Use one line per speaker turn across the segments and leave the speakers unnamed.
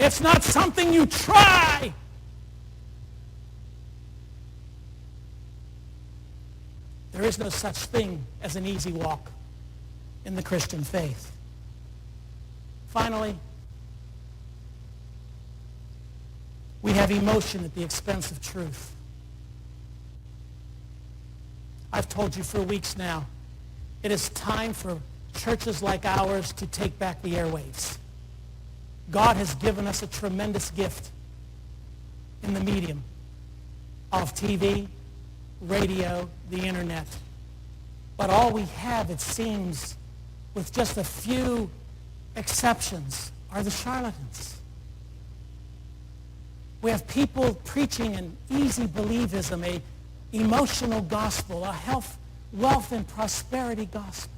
It's not something you try. There is no such thing as an easy walk in the Christian faith. Finally, we have emotion at the expense of truth. I've told you for weeks now, it is time for churches like ours to take back the airwaves. God has given us a tremendous gift in the medium of TV, radio, the internet. But all we have, it seems, with just a few exceptions, are the charlatans. We have people preaching an easy believism, a emotional gospel, a health, wealth, and prosperity gospel.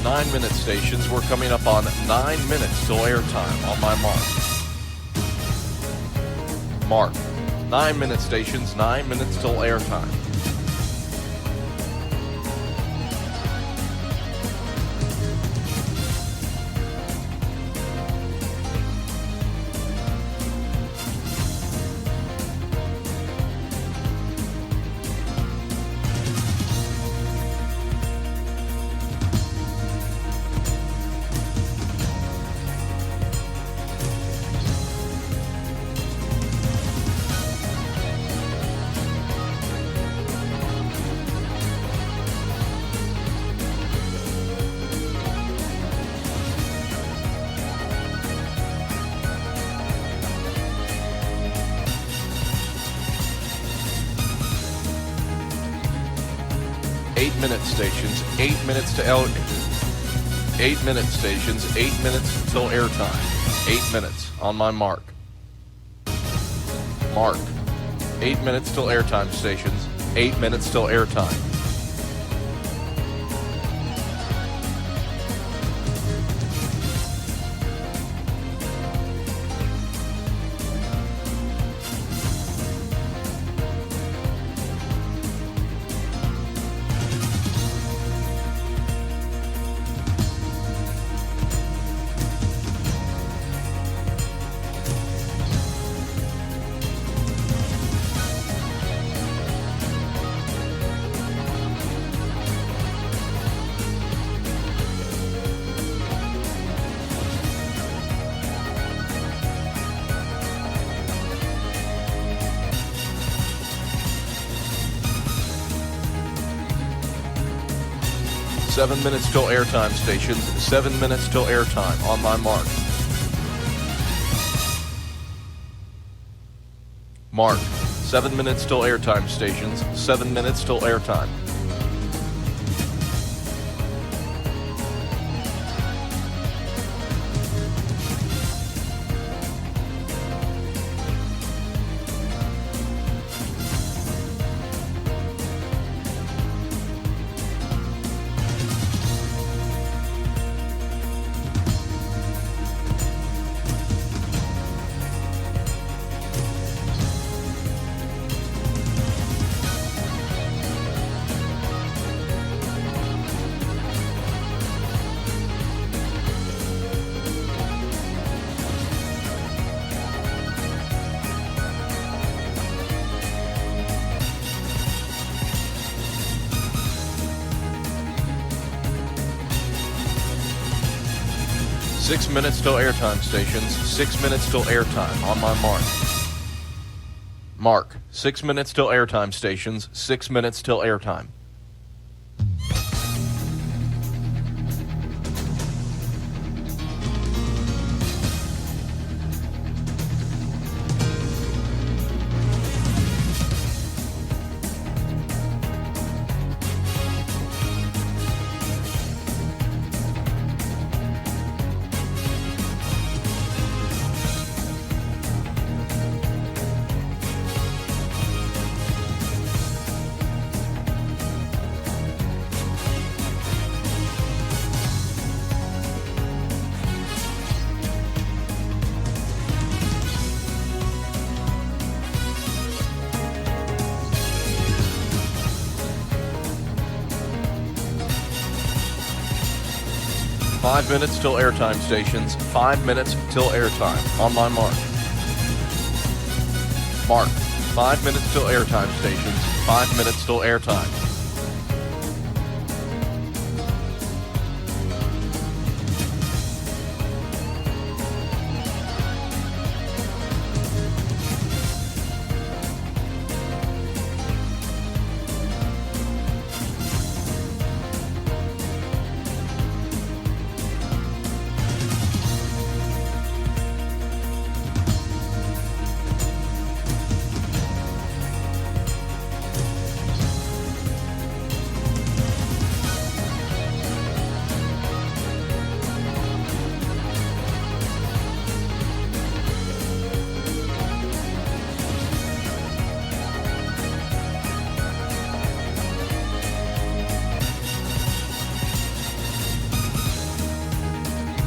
9-minute stations. We're coming up on 9 minutes till airtime on my mark. 9-minute stations, 9 minutes till airtime. Stations, 8 minutes to 8 minute stations, 8 minutes till airtime. 8 minutes on my mark. 8 minutes till airtime stations, 8 minutes till airtime. Seven minutes till airtime stations, 7 minutes till airtime on my mark. 7 minutes till airtime stations, 7 minutes till airtime. Six minutes till airtime stations, 6 minutes till airtime on my mark. Mark. 6 minutes till airtime, stations. 6 minutes till airtime. Five minutes till airtime, stations. 5 minutes till airtime. On my mark. Mark. 5 minutes till airtime, stations. 5 minutes till airtime.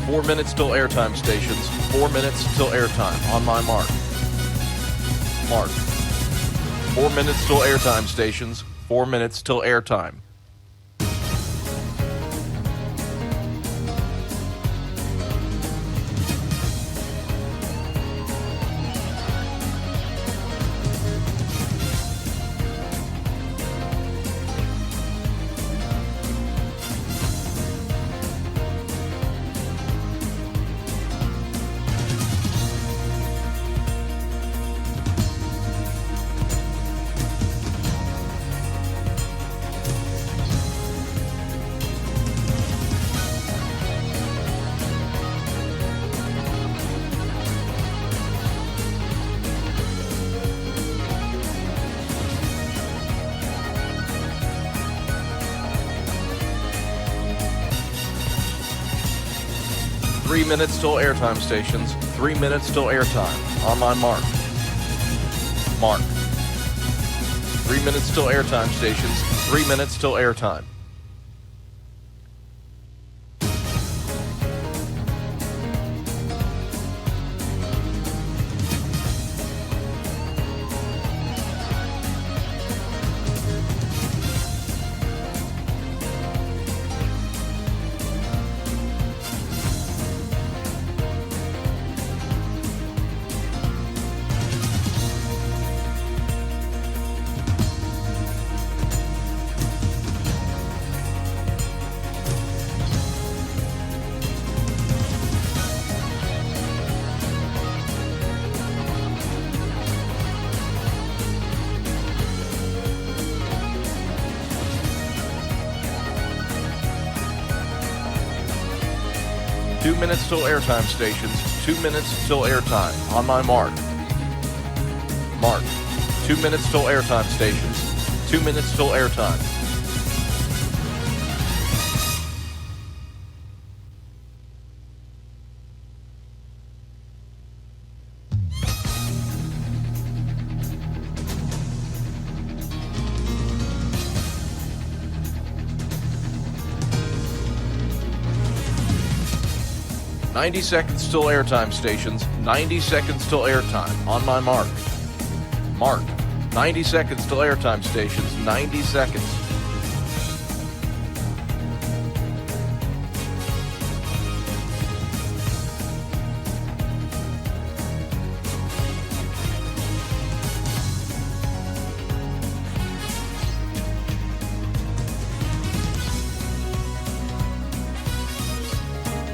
Four minutes till airtime, stations. 4 minutes till airtime. On my mark. Mark. 4 minutes till airtime, stations. 4 minutes till airtime. Three minutes till airtime, stations. 3 minutes till airtime. On my mark. Mark. 3 minutes till airtime, stations. 3 minutes till airtime. Two minutes till airtime, stations. 2 minutes till airtime. On my mark. Mark. 2 minutes till airtime, stations. 2 minutes till airtime. "90 seconds till airtime, stations. 90 seconds till airtime. On my mark. Mark. 90 seconds till airtime, stations. 90 seconds.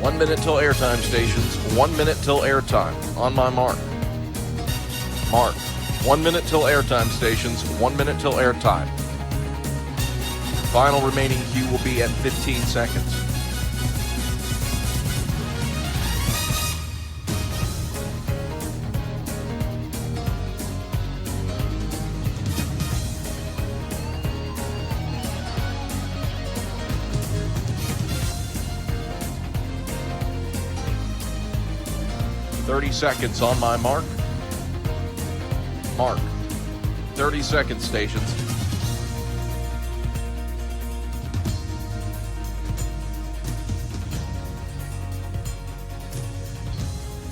"1 minute till airtime, stations. 1 minute till airtime. On my mark. Mark. 1 minute till airtime, stations. 1 minute till airtime. Final remaining cue will be at 15 seconds. Seconds on my mark. Mark. 30 seconds, stations.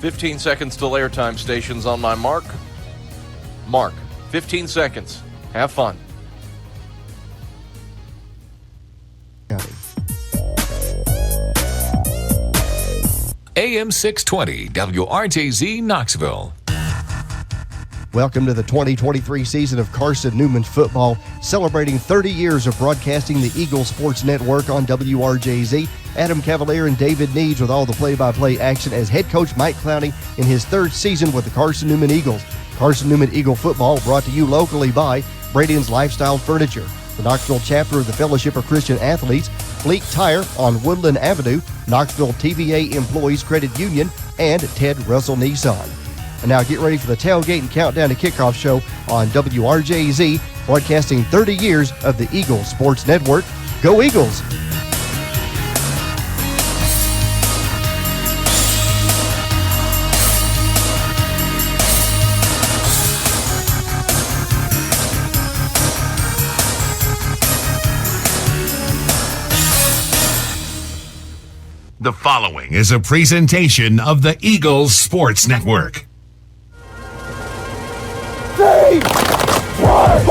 "15 seconds till airtime, stations on my mark. Mark. 15 seconds. Have fun.
AM 620 WRJZ Knoxville.
Welcome to the 2023 season of Carson-Newman football, celebrating 30 years of broadcasting the Eagle Sports Network on WRJZ. Adam Cavalier and David Needs with all the play-by-play action as head coach Mike Clowney in his third season with the Carson-Newman Eagles. Carson-Newman Eagle football brought to you locally by Braden's Lifestyle Furniture, the Knoxville chapter of the Fellowship of Christian Athletes, Fleet Tire on Woodland Avenue, Knoxville TVA Employees Credit Union, and Ted Russell Nissan. And now get ready for the tailgate and countdown to kickoff show on WRJZ, broadcasting 30 years of the Eagle Sports Network. Go Eagles!
The following is a presentation of the Eagles Sports Network.
3, 1,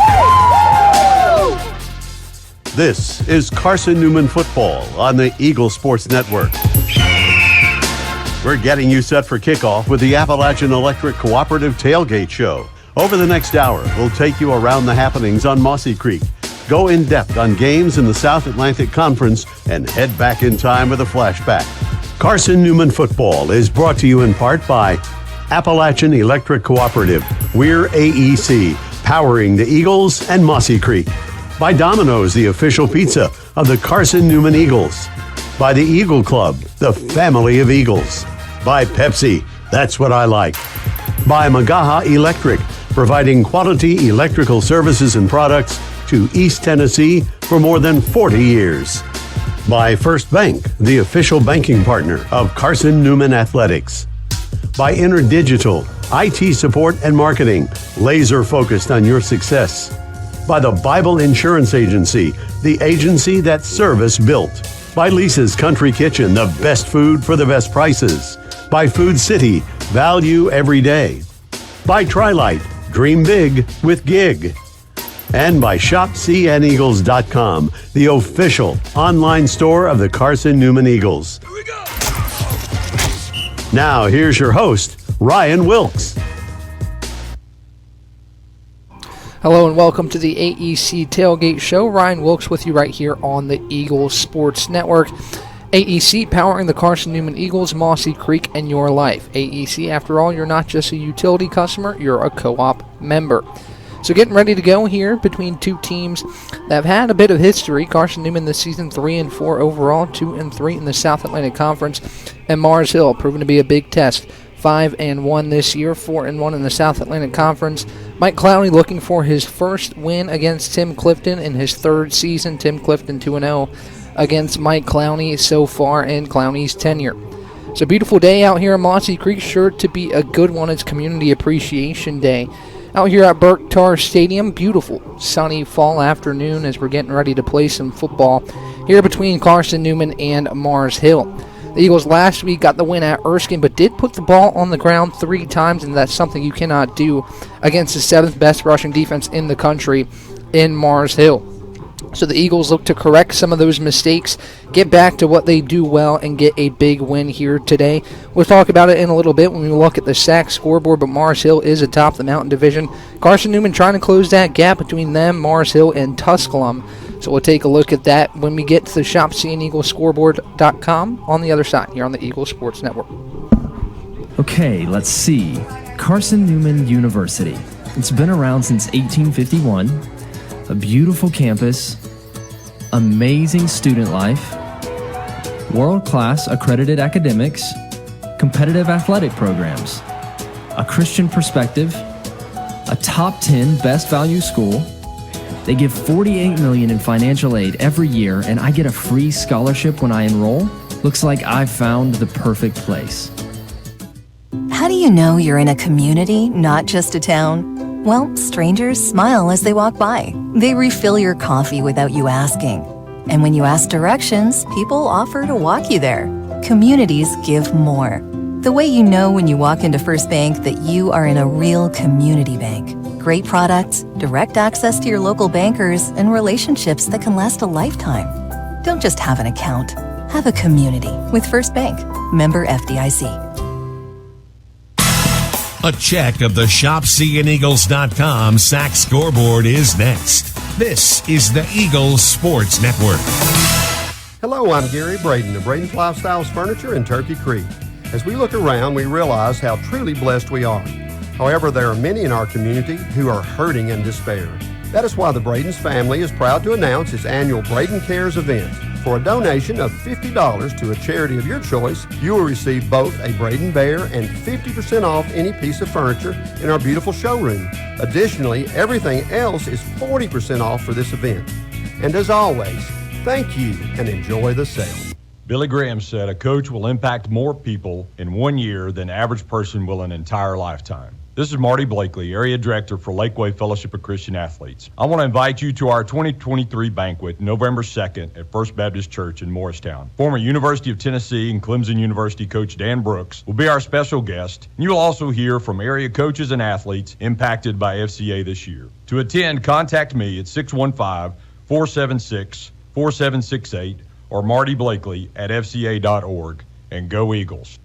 This is Carson-Newman football on the Eagle Sports Network. We're getting you set for kickoff with the Appalachian Electric Cooperative Tailgate Show. Over the next hour, we'll take you around the happenings on Mossy Creek, go in depth on games in the South Atlantic Conference, and head back in time with a flashback. Carson-Newman football is brought to you in part by Appalachian Electric Cooperative. We're AEC, powering the Eagles and Mossy Creek. By Domino's, the official pizza of the Carson-Newman Eagles. By the Eagle Club, the family of Eagles. By Pepsi, that's what I like. By Magaha Electric, providing quality electrical services and products to East Tennessee for more than 40 years. By First Bank, the official banking partner of Carson-Newman Athletics. By InterDigital, IT support and marketing, laser focused on your success. By the Bible Insurance Agency, the agency that service built. By Lisa's Country Kitchen, the best food for the best prices. By Food City, value every day. By Trilight, dream big with Gig. And by ShopCNEagles.com, the official online store of the Carson-Newman Eagles. Here we go. Now, here's your host, Ryan Wilkes.
Hello and welcome to the AEC Tailgate Show. Ryan Wilkes with you right here on the Eagle Sports Network. AEC powering the Carson-Newman Eagles, Mossy Creek, and your life. AEC, after all, you're not just a utility customer, you're a co-op member. So getting ready to go here between two teams that have had a bit of history. Carson-Newman this season 3-4 overall, 2-3 in the South Atlantic Conference, and Mars Hill proven to be a big test. 5-1 this year, 4-1 in the South Atlantic Conference. Mike Clowney looking for his first win against Tim Clifton in his third season. Tim Clifton 2-0 against Mike Clowney so far in Clowney's tenure. It's a beautiful day out here in Mossy Creek, sure to be a good one. It's Community Appreciation Day. Out here at Burke Tar Stadium, beautiful sunny fall afternoon as we're getting ready to play some football here between Carson-Newman and Mars Hill. The Eagles last week got the win at Erskine, but did put the ball on the ground 3 times, and that's something you cannot do against the 7th best rushing defense in the country in Mars Hill. So the Eagles look to correct some of those mistakes, get back to what they do well, and get a big win here today. We'll talk about it in a little bit when we look at the SAC scoreboard, but Mars Hill is atop the Mountain Division. Carson-Newman trying to close that gap between them, Mars Hill, and Tusculum. So we'll take a look at that when we get to the ShopCNEaglesScoreboard.com on the other side here on the Eagle Sports Network.
Okay, let's see. Carson-Newman University. It's been around since 1851. A beautiful campus, amazing student life, world-class accredited academics, competitive athletic programs, a Christian perspective, a top 10 best value school. They give $48 million in financial aid every year, and I get a free scholarship when I enroll. Looks like I've found the perfect place.
How do you know you're in a community, not just a town? Well, strangers smile as they walk by. They refill your coffee without you asking. And when you ask directions, people offer to walk you there. Communities give more. The way you know when you walk into First Bank that you are in a real community bank. Great products, direct access to your local bankers, and relationships that can last a lifetime. Don't just have an account. Have a community with First Bank. Member FDIC.
A check of the ShopCNEagles.com SAC scoreboard is next. This is the Eagles Sports Network.
Hello, I'm Gary Braden of Braden's Lifestyles Furniture in Turkey Creek. As we look around, we realize how truly blessed we are. However, there are many in our community who are hurting and despair. That is why the Braden's family is proud to announce its annual Braden Cares event. For a donation of $50 to a charity of your choice, you will receive both a Braden Bear and 50% off any piece of furniture in our beautiful showroom. Additionally, everything else is 40% off for this event. And as always, thank you and enjoy the sale.
Billy Graham said a coach will impact more people in 1 year than the average person will an entire lifetime. This is Marty Blakely, Area Director for Lakeway Fellowship of Christian Athletes. I want to invite you to our 2023 banquet, November 2nd at First Baptist Church in Morristown. Former University of Tennessee and Clemson University coach Dan Brooks will be our special guest, and you will also hear from area coaches and athletes impacted by FCA this year. To attend, contact me at 615-476-4768 or Marty Blakely at FCA.org, and go Eagles.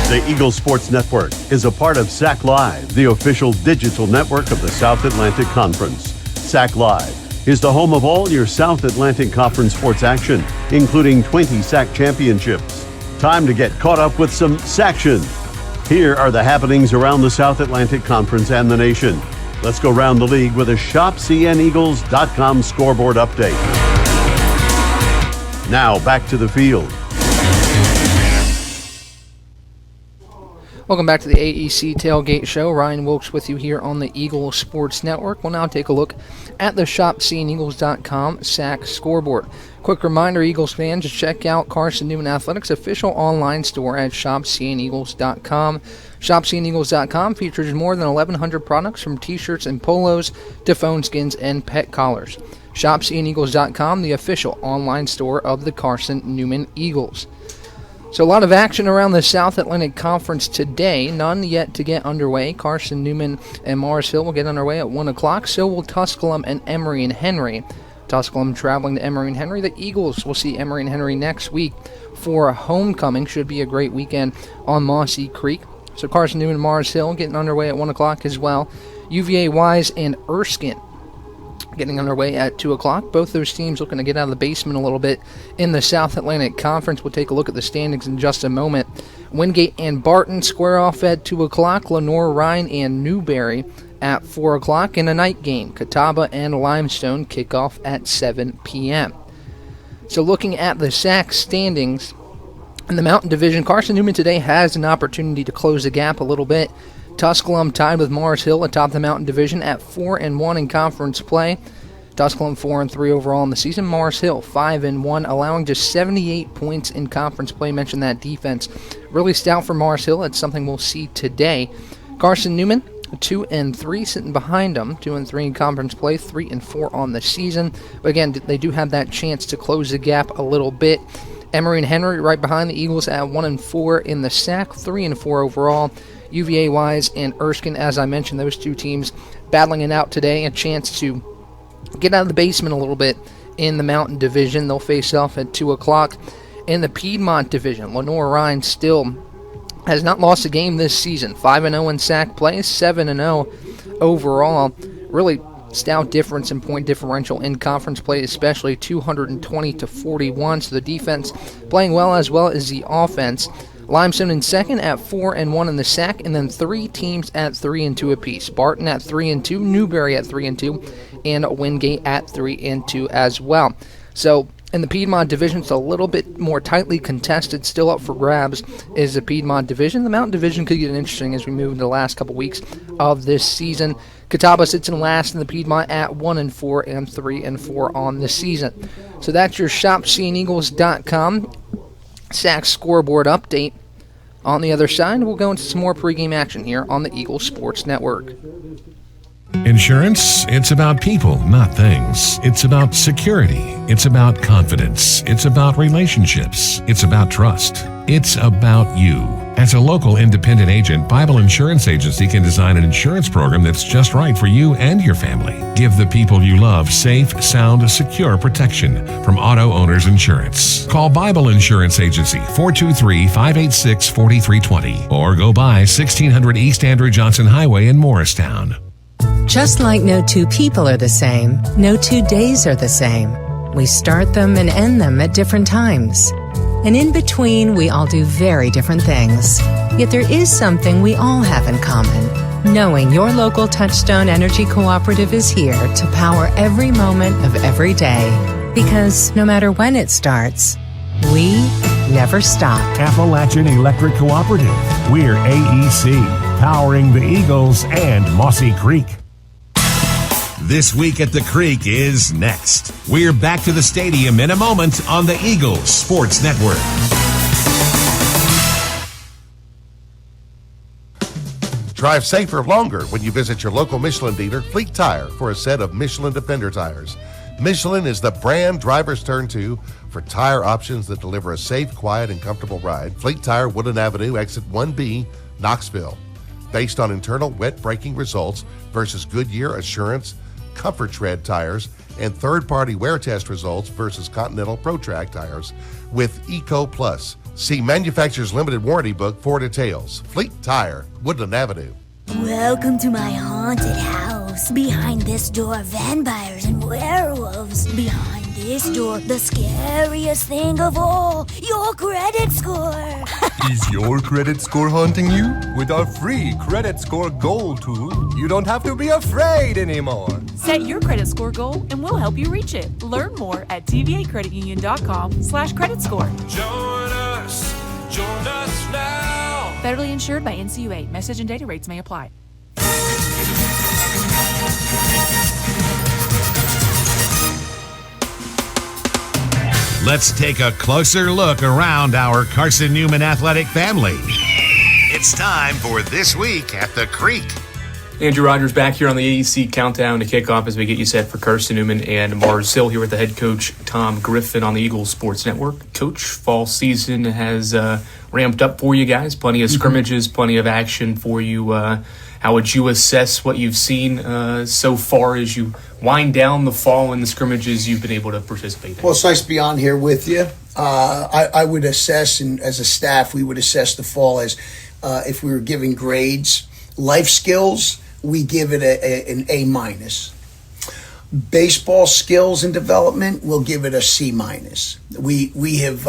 The Eagles Sports Network is a part of SAC Live, the official digital network of the South Atlantic Conference. SAC Live is the home of all your South Atlantic Conference sports action, including 20 SAC championships. Time to get caught up with some SACtion. Here are the happenings around the South Atlantic Conference and the nation. Let's go around the league with a ShopCNEagles.com scoreboard update. Now back to the field.
Welcome back to the AEC Tailgate Show. Ryan Wilkes with you here on the Eagles Sports Network. We'll now take a look at the ShopCNEagles.com SAC scoreboard. Quick reminder, Eagles fans, to check out Carson-Newman Athletics' official online store at ShopCNEagles.com. ShopCNEagles.com features more than 1,100 products from t-shirts and polos to phone skins and pet collars. ShopCNEagles.com, the official online store of the Carson-Newman Eagles. So a lot of action around the South Atlantic Conference today. None yet to get underway. Carson-Newman and Mars Hill will get underway at 1 o'clock. So will Tusculum and Emory and Henry. Tusculum traveling to Emory and Henry. The Eagles will see Emory and Henry next week for a homecoming. Should be a great weekend on Mossy Creek. So Carson-Newman and Mars Hill getting underway at 1 o'clock as well. UVA Wise and Erskine getting underway at 2 o'clock. Both those teams looking to get out of the basement a little bit in the South Atlantic Conference. We'll take a look at the standings in just a moment. Wingate and Barton square off at 2 o'clock. Lenore, Rhine, and Newberry at 4 o'clock. In a night game, Catawba and Limestone kick off at 7 p.m. So looking at the SAC standings in the Mountain Division, Carson-Newman today has an opportunity to close the gap a little bit. Tusculum tied with Mars Hill atop the Mountain Division at 4-1 in conference play. Tusculum 4-3 overall in the season. Mars Hill 5-1, allowing just 78 points in conference play. Mentioned that defense really stout for Mars Hill. That's something we'll see today. Carson-Newman 2-3 sitting behind them. 2-3 in conference play, 3-4 on the season. But again, they do have that chance to close the gap a little bit. Emory and Henry right behind the Eagles at 1-4 in the SAC, 3-4 overall. UVA Wise and Erskine, as I mentioned, those two teams battling it out today. A chance to get out of the basement a little bit in the Mountain Division. They'll face off at 2 o'clock. In the Piedmont Division, Lenore Rhine still has not lost a game this season. 5-0 in SAC play, 7-0 overall. Really stout difference in point differential in conference play, especially 220-41. So the defense playing well as the offense. Limestone in second at 4-1 in the SAC, and then 3 teams at 3-2 apiece. Barton at 3-2, Newberry at 3-2, and Wingate at 3-2 as well. So in the Piedmont Division, it's a little bit more tightly contested. Still up for grabs is the Piedmont Division. The Mountain Division could get interesting as we move into the last couple weeks of this season. Catawba sits in last in the Piedmont at 1-4 and 3-4 on the season. So that's your ShopSeeingEagles.com SAC scoreboard update. On the other side, we'll go into some more pregame action here on the Eagles Sports Network.
Insurance, it's about people, not things. It's about security. It's about confidence. It's about relationships. It's about trust. It's about you. As a local independent agent, Bible Insurance Agency can design an insurance program that's just right for you and your family. Give the people you love safe, sound, secure protection from Auto Owners Insurance. Call Bible Insurance Agency 423-586-4320 or go by 1600 East Andrew Johnson Highway in Morristown.
Just like no two people are the same, no 2 days are the same. We start them and end them at different times. And in between, we all do very different things. Yet there is something we all have in common. Knowing your local Touchstone Energy Cooperative is here to power every moment of every day. Because no matter when it starts, we never stop.
Appalachian Electric Cooperative. We're AEC, powering the Eagles and Mossy Creek. This Week at the Creek is next. We're back to the stadium in a moment on the Eagles Sports Network.
Drive safer longer when you visit your local Michelin dealer, Fleet Tire, for a set of Michelin Defender tires. Michelin is the brand drivers turn to for tire options that deliver a safe, quiet, and comfortable ride. Fleet Tire, Woodland Avenue, exit 1B, Knoxville. Based on internal wet braking results versus Goodyear, Assurance, Comfort Tread tires, and third-party wear test results versus Continental ProTrack tires with Eco Plus. See manufacturer's limited warranty book for details. Fleet Tire, Woodland Avenue.
Welcome to my haunted house. Behind this door, vampires and werewolves. Behind this door, the scariest thing of all, your credit score.
Is your credit score haunting you? With our free Credit Score Goal tool, you don't have to be afraid anymore.
Set your credit score goal and we'll help you reach it. Learn more at tvacreditunion.com/credit score.
Join us now.
Federally insured by NCUA. Message and data rates may apply.
Let's take a closer look around our Carson-Newman athletic family. It's time for This Week at the Creek.
Andrew Rogers back here on the AEC Countdown to kickoff as we get you set for Carson-Newman and Mars Hill here with the head coach, Tom Griffin, on the Eagles Sports Network. Coach, fall season has ramped up for you guys. Plenty of scrimmages, plenty of action for you. How would you assess what you've seen so far as you wind down the fall and the scrimmages you've been able to participate in?
Well, it's nice to be on here with you. I would assess, and as a staff, we would assess the fall as if we were giving grades. Life skills, we give it an A-. Baseball skills and development, we'll give it a C-. We have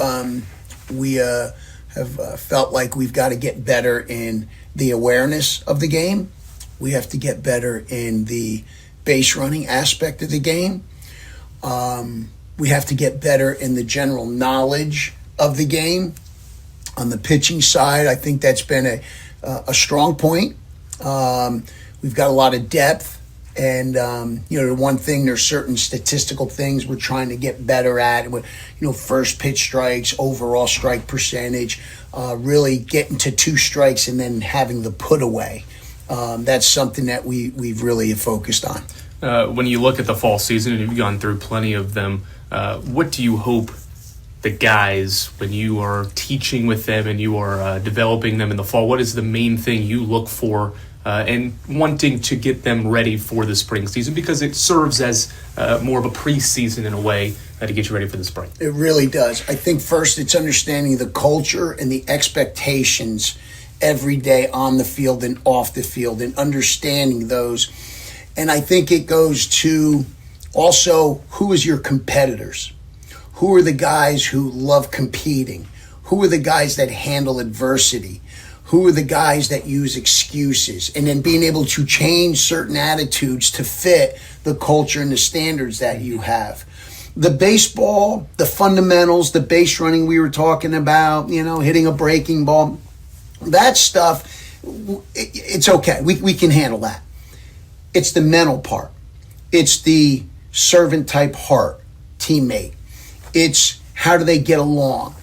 felt like we've got to get better in the awareness of the game. We have to get better in the base running aspect of the game. We have to get better in the general knowledge of the game. On the pitching side, I think that's been a strong point. We've got a lot of depth, and the one thing, there's certain statistical things we're trying to get better at. First pitch strikes, overall strike percentage, really getting to 2 strikes and then having the put away. That's something that we've really focused on.
When you look at the fall season, and you've gone through plenty of them, what do you hope the guys, when you are teaching with them and you are developing them in the fall, what is the main thing you look for and wanting to get them ready for the spring season? Because it serves as more of a preseason in a way to get you ready for the spring.
It really does. I think first it's understanding the culture and the expectations every day on the field and off the field and understanding those. And I think it goes to also, who is your competitors? Who are the guys who love competing? Who are the guys that handle adversity? Who are the guys that use excuses? And then being able to change certain attitudes to fit the culture and the standards that you have. The baseball, the fundamentals, the base running we were talking about, hitting a breaking ball, that stuff, it's okay. We can handle that. It's the mental part. It's the servant type heart, teammate. It's how do they get along?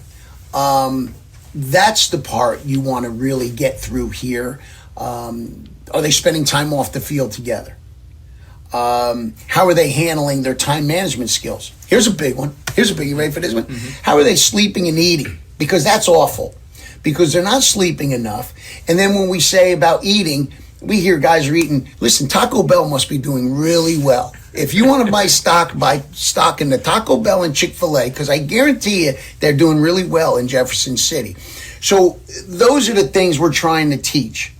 That's the part you want to really get through here. Are they spending time off the field together? How are they handling their time management skills? Here's a big one. You ready for this one? Mm-hmm. How are they sleeping and eating? Because that's awful. Because they're not sleeping enough. And then when we say about eating, we hear guys are eating. Listen, Taco Bell must be doing really well. If you want to buy stock in the Taco Bell and Chick-fil-A, because I guarantee you they're doing really well in Jefferson City. So those are the things we're trying to teach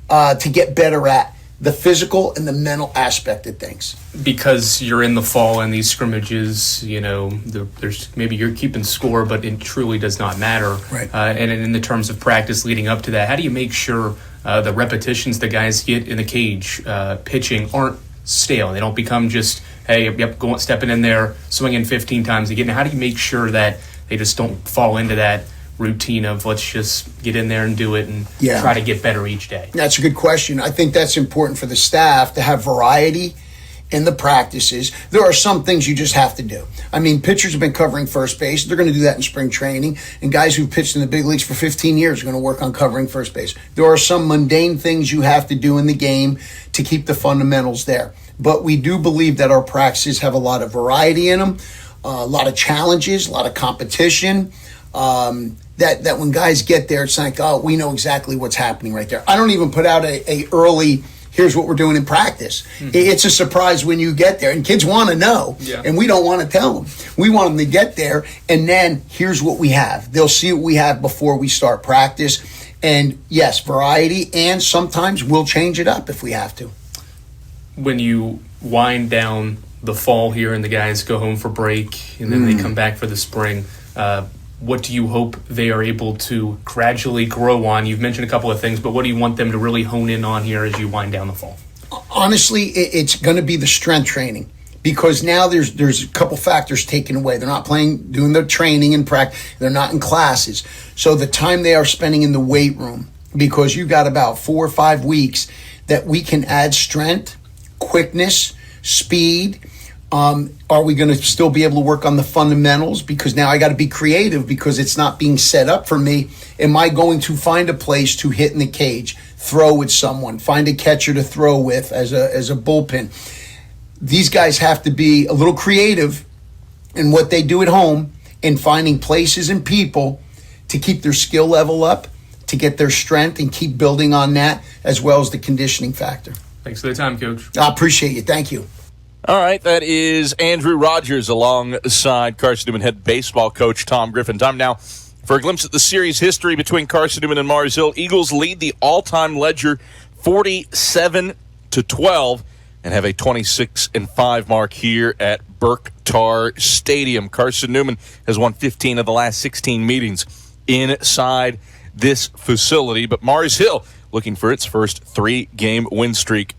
to get better at the physical and the mental aspect of things.
Because you're in the fall and these scrimmages, there's maybe you're keeping score, but it truly does not matter.
Right.
And in the terms of practice leading up to that, how do you make sure the repetitions the guys get in the cage pitching aren't stale? They don't become just, hey, stepping in there, swinging 15 times again. How do you make sure that they just don't fall into that routine of let's just get in there and do it and try to get better each day?
That's a good question. I think that's important for the staff to have variety in the practices. There are some things you just have to do. I mean, pitchers have been covering first base. They're going to do that in spring training. And guys who've pitched in the big leagues for 15 years are going to work on covering first base. There are some mundane things you have to do in the game to keep the fundamentals there. But we do believe that our practices have a lot of variety in them, a lot of challenges, a lot of competition. That when guys get there, it's like, oh, we know exactly what's happening right there. I don't even put out a early, here's what we're doing in practice. Mm-hmm. It's a surprise when you get there. And kids want to know, and we don't want to tell them. We want them to get there, and then here's what we have. They'll see what we have before we start practice. And yes, variety, and sometimes we'll change it up if we have to.
When you wind down the fall here and the guys go home for break and then they come back for the spring, what do you hope they are able to gradually grow on? You've mentioned a couple of things, but what do you want them to really hone in on here as you wind down the fall?
Honestly, it's going to be the strength training, because now there's a couple factors taken away. They're not doing their training and practice. They're not in classes. So the time they are spending in the weight room, because you got about 4 or 5 weeks that we can add strength, quickness, speed. Are we going to still be able to work on the fundamentals? Because now I got to be creative, because it's not being set up for me. Am I going to find a place to hit in the cage, throw with someone, find a catcher to throw with as a bullpen? These guys have to be a little creative in what they do at home and finding places and people to keep their skill level up, to get their strength and keep building on that, as well as the conditioning factor.
Thanks for the time, Coach.
I appreciate you. Thank you.
All right, that is Andrew Rogers alongside Carson-Newman head baseball coach Tom Griffin. Time now for a glimpse at the series history between Carson-Newman and Mars Hill. Eagles lead the all-time ledger 47-12 and have a 26-5 mark here at Burke Tar Stadium. Carson-Newman has won 15 of the last 16 meetings inside this facility, but Mars Hill looking for its first 3-game win streak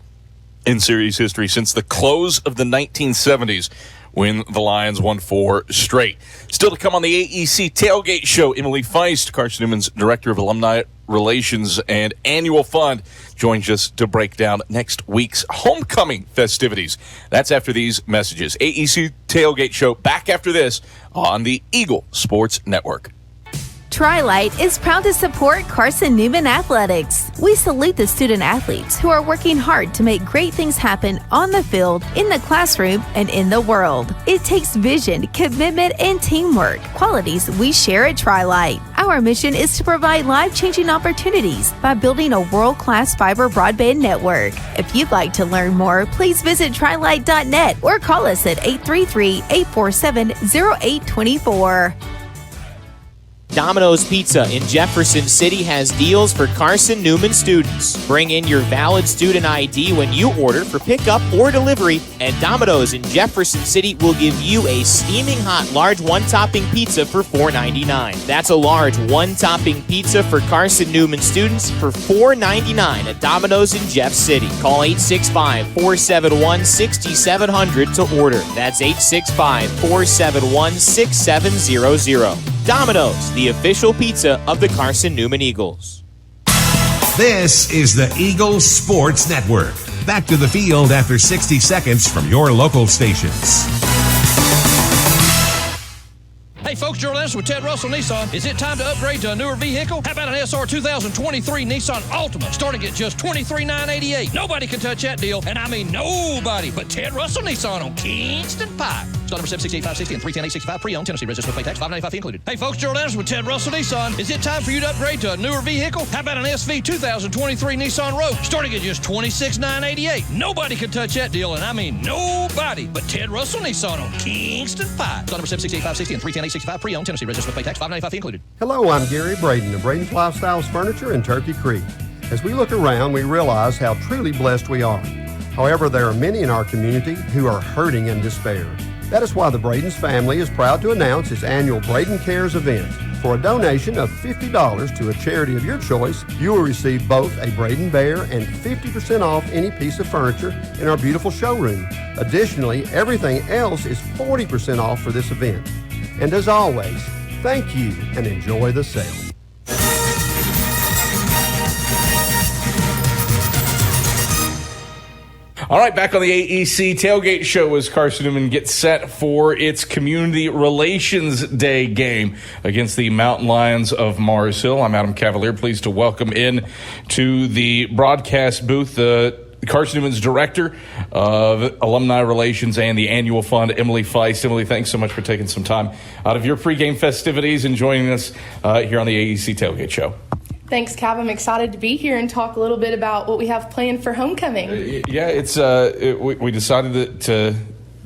in series history since the close of the 1970s, when the Lions won 4 straight. Still to come on the AEC Tailgate Show, Emily Feist, Carson-Newman's Director of Alumni Relations and Annual Fund, joins us to break down next week's homecoming festivities. That's after these messages. AEC Tailgate Show back after this on the Eagle Sports Network.
Tri-Light is proud to support Carson-Newman Athletics. We salute the student athletes who are working hard to make great things happen on the field, in the classroom, and in the world. It takes vision, commitment, and teamwork, qualities we share at Tri-Light. Our mission is to provide life-changing opportunities by building a world-class fiber broadband network. If you'd like to learn more, please visit trilight.net or call us at 833-847-0824.
Domino's Pizza in Jefferson City has deals for Carson-Newman students. Bring in your valid student ID when you order for pickup or delivery, and Domino's in Jefferson City will give you a steaming hot large one-topping pizza for $4.99. That's a large one-topping pizza for Carson-Newman students for $4.99 at Domino's in Jeff City. Call 865-471-6700 to order. That's 865-471-6700. Domino's, the official pizza of the Carson-Newman Eagles.
This is the Eagles Sports Network. Back to the field after 60 seconds from your local stations.
Hey folks, Gerald Anderson with Ted Russell Nissan. Is it time to upgrade to a newer vehicle? How about an SR 2023 Nissan Altima starting at just $23,988? Nobody can touch that deal, and I mean nobody but Ted Russell Nissan on Kingston Pike. Start number 768-560 and 310-865 pre-owned. Tennessee registered with pay tax, $5.95 fee included. Hey folks, Gerald Anderson with Ted Russell Nissan. Is it time for you to upgrade to a newer vehicle? How about an SV 2023 Nissan Rogue starting at just $26,988? Nobody can touch that deal, and I mean nobody but Ted Russell Nissan on Kingston Pike. Start number 768-560 and 310-865 pre-owned. Tennessee registered with pay tax, $5.95 fee included.
Hello, I'm Gary Braden of Braden's Lifestyles Furniture in Turkey Creek. As we look around, we realize how truly blessed we are. However, there are many in our community who are hurting and despair. That is why the Braden's family is proud to announce its annual Braden Cares event. For a donation of $50 to a charity of your choice, you will receive both a Braden Bear and 50% off any piece of furniture in our beautiful showroom. Additionally, everything else is 40% off for this event. And as always, thank you and enjoy the sale.
All right, back on the AEC Tailgate Show as Carson-Newman gets set for its Community Relations Day game against the Mountain Lions of Mars Hill. I'm Adam Cavalier, pleased to welcome in to the broadcast booth Carson-Newman's Director of Alumni Relations and the Annual Fund, Emily Feist. Emily, thanks so much for taking some time out of your pregame festivities and joining us here on the AEC Tailgate Show.
Thanks, Cav. I'm excited to be here and talk a little bit about what we have planned for homecoming.
We decided to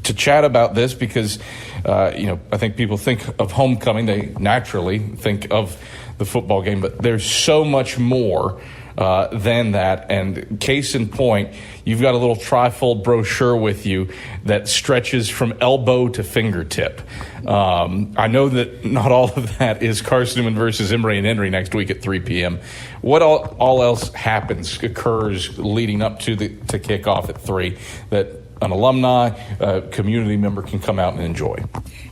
chat about this because, I think people think of homecoming. They naturally think of the football game, but there's so much more than that. And case in point, you've got a little trifold brochure with you that stretches from elbow to fingertip. I know that not all of that is Carson-Newman versus Emory and Henry next week at 3 p.m. What all else occurs leading up to kickoff at 3 that an alumni, community member can come out and enjoy?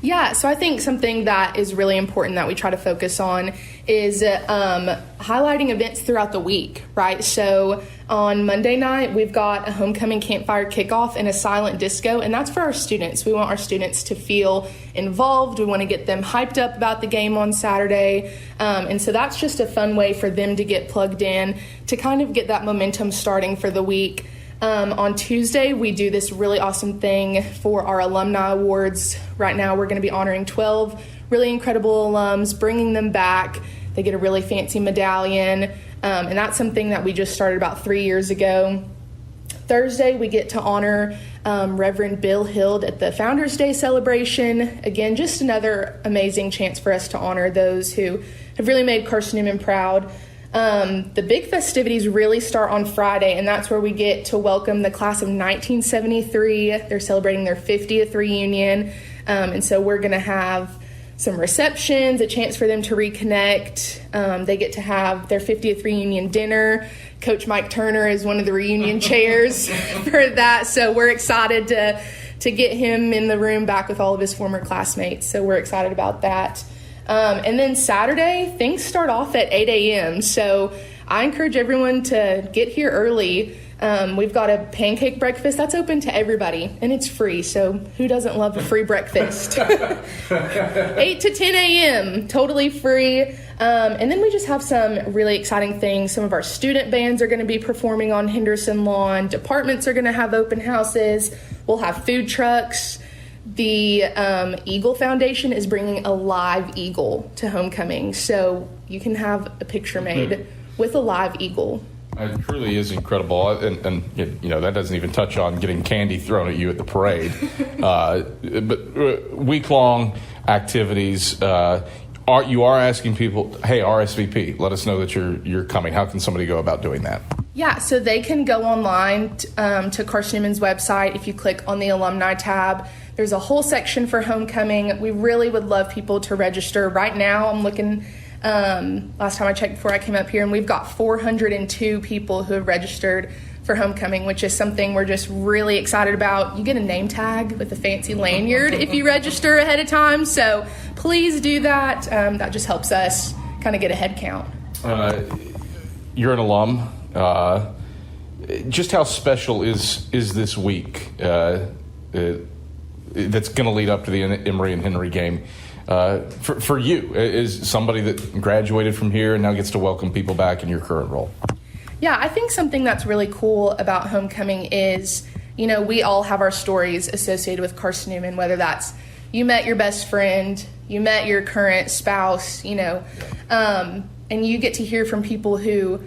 Yeah, so I think something that is really important that we try to focus on is highlighting events throughout the week, right? So on Monday night, we've got a homecoming campfire kickoff and a silent disco, and that's for our students. We want our students to feel involved. We want to get them hyped up about the game on Saturday. And so that's just a fun way for them to get plugged in, to kind of get that momentum starting for the week. On Tuesday, we do this really awesome thing for our alumni awards. Right now, we're going to be honoring 12 really incredible alums, bringing them back. They get a really fancy medallion, and that's something that we just started about 3 years ago. Thursday, we get to honor Reverend Bill Hild at the Founders Day celebration. Again, just another amazing chance for us to honor those who have really made Carson-Newman proud. The big festivities really start on Friday, and that's where we get to welcome the class of 1973. They're celebrating their 50th reunion, and so we're going to have some receptions, a chance for them to reconnect. They get to have their 50th reunion dinner. Coach Mike Turner is one of the reunion chairs for that, so we're excited to get him in the room back with all of his former classmates, so we're excited about that. And then Saturday, things start off at 8 a.m. So I encourage everyone to get here early. We've got a pancake breakfast that's open to everybody, and it's free. So who doesn't love a free breakfast? 8 to 10 a.m., totally free. And then we just have some really exciting things. Some of our student bands are going to be performing on Henderson Lawn. Departments are going to have open houses. We'll have food trucks. The Eagle Foundation is bringing a live eagle to homecoming, so you can have a picture made with a live eagle.
It truly is incredible, and that doesn't even touch on getting candy thrown at you at the parade. But week-long activities, you are asking people, hey, RSVP, let us know that you're coming. How can somebody go about doing that?
Yeah, so they can go online to Carson-Newman's website. If you click on the alumni tab, there's a whole section for homecoming. We really would love people to register. Right now, I'm looking, last time I checked before I came up here, and we've got 402 people who have registered for homecoming, which is something we're just really excited about. You get a name tag with a fancy lanyard if you register ahead of time, so please do that. That just helps us kind of get a head count.
You're an alum. Just how special is this week that's going to lead up to the Emory and Henry game for you as somebody that graduated from here and now gets to welcome people back in your current role?
Yeah, I think something that's really cool about homecoming is, we all have our stories associated with Carson-Newman, whether that's you met your best friend, you met your current spouse, and you get to hear from people who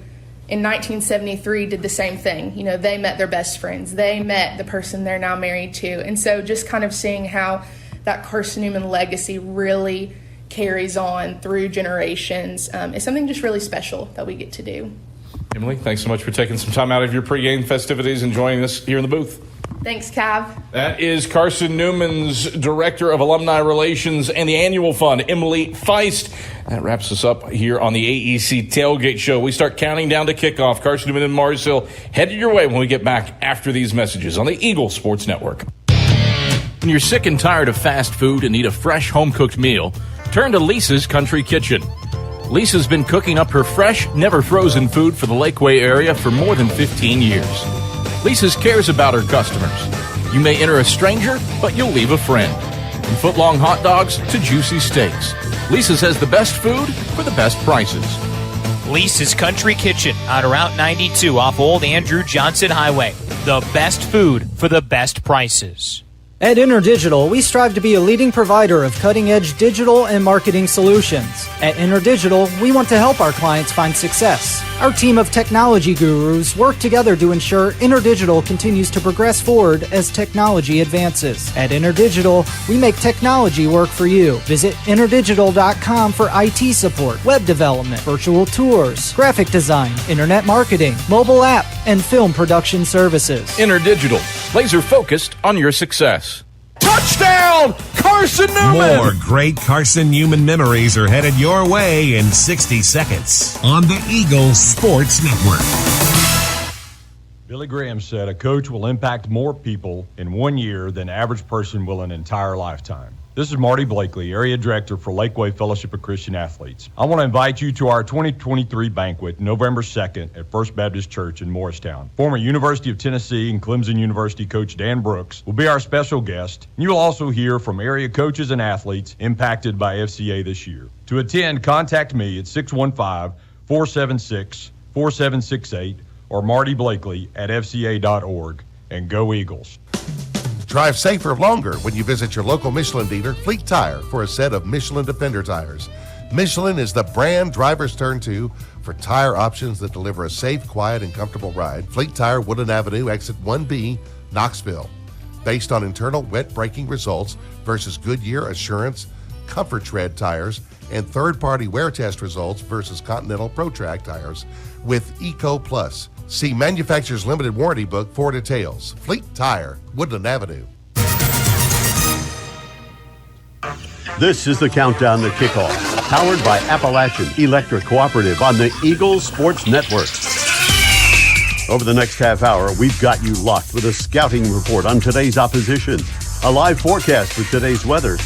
in 1973 did the same thing. They met their best friends. They met the person they're now married to. And so just kind of seeing how that Carson-Newman legacy really carries on through generations is something just really special that we get to do.
Emily, thanks so much for taking some time out of your pregame festivities and joining us here in the booth.
Thanks, Cav.
That is Carson-Newman's Director of Alumni Relations and the Annual Fund, Emily Feist. That wraps us up here on the AEC Tailgate Show. We start counting down to kickoff. Carson-Newman and Mars Hill headed your way when we get back after these messages on the Eagle Sports Network. When you're sick and tired of fast food and need a fresh home-cooked meal, turn to Lisa's Country Kitchen. Lisa's been cooking up her fresh, never-frozen food for the Lakeway area for more than 15 years. Lisa's cares about her customers. You may enter a stranger, but you'll leave a friend. From foot-long hot dogs to juicy steaks, Lisa's has the best food for the best prices.
Lisa's Country Kitchen on Route 92 off Old Andrew Johnson Highway. The best food for the best prices.
At InterDigital, we strive to be a leading provider of cutting-edge digital and marketing solutions. At InterDigital, we want to help our clients find success. Our team of technology gurus work together to ensure InterDigital continues to progress forward as technology advances. At InterDigital, we make technology work for you. Visit interdigital.com for IT support, web development, virtual tours, graphic design, internet marketing, mobile app, and film production services.
InterDigital, laser-focused on your success. Touchdown, Carson-Newman!
More great Carson-Newman memories are headed your way in 60 seconds on the Eagle Sports Network.
Billy Graham said a coach will impact more people in 1 year than average person will an entire lifetime. This is Marty Blakely, Area Director for Lakeway Fellowship of Christian Athletes. I want to invite you to our 2023 banquet, November 2nd at First Baptist Church in Morristown. Former University of Tennessee and Clemson University coach Dan Brooks will be our special guest. You will also hear from area coaches and athletes impacted by FCA this year. To attend, contact me at 615-476-4768 or Marty Blakely at fca.org. And go Eagles.
Drive safer longer when you visit your local Michelin dealer, Fleet Tire, for a set of Michelin Defender tires. Michelin is the brand drivers turn to for tire options that deliver a safe, quiet, and comfortable ride. Fleet Tire, Woodland Avenue, exit 1B, Knoxville. Based on internal wet braking results versus Goodyear, Assurance, Comfort Tread tires, and third-party wear test results versus Continental ProTrack tires with Eco Plus. See manufacturer's limited warranty book for details. Fleet Tire, Woodland Avenue.
This is the countdown to kickoff, powered by Appalachian Electric Cooperative on the Eagle Sports Network. Over the next half hour, we've got you locked with a scouting report on today's opposition, a live forecast for today's weather,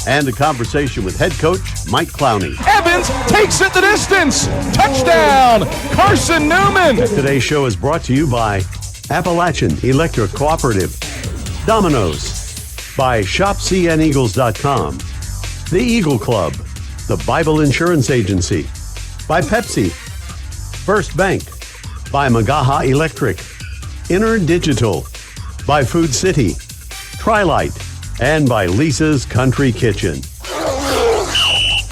and a conversation with head coach Mike Clowney.
Evans takes it the distance. Touchdown, Carson-Newman.
Today's show is brought to you by Appalachian Electric Cooperative, Domino's, by ShopCNEagles.com, The Eagle Club, the Bible Insurance Agency, by Pepsi, First Bank, by Magaha Electric, InterDigital, by Food City, Trilite, and by Lisa's Country Kitchen.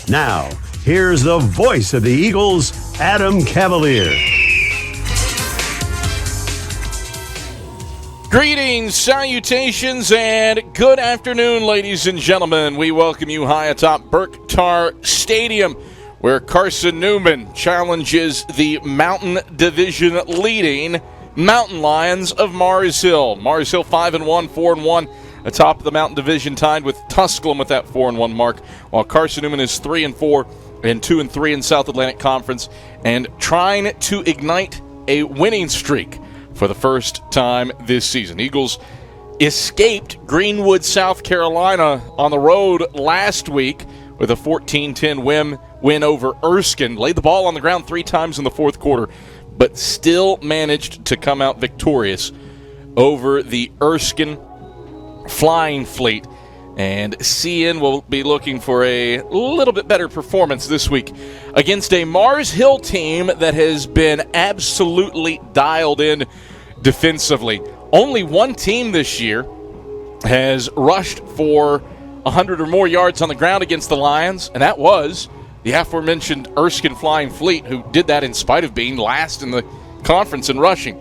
Now, here's the voice of the Eagles, Adam Cavalier.
Greetings, salutations, and good afternoon, ladies and gentlemen. We welcome you high atop Burke Tar Stadium, where Carson-Newman challenges the Mountain Division leading Mountain Lions of Mars Hill. Mars Hill 5-1, 4-1, atop of the Mountain Division, tied with Tusculum with that 4-1 mark, while Carson-Newman is 3-4 and 2-3 in South Atlantic Conference, and trying to ignite a winning streak for the first time this season. Eagles escaped Greenwood, South Carolina on the road last week with a 14-10 win over Erskine. Laid the ball on the ground 3 times in the fourth quarter, but still managed to come out victorious over the Erskine Flying Fleet. And CN will be looking for a little bit better performance this week against a Mars Hill team that has been absolutely dialed in defensively. Only one team this year has rushed for 100 or more yards on the ground against the Lions, and that was the aforementioned Erskine Flying Fleet, who did that in spite of being last in the conference in rushing.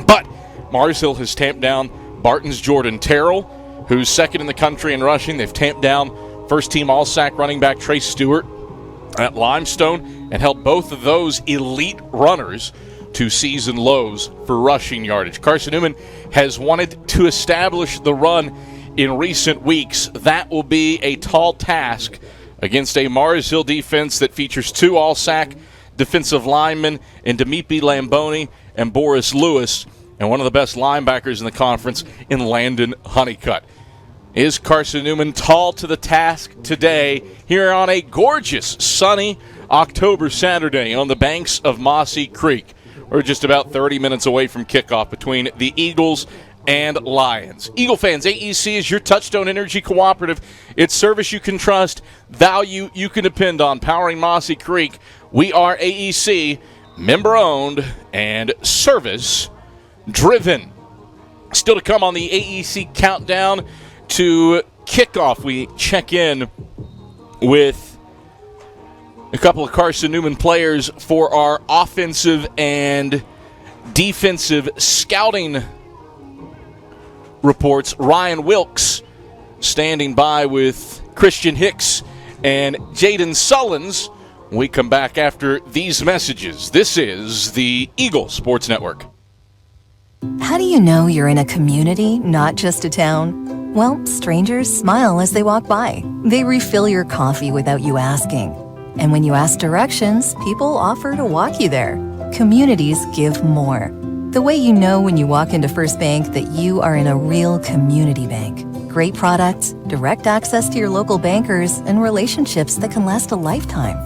But Mars Hill has tamped down Barton's Jordan Terrell, who's second in the country in rushing. They've tamped down first-team All-SAC running back Trace Stewart at Limestone and held both of those elite runners to season lows for rushing yardage. Carson-Newman has wanted to establish the run in recent weeks. That will be a tall task against a Mars Hill defense that features 2 All-SAC defensive linemen in Demipi Lamboni and Boris Lewis, and one of the best linebackers in the conference in Landon Honeycutt. Is Carson-Newman tall to the task today here on a gorgeous, sunny October Saturday on the banks of Mossy Creek? We're just about 30 minutes away from kickoff between the Eagles and Lions. Eagle fans, AEC is your Touchstone Energy Cooperative. It's service you can trust, value you can depend on, powering Mossy Creek. We are AEC, member-owned and service-driven. Still to come on the AEC countdown to kickoff, we check in with a couple of Carson-Newman players for our offensive and defensive scouting reports. Ryan Wilkes standing by with Christian Hicks and Jaden Sullins. We come back after these messages. This is the Eagle Sports Network.
How do you know you're in a community, not just a town? Well, strangers smile as they walk by. They refill your coffee without you asking. And when you ask directions, people offer to walk you there. Communities give more. The way you know when you walk into First Bank that you are in a real community bank. Great products, direct access to your local bankers, and relationships that can last a lifetime.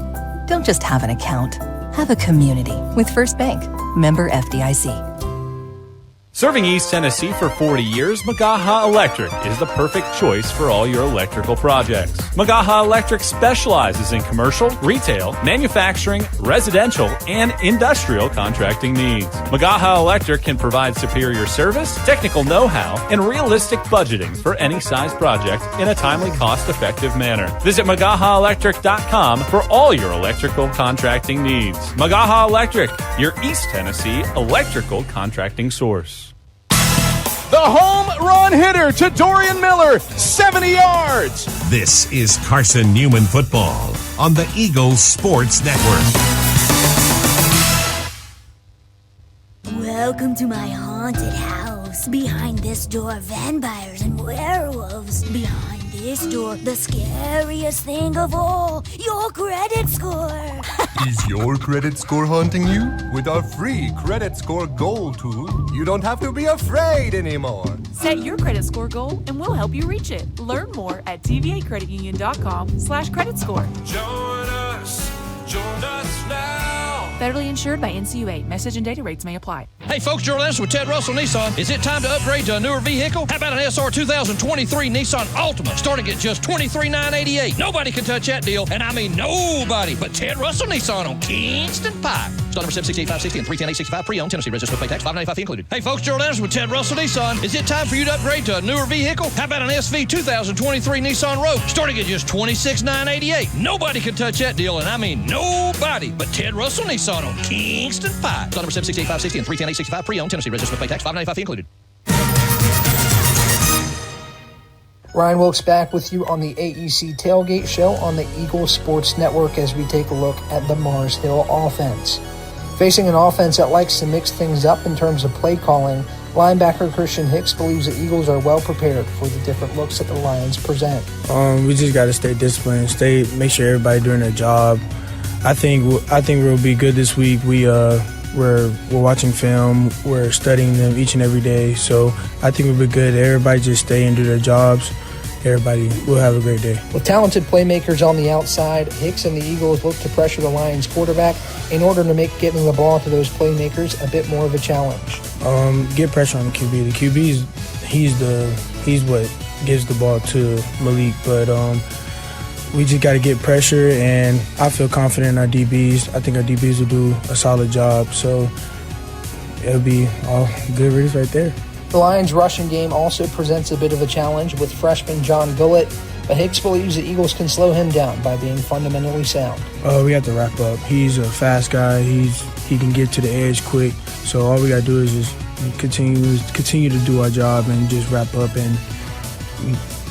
Don't just have an account. Have a community with First Bank. Member FDIC.
Serving East Tennessee for 40 years, Magaha Electric is the perfect choice for all your electrical projects. Magaha Electric specializes in commercial, retail, manufacturing, residential, and industrial contracting needs. Magaha Electric can provide superior service, technical know-how, and realistic budgeting for any size project in a timely, cost-effective manner. Visit MagahaElectric.com for all your electrical contracting needs. Magaha Electric, your East Tennessee electrical contracting source.
The home run hitter to Dorian Miller, 70 yards.
This is Carson-Newman football on the Eagles Sports Network.
Welcome to my haunted house. Behind this door, vampires and werewolves. Behind this door, the scariest thing of all, your credit score.
Is your credit score haunting you? With our free credit score goal tool, you don't have to be afraid anymore.
Set your credit score goal and we'll help you reach it. Learn more at tvacreditunion.com/credit score.
Join us now.
Federally insured by NCUA. Message and data rates may apply.
Hey folks, Gerald Anderson with Ted Russell Nissan. Is it time to upgrade to a newer vehicle? How about an SR 2023 Nissan Altima starting at just $23,988? Nobody can touch that deal, and I mean nobody but Ted Russell Nissan on Kingston Pike. Start number 768-560 and 310-865 pre-owned. Tennessee registered with pay tax, $595 fee included. Hey folks, Gerald Anderson with Ted Russell Nissan. Is it time for you to upgrade to a newer vehicle? How about an SV 2023 Nissan Rogue starting at just $26,988? Nobody can touch that deal, and I mean nobody but Ted Russell Nissan on Kingston Pike. Start number 768-560 and 310-865 pre-owned. Tennessee registered with pay tax, $595 fee included.
Ryan Wilkes back with you on the AEC Tailgate Show on the Eagle Sports Network as we take a look at the Mars Hill offense. Facing an offense that likes to mix things up in terms of play calling, linebacker Christian Hicks believes the Eagles are well prepared for the different looks that the Lions present.
We just got to stay disciplined, make sure everybody doing their job. I think we'll be good this week. We're watching film, we're studying them each and every day, so I think we'll be good. Everybody just stay and do their jobs. Everybody will have a great day.
With talented playmakers on the outside, Hicks and the Eagles look to pressure the Lions quarterback in order to make getting the ball to those playmakers a bit more of a challenge.
Get pressure on the QB. The QB, he's what gives the ball to Malik, but we just got to get pressure, and I feel confident in our DBs. I think our DBs will do a solid job, so it'll be all good reads right there.
The Lions' rushing game also presents a bit of a challenge with freshman John Gullett, but Hicks believes the Eagles can slow him down by being fundamentally sound.
We have to wrap up. He's a fast guy. He can get to the edge quick, so all we got to do is just continue to do our job and just wrap up and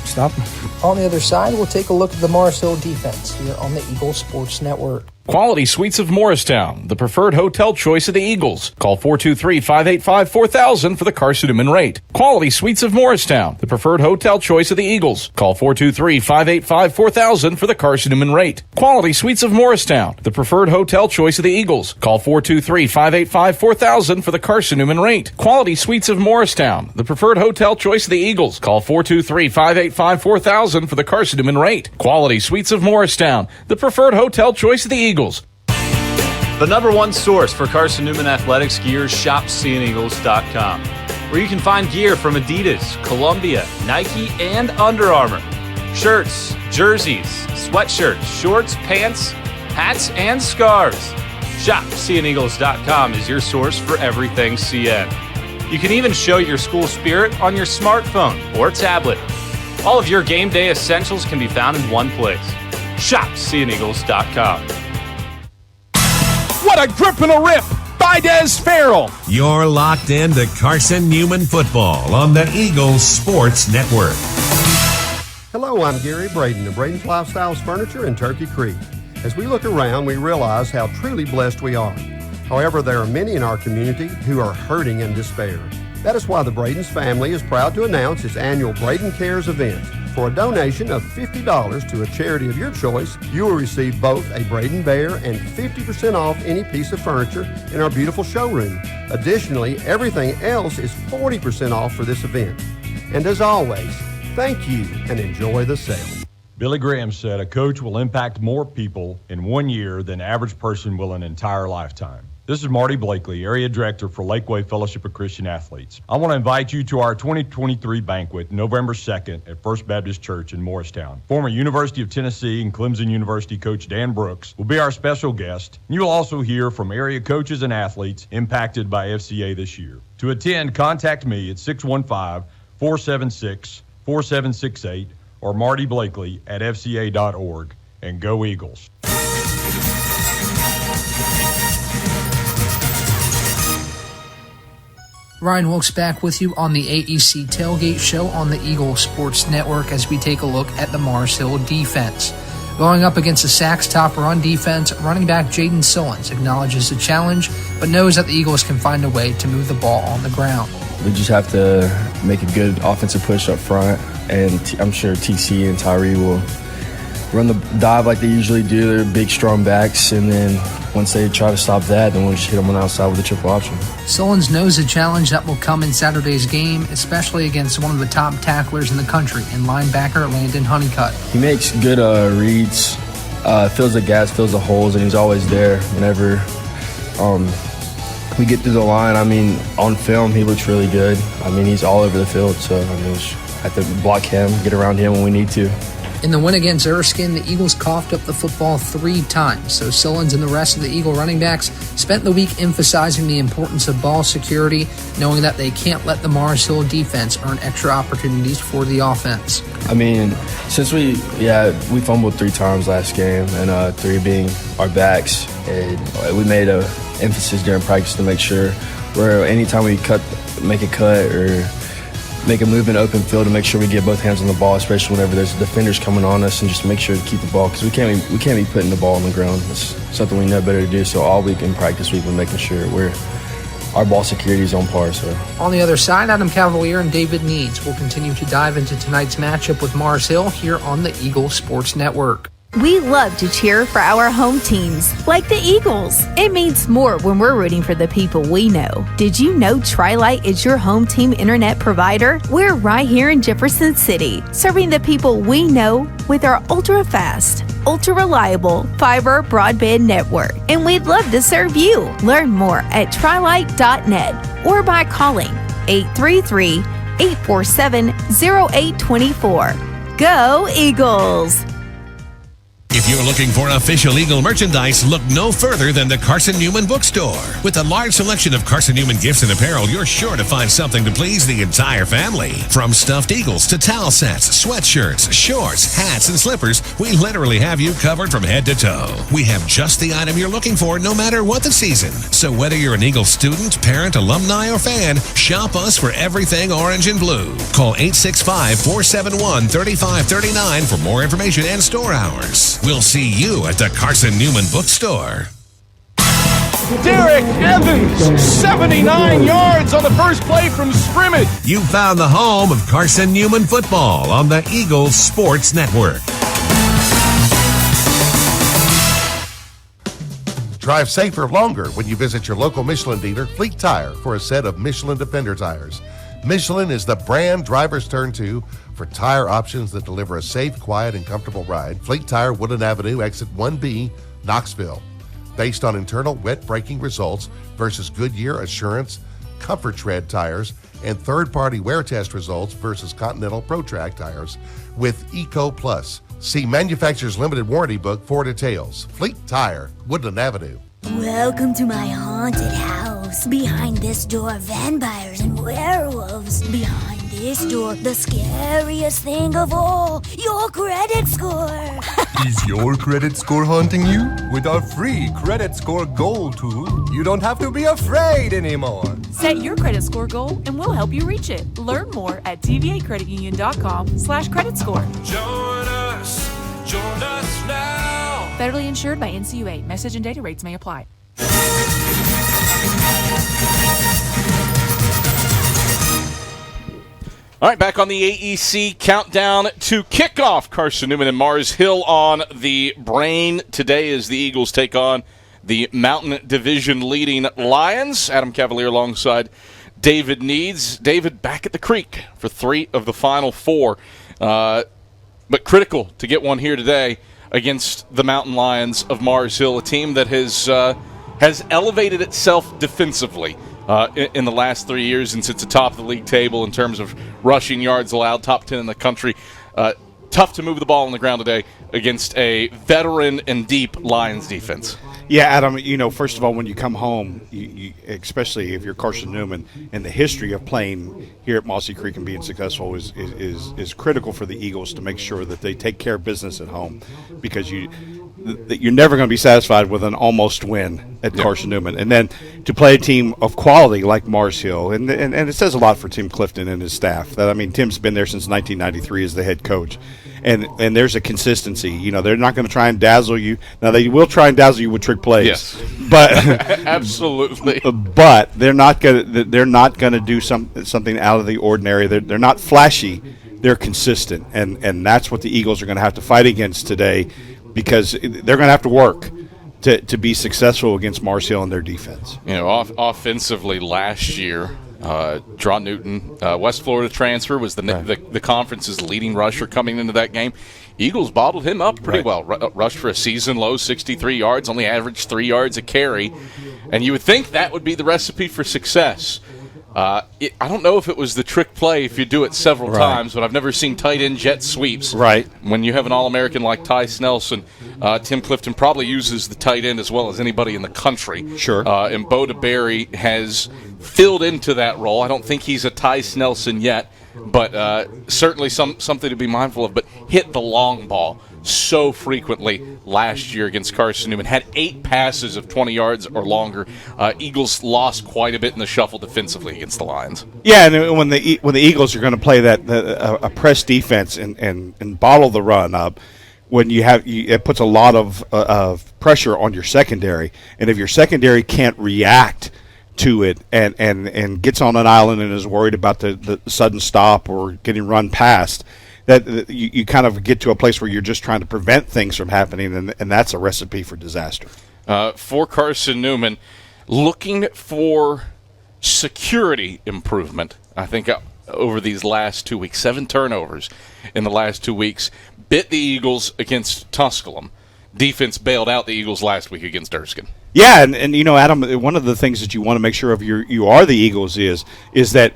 stop him.
On the other side, we'll take a look at the Mars Hill defense here on the Eagle Sports Network.
Quality Suites of Morristown, the preferred hotel choice of the Eagles. Call 423-585-4000 for the Carson-Newman rate. Quality Suites of Morristown, the preferred hotel choice of the Eagles. Call 423-585-4000 for the Carson-Newman rate. Quality Suites of Morristown, the preferred hotel choice of the Eagles. Call 423-585-4000 for the Carson-Newman rate. Quality Suites of Morristown, the preferred hotel choice of the Eagles. Call 423-585-4000 for the Carson-Newman rate. Quality Suites of Morristown, the preferred hotel choice of the Eagles.
The number one source for Carson-Newman athletics gear is shopseeandeagles.com, where you can find gear from Adidas, Columbia, Nike, and Under Armour. Shirts, jerseys, sweatshirts, shorts, pants, hats, and scarves. Shopseeandeagles.com is your source for everything CN. You can even show your school spirit on your smartphone or tablet. All of your game day essentials can be found in one place. Shopseeandeagles.com.
What a grip and a rip by Des Farrell.
You're locked into Carson-Newman football on the Eagles Sports Network.
Hello, I'm Gary Braden of Braden's Lifestyles Furniture in Turkey Creek. As we look around, we realize how truly blessed we are. However, there are many in our community who are hurting in despair. That is why the Braden's family is proud to announce its annual Braden Cares event. For a donation of $50 to a charity of your choice, you will receive both a Braden Bear and 50% off any piece of furniture in our beautiful showroom. Additionally, everything else is 40% off for this event. And as always, thank you and enjoy the sale.
Billy Graham said a coach will impact more people in 1 year than the average person will an entire lifetime. This is Marty Blakely, Area Director for Lakeway Fellowship of Christian Athletes. I want to invite you to our 2023 banquet, November 2nd at First Baptist Church in Morristown. Former University of Tennessee and Clemson University coach Dan Brooks will be our special guest. You will also hear from area coaches and athletes impacted by FCA this year. To attend, contact me at 615-476-4768 or Marty Blakely at fca.org. And go Eagles.
Ryan Wilkes back with you on the AEC Tailgate Show on the Eagle Sports Network as we take a look at the Mars Hill defense. Going up against the SAC's top run defense, running back Jaden Sillens acknowledges the challenge, but knows that the Eagles can find a way to move the ball on the ground.
We just have to make a good offensive push up front, and I'm sure TC and Tyree will run the dive like they usually do. They're big, strong backs, and then once they try to stop that, then we'll just hit them on the outside with a triple option.
Sillens knows the challenge that will come in Saturday's game, especially against one of the top tacklers in the country in linebacker Landon Honeycutt.
He makes good reads, fills the gaps, fills the holes, and he's always there whenever we get through the line. I mean, on film, he looks really good. I mean, he's all over the field, so I mean, we just have to block him, get around him when we need to.
In the win against Erskine, the Eagles coughed up the football 3 times, so Sillens and the rest of the Eagle running backs spent the week emphasizing the importance of ball security, knowing that they can't let the Mars Hill defense earn extra opportunities for the offense.
I mean, since we fumbled 3 times last game, and 3 being our backs, and we made a emphasis during practice to make sure where anytime we make a cut or make a move in open field to make sure we get both hands on the ball, especially whenever there's defenders coming on us, and just make sure to keep the ball because we can't be putting the ball on the ground. It's something we know better to do. So all week in practice, we've been making sure our ball security is on par. So
on the other side, Adam Cavalier and David Needs will continue to dive into tonight's matchup with Mars Hill here on the Eagle Sports Network.
We love to cheer for our home teams, like the Eagles. It means more when we're rooting for the people we know. Did you know Tri-Lite is your home team internet provider? We're right here in Jefferson City, serving the people we know with our ultra-fast, ultra-reliable fiber broadband network. And we'd love to serve you. Learn more at trilite.net or by calling 833-847-0824. Go Eagles!
If you're looking for official Eagle merchandise, look no further than the Carson-Newman bookstore. With a large selection of Carson-Newman gifts and apparel, you're sure to find something to please the entire family. From stuffed eagles to towel sets, sweatshirts, shorts, hats, and slippers, we literally have you covered from head to toe. We have just the item you're looking for no matter what the season. So whether you're an Eagle student, parent, alumni, or fan, shop us for everything orange and blue. Call 865-471-3539 for more information and store hours. We'll see you at the Carson-Newman bookstore.
Derek Evans, 79 yards on the first play from scrimmage.
You found the home of Carson-Newman football on the Eagles Sports Network.
Drive safer longer when you visit your local Michelin dealer, Fleet Tire, for a set of Michelin Defender tires. Michelin is the brand drivers turn to for tire options that deliver a safe, quiet, and comfortable ride. Fleet Tire, Woodland Avenue, exit 1B, Knoxville. Based on internal wet braking results versus Goodyear Assurance Comfort Tread tires and third-party wear test results versus Continental ProTrack tires with Eco Plus. See manufacturer's limited warranty book for details. Fleet Tire, Woodland Avenue.
Welcome to my haunted house. Behind this door, vampires and werewolves. Behind this door, the scariest thing of all, your credit score.
Is your credit score haunting you? With our free credit score goal tool, you don't have to be afraid anymore.
Set your credit score goal and we'll help you reach it. Learn more at tvacreditunion.com/credit score.
Join us now.
Federally insured by NCUA. Message and data rates may apply.
All right, back on the AEC countdown to kickoff. Carson-Newman and Mars Hill on the brain. Today as the Eagles take on the Mountain Division leading Lions. Adam Cavalier alongside David Needs. David back at the creek for 3 of the final 4. But critical to get one here today against the Mountain Lions of Mars Hill, a team that has elevated itself defensively in the last 3 years and sits atop the league table in terms of rushing yards allowed, top 10 in the country. Tough to move the ball on the ground today against a veteran and deep Lions defense.
Yeah, Adam, first of all, when you come home, you, especially if you're Carson-Newman, and the history of playing here at Mossy Creek and being successful is critical for the Eagles to make sure that they take care of business at home, because you're never going to be satisfied with an almost win at Carson-Newman. And then to play a team of quality like Mars Hill, and it says a lot for Tim Clifton and his staff. Tim's been there since 1993 as the head coach. And there's a consistency. They're not going to try and dazzle you. Now, they will try and dazzle you with trick plays.
Yes.
But
absolutely.
But they're not going to do something out of the ordinary. They're not flashy. They're consistent. And that's what the Eagles are going to have to fight against today, because they're going to have to work to be successful against Mars Hill and their defense.
Offensively last year, Draw Newton, West Florida transfer, was the conference's leading rusher coming into that game. Eagles bottled him up pretty well. Rushed for a season-low 63 yards, only averaged 3 yards a carry. And you would think that would be the recipe for success. I don't know if it was the trick play if you do it several times, but I've never seen tight end jet sweeps.
Right.
When you have an All-American like Ty Snelson, Tim Clifton probably uses the tight end as well as anybody in the country.
Sure.
And Bo DeBerry has filled into that role. I don't think he's a Ty Snelson yet, but certainly something to be mindful of. But hit the long ball so frequently last year against Carson-Newman. Had 8 passes of 20 yards or longer. Eagles lost quite a bit in the shuffle defensively against the Lions.
Yeah, and when the Eagles are going to play a press defense and bottle the run up, when it puts a lot of pressure on your secondary, and if your secondary can't react to it and gets on an island and is worried about the sudden stop or getting run past, that you kind of get to a place where you're just trying to prevent things from happening, and that's a recipe for disaster.
For Carson-Newman, looking for security improvement, I think over these last 2 weeks, 7 turnovers in the last 2 weeks, bit the Eagles against Tusculum. Defense bailed out the Eagles last week against Erskine.
Yeah, and Adam, one of the things that you want to make sure of you are the Eagles is that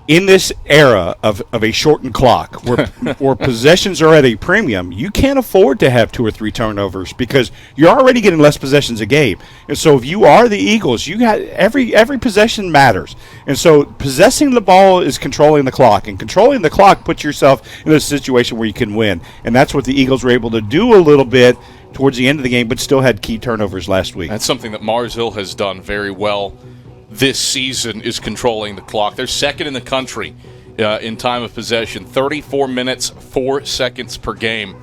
in this era of a shortened clock where possessions are at a premium, you can't afford to have 2 or 3 turnovers because you're already getting less possessions a game. And so if you are the Eagles, you got every possession matters. And so possessing the ball is controlling the clock, and controlling the clock puts yourself in a situation where you can win. And that's what the Eagles were able to do a little bit towards the end of the game, but still had key turnovers last week.
That's something that Mars Hill has done very well this season, is controlling the clock. They're second in the country in time of possession, 34 minutes, 4 seconds per game.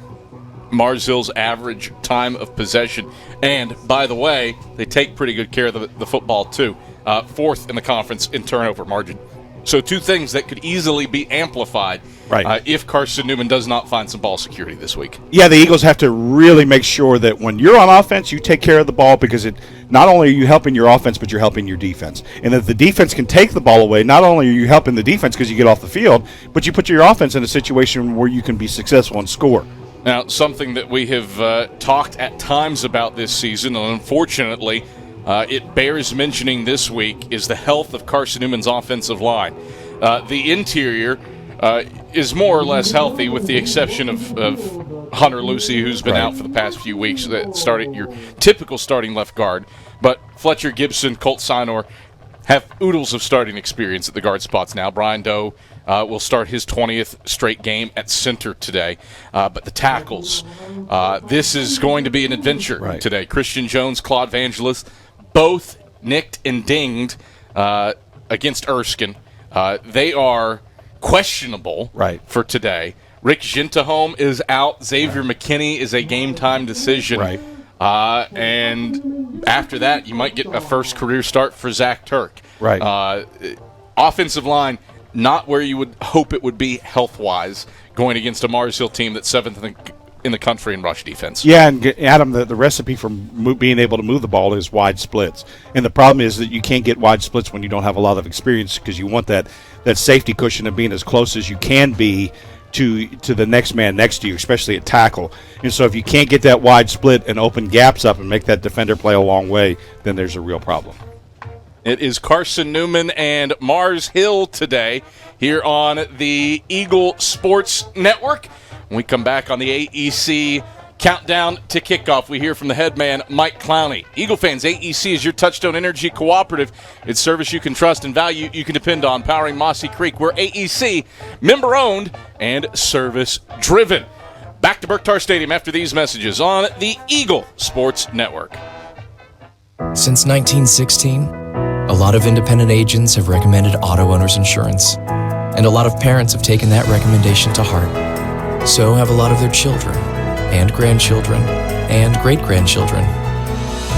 Mars Hill's average time of possession. And, by the way, they take pretty good care of the football, too. 4th in the conference in turnover margin. So 2 things that could easily be amplified if Carson-Newman does not find some ball security this week.
Yeah, the Eagles have to really make sure that when you're on offense, you take care of the ball, because not only are you helping your offense, but you're helping your defense. And if the defense can take the ball away, not only are you helping the defense because you get off the field, but you put your offense in a situation where you can be successful and score.
Now, something that we have talked at times about this season, and unfortunately it bears mentioning this week, is the health of Carson-Newman's offensive line. The interior is more or less healthy, with the exception of Hunter Lucy, who's been out for the past few weeks. That started your typical starting left guard. But Fletcher Gibson, Colt Sinor have oodles of starting experience at the guard spots now. Brian Doe will start his 20th straight game at center today. But the tackles, this is going to be an adventure today. Christian Jones, Claude Vangelis, both nicked and dinged against Erskine. They are questionable for today. Rick Gentahome is out. Xavier McKinney is a game-time decision. And after that, you might get a first career start for Zach Turk. Offensive line, not where you would hope it would be health-wise, going against a Mars Hill team that's 7th in the country in rush defense.
Yeah, and Adam, the recipe for being able to move the ball is wide splits. And the problem is that you can't get wide splits when you don't have a lot of experience, because you want that safety cushion of being as close as you can be to the next man next to you, especially at tackle. And so if you can't get that wide split and open gaps up and make that defender play a long way, then there's a real problem.
It is Carson-Newman and Mars Hill today here on the Eagle Sports Network. When we come back on the AEC countdown to kickoff, we hear from the head man, Mike Clowney. Eagle fans, AEC is your Touchstone Energy Cooperative. It's service you can trust and value you can depend on, powering Mossy Creek. We're AEC, member-owned and service-driven. Back to Burke-Tar Stadium after these messages on the Eagle Sports Network.
Since 1916, a lot of independent agents have recommended auto owners insurance, and a lot of parents have taken that recommendation to heart. So have a lot of their children, and grandchildren, and great-grandchildren.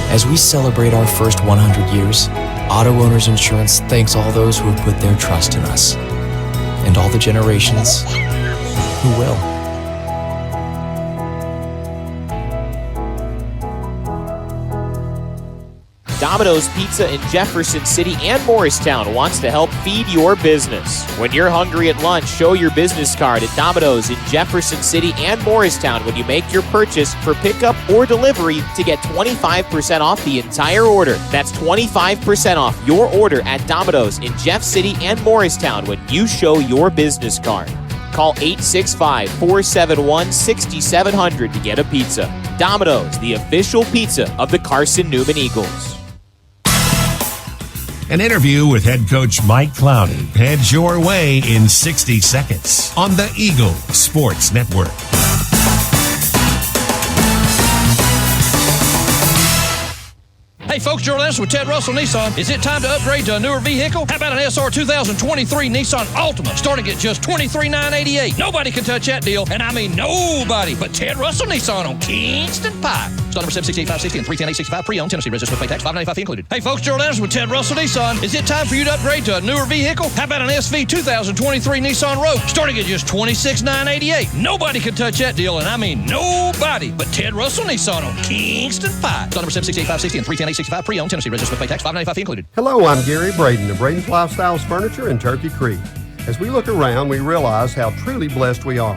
As we celebrate our first 100 years, Auto Owners Insurance thanks all those who have put their trust in us, and all the generations who will.
Domino's Pizza in Jefferson City and Morristown wants to help feed your business. When you're hungry at lunch, show your business card at Domino's in Jefferson City and Morristown when you make your purchase for pickup or delivery to get 25% off the entire order. That's 25% off your order at Domino's in Jeff City and Morristown when you show your business card. Call 865-471-6700 to get a pizza. Domino's, the official pizza of the Carson-Newman Eagles.
An interview with head coach Mike Clowney heads your way in 60 seconds on the Eagle Sports Network.
Hey folks, Gerald Anderson with Ted Russell Nissan. Is it time to upgrade to a newer vehicle? How about an SR 2023 Nissan Altima starting at just $23,988? Nobody can touch that deal, and I mean nobody but Ted Russell Nissan on Kingston Pike. Start number 768-560 and 310-865 pre-owned, Tennessee registered with pay tax, $595 fee included. Hey folks, Gerald Anderson with Ted Russell Nissan. Is it time for you to upgrade to a newer vehicle? How about an SV 2023 Nissan Rogue starting at just $26,988? Nobody can touch that deal, and I mean nobody but Ted Russell Nissan on Kingston Pike. Start number 768-560 and 310-865 pre-owned, Tennessee registered with pay tax, $595 fee included.
Hello, I'm Gary Braden of Braden's Lifestyles Furniture in Turkey Creek. As we look around, we realize how truly blessed we are.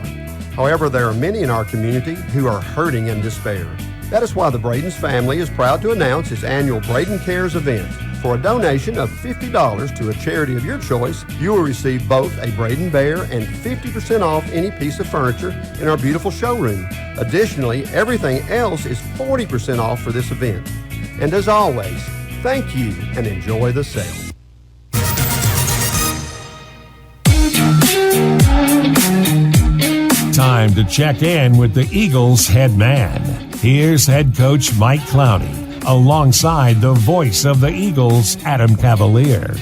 However, there are many in our community who are hurting in despair. That is why the Braden's family is proud to announce its annual Braden Cares event. For a donation of $50 to a charity of your choice, you will receive both a Braden Bear and 50% off any piece of furniture in our beautiful showroom. Additionally, everything else is 40% off for this event. And as always, thank you and enjoy the sale.
Time to check in with the Eagles head man. Here's head coach Mike Clowney, alongside the voice of the Eagles, Adam Cavalier.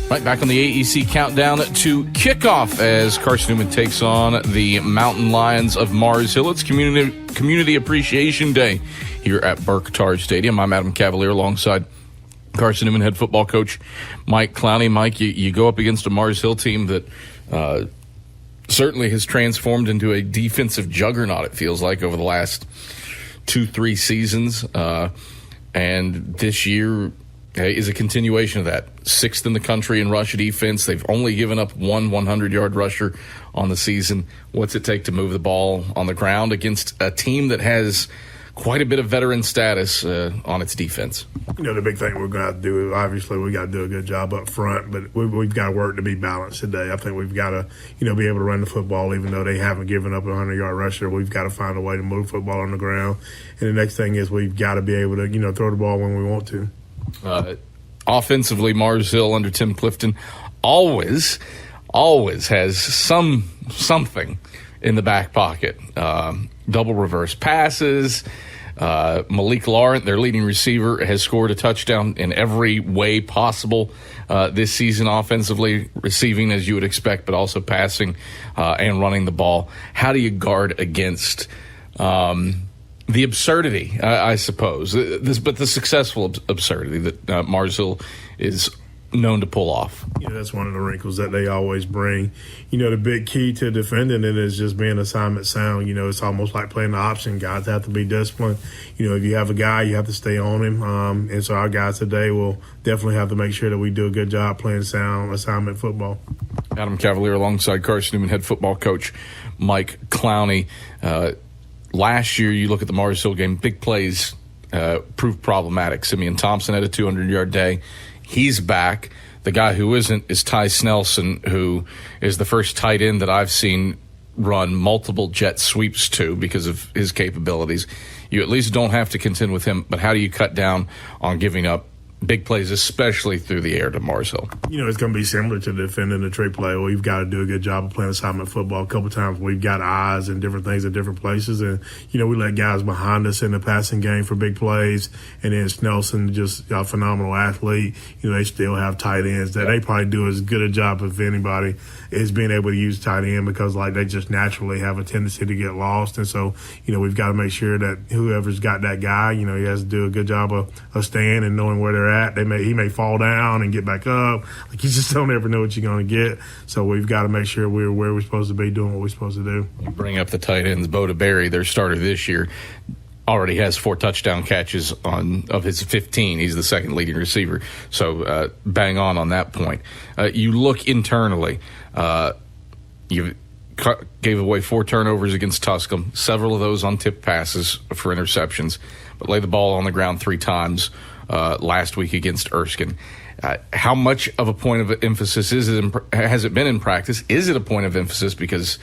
Right back on the AEC countdown to kickoff as Carson-Newman takes on the Mountain Lions of Mars Hill. It's Community Appreciation Day here at Burke-Tar Stadium. I'm Adam Cavalier alongside Carson-Newman head football coach Mike Clowney. Mike, you go up against a Mars Hill team that certainly has transformed into a defensive juggernaut, it feels like, over the last 2-3 seasons. And this year is a continuation of that. 6th in the country in rush defense. They've only given up one 100-yard rusher on the season. What's it take to move the ball on the ground against a team that has quite a bit of veteran status on its defense?
You know, the big thing we're going to have to do is obviously we got to do a good job up front, but we've got to work to be balanced today. I think we've got to, be able to run the football even though they haven't given up a 100-yard rusher. We've got to find a way to move football on the ground. And the next thing is we've got to be able to, throw the ball when we want to.
Offensively, Mars Hill under Tim Clifton always has something in the back pocket. Double reverse passes. Malik Laurent, their leading receiver, has scored a touchdown in every way possible this season offensively, receiving as you would expect, but also passing and running the ball. How do you guard against the absurdity, I suppose, but the successful absurdity that Mars Hill is known to pull off?
That's one of the wrinkles that they always bring. The big key to defending it is just being assignment sound. It's almost like playing the option. Guys have to be disciplined. If you have a guy, you have to stay on him. And so our guys today will definitely have to make sure that we do a good job playing sound assignment football.
Adam Cavalier alongside Carson-Newman head football coach Mike Clowney. Last year, you look at the Mars Hill game, big plays proved problematic. Simeon Thompson had a 200-yard day. He's back. The guy who isn't is Ty Snelson, who is the first tight end that I've seen run multiple jet sweeps to because of his capabilities. You at least don't have to contend with him, but how do you cut down on giving up big plays, especially through the air to Mars Hill?
It's going to be similar to defending the trick play. We've got to do a good job of playing assignment football. A couple of times we've got eyes and different things at different places. And, we let guys behind us in the passing game for big plays. And then Snelson, just a phenomenal athlete. They still have tight ends that they probably do as good a job as anybody is being able to use tight end because, they just naturally have a tendency to get lost. And so, we've got to make sure that whoever's got that guy, he has to do a good job of staying and knowing where they're at. He may fall down and get back up. You just don't ever know what you're going to get. So we've got to make sure we're where we're supposed to be, doing what we're supposed to do.
You bring up the tight ends. Bo Berry, their starter this year, already has 4 touchdown catches of his 15. He's the second leading receiver. So bang on that point. You look internally. You gave away 4 turnovers against Tusculum, several of those on tip passes for interceptions, but lay the ball on the ground 3 times last week against Erskine. How much of a point of emphasis has it been in practice? Is it a point of emphasis because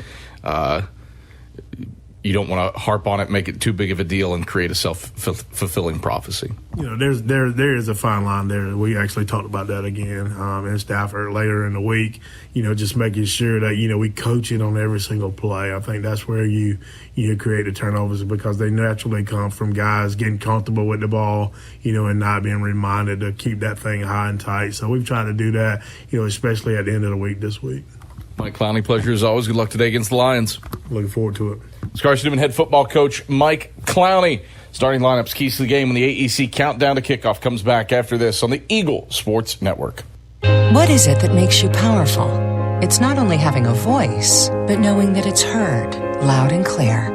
you don't want to harp on it, make it too big of a deal, and create a self-fulfilling prophecy.
There is a fine line there. We actually talked about that again in Stafford later in the week. Just making sure that we coach it on every single play. I think that's where you create the turnovers, because they naturally come from guys getting comfortable with the ball, and not being reminded to keep that thing high and tight. So we've tried to do that, especially at the end of the week this week.
Mike Clowney, pleasure as always. Good luck today against the Lions.
Looking forward to it.
It's Carson-Newman head football coach Mike Clowney. Starting lineups, keys to the game when the AEC countdown to kickoff comes back after this on the Eagle Sports Network.
What is it that makes you powerful? It's not only having a voice, but knowing that it's heard loud and clear.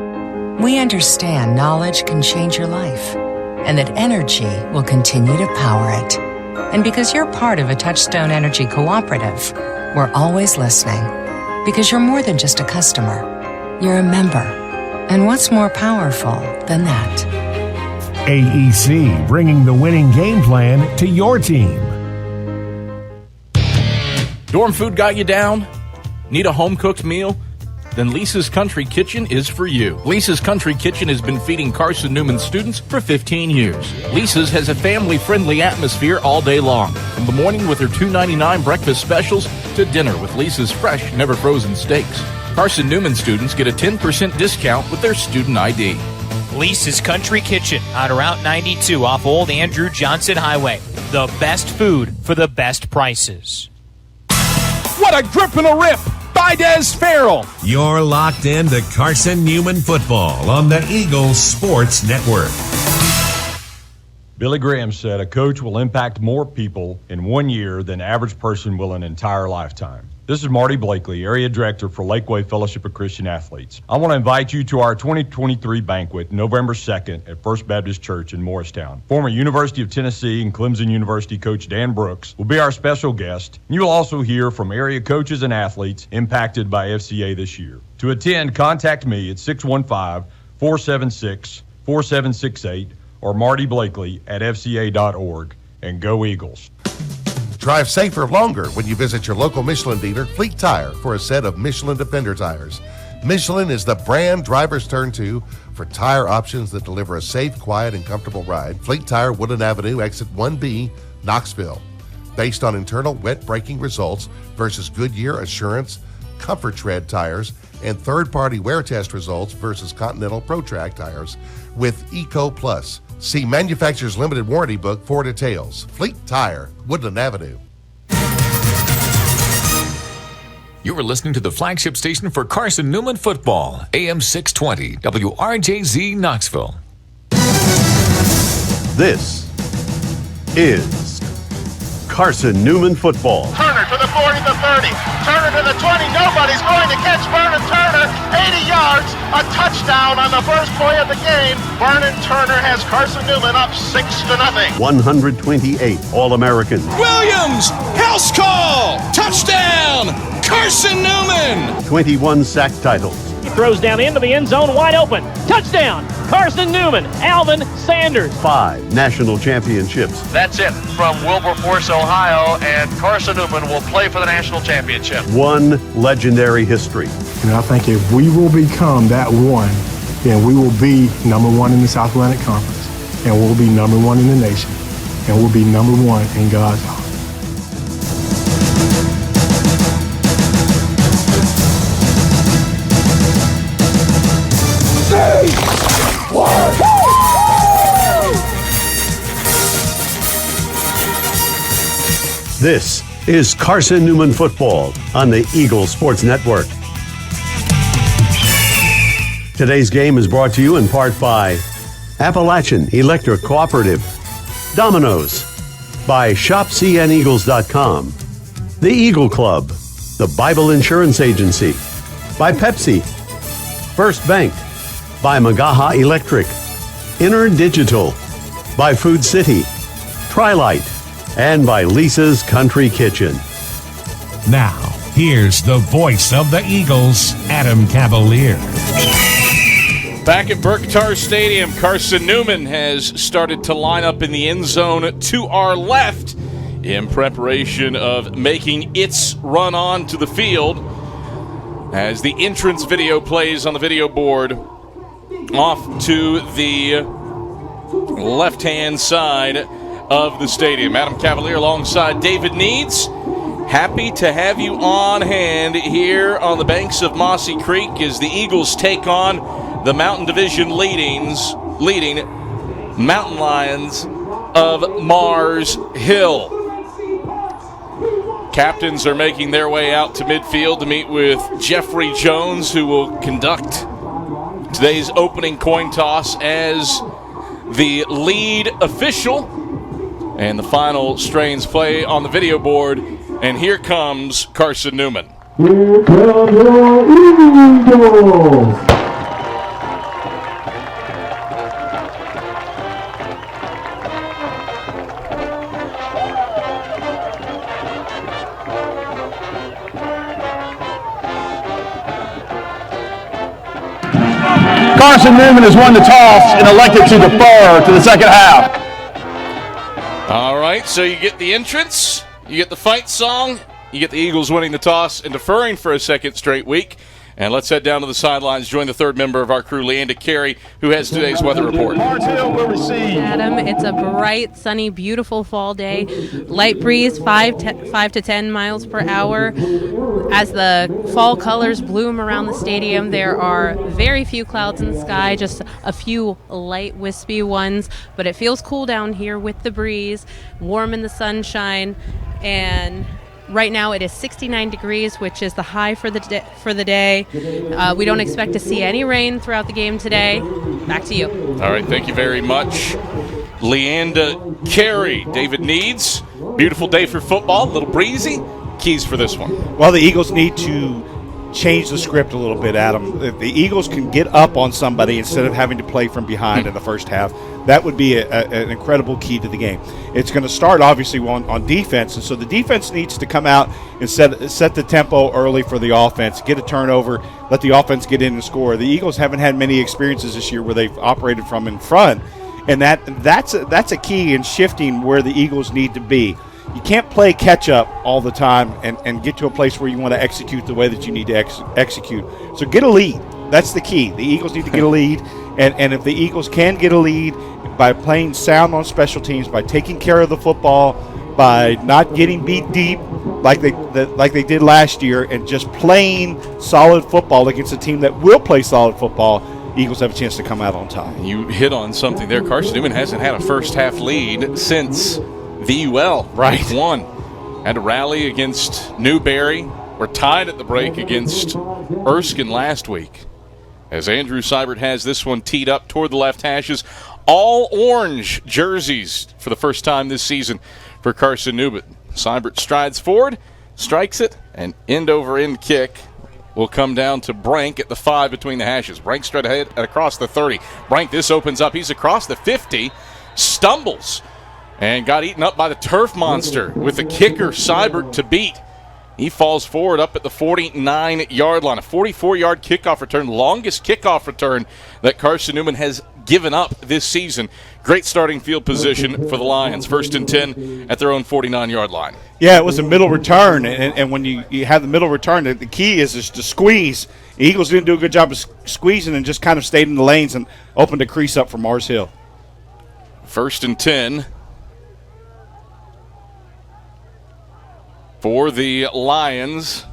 We understand knowledge can change your life, and that energy will continue to power it. And because you're part of a Touchstone Energy cooperative, we're always listening. Because you're more than just a customer. You're a member. And what's more powerful than that?
AEC, bringing the winning game plan to your team.
Dorm food got you down? Need a home-cooked meal? Then Lisa's Country Kitchen is for you. Lisa's Country Kitchen has been feeding Carson-Newman students for 15 years. Lisa's has a family-friendly atmosphere all day long. From the morning with her $2.99 breakfast specials to dinner with Lisa's fresh, never-frozen steaks. Carson-Newman students get a 10% discount with their student ID.
Lisa's Country Kitchen on Route 92 off Old Andrew Johnson Highway. The best food for the best prices.
What a grip and a rip by Des Farrell.
You're locked in to Carson-Newman football on the Eagle Sports Network.
Billy Graham said a coach will impact more people in 1 year than the average person will an entire lifetime. This is Marty Blakely, Area Director for Lakeway Fellowship of Christian Athletes. I want to invite you to our 2023 banquet, November 2nd at First Baptist Church in Morristown. Former University of Tennessee and Clemson University coach Dan Brooks will be our special guest. You will also hear from area coaches and athletes impacted by FCA this year. To attend, contact me at 615-476-4768 or Marty Blakely at fca.org. And go Eagles.
Drive safer longer when you visit your local Michelin dealer, Fleet Tire, for a set of Michelin Defender tires. Michelin is the brand drivers turn to for tire options that deliver a safe, quiet, and comfortable ride. Fleet Tire, Woodland Avenue, exit 1B, Knoxville. Based on internal wet braking results versus Goodyear Assurance, Comfort Tread tires, and third-party wear test results versus Continental ProTrack tires with Eco Plus. See manufacturer's limited warranty book for details. Fleet Tire, Woodland Avenue.
You are listening to the flagship station for Carson-Newman football, AM 620, WRJZ Knoxville.
This is Carson-Newman football.
Turner to the 40, the 30. Turner to the 20. Nobody's going to catch Vernon Turner. 80 yards. A touchdown on the first play of the game. Vernon Turner has Carson-Newman up 6-0.
128 All-Americans.
Williams, house call, touchdown, Carson-Newman.
21 sack titles.
He throws down into the end zone, wide open. Touchdown, Carson-Newman, Alvin Sanders.
5 national championships.
That's it from Wilberforce, Ohio, and Carson-Newman will play for the national championship.
1 legendary history.
I think if we will become that one, then we will be number one in the South Atlantic Conference, and we'll be number one in the nation, and we'll be number one in God's eyes.
This is Carson-Newman football on the Eagle Sports Network. Today's game is brought to you in part by Appalachian Electric Cooperative, Domino's, by ShopCNEagles.com, the Eagle Club, the Bible Insurance Agency, by Pepsi, First Bank, by Magaha Electric, Inner Digital, by Food City, Trilite, and by Lisa's Country Kitchen.
Now, here's the voice of the Eagles, Adam Cavalier.
Back at Burke-Tar Stadium, Carson-Newman has started to line up in the end zone to our left in preparation of making its run on to the field. As the entrance video plays on the video board, off to the left-hand side of the stadium. Adam Cavalier alongside David Needs. Happy to have you on hand here on the banks of Mossy Creek as the Eagles take on the Mountain Division leading Mountain Lions of Mars Hill. Captains are making their way out to midfield to meet with Jeffrey Jones, who will conduct today's opening coin toss as the lead official. And the final strains play on the video board. And here comes Carson-Newman.
Here comes your Eagles!
Carson-Newman has won the toss and elected to defer to the second half.
All right, so you get the entrance, you get the fight song, you get the Eagles winning the toss and deferring for a second straight week. And let's head down to the sidelines, join the third member of our crew, Leanda Carey, who has today's weather report.
Adam, it's a bright, sunny, beautiful fall day. Light breeze, 5 to 10 miles per hour. As the fall colors bloom around the stadium, there are very few clouds in the sky, just a few light, wispy ones. But it feels cool down here with the breeze, warm in the sunshine, and right now it is 69 degrees, which is the high for the day. We don't expect to see any rain throughout the game today. Back to you.
All right, thank you very much, Leanda Carey. David Needs, beautiful day for football, a little breezy. Keys for this one.
Well, the Eagles need to change the script a little bit, Adam. If the Eagles can get up on somebody instead of having to play from behind in the first half, that would be an incredible key to the game. It's going to start, obviously, on defense, and so the defense needs to come out and set the tempo early for the offense, get a turnover, let the offense get in and score. The Eagles haven't had many experiences this year where they've operated from in front, and that's a key in shifting where the Eagles need to be. You can't play catch-up all the time and get to a place where you want to execute the way that you need to execute. So get a lead. That's the key. The Eagles need to get a lead, and if the Eagles can get a lead by playing sound on special teams, by taking care of the football, by not getting beat deep like they did last year, and just playing solid football against a team that will play solid football, Eagles have a chance to come out on top.
You hit on something there. Carson-Newman hasn't had a first-half lead since VUL.
Right.
Won. Had to rally against Newberry. We're tied at the break against Erskine last week. As Andrew Seibert has this one teed up toward the left hashes. All orange jerseys for the first time this season for Carson-Newman. Seibert strides forward, strikes it, and end-over-end kick will come down to Brank at the 5 between the hashes. Brank straight ahead and across the 30. Brank, this opens up. He's across the 50, stumbles, and got eaten up by the turf monster with the kicker Seibert to beat. He falls forward up at the 49-yard line. A 44-yard kickoff return, longest kickoff return that Carson-Newman has given up this season. Great starting field position for the Lions. 1st and 10 at their own 49-yard line.
Yeah, it was a middle return, and when you have the middle return, the key is to squeeze. The Eagles didn't do a good job of squeezing and just kind of stayed in the lanes and opened a crease up for Mars Hill.
1st and 10. For the Lions,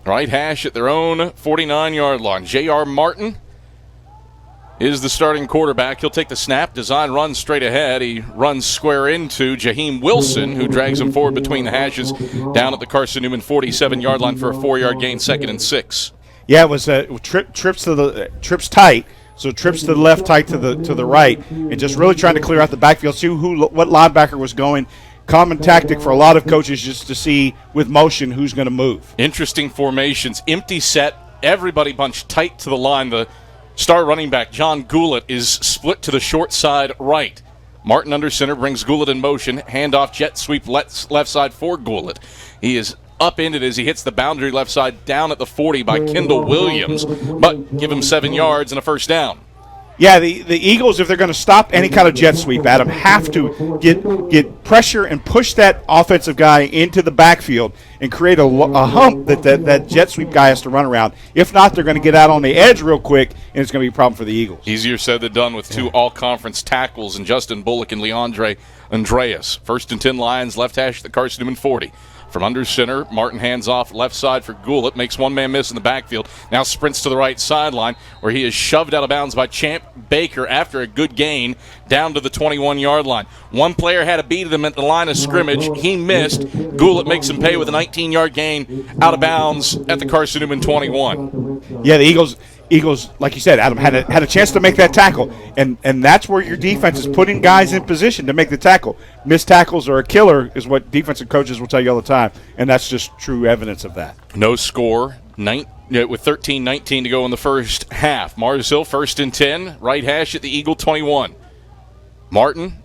right hash at their own 49-yard line. J.R. Martin is the starting quarterback. He'll take the snap, design run straight ahead. He runs square into Jaheim Wilson, who drags him forward between the hashes down at the Carson-Newman 47-yard line for a 4-yard gain, 2nd and 6.
Yeah, it was trips tight. So trips to the left, tight to the right, and just really trying to clear out the backfield, see what linebacker was going. Common tactic for a lot of coaches just to see with motion who's going to move.
Interesting formations. Empty set. Everybody bunched tight to the line. The star running back, John Goulet, is split to the short side right. Martin under center brings Goulet in motion. Handoff, jet sweep left side for Goulet. He is upended as he hits the boundary left side down at the 40 by Kendall Williams, but give him 7 yards and a first down.
Yeah, the Eagles, if they're going to stop any kind of jet sweep, Adam, have to get pressure and push that offensive guy into the backfield and create a hump that jet sweep guy has to run around. If not, they're going to get out on the edge real quick, and it's going to be a problem for the Eagles.
Easier said than done with two all-conference tackles in Justin Bullock and Leandre Andreas. 1st and 10 Lions, left hash at the Carson-Newman 40. From under center, Martin hands off left side for Goulet, makes one man miss in the backfield, now sprints to the right sideline where he is shoved out of bounds by Champ Baker after a good gain down to the 21-yard line. One player had a beat at him at the line of scrimmage. He missed. Goulet makes him pay with a 19-yard gain out of bounds at the Carson-Newman 21.
Yeah, the Eagles, like you said, Adam, had a chance to make that tackle, and that's where your defense is putting guys in position to make the tackle. Missed tackles are a killer is what defensive coaches will tell you all the time, and that's just true evidence of that.
No score, with 13-19 to go in the first half. Mars Hill, 1st and 10, right hash at the Eagle 21. Martin,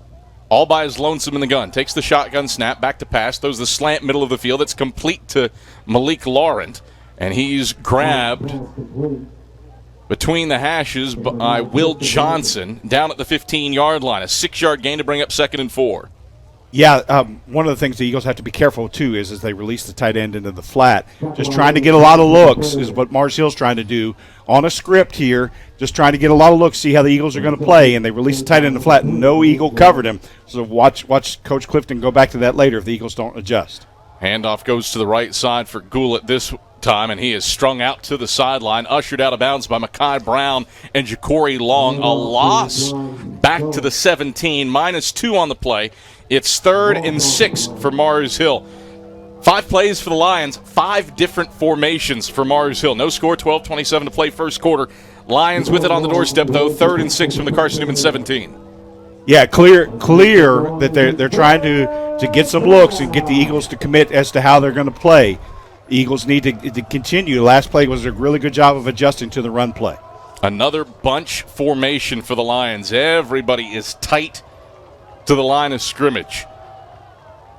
all by his lonesome in the gun, takes the shotgun snap, back to pass, throws the slant middle of the field. It's complete to Malik Laurent, and he's grabbed between the hashes by Will Johnson down at the 15-yard line. A 6-yard gain to bring up 2nd and 4.
Yeah, one of the things the Eagles have to be careful, too, is as they release the tight end into the flat. Just trying to get a lot of looks is what Mars Hill's trying to do on a script here, just trying to get a lot of looks, see how the Eagles are going to play, and they release the tight end in the flat, and no Eagle covered him. So watch Coach Clifton go back to that later if the Eagles don't adjust.
Handoff goes to the right side for Goulet this time, and he is strung out to the sideline, ushered out of bounds by Mekhi Brown and Ja'Cory Long. A loss back to the 17, -2 on the play. It's 3rd and 6 for Mars Hill. 5 plays for the Lions, 5 different formations for Mars Hill. No score, 12:27 to play first quarter. Lions with it on the doorstep, though, 3rd and 6 from the Carson-Newman 17.
Yeah, clear that they're trying to get some looks and get the Eagles to commit as to how they're going to play. The Eagles need to continue. The last play was a really good job of adjusting to the run play.
Another bunch formation for the Lions. Everybody is tight to the line of scrimmage.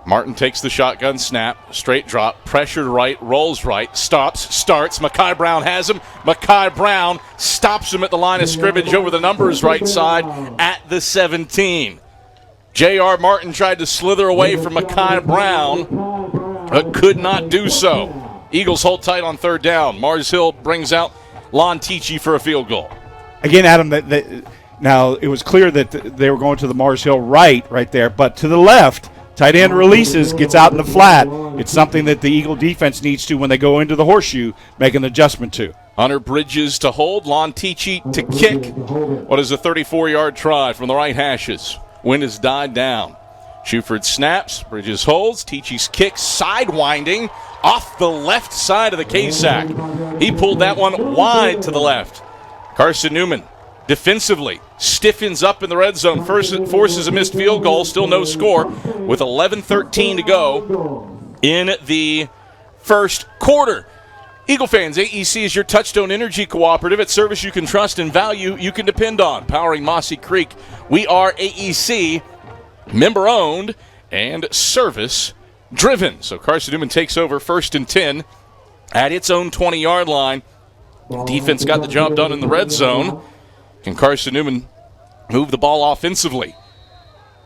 Martin takes the shotgun snap, straight drop, pressured right, rolls right, stops, starts. Mekhi Brown has him. Mekhi Brown stops him at the line of scrimmage over the numbers right side at the 17. J.R. Martin tried to slither away from Mekhi Brown, but could not do so. Eagles hold tight on 3rd down. Mars Hill brings out Lon Tichy for a field goal.
Again, Adam, now it was clear that they were going to the Mars Hill right there, but to the left, tight end releases, gets out in the flat. It's something that the Eagle defense needs to, when they go into the horseshoe, make an adjustment to.
Hunter Bridges to hold, Lon Tichy to kick. What is a 34-yard try from the right hashes? Wind has died down. Shuford snaps, Bridges holds, Tichy's kick sidewinding off the left side of the K-Sac. He pulled that one wide to the left. Carson-Newman defensively stiffens up in the red zone, forces a missed field goal, still no score, with 11:13 to go in the first quarter. Eagle fans, AEC is your Touchstone Energy Cooperative. It's service you can trust and value you can depend on. Powering Mossy Creek, we are AEC, member-owned and service-driven. So Carson-Newman takes over 1st and 10 at its own 20-yard line. Defense got the job done in the red zone. Can Carson-Newman move the ball offensively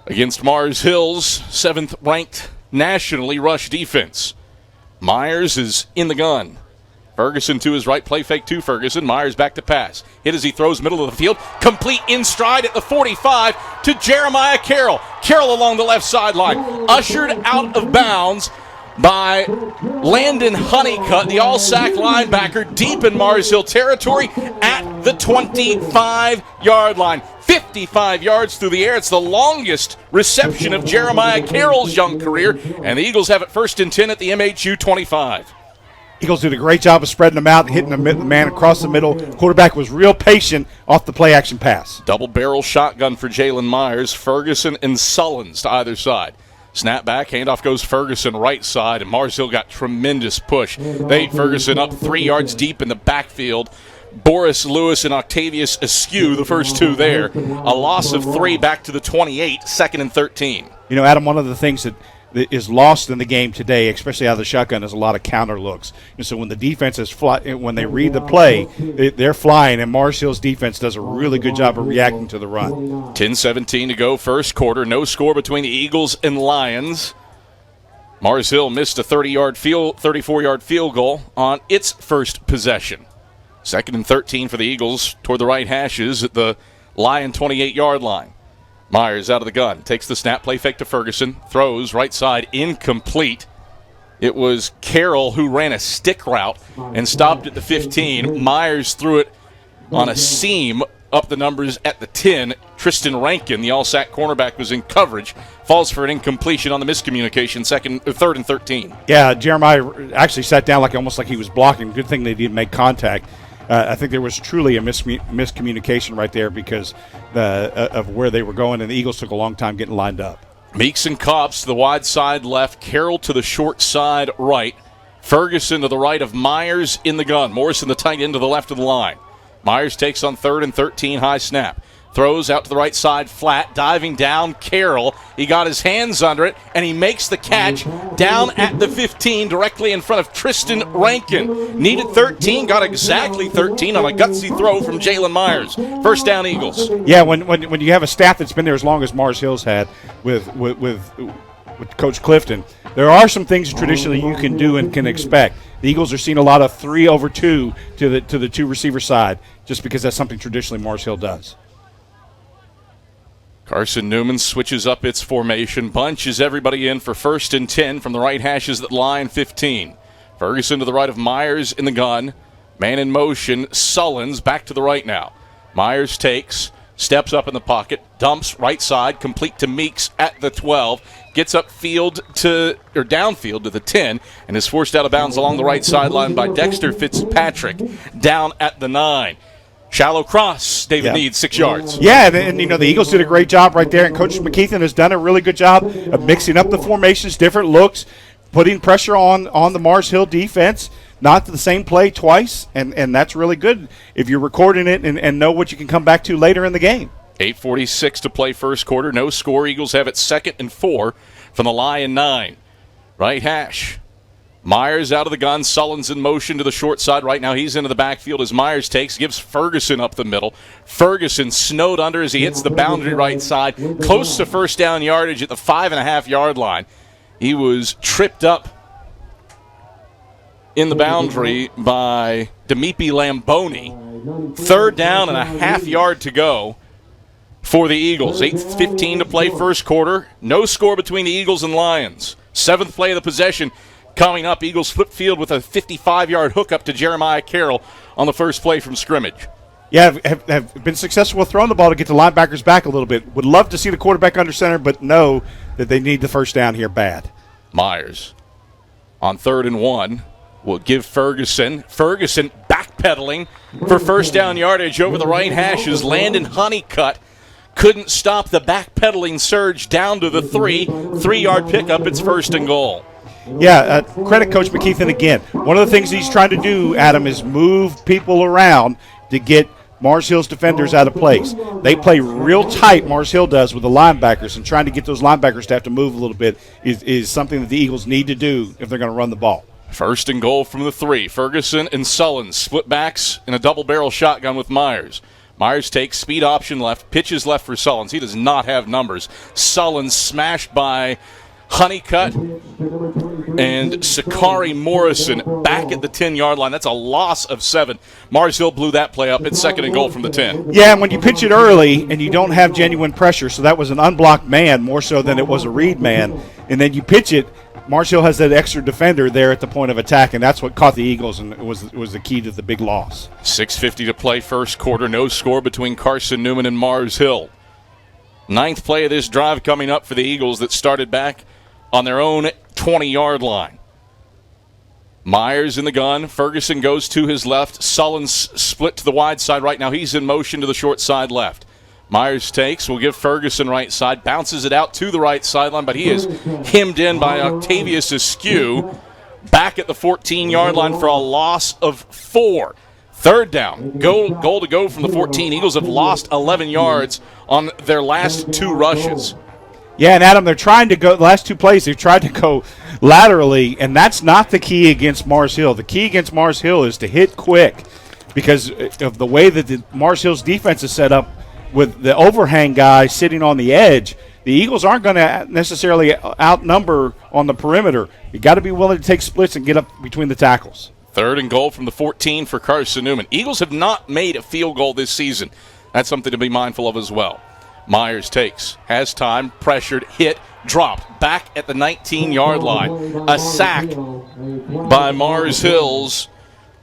against Mars Hill's 7th-ranked nationally rush defense? Myers is in the gun. Ferguson to his right, play fake to Ferguson. Myers back to pass. Hit as he throws middle of the field. Complete in stride at the 45 to Jeremiah Carroll. Carroll along the left sideline. Ushered out of bounds by Landon Honeycutt, the all-SAC linebacker, deep in Mars Hill territory at the 25-yard line. 55 yards through the air. It's the longest reception of Jeremiah Carroll's young career, and the Eagles have it 1st and 10 at the MHU 25.
Eagles did a great job of spreading them out and hitting the man across the middle. Quarterback was real patient off the play-action pass.
Double-barrel shotgun for Jalen Myers. Ferguson and Sullins to either side. Snap back, handoff goes Ferguson right side, and Mars Hill got tremendous push. They ate Ferguson up 3 yards deep in the backfield. Boris Lewis and Octavius Askew, the first two there. A loss of 3 back to the 28, 2nd and 13.
You know, Adam, one of the things that that is lost in the game today, especially out of the shotgun, is a lot of counter looks. And so when the defense is when they read the play, they're flying, and Mars Hill's defense does a really good job of reacting to the run.
10-17 to go first quarter. No score between the Eagles and Lions. Mars Hill missed a 34-yard field goal on its first possession. 2nd and 13 for the Eagles toward the right hashes at the Lion 28-yard line. Myers out of the gun, takes the snap, play fake to Ferguson, throws right side, incomplete. It was Carroll who ran a stick route and stopped at the 15. Myers threw it on a seam up the numbers at the 10. Tristan Rankin, the all-SAC cornerback, was in coverage, falls for an incompletion on the miscommunication, 3rd and 13.
Yeah, Jeremiah actually sat down almost like he was blocking. Good thing they didn't make contact. I think there was truly a miscommunication right there because of where they were going, and the Eagles took a long time getting lined up.
Meeks and Cobbs to the wide side left, Carroll to the short side right, Ferguson to the right of Myers in the gun, Morrison the tight end to the left of the line. Myers takes on 3rd and 13, high snap. Throws out to the right side, flat, diving down, Carroll. He got his hands under it, and he makes the catch down at the 15, directly in front of Tristan Rankin. Needed 13, got exactly 13 on a gutsy throw from Jalen Myers. First down, Eagles.
Yeah, when you have a staff that's been there as long as Mars Hill's had with Coach Clifton, there are some things traditionally you can do and can expect. The Eagles are seeing a lot of 3-over-2 to the two receiver side, just because that's something traditionally Mars Hill does.
Carson-Newman switches up its formation, bunches everybody in for 1st and 10 from the right hashes at line 15. Ferguson to the right of Myers in the gun. Man in motion, Sullins back to the right now. Myers takes, steps up in the pocket, dumps right side, complete to Meeks at the 12, gets downfield to the 10, and is forced out of bounds along the right sideline by Dexter Fitzpatrick down at the 9. Shallow cross, David needs 6 yards.
Yeah, and the Eagles did a great job right there, and Coach McKeithen has done a really good job of mixing up the formations, different looks, putting pressure on the Mars Hill defense, not the same play twice, and that's really good if you're recording it and know what you can come back to later in the game.
8:46 to play first quarter, no score. Eagles have it 2nd and 4 from the Lion 9. Right hash. Myers out of the gun, Sullins in motion to the short side. Right now he's into the backfield as Myers takes, gives Ferguson up the middle. Ferguson snowed under as he hits the boundary right side, close to first down yardage at the 5.5-yard line. He was tripped up in the boundary by Demipi Lamboni. 3rd down and a half yard to go for the Eagles. 8:15 to play first quarter. No score between the Eagles and Lions. 7th play of the possession. Coming up, Eagles flip field with a 55-yard hookup to Jeremiah Carroll on the first play from scrimmage.
Yeah, have been successful with throwing the ball to get the linebackers back a little bit. Would love to see the quarterback under center, but know that they need the first down here bad.
Myers on 3rd and 1 will give Ferguson backpedaling for first down yardage over the right hashes. Landon Honeycutt couldn't stop the backpedaling surge down to the 3-yard pickup. It's 1st and goal.
Yeah, credit Coach McKeithen again. One of the things he's trying to do, Adam, is move people around to get Mars Hill's defenders out of place. They play real tight, Mars Hill does, with the linebackers, and trying to get those linebackers to have to move a little bit is something that the Eagles need to do if they're going to run the ball.
1st and goal from the 3. Ferguson and Sullins split backs in a double-barrel shotgun with Myers. Myers takes, speed option left, pitches left for Sullins. He does not have numbers. Sullins smashed by Honeycutt and Sakari Morrison back at the 10-yard line. That's a loss of 7. Mars Hill blew that play up. It's 2nd and goal from the 10.
Yeah, and when you pitch it early and you don't have genuine pressure, so that was an unblocked man more so than it was a read man, and then you pitch it, Mars Hill has that extra defender there at the point of attack, and that's what caught the Eagles and was the key to the big loss.
6:50 to play first quarter. No score between Carson-Newman and Mars Hill. 9th play of this drive coming up for the Eagles that started back on their own 20-yard line. Myers in the gun. Ferguson goes to his left. Sullins split to the wide side right now. He's in motion to the short side left. Myers takes. Will give Ferguson right side. Bounces it out to the right sideline, but he is hemmed in by Octavius Askew. Back at the 14-yard line for a loss of 4. 3rd down. Goal to go from the 14. Eagles have lost 11 yards on their last 2 rushes.
Yeah, and Adam, they're trying to go, the last two plays, they've tried to go laterally, and that's not the key against Mars Hill. The key against Mars Hill is to hit quick because of the way that Mars Hill's defense is set up with the overhang guy sitting on the edge. The Eagles aren't going to necessarily outnumber on the perimeter. You got to be willing to take splits and get up between the tackles.
3rd and goal from the 14 for Carson-Newman. Eagles have not made a field goal this season. That's something to be mindful of as well. Myers takes, has time, pressured, hit, dropped, back at the 19-yard line. A sack by Mars Hill's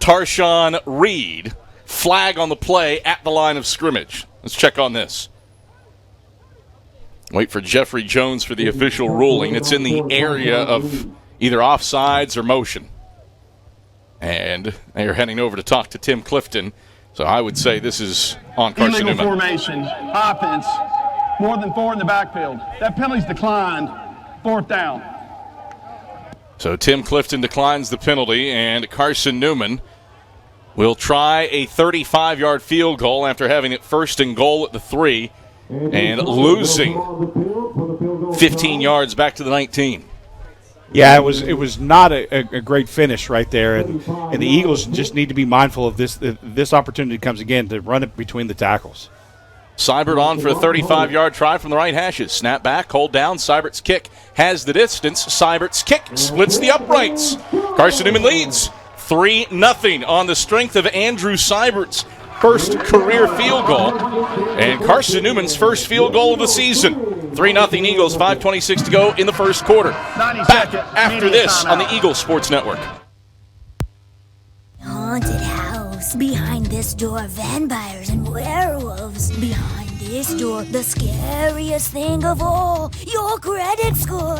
Tarshawn Reed. Flag on the play at the line of scrimmage. Let's check on this. Wait for Jeffrey Jones for the official ruling. It's in the area of either offsides or motion. And they're heading over to talk to Tim Clifton. So I would say this is on Carson-Newman.
Illegal formation, offense, more than 4 in the backfield. That penalty's declined, 4th down.
So Tim Clifton declines the penalty, and Carson-Newman will try a 35-yard field goal after having it 1st and goal at the 3 and losing 15 yards back to the 19.
Yeah, it was not a great finish right there, and the Eagles just need to be mindful of this. This opportunity comes again to run it between the tackles.
Seibert on for a 35-yard try from the right hashes. Snap back, hold down. Seibert's kick has the distance. Seibert's kick splits the uprights. Carson-Newman leads 3-0 on the strength of Andrew Seibert's first career field goal, and Carson-Newman's first field goal of the season. 3-0 Eagles, 5:26 to go in the first quarter. Back after this on the Eagles Sports Network.
Haunted house. Behind this door, vampires and werewolves. Behind this door, the scariest thing of all, your credit score.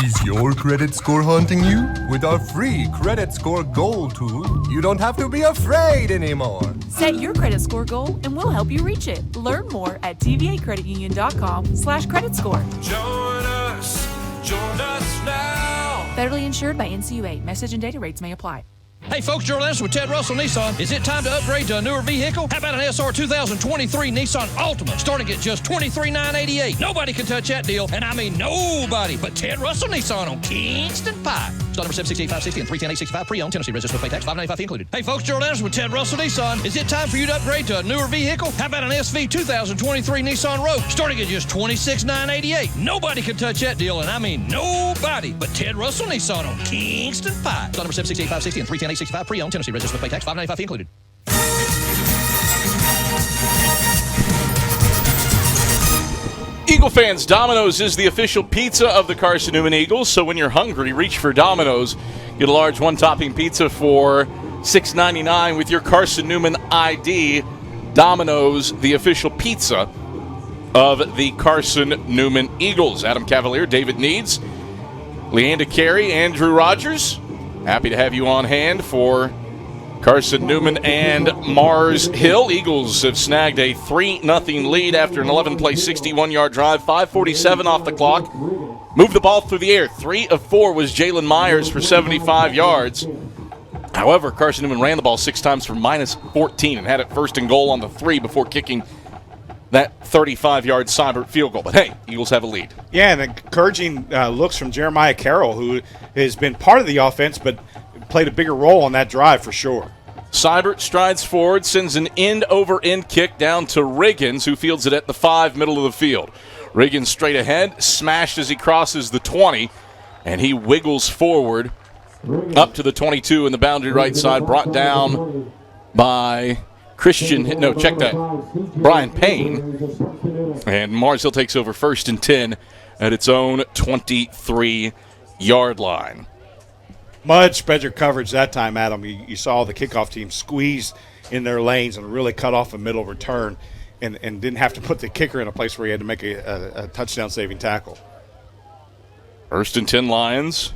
Is your credit score haunting you? With our free credit score goal tool, you don't have to be afraid anymore.
Set your credit score goal and we'll help you reach it. Learn more at tvacreditunion.com/credit score.
Join us now.
Federally insured by NCUA. Message and data rates may apply.
Hey folks, Gerald Anderson with Ted Russell Nissan. Is it time to upgrade to a newer vehicle? How about an SR 2023 Nissan Altima starting at just $23,988? Nobody can touch that deal, and I mean nobody but Ted Russell Nissan on Kingston Pike. Start number 768-560 and 310-865 pre-owned. Tennessee registered with pay tax, $595 included. Hey folks, Gerald Anderson with Ted Russell Nissan. Is it time for you to upgrade to a newer vehicle? How about an SV 2023 Nissan Rogue starting at just $26,988? Nobody can touch that deal, and I mean nobody but Ted Russell Nissan on Kingston Pike. Start number 768-560 and 310-865 pre-owned. Tennessee registered with pay tax, $595 included.
Eagle fans, Domino's is the official pizza of the Carson-Newman Eagles, so when you're hungry, reach for Domino's. Get a large one-topping pizza for $6.99 with your Carson-Newman ID. Domino's, the official pizza of the Carson-Newman Eagles. Adam Cavalier, David Needs, Leanda Carey, Andrew Rogers. Happy to have you on hand for Carson-Newman and Mars Hill. Eagles have snagged a 3-0 lead after an 11-play, 61-yard drive. 5:47 off the clock. Moved the ball through the air. 3 of 4 was Jalen Myers for 75 yards. However, Carson-Newman ran the ball 6 times for -14 and had it 1st and goal on the 3 before kicking that 35-yard Seibert field goal. But, hey, Eagles have a lead.
Yeah, and encouraging looks from Jeremiah Carroll, who has been part of the offense but played a bigger role on that drive for sure.
Seibert strides forward, sends an end-over-end kick down to Riggins, who fields it at the 5, middle of the field. Riggins straight ahead, smashed as he crosses the 20, and he wiggles forward up to the 22 in the boundary right side, brought down by Brian Payne. And Mars Hill takes over 1st and 10 at its own 23-yard line.
Much better coverage that time, Adam. You saw the kickoff team squeeze in their lanes and really cut off a middle return and didn't have to put the kicker in a place where he had to make a touchdown-saving tackle.
1st and 10 Lions,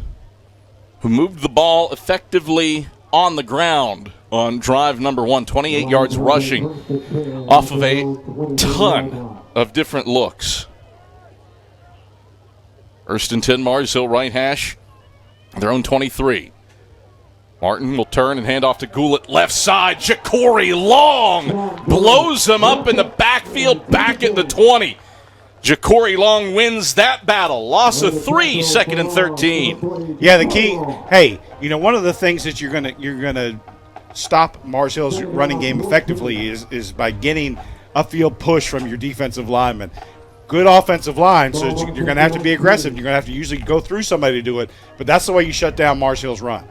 who moved the ball effectively on the ground on drive number 1, 28 yards rushing off of a ton of different looks. 1st and 10 Mars Hill, right hash, their own 23. Martin will turn and hand off to Goulet, left side. Ja'Cory Long blows him up in the backfield, back at the 20. Ja'Cory Long wins that battle. Loss of 3, 2nd and 13.
Yeah, the key. Hey, one of the things that you're gonna stop Mars Hill's running game effectively is by getting upfield push from your defensive linemen. Good offensive line, so you're going to have to be aggressive. You're going to have to usually go through somebody to do it, but that's the way you shut down Mars Hill's run.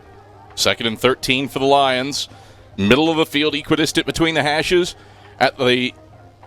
2nd and 13 for the Lions. Middle of the field, equidistant between the hashes at the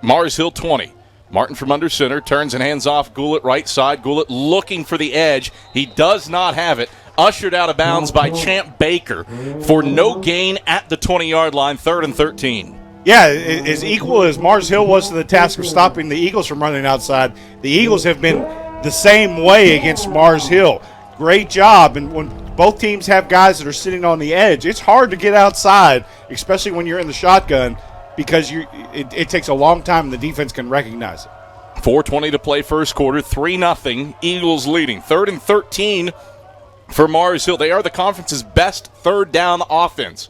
Mars Hill 20. Martin from under center turns and hands off Goulet right side. Goulet looking for the edge. He does not have it. Ushered out of bounds by Champ Baker for no gain at the 20-yard line, 3rd and 13.
Yeah, as equal as Mars Hill was to the task of stopping the Eagles from running outside, the Eagles have been the same way against Mars Hill. Great job. And when both teams have guys that are sitting on the edge, it's hard to get outside, especially when you're in the shotgun, because it takes a long time and the defense can recognize it.
4:20 to play first quarter, 3-0, Eagles leading. 3rd and 13 for Mars Hill. They are the conference's best third down offense,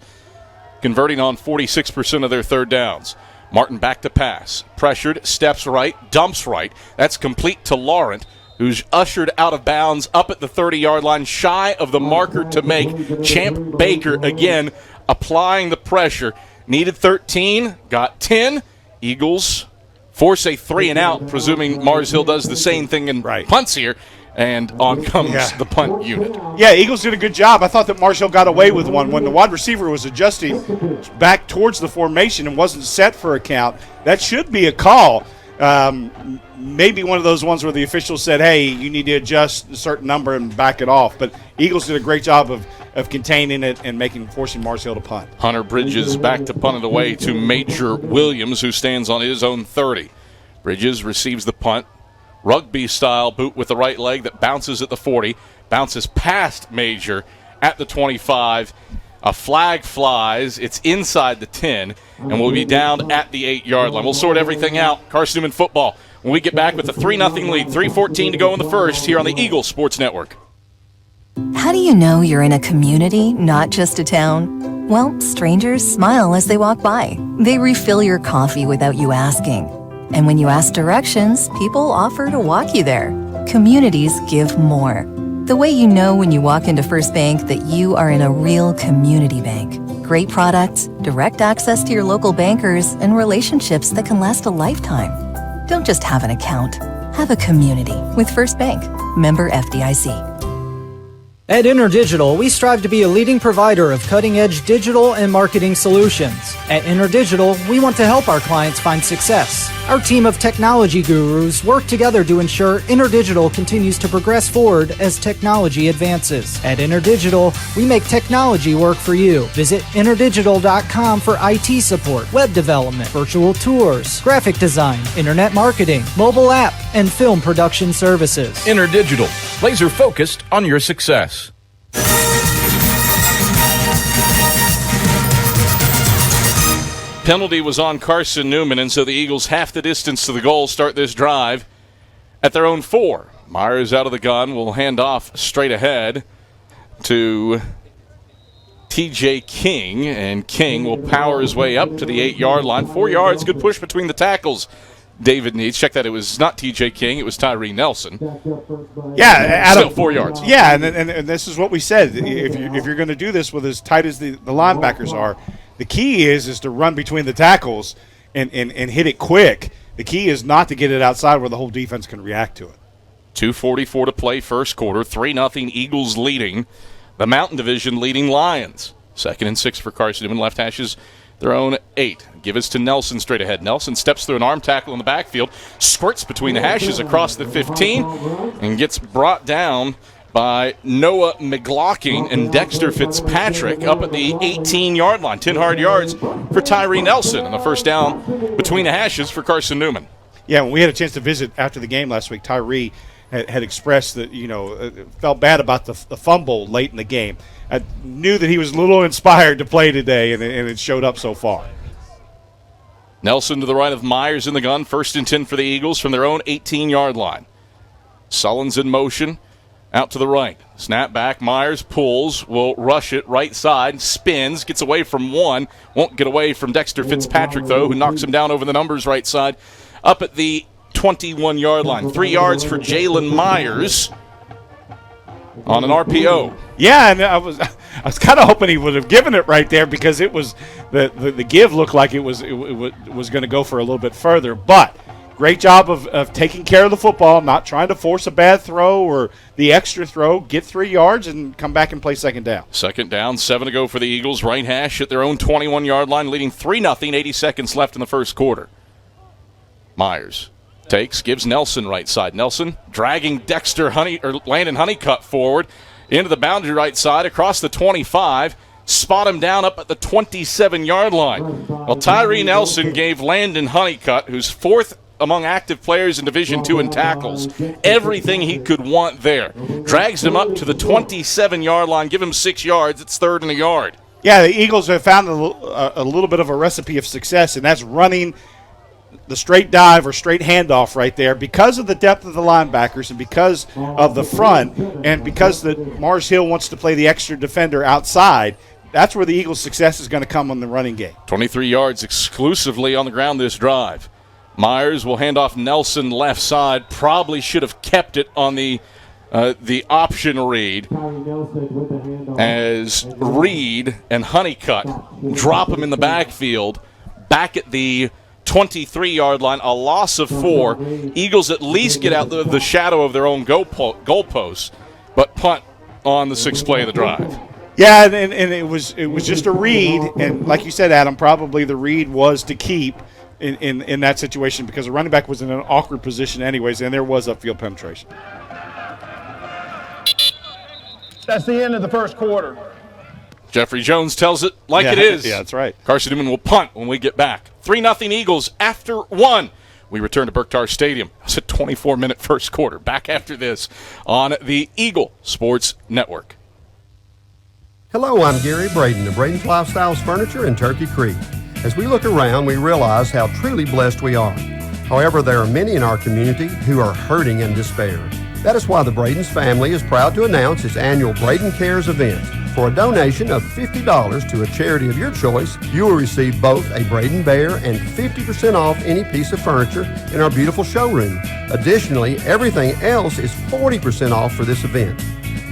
converting on 46% of their third downs. Martin back to pass. Pressured, steps right, dumps right. That's complete to Laurent, who's ushered out of bounds up at the 30-yard line, shy of the marker to make. Champ Baker again applying the pressure. Needed 13, got 10. Eagles force a 3-and-out, presuming Mars Hill does the same thing and punts here. And on comes the punt unit.
Yeah, Eagles did a good job. I thought that Mars Hill got away with one. When the wide receiver was adjusting back towards the formation and wasn't set for a count, that should be a call. Maybe one of those ones where the official said, hey, you need to adjust a certain number and back it off. But Eagles did a great job of containing it and forcing Mars Hill to punt.
Hunter Bridges back to punt it away to Major Williams, who stands on his own 30. Bridges receives the punt. Rugby-style boot with the right leg that bounces at the 40, bounces past Major at the 25. A flag flies. It's inside the 10, and we'll be down at the 8-yard line. We'll sort everything out. Carson-Newman football when we get back with a 3-0 lead, 3:14 to go in the first here on the Eagle Sports Network.
How do you know you're in a community, not just a town? Well, strangers smile as they walk by. They refill your coffee without you asking. And when you ask directions, people offer to walk you there. Communities give more. The way you know when you walk into First Bank that you are in a real community bank. Great products, direct access to your local bankers, and relationships that can last a lifetime. Don't just have an account. Have a community with First Bank. Member FDIC.
At InterDigital, we strive to be a leading provider of cutting-edge digital and marketing solutions. At InterDigital, we want to help our clients find success. Our team of technology gurus work together to ensure InterDigital continues to progress forward as technology advances. At InterDigital, we make technology work for you. Visit interdigital.com for IT support, web development, virtual tours, graphic design, internet marketing, mobile app, and film production services.
InterDigital, laser focused on your success.
Penalty was on Carson-Newman, and so the Eagles half the distance to the goal start this drive at their own 4. Myers out of the gun will hand off straight ahead to TJ King, and King will power his way up to the 8-yard line. 4 yards, good push between the tackles. David needs. Check that. It was not TJ King. It was Tyree Nelson.
Yeah, Adam,
still 4 yards.
Yeah, and this is what we said. If you're going to do this with as tight as the linebackers are, the key is to run between the tackles and hit it quick. The key is not to get it outside where the whole defense can react to it.
2:44 to play first quarter. 3-0 Eagles leading. The Mountain Division leading Lions. 2nd and 6 for Carson-Newman. Left hashes their own 8. Give us to Nelson straight ahead. Nelson steps through an arm tackle in the backfield, squirts between the hashes across the 15, and gets brought down by Noah McLaughlin and Dexter Fitzpatrick up at the 18-yard line. 10 hard yards for Tyree Nelson, and the first down between the hashes for Carson-Newman.
Yeah, when we had a chance to visit after the game last week, Tyree had expressed that, felt bad about the fumble late in the game. I knew that he was a little inspired to play today, and it showed up so far.
Nelson to the right of Myers in the gun. 1st and 10 for the Eagles from their own 18-yard line. Sullins in motion. Out to the right. Snap back. Myers pulls. Will rush it. Right side. Spins. Gets away from one. Won't get away from Dexter Fitzpatrick, though, who knocks him down over the numbers right side. Up at the 21-yard line. 3 yards for Jalen Myers on an RPO.
Yeah, and I was kind of hoping he would have given it right there because it was the give looked like it was going to go for a little bit further. But great job of taking care of the football, not trying to force a bad throw or the extra throw. Get 3 yards and come back and play second down.
Second down, 7 to go for the Eagles. Right hash at their own 21-yard line, leading 3-0, 80 seconds left in the first quarter. Myers takes, gives Nelson right side. Nelson dragging Landon Honeycutt forward into the boundary right side across the 25. Spot him down up at the 27-yard line. Well, Tyree Nelson gave Landon Honeycutt, who's fourth among active players in Division II in tackles, everything he could want there. Drags him up to the 27-yard line, give him 6 yards. It's 3rd and a yard.
Yeah, the Eagles have found a little bit of a recipe of success, and that's running the straight dive or straight handoff right there because of the depth of the linebackers and because of the front and because Mars Hill wants to play the extra defender outside. That's where the Eagles' success is going to come on the running game.
23 yards exclusively on the ground this drive. Myers will hand off Nelson left side. Probably should have kept it on the option read as Reed and Honeycutt drop him in the backfield back at the 23-yard line, a loss of 4. Eagles at least get out the shadow of their own goalposts, but punt on the 6th play of the drive.
Yeah, and it was just a read, and like you said, Adam, probably the read was to keep in that situation because the running back was in an awkward position anyways, and there was upfield penetration.
That's the end of the first quarter.
Jeffrey Jones tells it like it is.
Yeah, that's right.
Carson-Newman will punt when we get back. 3-0 Eagles after 1. We return to Berktar Stadium. It's a 24-minute first quarter. Back after this on the Eagle Sports Network.
Hello, I'm Gary Braden of Braden's Lifestyles Furniture in Turkey Creek. As we look around, we realize how truly blessed we are. However, there are many in our community who are hurting and despair. That is why the Braden's family is proud to announce its annual Braden Cares event. For a donation of $50 to a charity of your choice, you will receive both a Braden Bear and 50% off any piece of furniture in our beautiful showroom. Additionally, everything else is 40% off for this event.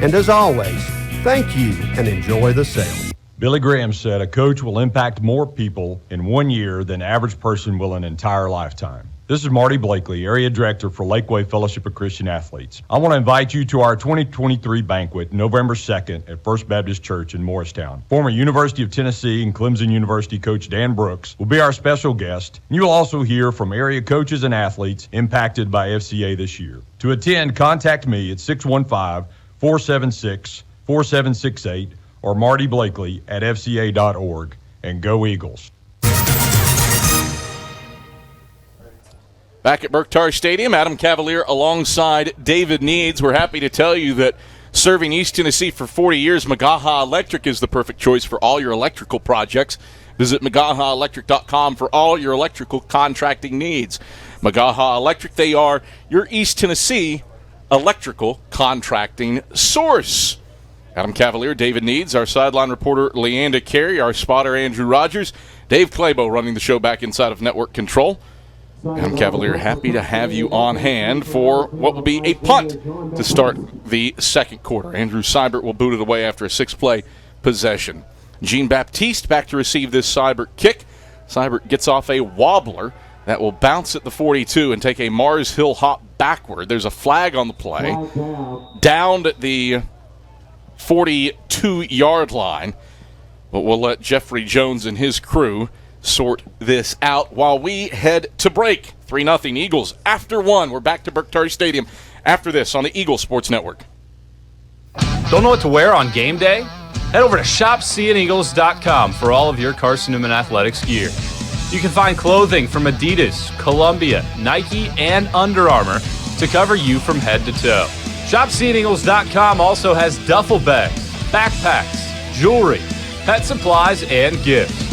And as always, thank you and enjoy the sale.
Billy Graham said a coach will impact more people in 1 year than average person will an entire lifetime. This is Marty Blakely, Area Director for Lakeway Fellowship of Christian Athletes. I want to invite you to our 2023 banquet, November 2nd at First Baptist Church in Morristown. Former University of Tennessee and Clemson University coach Dan Brooks will be our special guest. You will also hear from area coaches and athletes impacted by FCA this year. To attend, contact me at 615-476-4768 or Marty Blakely at fca.org. And go Eagles.
Back at Berktar Stadium, Adam Cavalier alongside David Needs. We're happy to tell you that serving East Tennessee for 40 years, Magaha Electric is the perfect choice for all your electrical projects. Visit MagahaElectric.com for all your electrical contracting needs. Magaha Electric, they are your East Tennessee electrical contracting source. Adam Cavalier, David Needs, our sideline reporter Leanda Carey, our spotter Andrew Rogers, Dave Claybo running the show back inside of Network Control. Adam Cavalier, happy to have you on hand for what will be a punt to start the second quarter. Andrew Seibert will boot it away after a 6-play possession. Jean Baptiste back to receive this Seibert kick. Seibert gets off a wobbler that will bounce at the 42 and take a Mars Hill hop backward. There's a flag on the play. Downed at the 42-yard line. But we'll let Jeffrey Jones and his crew sort this out while we head to break. 3-0 Eagles after 1. We're back to Berktar Stadium after this on the Eagle Sports Network.
Don't know what to wear on game day? Head over to shopseeandeagles.com for all of your Carson-Newman athletics gear. You can find clothing from Adidas, Columbia, Nike, and Under Armour to cover you from head to toe. ShopSeeingEagles.com also has duffel bags, backpacks, jewelry, pet supplies, and gifts.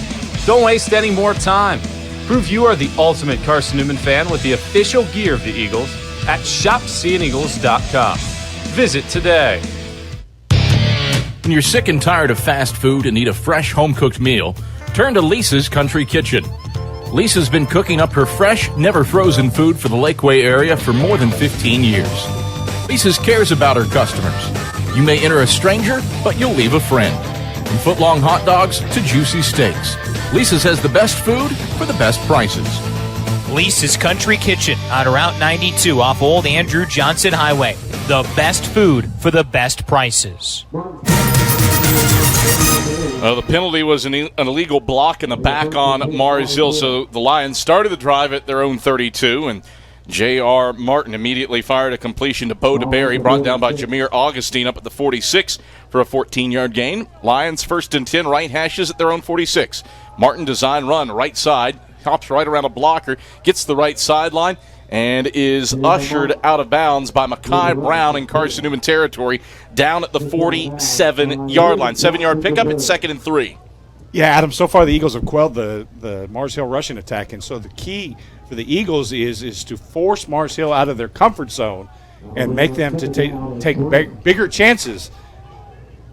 Don't waste any more time. Prove you are the ultimate Carson-Newman fan with the official gear of the Eagles at ShopSeeingEagles.com. Visit today.
When you're sick and tired of fast food and need a fresh home-cooked meal, turn to Lisa's Country Kitchen. Lisa's been cooking up her fresh, never frozen food for the Lakeway area for more than 15 years. Lisa's cares about her customers. You may enter a stranger, but you'll leave a friend. From foot-long hot dogs to juicy steaks, Lisa's has the best food for the best prices.
Lisa's Country Kitchen on Route 92 off Old Andrew Johnson Highway. The best food for the best prices.
The penalty was an illegal block in the back on Mars Hill, so the Lions started the drive at their own 32, and J.R. Martin immediately fired a completion to Bo DeBerry, brought down by Jameer Augustine up at the 46 for a 14-yard gain. Lions 1st and 10, right hashes at their own 46. Martin design run, right side, hops right around a blocker, gets the right sideline, and is ushered out of bounds by Mekhi Brown in Carson-Newman territory down at the 47-yard line. 7-yard pickup at 2nd and 3.
Yeah, Adam, so far the Eagles have quelled the Mars Hill rushing attack, and so the key for the Eagles is to force Mars Hill out of their comfort zone and make them to take bigger chances.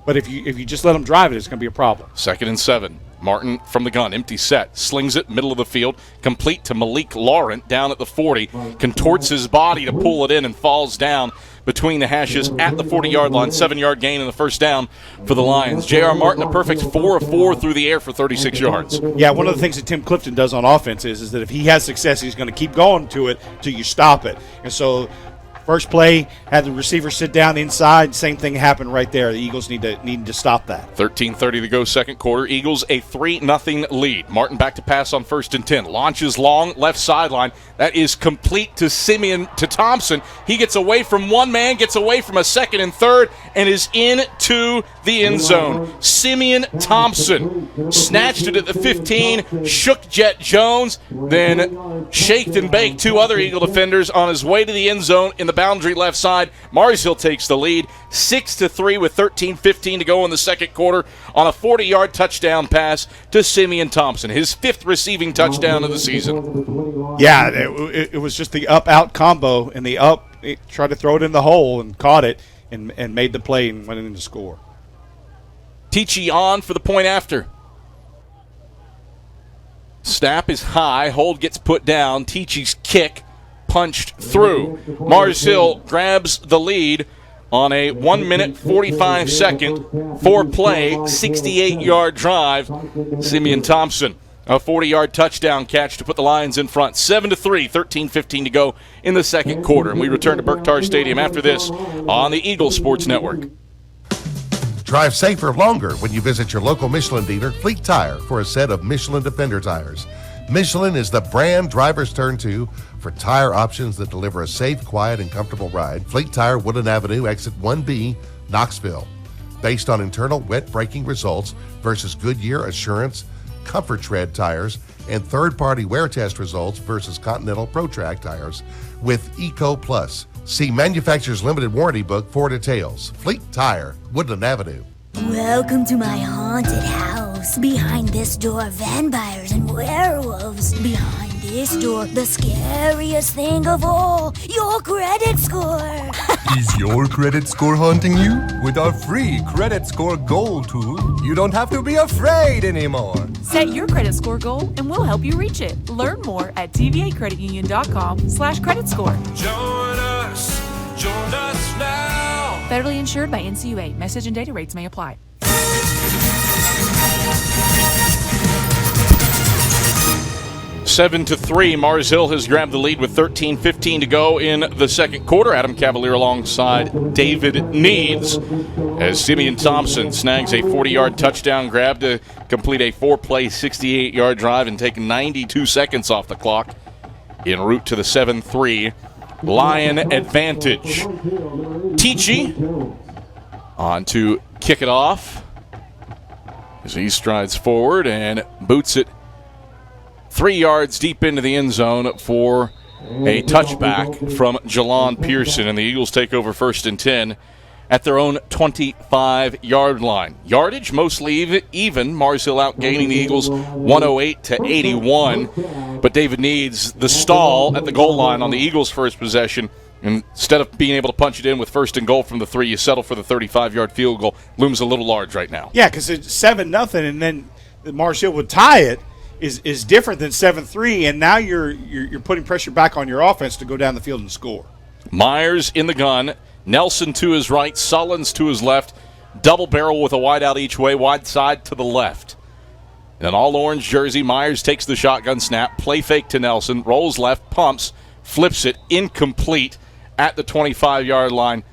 But if you just let them drive it, it's going to be a problem.
2nd and 7. Martin from the gun, empty set, slings it, middle of the field, complete to Malik Laurent down at the 40, contorts his body to pull it in and falls down between the hashes at the 40-yard line. 7-yard gain and the first down for the Lions. J.R. Martin, a perfect 4 of 4 through the air for 36 yards.
Yeah, one of the things that Tim Clifton does on offense is that if he has success, he's going to keep going to it till you stop it. And so first play, had the receiver sit down inside. Same thing happened right there. The Eagles need to stop that.
13:30 to go, second quarter. Eagles a 3-0 lead. Martin back to pass on 1st and 10. Launches long, left sideline. That is complete to Simeon to Thompson. He gets away from one man, gets away from a 2nd and 3rd, and is into the end zone. Simeon Thompson snatched it at the 15, shook Jet Jones, then shaked and baked 2 other Eagle defenders on his way to the end zone in the boundary left side. Mars Hill takes the lead 6-3 with 13:15 to go in the second quarter on a 40-yard touchdown pass to Simeon Thompson, his 5th receiving touchdown of the season.
Yeah, it was just the up-out combo, and the up tried to throw it in the hole and caught it and made the play and went in to score.
Tichy on for the point after. Snap is high, hold gets put down, Tichy's kick punched through. Mars Hill grabs the lead on a 1-minute, 45-second, 4-play, 68-yard drive. Simeon Thompson, a 40-yard touchdown catch to put the Lions in front. 7-3, 13:15 to go in the second quarter. And we return to Burke Tar Stadium after this on the Eagles Sports Network.
Drive safer longer when you visit your local Michelin dealer, Fleet Tire, for a set of Michelin Defender tires. Michelin is the brand drivers turn to for tire options that deliver a safe, quiet, and comfortable ride. Fleet Tire, Woodland Avenue, exit 1B, Knoxville. Based on internal wet braking results versus Goodyear, Assurance, Comfort Tread tires, and third-party wear test results versus Continental ProTrack tires with Eco Plus. See manufacturer's limited warranty book for details. Fleet Tire, Woodland Avenue.
Welcome to my haunted house. Behind this door, vampires and werewolves. Behind this door, the scariest thing of all, your credit score.
Is your credit score haunting you? With our free credit score goal tool, you don't have to be afraid anymore.
Set your credit score goal and we'll help you reach it. Learn more at tvacreditunion.com/credit score.
Join us now.
Federally insured by NCUA. Message and data rates may apply.
Seven to 3, Mars Hill has grabbed the lead with 13:15 to go in the second quarter. Adam Cavalier alongside David Needs as Simeon Thompson snags a 40-yard touchdown grab to complete a 4-play, 68-yard drive and take 92 seconds off the clock en route to the 7-3 Lion advantage. Tichy on to kick it off as he strides forward and boots it 3 yards deep into the end zone for a touchback from Jalon Pearson, and the Eagles take over 1st and 10 at their own 25-yard line. Yardage mostly even. Mars Hill outgaining the Eagles 108-81, but David Needs the stall at the goal line on the Eagles' first possession. Instead of being able to punch it in with 1st and goal from the 3, you settle for the 35-yard field goal. Looms a little large right now.
Yeah, because it's 7-0, and then Mars Hill would tie it, is different than 7-3, and now you're putting pressure back on your offense to go down the field and score.
Myers in the gun, Nelson to his right, Sullins to his left, double barrel with a wide out each way, wide side to the left. In an all-orange jersey, Myers takes the shotgun snap, play fake to Nelson, rolls left, pumps, flips it, incomplete at the 25-yard line.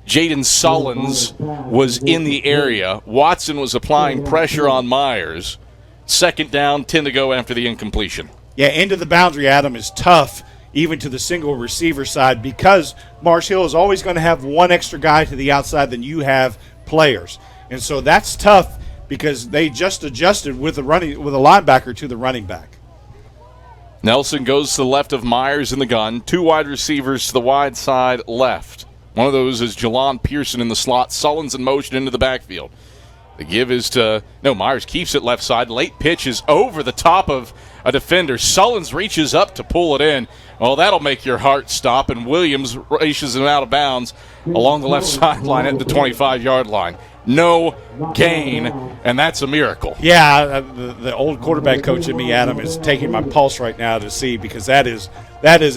Jaden Sullins was in the area. Watson was applying pressure on Myers. Second down, 10 to go after the incompletion.
Yeah, into the boundary, Adam, is tough, even to the single receiver side, because Mars Hill is always going to have one extra guy to the outside than you have players. And so that's tough because they just adjusted with a linebacker to the running back.
Nelson goes to the left of Myers in the gun. Two wide receivers to the wide side left. One of those is Jelon Pearson in the slot. Sullins in motion into the backfield. The give is to Myers keeps it left side. Late pitch is over the top of a defender. Sullins reaches up to pull it in. Well, that'll make your heart stop, and Williams races him out of bounds along the left sideline at the 25-yard line. No gain, and that's a miracle.
Yeah, the old quarterback coach in me, Adam, is taking my pulse right now to see, because that is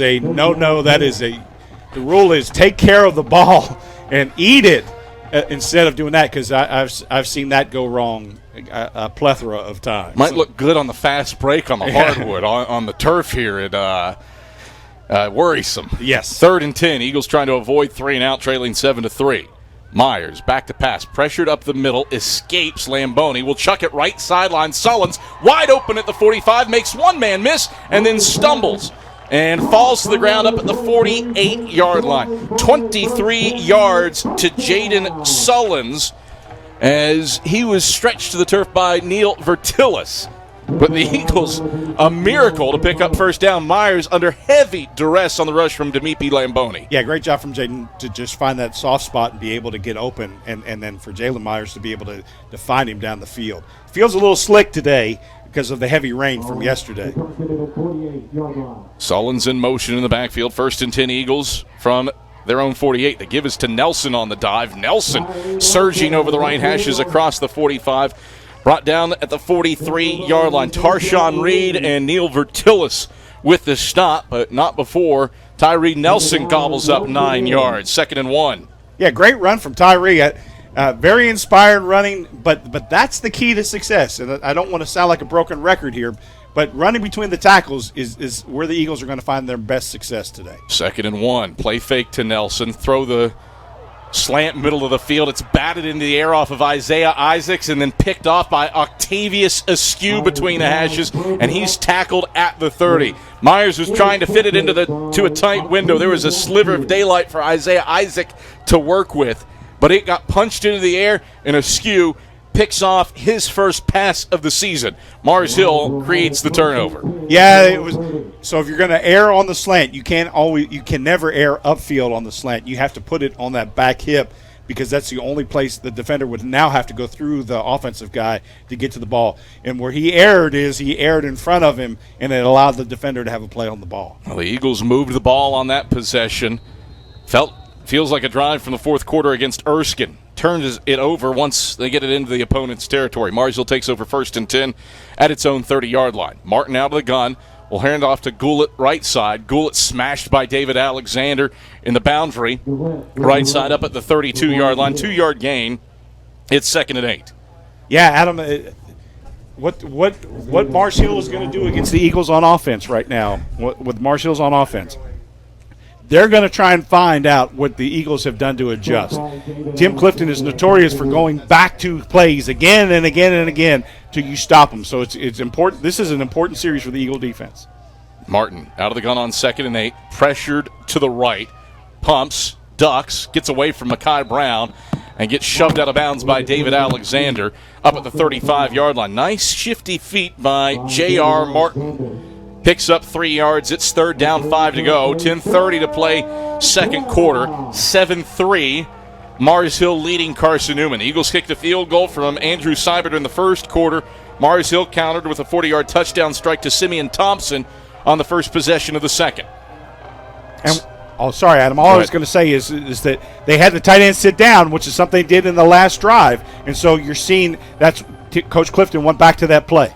a no-no. The rule is take care of the ball and eat it instead of doing that, because I've seen that go wrong a plethora of times.
Might look good on the fast break on the hardwood. On the turf here, it worrisome.
Yes.
3rd and 10. Eagles trying to avoid 3 and out, trailing 7-3. Myers back to pass, pressured up the middle, escapes Lamboni. Will chuck it right sideline. Sullins wide open at the 45, makes one man miss, and then stumbles and falls to the ground up at the 48-yard line. 23 yards to Jaden Sullins as he was stretched to the turf by Neil Vertillis. But the Eagles, a miracle to pick up first down. Myers under heavy duress on the rush from Demipi Lamboni.
Yeah, great job from Jaden to just find that soft spot and be able to get open, and then for Jalen Myers to be able to find him down the field. Feels a little slick today because of the heavy rain from yesterday.
Sullins in motion in the backfield. 1st and 10 Eagles from their own 48. The give is to Nelson on the dive. Nelson surging over the right hashes across the 45. Brought down at the 43-yard line. Tarshawn Reed and Neil Vertillis with the stop, but not before Tyree Nelson gobbles up 9 yards. 2nd and 1.
Yeah, great run from Tyree. Very inspired running, but that's the key to success. And I don't want to sound like a broken record here, but running between the tackles is where the Eagles are going to find their best success today.
2nd and 1. Play fake to Nelson. Throw the slant middle of the field. It's batted into the air off of Isaiah Isaacs and then picked off by Octavius Askew between the hashes, and he's tackled at the 30. Myers was trying to fit it to a tight window. There was a sliver of daylight for Isaiah Isaac to work with, but it got punched into the air, and Askew picks off his first pass of the season. Mars Hill creates the turnover.
Yeah, it was. So if you're going to err on the slant, you can never err upfield on the slant. You have to put it on that back hip, because that's the only place the defender would now have to go through the offensive guy to get to the ball. And where he erred in front of him, and it allowed the defender to have a play on the ball.
Well, the Eagles moved the ball on that possession. Feels like a drive from the 4th quarter against Erskine. Turns it over once they get it into the opponent's territory. Marsville takes over 1st and 10 at its own 30-yard line. Martin out of the gun. Will hand off to Goulet right side. Goulet smashed by David Alexander in the boundary. Right side up at the 32-yard line. 2-yard gain. It's 2nd and 8.
Yeah, Adam, what Mars Hill is going to do against the Eagles on offense right now, with Mars Hill's on offense, they're going to try and find out what the Eagles have done to adjust. Tim Clifton is notorious for going back to plays again and again and again till you stop them. So it's important. This is an important series for the Eagle defense.
Martin out of the gun on 2nd and 8, pressured to the right, pumps, ducks, gets away from Mekhi Brown, and gets shoved out of bounds by David Alexander up at the 35-yard line. Nice shifty feet by J.R. Martin. Picks up 3 yards. It's 3rd down, 5 to go. 10:30 to play, 2nd quarter. 7-3. Mars Hill leading Carson-Newman. Eagles kicked a field goal from Andrew Seibert in the 1st quarter. Mars Hill countered with a 40-yard touchdown strike to Simeon Thompson on the 1st possession of the 2nd.
Sorry, Adam. All I was going to say is that they had the tight end sit down, which is something they did in the last drive. And so you're seeing Coach Clifton went back to that play.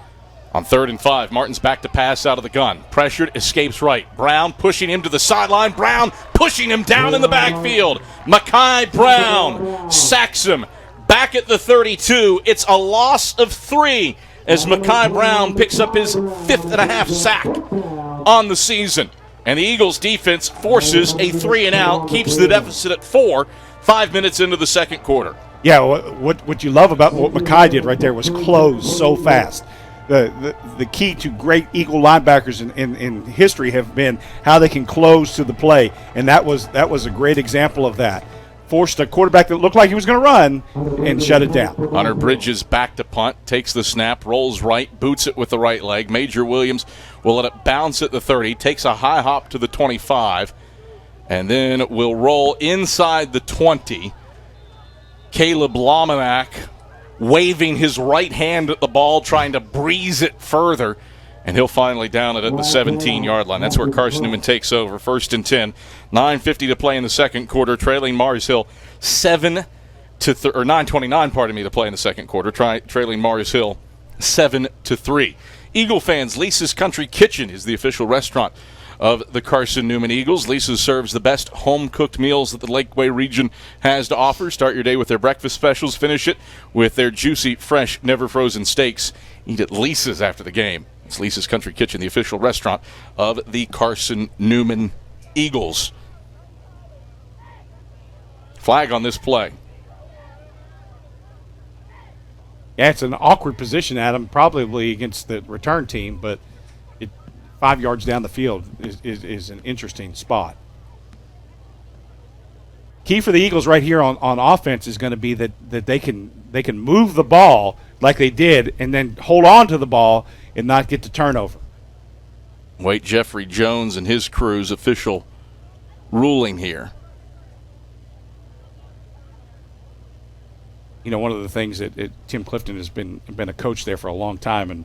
On 3rd and 5, Martin's back to pass out of the gun. Pressured, escapes right. Brown pushing him to the sideline. Brown pushing him down in the backfield. Mekhi Brown sacks him. Back at the 32, it's a loss of 3 as Mekhi Brown picks up his 5th-and-a-half sack on the season. And the Eagles defense forces a 3-and-out, keeps the deficit at 4, 5 minutes into the second quarter.
Yeah, what you love about what Mekhi did right there was close so fast. The key to great Eagle linebackers in history have been how they can close to the play, and that was a great example of that. Forced a quarterback that looked like he was going to run and shut it down.
Hunter Bridges back to punt, takes the snap, rolls right, boots it with the right leg. Major Williams will let it bounce at the 30, takes a high hop to the 25, and then will roll inside the 20. Caleb Lominack waving his right hand at the ball, trying to breeze it further, and he'll finally down it at the 17-yard line. That's where Carson-Newman takes over. 1st and 10, 9:50 to play in the second quarter, trailing Mars Hill 9:29, to play in the second quarter, trailing Mars Hill 7-3. Eagle fans, Lisa's Country Kitchen is the official restaurant of the Carson-Newman Eagles. Lisa's serves the best home-cooked meals that the Lakeway region has to offer. Start your day with their breakfast specials. Finish it with their juicy, fresh, never-frozen steaks. Eat at Lisa's after the game. It's Lisa's Country Kitchen, the official restaurant of the Carson-Newman Eagles. Flag on this play.
Yeah, it's an awkward position, Adam, probably against the return team, but 5 yards down the field is an interesting spot. Key for the Eagles right here on offense is going to be that they can move the ball like they did and then hold on to the ball and not get the turnover.
Wait, Jeffrey Jones and his crew's official ruling here.
You know, one of the things that Tim Clifton has been a coach there for a long time, and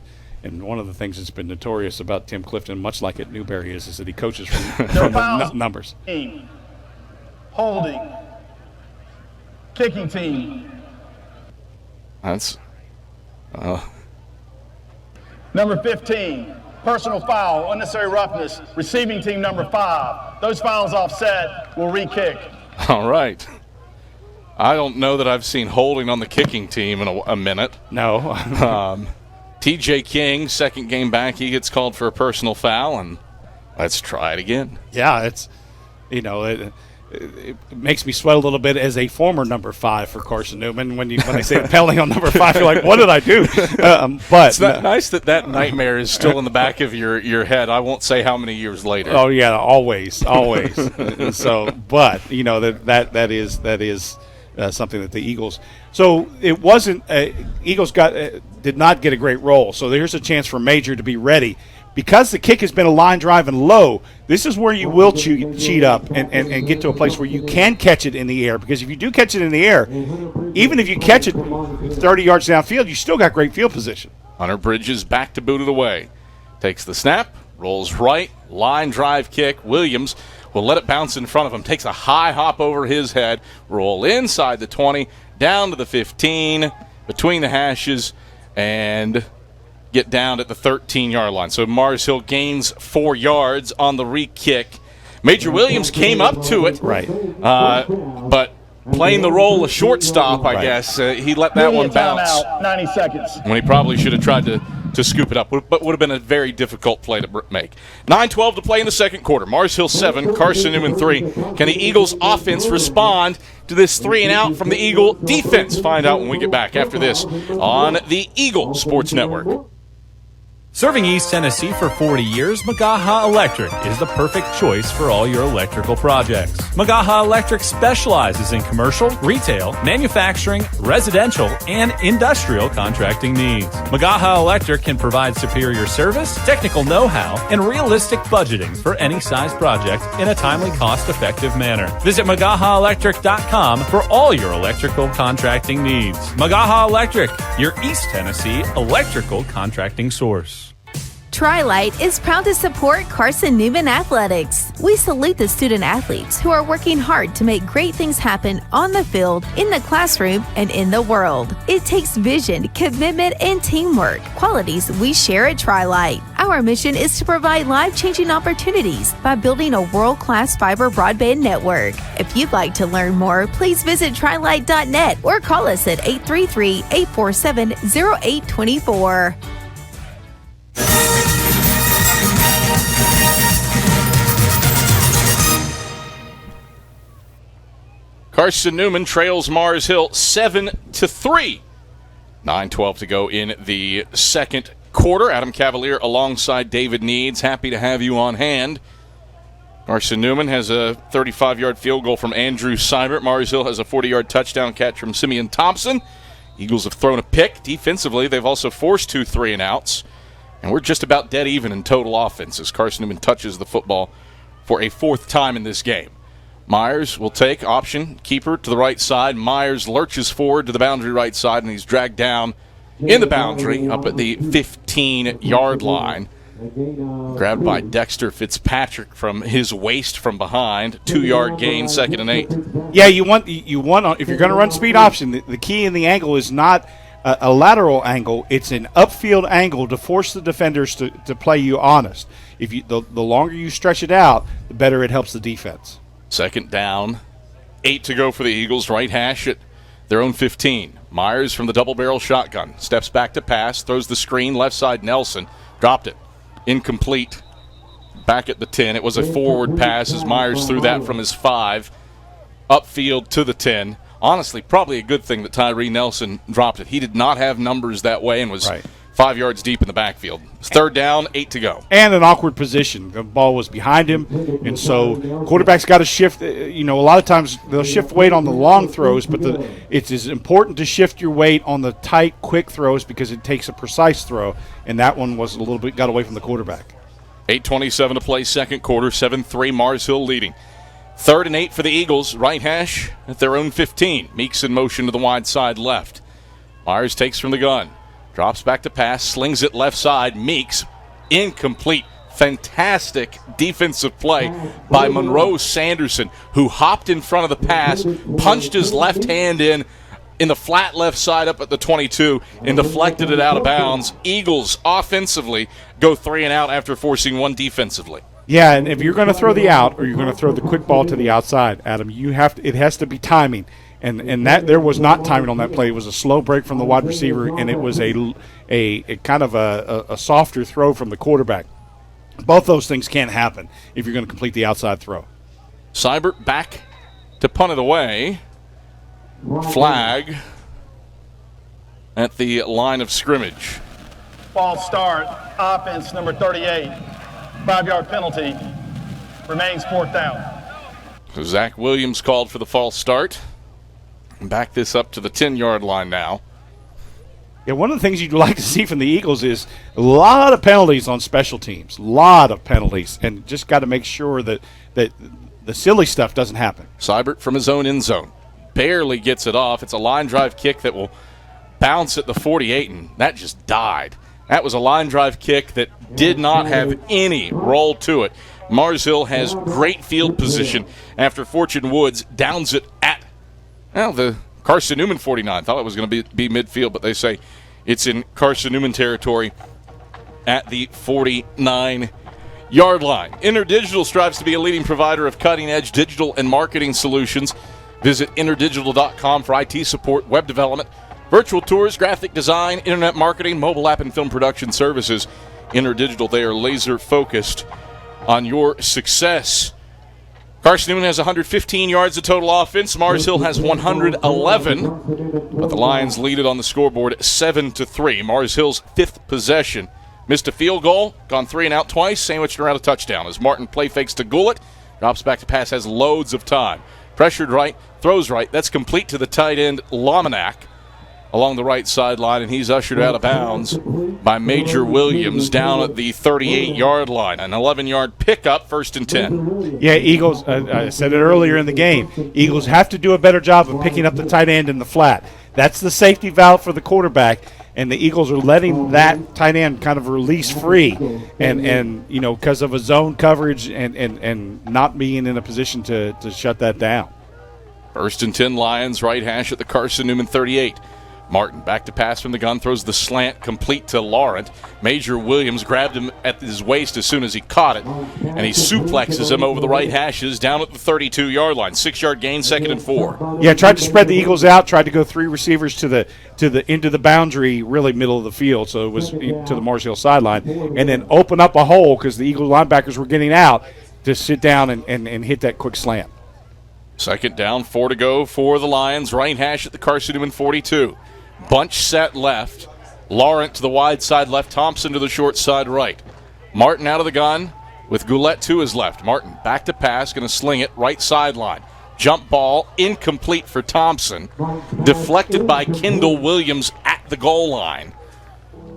one of the things that's been notorious about Tim Clifton, much like at Newberry, is that he coaches from the numbers.
Holding. Kicking team.
That's
Number 15, personal foul, unnecessary roughness, receiving team number 5. Those fouls offset will re-kick.
all right. I don't know that I've seen holding on the kicking team in a minute.
No.
TJ King, second game back, he gets called for a personal foul, and let's try it again.
Yeah, it's, it makes me sweat a little bit as a former number 5 for Carson-Newman. When they say a penalty on number 5, you're like, what did I do? But
it's nice that nightmare is still in the back of your head. I won't say how many years later.
Oh yeah, always. So, but that is something that the Eagles. So it wasn't. Eagles did not get a great roll. So there's a chance for Major to be ready. Because the kick has been a line drive and low, this is where you will cheat up and get to a place where you can catch it in the air. Because if you do catch it in the air, even if you catch it 30 yards downfield, you still got great field position.
Hunter Bridges back to boot it away. Takes the snap, rolls right, line drive kick. Williams will let it bounce in front of him. Takes a high hop over his head, roll inside the 20, down to the 15, between the hashes, and get down at the 13-yard line. So Mars Hill gains 4 yards on the re-kick. Major Williams came up to it,
right?
But playing the role of shortstop, I guess, he let that one bounce.
Timeout, 90 seconds.
When he probably should have tried to scoop it up, but would have been a very difficult play to make. 9:12 to play in the second quarter. Mars Hill 7, Carson-Newman 3. Can the Eagles offense respond to this 3-and-out from the Eagle defense? Find out when we get back after this on the Eagle Sports Network.
Serving East Tennessee for 40 years, Magaha Electric is the perfect choice for all your electrical projects. Magaha Electric specializes in commercial, retail, manufacturing, residential, and industrial contracting needs. Magaha Electric can provide superior service, technical know-how, and realistic budgeting for any size project in a timely, cost-effective manner. Visit MagahaElectric.com for all your electrical contracting needs. Magaha Electric, your East Tennessee electrical contracting source.
Tri-Light is proud to support Carson-Newman Athletics. We salute the student athletes who are working hard to make great things happen on the field, in the classroom, and in the world. It takes vision, commitment, and teamwork, qualities we share at Tri-Light. Our mission is to provide life-changing opportunities by building a world-class fiber broadband network. If you'd like to learn more, please visit trilight.net or call us at 833-847-0824.
Carson-Newman trails Mars Hill 7-3. 9:12 to go in the second quarter. Adam Cavalier alongside David Needs. Happy to have you on hand. Carson-Newman has a 35-yard field goal from Andrew Seibert. Mars Hill has a 40-yard touchdown catch from Simeon Thompson. Eagles have thrown a pick. Defensively, they've also forced 2 3-and-outs. And we're just about dead even in total offense as Carson-Newman touches the football for a 4th time in this game. Myers will take option, keeper to the right side. Myers lurches forward to the boundary right side, and he's dragged down in the boundary up at the 15-yard line. Grabbed by Dexter Fitzpatrick from his waist from behind. 2-yard gain, 2nd and 8.
Yeah, you want if you're going to run speed option, the key in the angle is not a lateral angle. It's an upfield angle to force the defenders to play you honest. If you the longer you stretch it out, the better it helps the defense.
2nd down, 8 to go for the Eagles. Right hash at their own 15. Myers from the double-barrel shotgun. Steps back to pass, throws the screen, left side Nelson. Dropped it. Incomplete. Back at the 10. It was a forward pass as Myers threw that from his 5. Upfield to the 10. Honestly, probably a good thing that Tyree Nelson dropped it. He did not have numbers that way and was 5 yards deep in the backfield. 3rd down, 8 to go. And
an awkward position. The ball was behind him, and so quarterback's got to shift. A lot of times they'll shift weight on the long throws, but it's as important to shift your weight on the tight, quick throws because it takes a precise throw, and that one was a little bit got away from the quarterback.
8:27 to play, second quarter, 7-3, Mars Hill leading. 3rd and 8 for the Eagles, right hash at their own 15. Meeks in motion to the wide side left. Myers takes from the gun. Drops back to pass, slings it left side. Meeks, incomplete. Fantastic defensive play by Monroe Sanderson, who hopped in front of the pass, punched his left hand in the flat left side up at the 22, and deflected it out of bounds. Eagles offensively go 3 and out after forcing 1 defensively.
Yeah, and if you're going to throw the out or you're going to throw the quick ball to the outside, Adam, it has to be timing. And that there was not timing on that play. It was a slow break from the wide receiver, and it was a kind of a softer throw from the quarterback. Both those things can't happen if you're going to complete the outside throw.
Seibert back to punt it away. Flag at the line of scrimmage.
False start, offense number 38. 5-yard penalty. Remains 4th down.
So Zach Williams called for the false start. Back this up to the 10-yard line now.
Yeah, one of the things you'd like to see from the Eagles is a lot of penalties on special teams. A lot of penalties. And just got to make sure that the silly stuff doesn't happen.
Seibert from his own end zone. Barely gets it off. It's a line drive kick that will bounce at the 48, and that just died. That was a line drive kick that did not have any roll to it. Mars Hill has great field position after Fortune Woods downs it at the Carson-Newman 49. Thought it was going to be midfield, but they say it's in Carson-Newman territory at the 49-yard line. InterDigital strives to be a leading provider of cutting-edge digital and marketing solutions. Visit interdigital.com for IT support, web development, virtual tours, graphic design, internet marketing, mobile app, and film production services. InterDigital, they are laser-focused on your success. Carson-Newman has 115 yards of total offense. Mars Hill has 111, but the Lions lead it on the scoreboard 7-3. Mars Hill's 5th possession. Missed a field goal, gone 3 and out twice, sandwiched around a touchdown as Martin play fakes to Goulet, drops back to pass, has loads of time. Pressured right, throws right. That's complete to the tight end, Lominack, along the right sideline, and he's ushered out of bounds by Major Williams down at the 38-yard line. An 11-yard pickup, 1st and 10.
Yeah, Eagles, I said it earlier in the game, Eagles have to do a better job of picking up the tight end in the flat. That's the safety valve for the quarterback. and the Eagles are letting that tight end kind of release free, and because of a zone coverage and not being in a position to shut that down.
1st and 10 Lions, right hash at the Carson-Newman 38. Martin back to pass from the gun, throws the slant complete to Laurent. Major Williams grabbed him at his waist as soon as he caught it, and he suplexes him over the right hashes down at the 32-yard line. 6-yard gain, 2nd and 4.
Yeah, tried to spread the Eagles out, tried to go 3 receivers to the into the boundary, really middle of the field, so it was to the Mars Hill sideline, and then open up a hole because the Eagle linebackers were getting out to sit down and hit that quick slant.
2nd down, 4 to go for the Lions. Right hash at the Carson-Newman 42. Bunch set left. Laurent to the wide side left. Thompson to the short side right. Martin out of the gun with Goulet to his left. Martin back to pass, going to sling it right sideline. Jump ball incomplete for Thompson. Deflected by Kendall Williams at the goal line.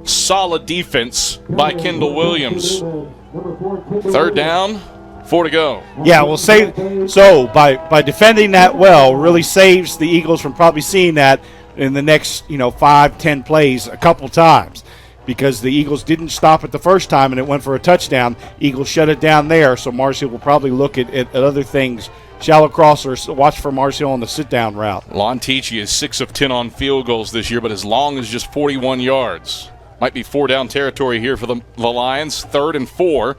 Solid defense by Kendall Williams. 3rd down, 4 to go.
Yeah, we'll say so by defending that well really saves the Eagles from probably seeing that in the next 5-10 plays a couple times, because the Eagles didn't stop it the first time and it went for a touchdown. Eagles shut it down there, so Mars Hill will probably look at other things, shallow cross or watch for Mars Hill on the sit-down route.
Lontici is 6 of 10 on field goals this year, but as long as just 41 yards. Might be 4-down territory here for the Lions. 3rd and 4.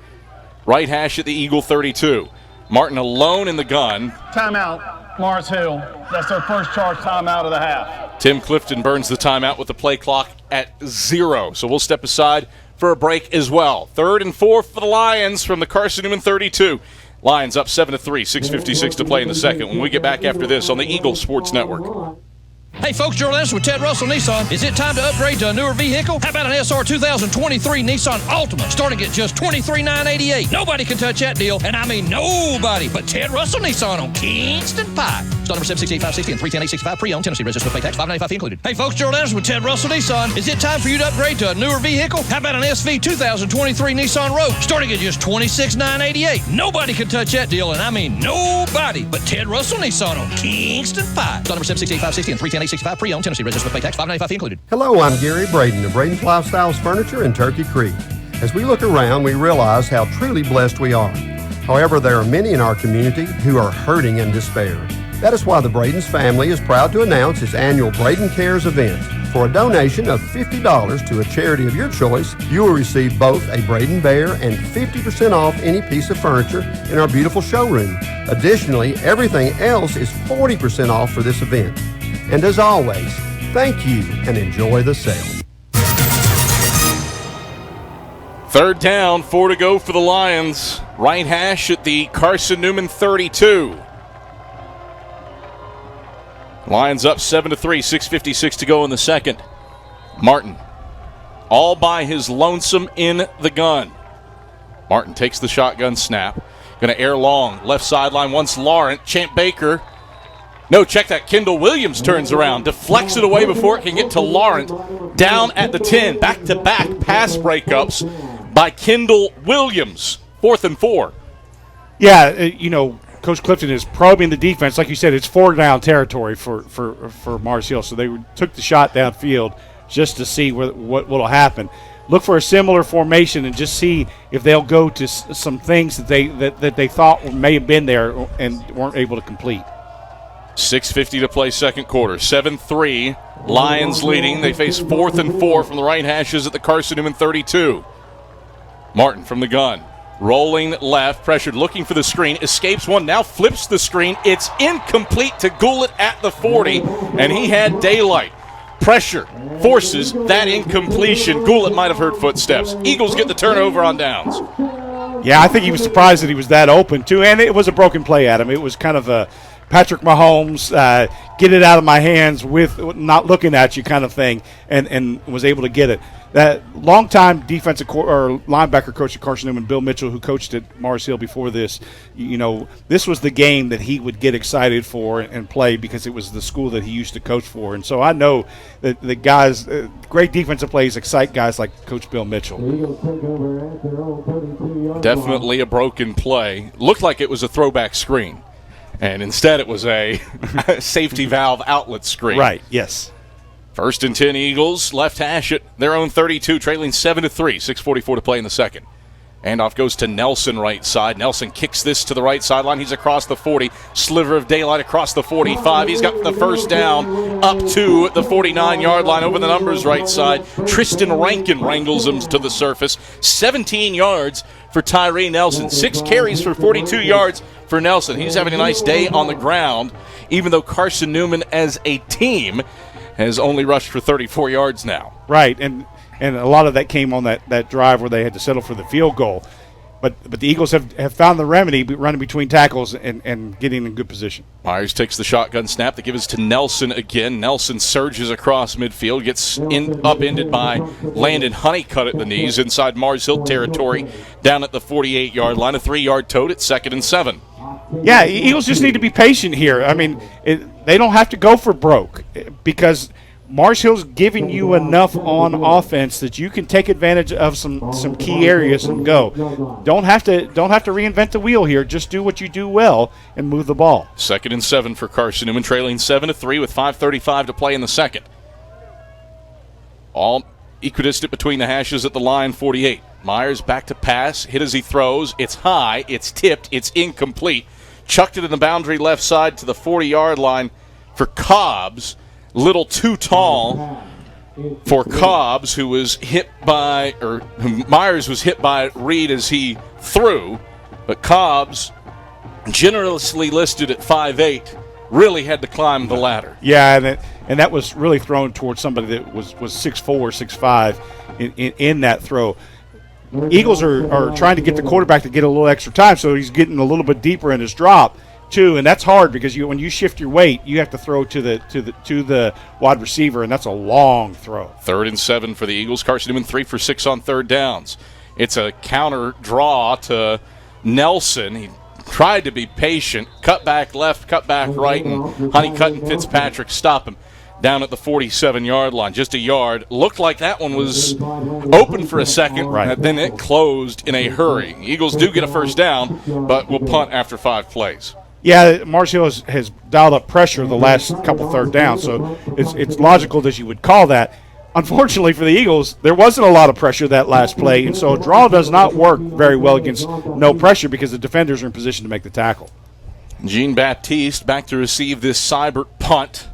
Right hash at the Eagle 32. Martin alone in the gun.
Timeout, Mars Hill. That's their first charge timeout of the half.
Tim Clifton burns the timeout with the play clock at 0. So we'll step aside for a break as well. 3rd and 4 for the Lions from the Carson-Newman 32. Lions up 7-3, 6:56 to play in the second. When we get back after this on the Eagle Sports Network.
Hey folks, Gerald Anderson with Ted Russell Nissan. Is it time to upgrade to a newer vehicle? How about an SR 2023 Nissan Altima starting at just $23,988? Nobody can touch that deal, and I mean nobody, but Ted Russell Nissan on Kingston Pike. Start number 768-560 and 310-865 pre-owned. Tennessee registered with pay tax, $595 fee included. Hey folks, Gerald Anderson with Ted Russell Nissan. Is it time for you to upgrade to a newer vehicle? How about an SV 2023 Nissan Rogue starting at just $26,988? Nobody can touch that deal, and I mean nobody, but Ted Russell Nissan on Kingston Pike. Start number 768-560 and 310-865 pre-owned. Tennessee registered with pay tax, $595 fee included.
Hello, I'm Gary Braden of Braden's Lifestyles Furniture in Turkey Creek. As we look around, we realize how truly blessed we are. However, there are many in our community who are hurting and despair. That is why the Braden's family is proud to announce its annual Braden Cares event. For a donation of $50 to a charity of your choice, you will receive both a Braden Bear and 50% off any piece of furniture in our beautiful showroom. Additionally, everything else is 40% off for this event. And as always, thank you and enjoy the sale.
3rd down, 4 to go for the Lions. Right hash at the Carson-Newman 32. Lions up 7-3, 6:56 to go in the second. Martin, all by his lonesome in the gun. Martin takes the shotgun snap. Going to air long, left sideline, once Laurent. Champ Baker. No, check that. Kendall Williams turns around, deflects it away before it can get to Laurent. Down at the 10. Back-to-back pass breakups by Kendall Williams. 4th and 4.
Yeah, Coach Clifton is probing the defense. Like you said, it's 4-down territory for Mars Hill. So they took the shot downfield just to see what will happen. Look for a similar formation and just see if they'll go to some things that they thought may have been there and weren't able to complete.
6:50 to play second quarter. 7-3, Lions leading. They face 4th and 4 from the right hashes at the Carson-Newman 32. Martin from the gun. Rolling left, pressured, looking for the screen, escapes one, now flips the screen. It's incomplete to Goulet at the 40, and he had daylight. Pressure forces that incompletion. Goulet might have heard footsteps. Eagles get the turnover on downs.
Yeah, I think he was surprised that he was that open, too, and it was a broken play at him. It was kind of a Patrick Mahomes, get it out of my hands with not looking at you kind of thing, and was able to get it. That longtime defensive or linebacker coach at Carson-Newman, Bill Mitchell, who coached at Mars Hill before this, this was the game that he would get excited for and play because it was the school that he used to coach for. And so I know that the guys, great defensive plays excite guys like Coach Bill Mitchell.
Definitely a broken play. Looked like it was a throwback screen. And instead it was a safety valve outlet screen.
Right, yes.
First and 10 Eagles, left hash at their own 32, trailing 7-3, 6:44 to play in the second. Handoff goes to Nelson right side. Nelson kicks this to the right sideline. He's across the 40. Sliver of daylight across the 45. He's got the first down up to the 49-yard line over the numbers right side. Tristan Rankin wrangles him to the surface. 17 yards for Tyree Nelson. 6 carries for 42 yards for Nelson. He's having a nice day on the ground, even though Carson-Newman as a team has only rushed for 34 yards now.
Right, and a lot of that came on that drive where they had to settle for the field goal. But the Eagles have found the remedy, running between tackles and getting in good position.
Myers takes the shotgun snap. They give it to Nelson again. Nelson surges across midfield, gets upended by Landon Honeycutt at the knees inside Mars Hill territory down at the 48-yard line. A 3-yard tote at 2nd and 7.
Yeah, Eagles just need to be patient here. I mean, they don't have to go for broke because Mars Hill's giving you enough on offense that you can take advantage of some key areas and go. Don't have to reinvent the wheel here. Just do what you do well and move the ball.
2nd and 7 for Carson-Newman, trailing 7-3 with 5:35 to play in the second. All equidistant between the hashes at the line, 48. Myers back to pass, hit as he throws. It's high, it's tipped, it's incomplete. Chucked it in the boundary left side to the 40-yard line for Cobbs. Little too tall for Cobbs, who Myers was hit by Reed as he threw, but Cobbs, generously listed at 5'8", really had to climb the ladder.
Yeah, and that was really thrown towards somebody that was 6'4", 6'5", in that throw. Eagles are trying to get the quarterback to get a little extra time, so he's getting a little bit deeper in his drop too, and that's hard because when you shift your weight, you have to throw to the wide receiver, and that's a long throw.
3rd and 7 for the Eagles. Carson-Newman 3 for 6 on 3rd downs. It's a counter draw to Nelson. He tried to be patient, cut back left, cut back right, and Honeycutt and Fitzpatrick stop him down at the 47-yard line, just a yard. Looked like that one was open for a second, right. Then it closed in a hurry. Eagles do get a first down, but will punt after 5 plays.
Yeah, Marshall has dialed up pressure the last couple 3rd downs, so it's logical that you would call that. Unfortunately for the Eagles, there wasn't a lot of pressure that last play, and so a draw does not work very well against no pressure because the defenders are in position to make the tackle.
Jean-Baptiste back to receive this Seibert punt.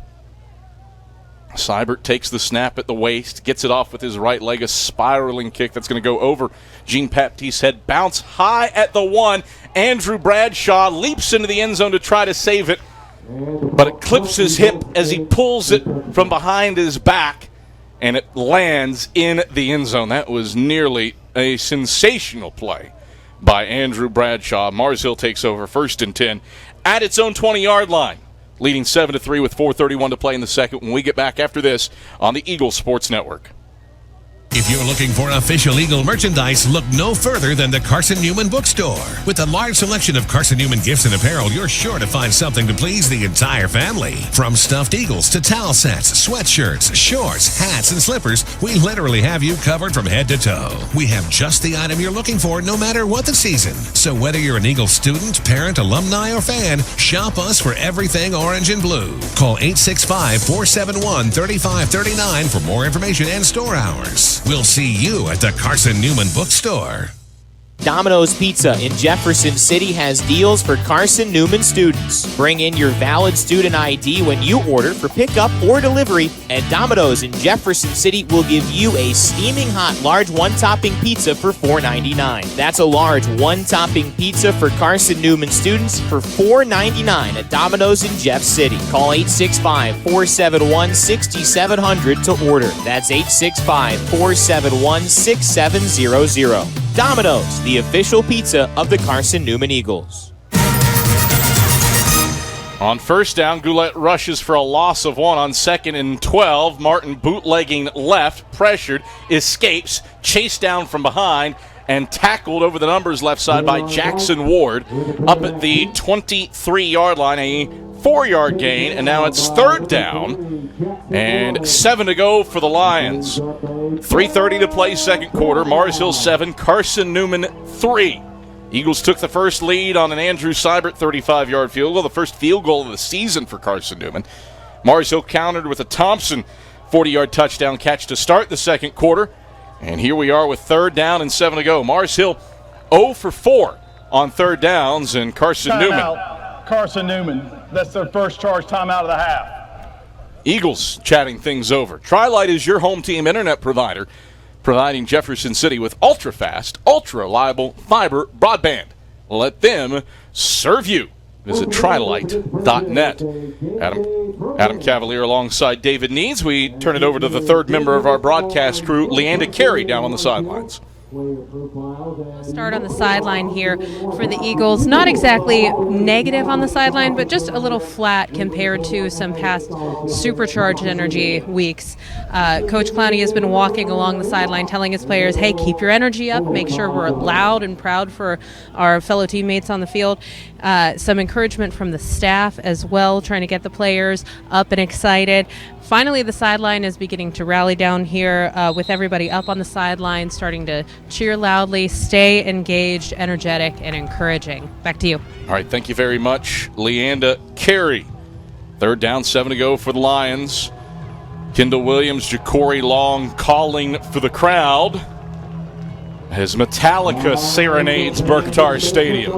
Seibert takes the snap at the waist, gets it off with his right leg, a spiraling kick that's going to go over Jean-Baptiste's head, bounce high at the 1. Andrew Bradshaw leaps into the end zone to try to save it, but it clips his hip as he pulls it from behind his back, and it lands in the end zone. That was nearly a sensational play by Andrew Bradshaw. Mars Hill takes over 1st and 10 at its own 20-yard line, leading 7-3 with 4:31 to play in the second when we get back after this on the Eagle Sports Network.
If you're looking for official Eagle merchandise, look no further than the Carson-Newman Bookstore. With a large selection of Carson-Newman gifts and apparel, you're sure to find something to please the entire family. From stuffed eagles to towel sets, sweatshirts, shorts, hats, and slippers, we literally have you covered from head to toe. We have just the item you're looking for no matter what the season. So whether you're an Eagle student, parent, alumni, or fan, shop us for everything orange and blue. Call 865-471-3539 for more information and store hours. We'll see you at the Carson-Newman Bookstore.
Domino's Pizza in Jefferson City has deals for Carson-Newman students. Bring in your valid student ID when you order for pickup or delivery, and Domino's in Jefferson City will give you a steaming hot large one-topping pizza for $4.99. That's a large one-topping pizza for Carson-Newman students for $4.99 at Domino's in Jeff City. Call 865-471-6700 to order. That's 865-471-6700. Domino's, the official pizza of the Carson-Newman Eagles.
On 1st down, Goulet rushes for a loss of 1 on 2nd and 12. Martin bootlegging left, pressured, escapes, chased down from behind, and tackled over the numbers left side by Jackson Ward up at the 23-yard line, a 4-yard gain, and now it's 3rd down and 7 to go for the Lions. 3:30 to play second quarter. Mars Hill 7, Carson-Newman 3. Eagles took the first lead on an Andrew Seibert 35-yard field goal, the first field goal of the season for Carson-Newman. Mars Hill countered with a Thompson 40-yard touchdown catch to start the second quarter. And here we are with 3rd down and 7 to go. Mars Hill 0 for 4 on 3rd downs, and Carson-Newman.
Carson-Newman. That's their first charge timeout of the half.
Eagles chatting things over. Tri-Lite is your home team internet provider, providing Jefferson City with ultra-fast, ultra-reliable fiber broadband. Let them serve you. Visit trilite.net. Adam Cavalier alongside David Needs. We turn it over to the 3rd member of our broadcast crew, Leanda Carey, down on the sidelines.
Start on the sideline here for the Eagles. Not exactly negative on the sideline, but just a little flat compared to some past supercharged energy weeks. Coach Clowney has been walking along the sideline telling his players, hey, keep your energy up, make sure we're loud and proud for our fellow teammates on the field. Some encouragement from the staff as well, trying to get the players up and excited. Finally, the sideline is beginning to rally down here with everybody up on the sideline, starting to cheer loudly, stay engaged, energetic, and encouraging. Back to you.
All right, thank you very much, Leanda Carey. 3rd down, 7 to go for the Lions. Kendall Williams, Ja'Cory Long calling for the crowd as Metallica serenades Berkshire Stadium.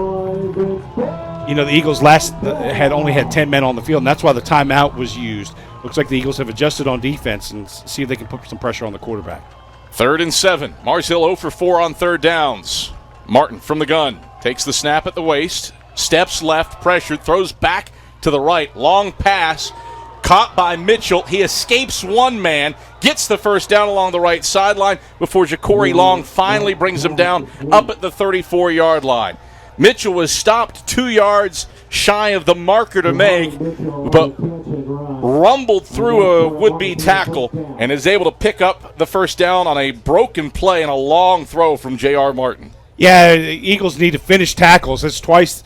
You know, the Eagles had only had 10 men on the field, and that's why the timeout was used. Looks like the Eagles have adjusted on defense and see if they can put some pressure on the quarterback.
3rd and 7. Mars Hill 0 for 4 on 3rd downs. Martin from the gun takes the snap at the waist, steps left, pressured, throws back to the right. Long pass, caught by Mitchell. He escapes one man, gets the first down along the right sideline before Ja'Cory Long finally brings him down up at the 34-yard line. Mitchell was stopped 2 yards shy of the marker to make, but rumbled through a would-be tackle and is able to pick up the first down on a broken play and a long throw from J.R. Martin.
Yeah, the Eagles need to finish tackles. It's twice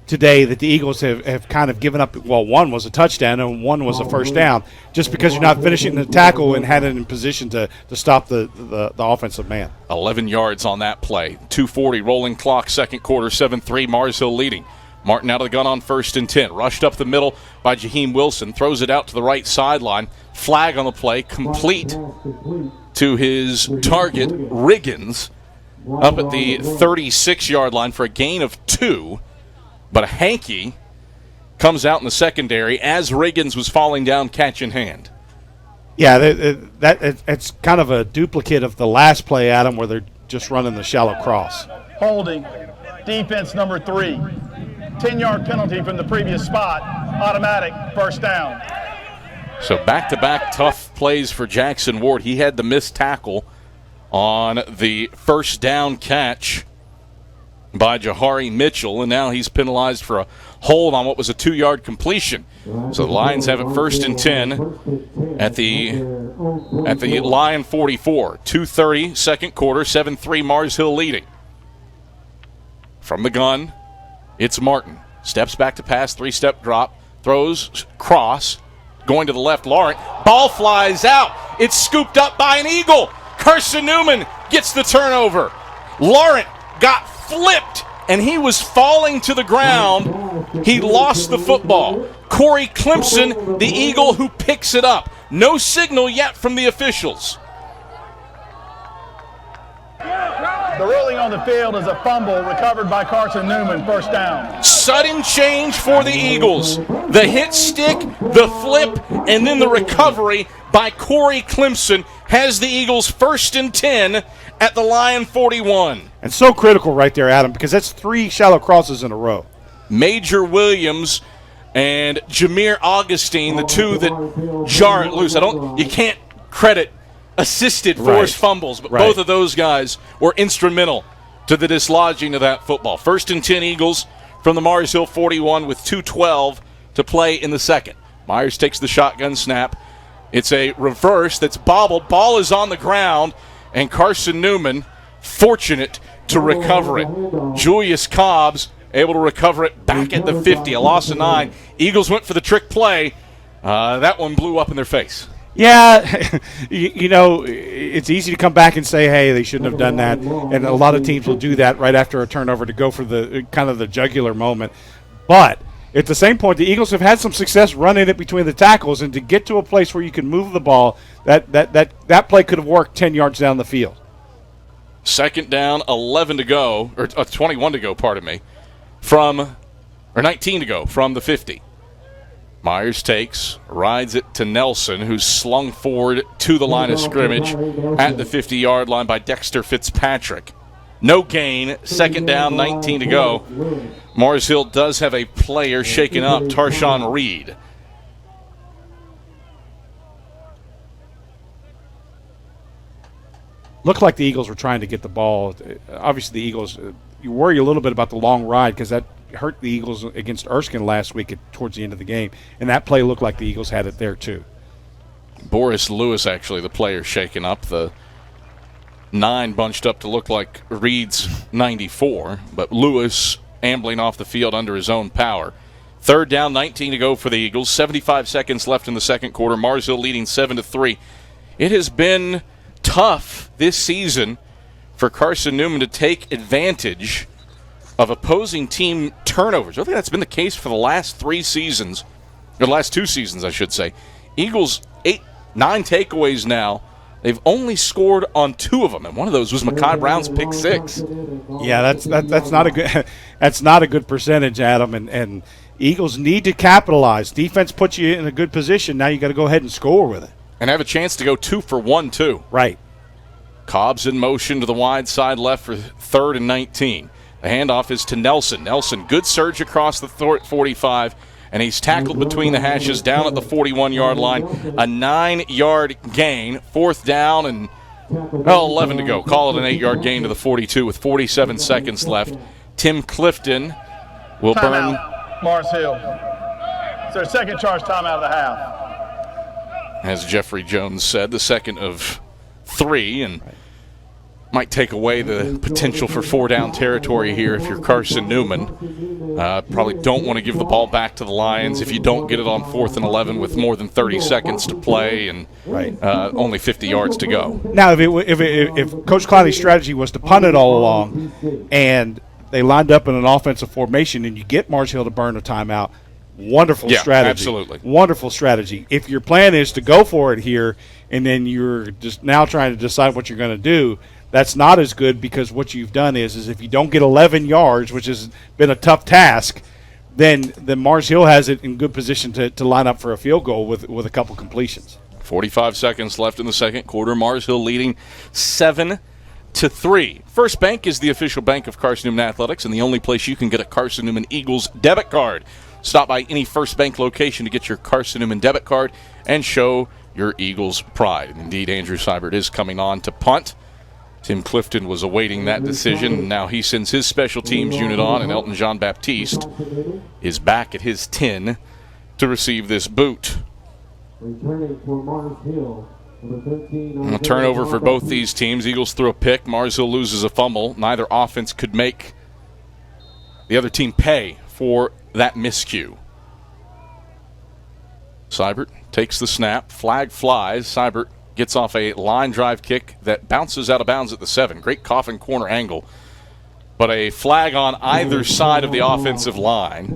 today that the Eagles have kind of given up. Well, one was a touchdown and one was a first down, just because you're not finishing the tackle and had it in position to stop the offensive man.
11 yards on that play. 2:40 rolling clock, second quarter, 7-3, Mars Hill leading. Martin out of the gun on 1st and 10. Rushed up the middle by Jaheim Wilson. Throws it out to the right sideline. Flag on the play, complete to his target, Riggins, up at the 36-yard line for a gain of 2. But a hanky comes out in the secondary as Riggins was falling down, catch in hand.
Yeah, it's kind of a duplicate of the last play, Adam, where they're just running the shallow cross.
Holding, defense number 3. 10-yard penalty from the previous spot, automatic first down.
So back-to-back tough plays for Jackson Ward. He had the missed tackle on the first down catch by Jahari Mitchell, and now he's penalized for a hold on what was a 2-yard completion. So the Lions have it 1st and 10 at the Lion 44. 2:30, second quarter, 7-3, Mars Hill leading. From the gun, it's Martin. Steps back to pass, 3-step drop, throws, cross, going to the left, Laurent. Ball flies out. It's scooped up by an Eagle. Carson-Newman gets the turnover. Laurent got flipped, and he was falling to the ground. He lost the football. Corey Clemson, the Eagle who picks it up. No signal yet from the officials.
The ruling on the field is a fumble recovered by Carson-Newman, first down.
Sudden change for the Eagles. The hit stick, the flip, and then the recovery by Corey Clemson has the Eagles 1st and 10 at the Lion 41.
And so critical right there, Adam, because that's 3 shallow crosses in a row.
Major Williams and Jameer Augustine, the two that jar it loose. You can't credit assisted forced fumbles, but both of those guys were instrumental to the dislodging of that football. 1st and 10 Eagles from the Mars Hill 41 with 2:12 to play in the second. Myers takes the shotgun snap. It's a reverse that's bobbled. Ball is on the ground, and Carson-Newman fortunate to recover it. Julius Cobbs able to recover it back at the 50, a loss of 9. Eagles went for the trick play. That one blew up in their face.
Yeah, you know, it's easy to come back and say, hey, they shouldn't have done that. And a lot of teams will do that right after a turnover to go for the kind of the jugular moment. But at the same point, the Eagles have had some success running it between the tackles, and to get to a place where you can move the ball, that play could have worked 10 yards down the field.
Second down, 11 to go, or 21 to go, pardon me, or 19 to go from the 50. Myers takes, rides it to Nelson, who's slung forward to the line of scrimmage at the 50-yard line by Dexter Fitzpatrick. No gain, second down, 19 to go. Mars Hill does have a player shaken up, Tarshawn Reed.
Looked like the Eagles were trying to get the ball. Obviously, the Eagles, you worry a little bit about the long ride because that hurt the Eagles against Erskine last week towards the end of the game, and that play looked like the Eagles had it there too.
Boris Lewis, actually, the player shaken up. The 9 bunched up to look like Reed's 94, but Lewis ambling off the field under his own power. Third down, 19 to go for the Eagles. 75 seconds left in the second quarter. Mars Hill leading 7-3. It has been tough this season for Carson-Newman to take advantage of opposing team turnovers. I think that's been the case for the last 3 seasons, or the last 2 seasons, I should say. Eagles 9 takeaways now. They've only scored on 2 of them, and one of those was Mekhi Brown's pick 6.
Yeah, that's not a good percentage, Adam. And Eagles need to capitalize. Defense puts you in a good position. Now you got to go ahead and score with it,
and have a chance to go 2 for 1 too.
Right.
Cobb's in motion to the wide side left for 3rd and 19. The handoff is to Nelson. Nelson, good surge across the 45. And he's tackled between the hashes down at the 41-yard line. A 9-yard gain, 4th down, and 11 to go. Call it an 8-yard gain to the 42 with 47 seconds left. Tim Clifton will burn.
Mars Hill. It's their second charge timeout of the half.
As Jeffrey Jones said, the second of 3, and might take away the potential for 4-down territory here if you're Carson-Newman. Probably don't want to give the ball back to the Lions if you don't get it on 4th and 11 with more than 30 seconds to play and only 50 yards to go.
Now, if Coach Clowney's strategy was to punt it all along and they lined up in an offensive formation and you get Mars Hill to burn a timeout, wonderful strategy.
Absolutely.
Wonderful strategy. If your plan is to go for it here and then you're just now trying to decide what you're going to do, that's not as good, because what you've done is if you don't get 11 yards, which has been a tough task, then Mars Hill has it in good position to line up for a field goal with a couple completions.
45 seconds left in the second quarter. Mars Hill leading 7-3. First Bank is the official bank of Carson-Newman Athletics and the only place you can get a Carson-Newman Eagles debit card. Stop by any First Bank location to get your Carson-Newman debit card and show your Eagles pride. And indeed, Andrew Seibert is coming on to punt. Tim Clifton was awaiting that decision. Now he sends his special teams unit on, and Elton Jean Baptiste is back at his 10 to receive this boot.
Returning for Mars Hill, number 13.
A turnover for both these teams. Eagles threw a pick. Mars Hill loses a fumble. Neither offense could make the other team pay for that miscue. Seibert takes the snap. Flag flies. Seibert gets off a line drive kick that bounces out of bounds at the 7. Great coffin corner angle. But a flag on either side of the offensive line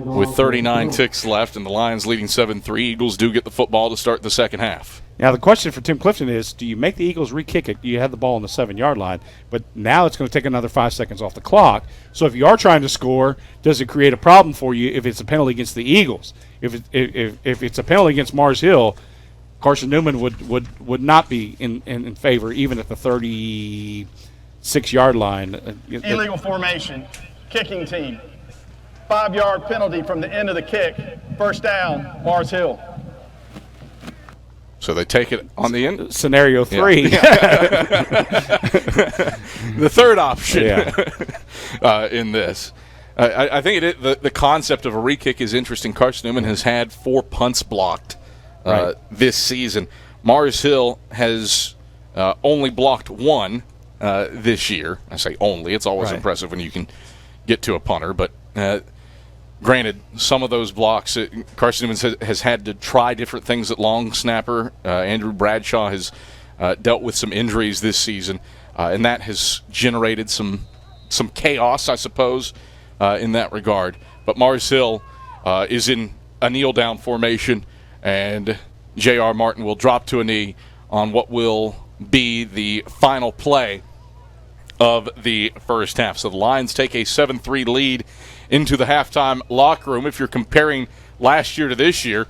with 39 ticks left, and the Lions leading 7-3. Eagles do get the football to start the second half.
Now the question for Tim Clifton is, do you make the Eagles re-kick it? You have the ball on the 7-yard line, but now it's going to take another 5 seconds off the clock. So if you are trying to score, does it create a problem for you if it's a penalty against the Eagles? If it's a penalty against Mars Hill, Carson-Newman would not be in favor, even at the 36-yard line.
Illegal formation, kicking team. 5-yard penalty from the end of the kick. First down, Mars Hill.
So they take it on the end?
Scenario 3.
Yeah. The third option in this. I think the concept of a re-kick is interesting. Carson-Newman has had 4 punts blocked this season. Mars Hill has only blocked 1 this year. I say only. It's always impressive when you can get to a punter. But granted, some of those blocks, Carson-Newman has had to try different things at long snapper. Andrew Bradshaw has dealt with some injuries this season, and that has generated some chaos, I suppose, in that regard. But Mars Hill is in a kneel-down formation, and J.R. Martin will drop to a knee on what will be the final play of the first half. So the Lions take a 7-3 lead into the halftime locker room. If you're comparing last year to this year,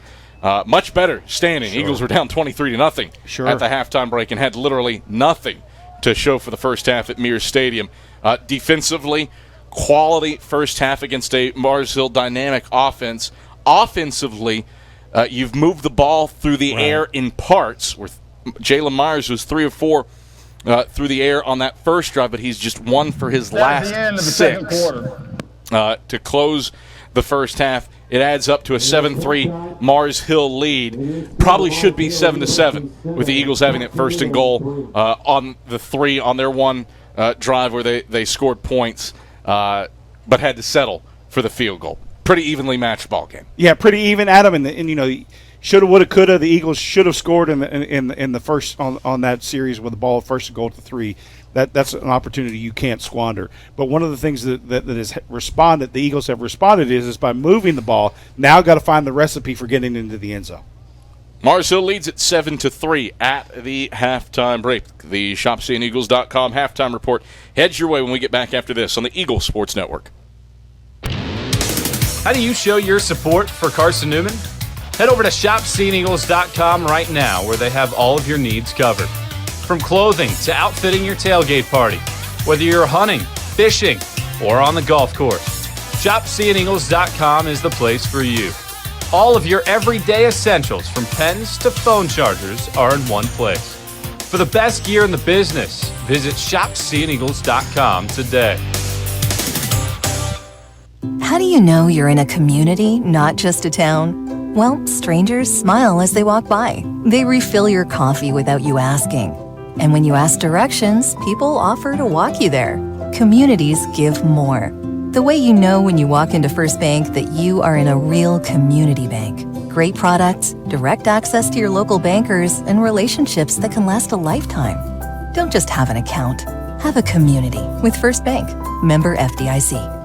much better standing.
Sure.
Eagles were down 23-0 at the halftime break and had literally nothing to show for the first half at Mears Stadium. Defensively, quality first half against a Mars Hill dynamic offense. Offensively, you've moved the ball through the air in parts, where Jalen Myers was 3 of 4 through the air on that first drive, but he's just 1 for his last
the end of the
6
second quarter.
to close the first half. It adds up to a 7-3 Mars Hill lead. Probably should be 7-7 with the Eagles having it first and goal on the 3 on their one drive where they scored points, but had to settle for the field goal. Pretty evenly matched ball game.
Yeah, pretty even, Adam, and you know, shoulda, woulda, coulda. The Eagles should have scored in the first on that series with the ball first and goal to 3. That's an opportunity you can't squander. But one of the things that has responded, the Eagles have responded is by moving the ball. Now got to find the recipe for getting into the end zone.
Mars Hill leads at 7-3 at the halftime break. The ShopCNEagles.com halftime report heads your way when we get back after this on the Eagles Sports Network.
How do you show your support for Carson-Newman? Head over to ShopCNEagles.com right now, where they have all of your needs covered. From clothing to outfitting your tailgate party, whether you're hunting, fishing, or on the golf course, ShopCNEagles.com is the place for you. All of your everyday essentials, from pens to phone chargers, are in one place. For the best gear in the business, visit ShopCNEagles.com today.
How do you know you're in a community, not just a town? Well, strangers smile as they walk by. They refill your coffee without you asking. And when you ask directions, people offer to walk you there. Communities give more. The way you know when you walk into First Bank that you are in a real community bank. Great products, direct access to your local bankers, and relationships that can last a lifetime. Don't just have an account. Have a community with First Bank. Member FDIC.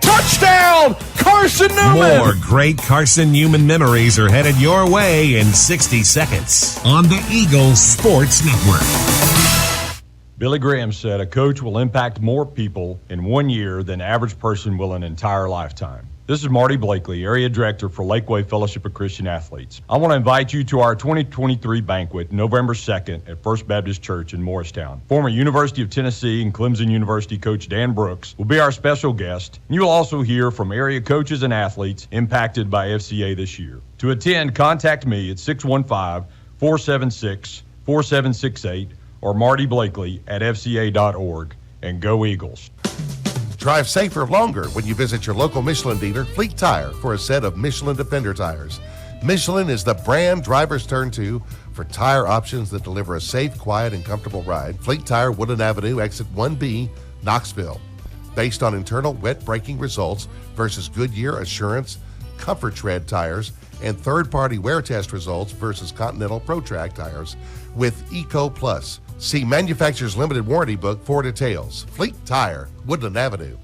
Touchdown, Carson-Newman! More great Carson-Newman memories are headed your way in 60 seconds on the Eagles Sports Network.
Billy Graham said a coach will impact more people in 1 year than the average person will an entire lifetime. This is Marty Blakely, Area Director for Lakeway Fellowship of Christian Athletes. I want to invite you to our 2023 banquet, November 2nd at First Baptist Church in Morristown. Former University of Tennessee and Clemson University coach Dan Brooks will be our special guest. You will also hear from area coaches and athletes impacted by FCA this year. To attend, contact me at 615-476-4768 or Marty Blakely at fca.org, and go Eagles.
Drive safer longer when you visit your local Michelin dealer, Fleet Tire, for a set of Michelin Defender tires. Michelin is the brand drivers turn to for tire options that deliver a safe, quiet, and comfortable ride. Fleet Tire, Woodland Avenue, exit 1B, Knoxville. Based on internal wet braking results versus Goodyear Assurance Comfort Tread tires and third-party wear test results versus Continental ProTrack tires with Eco Plus. See manufacturer's limited warranty book for details. Fleet Tire, Woodland Avenue.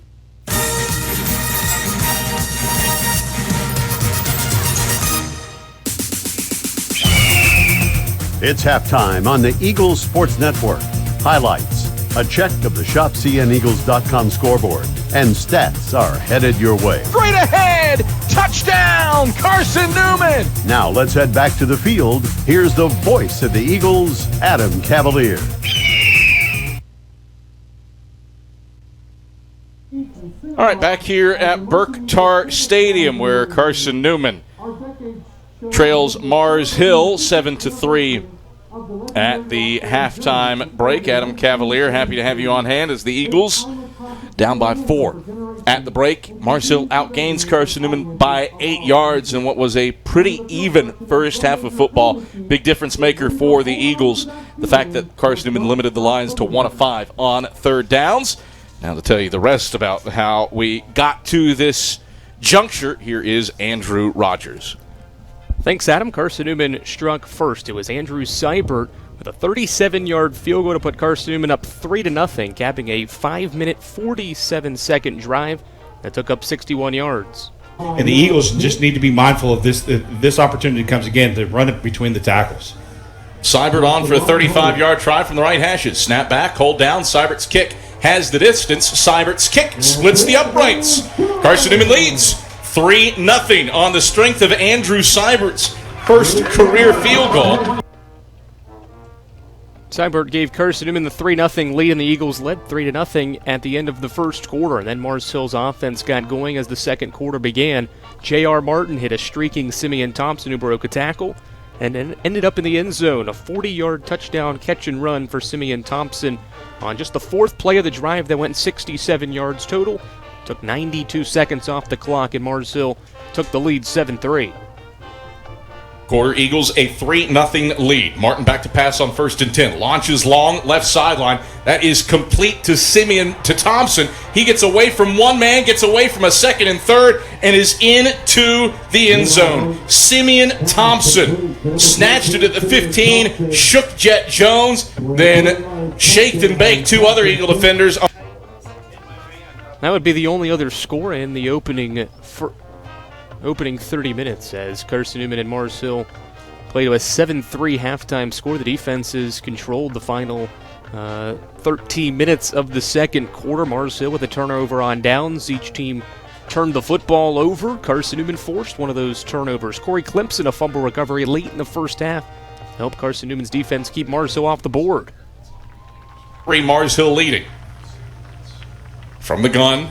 It's halftime on the Eagles Sports Network. Highlights, a check of the ShopCNEagles.com scoreboard, and stats are headed your way.
Straight ahead! Touchdown, Carson-Newman!
Now let's head back to the field. Here's the voice of the Eagles, Adam Cavalier.
All right, back here at Burke-Tar Stadium, where Carson-Newman trails Mars Hill 7-3 at the halftime break. Adam Cavalier, happy to have you on hand as the Eagles down by 4 at the break. Mars Hill outgains Carson-Newman by 8 yards in what was a pretty even first half of football. Big difference maker for the Eagles, the fact that Carson-Newman limited the Lions to 1 of 5 on third downs. Now to tell you the rest about how we got to this juncture, here is Andrew Rogers.
Thanks, Adam. Carson-Newman struck first. It was Andrew Seibert with a 37-yard field goal to put Carson-Newman up 3-0, capping a 5-minute, 47-second drive that took up 61 yards.
And the Eagles just need to be mindful of this. This opportunity comes again to run it between the tackles.
Seibert on for a 35-yard try from the right hashes. Snap back, hold down. Seibert's kick has the distance. Seibert's kick splits the uprights. Carson-Newman leads 3-0 on the strength of Andrew Seibert's first career field goal.
Seibert gave Carson-Newman the 3-0 lead, and the Eagles led 3-0 at the end of the first quarter. And then Mars Hill's offense got going as the second quarter began. J.R. Martin hit a streaking Simeon Thompson who broke a tackle and then ended up in the end zone. A 40-yard touchdown catch and run for Simeon Thompson on just the fourth play of the drive that went 67 yards total. Took 92 seconds off the clock, and Mars Hill took the lead 7-3.
Quarter, Eagles a 3-0 lead. Martin back to pass on 1st and 10. Launches long, left sideline. That is complete to Thompson. He gets away from one man, gets away from a second and third, and is into the end zone. Simeon Thompson snatched it at the 15, shook Jet Jones, then shaked and baked two other Eagle defenders.
That would be the only other score in the opening 30 minutes as Carson-Newman and Mars Hill played to a 7-3 halftime score. The defenses controlled the final 13 minutes of the second quarter. Mars Hill with a turnover on downs. Each team turned the football over. Carson-Newman forced one of those turnovers. Corey Clemson, a fumble recovery late in the first half, helped Carson-Newman's defense keep Mars Hill off the board.
Mars Hill leading. From the gun,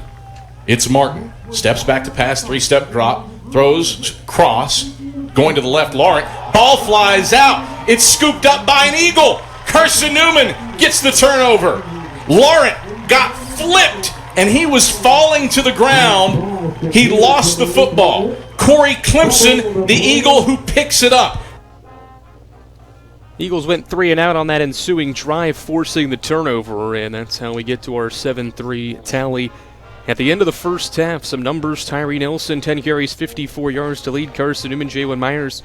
it's Martin. Steps back to pass, 3-step drop. Throws, cross, going to the left, Laurent. Ball flies out. It's scooped up by an Eagle. Carson-Newman gets the turnover. Laurent got flipped, and he was falling to the ground. He lost the football. Corey Clemson, the Eagle who picks it up.
Eagles went 3 and out on that ensuing drive, forcing the turnover, and that's how we get to our 7-3 tally. At the end of the first half, some numbers. Tyree Nelson, 10 carries, 54 yards to lead. Carson-Newman, Jalen Myers,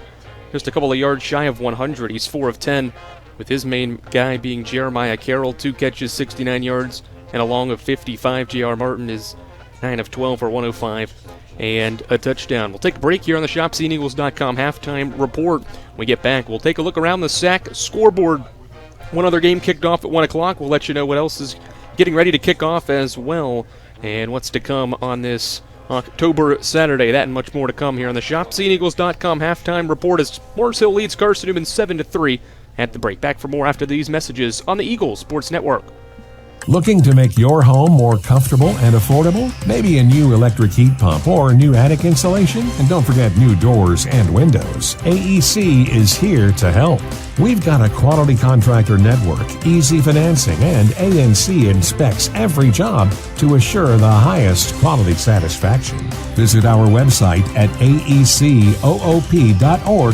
just a couple of yards shy of 100. He's 4 of 10, with his main guy being Jeremiah Carroll, 2 catches, 69 yards, and a long of 55. J.R. Martin is 9 of 12 for 105 and a touchdown. We'll take a break here on the ShopSeeingEagles.com halftime report. When we get back, we'll take a look around the SAC scoreboard. One other game kicked off at 1 o'clock. We'll let you know what else is getting ready to kick off as well, and what's to come on this October Saturday. That and much more to come here on the ShopSeeingEagles.com halftime report as Mars Hill leads Carson-Newman 7-3 at the break. Back for more after these messages on the Eagles Sports Network.
Looking to make your home more comfortable and affordable? Maybe a new electric heat pump or new attic insulation? And don't forget new doors and windows. AEC is here to help. We've got a quality contractor network, easy financing, and ANC inspects every job to assure the highest quality satisfaction. Visit our website at aecoop.org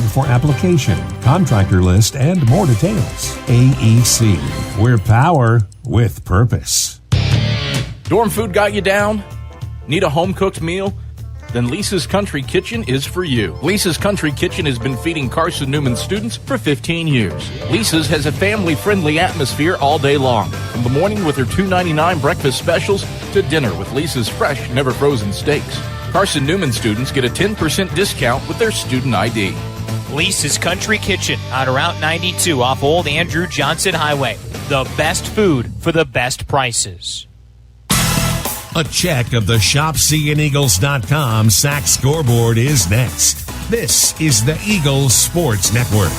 for application, contractor list, and more details. AEC, we're power with purpose.
Dorm food got you down? Need a home-cooked meal? Then Lisa's Country Kitchen is for you. Lisa's Country Kitchen has been feeding Carson-Newman students for 15 years. Lisa's has a family-friendly atmosphere all day long. From the morning with her $2.99 breakfast specials to dinner with Lisa's fresh, never-frozen steaks. Carson-Newman students get a 10% discount with their student ID.
Lisa's Country Kitchen on Route 92 off Old Andrew Johnson Highway. The best food for the best prices.
A check of the ShopSeeingEagles.com SAC scoreboard is next. This is the Eagles Sports Network.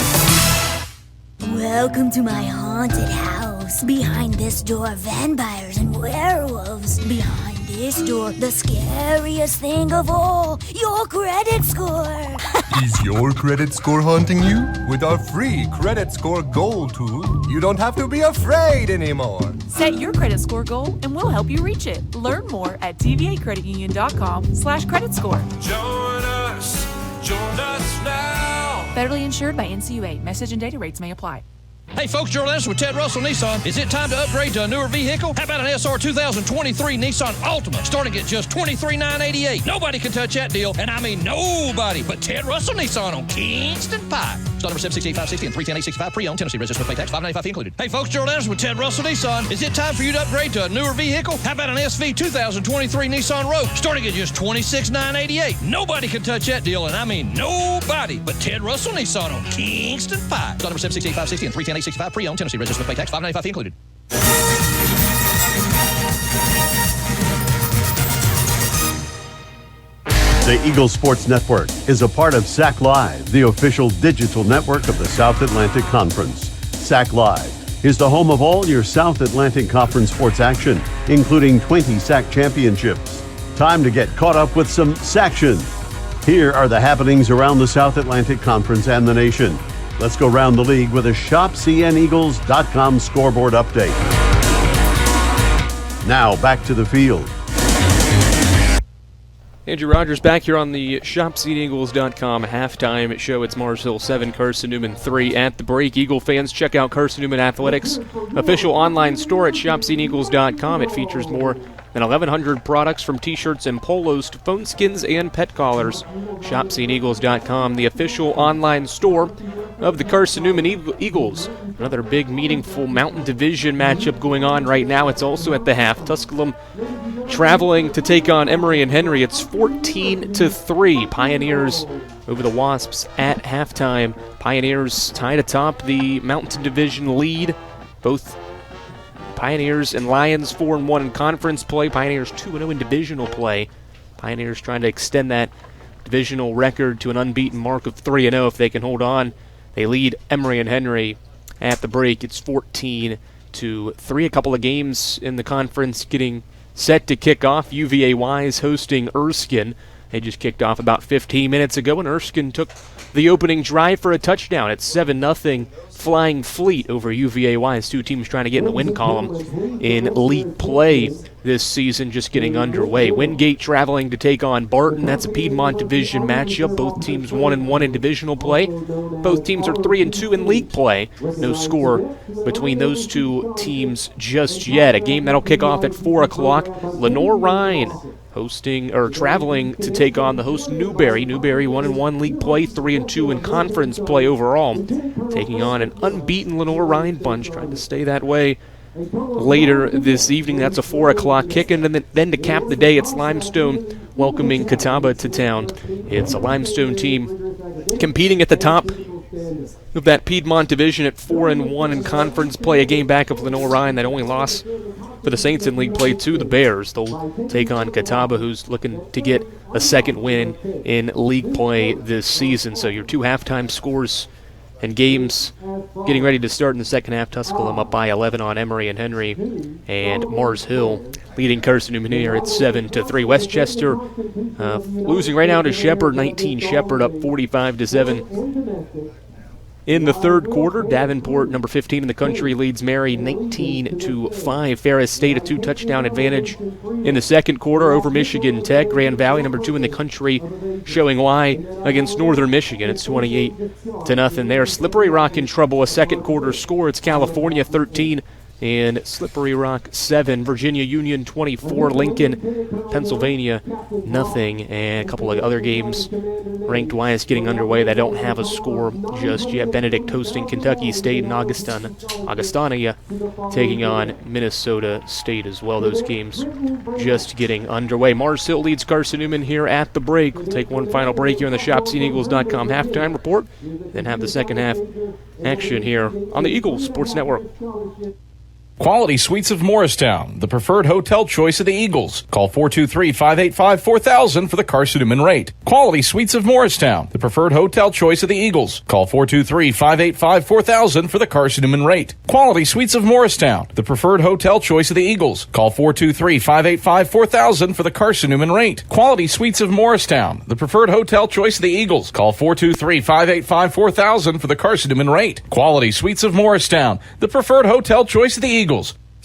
Welcome to my haunted house. Behind this door, vampires and werewolves. Behind this door, the scariest thing of all, your credit score.
Is your credit score haunting you? With our free Credit Score Goal tool, you don't have to be afraid anymore.
Set your credit score goal and we'll help you reach it. Learn more at tvacreditunion.com/credit score.
Join us now.
Federally insured by NCUA. Message and data rates may apply.
Hey folks, Gerald Anderson with Ted Russell Nissan. Is it time to upgrade to a newer vehicle? How about an SR 2023 Nissan Altima starting at just $23,988? Nobody can touch that deal, and I mean nobody but Ted Russell Nissan on Kingston Pike. Start number 768-560 and 310-865 pre-owned. Tennessee registered with pay tax, $595 included. Hey folks, Gerald Anderson with Ted Russell Nissan. Is it time for you to upgrade to a newer vehicle? How about an SV 2023 Nissan Rogue starting at just $26,988? Nobody can touch that deal, and I mean nobody but Ted Russell Nissan on Kingston Pike. Start number 768-560 and 310-865 pre-owned. Tennessee registered with pay tax, $595 included.
The Eagle Sports Network is a part of SAC Live, the official digital network of the South Atlantic Conference. SAC Live is the home of all your South Atlantic Conference sports action, including 20 SAC championships. Time to get caught up with some SACtion. Here are the happenings around the South Atlantic Conference and the nation. Let's go around the league with a ShopCNEagles.com scoreboard update. Now back to the field.
Andrew Rogers back here on the ShopCNEagles.com halftime show. It's Mars Hill 7, Carson-Newman 3 at the break. Eagle fans, check out Carson-Newman Athletics' official online store at ShopCNEagles.com. It features more than 1,100 products from T-shirts and polos to phone skins and pet collars. ShopCNEagles.com, the official online store of the Carson-Newman Eagles. Another big, meaningful Mountain Division matchup going on right now. It's also at the half. Tusculum traveling to take on Emory and Henry. It's 14-3. Pioneers over the Wasps at halftime. Pioneers tied atop the Mountain Division lead. Both Pioneers and Lions 4-1 in conference play. Pioneers 2-0 in divisional play. Pioneers trying to extend that divisional record to an unbeaten mark of 3-0 if they can hold on. They lead Emory and Henry at the break. It's 14-3. A couple of games in the conference getting set to kick off. UVA is hosting Erskine. They just kicked off about 15 minutes ago, and Erskine took the opening drive for a touchdown. It's 7-0 Flying Fleet over UVA-Wise. Two teams trying to get in the win column in league play this season, just getting underway. Wingate traveling to take on Barton. That's a Piedmont Division matchup. Both teams 1-1 in divisional play. Both teams are 3-2 in league play. No score between those two teams just yet. A game that'll kick off at 4 o'clock. Lenore-Rhine traveling to take on the host Newberry. Newberry 1-1 league play, 3-2 in conference play overall. Taking on an unbeaten Lenore-Rhine bunch, trying to stay that way later this evening. That's a 4 o'clock kick, and then to cap the day, it's Limestone welcoming Catawba to town. It's a Limestone team competing at the top of that Piedmont Division at 4-1 in conference play. A game back of Lenore-Rhine that only lost for the Saints in league play to the Bears. They'll take on Catawba, who's looking to get a second win in league play this season. So your two halftime scores and games getting ready to start in the second half. Tusculum up by 11 on Emory and Henry, and Mars Hill leading Carson-Newman here at 7-3. Westchester losing right now to Shepherd, 19 Shepherd up 45-7. In the third quarter, Davenport, number 15 in the country, leads Mary 19-5. Ferris State a 2-touchdown advantage in the second quarter over Michigan Tech. Grand Valley, number 2 in the country, showing why against Northern Michigan. It's 28-0 there. Slippery Rock in trouble. A second quarter score. It's California 13 and Slippery Rock 7. Virginia Union 24. Lincoln, Pennsylvania nothing. And a couple of other games ranked wise getting underway that don't have a score just yet. Benedict hosting Kentucky State, and Augustana taking on Minnesota State as well. Those games just getting underway. Mars Hill leads Carson-Newman here at the break. We'll take one final break here on the ShopCNEagles.com halftime report, then have the second half action here on the Eagles Sports Network.
Quality Suites of Morristown, the preferred hotel choice of the Eagles. Call 423-585-4000 for the Carson-Newman rate. Quality Suites of Morristown, the preferred hotel choice of the Eagles. Call 423-585-4000 for the Carson-Newman rate. Quality Suites of Morristown, the preferred hotel choice of the Eagles. Call 423-585-4000 for the Carson-Newman rate. Quality Suites of Morristown, the preferred hotel choice of the Eagles. Call 423-585-4000 for the Carson-Newman rate. Quality Suites of Morristown, the preferred hotel choice of the Eagles.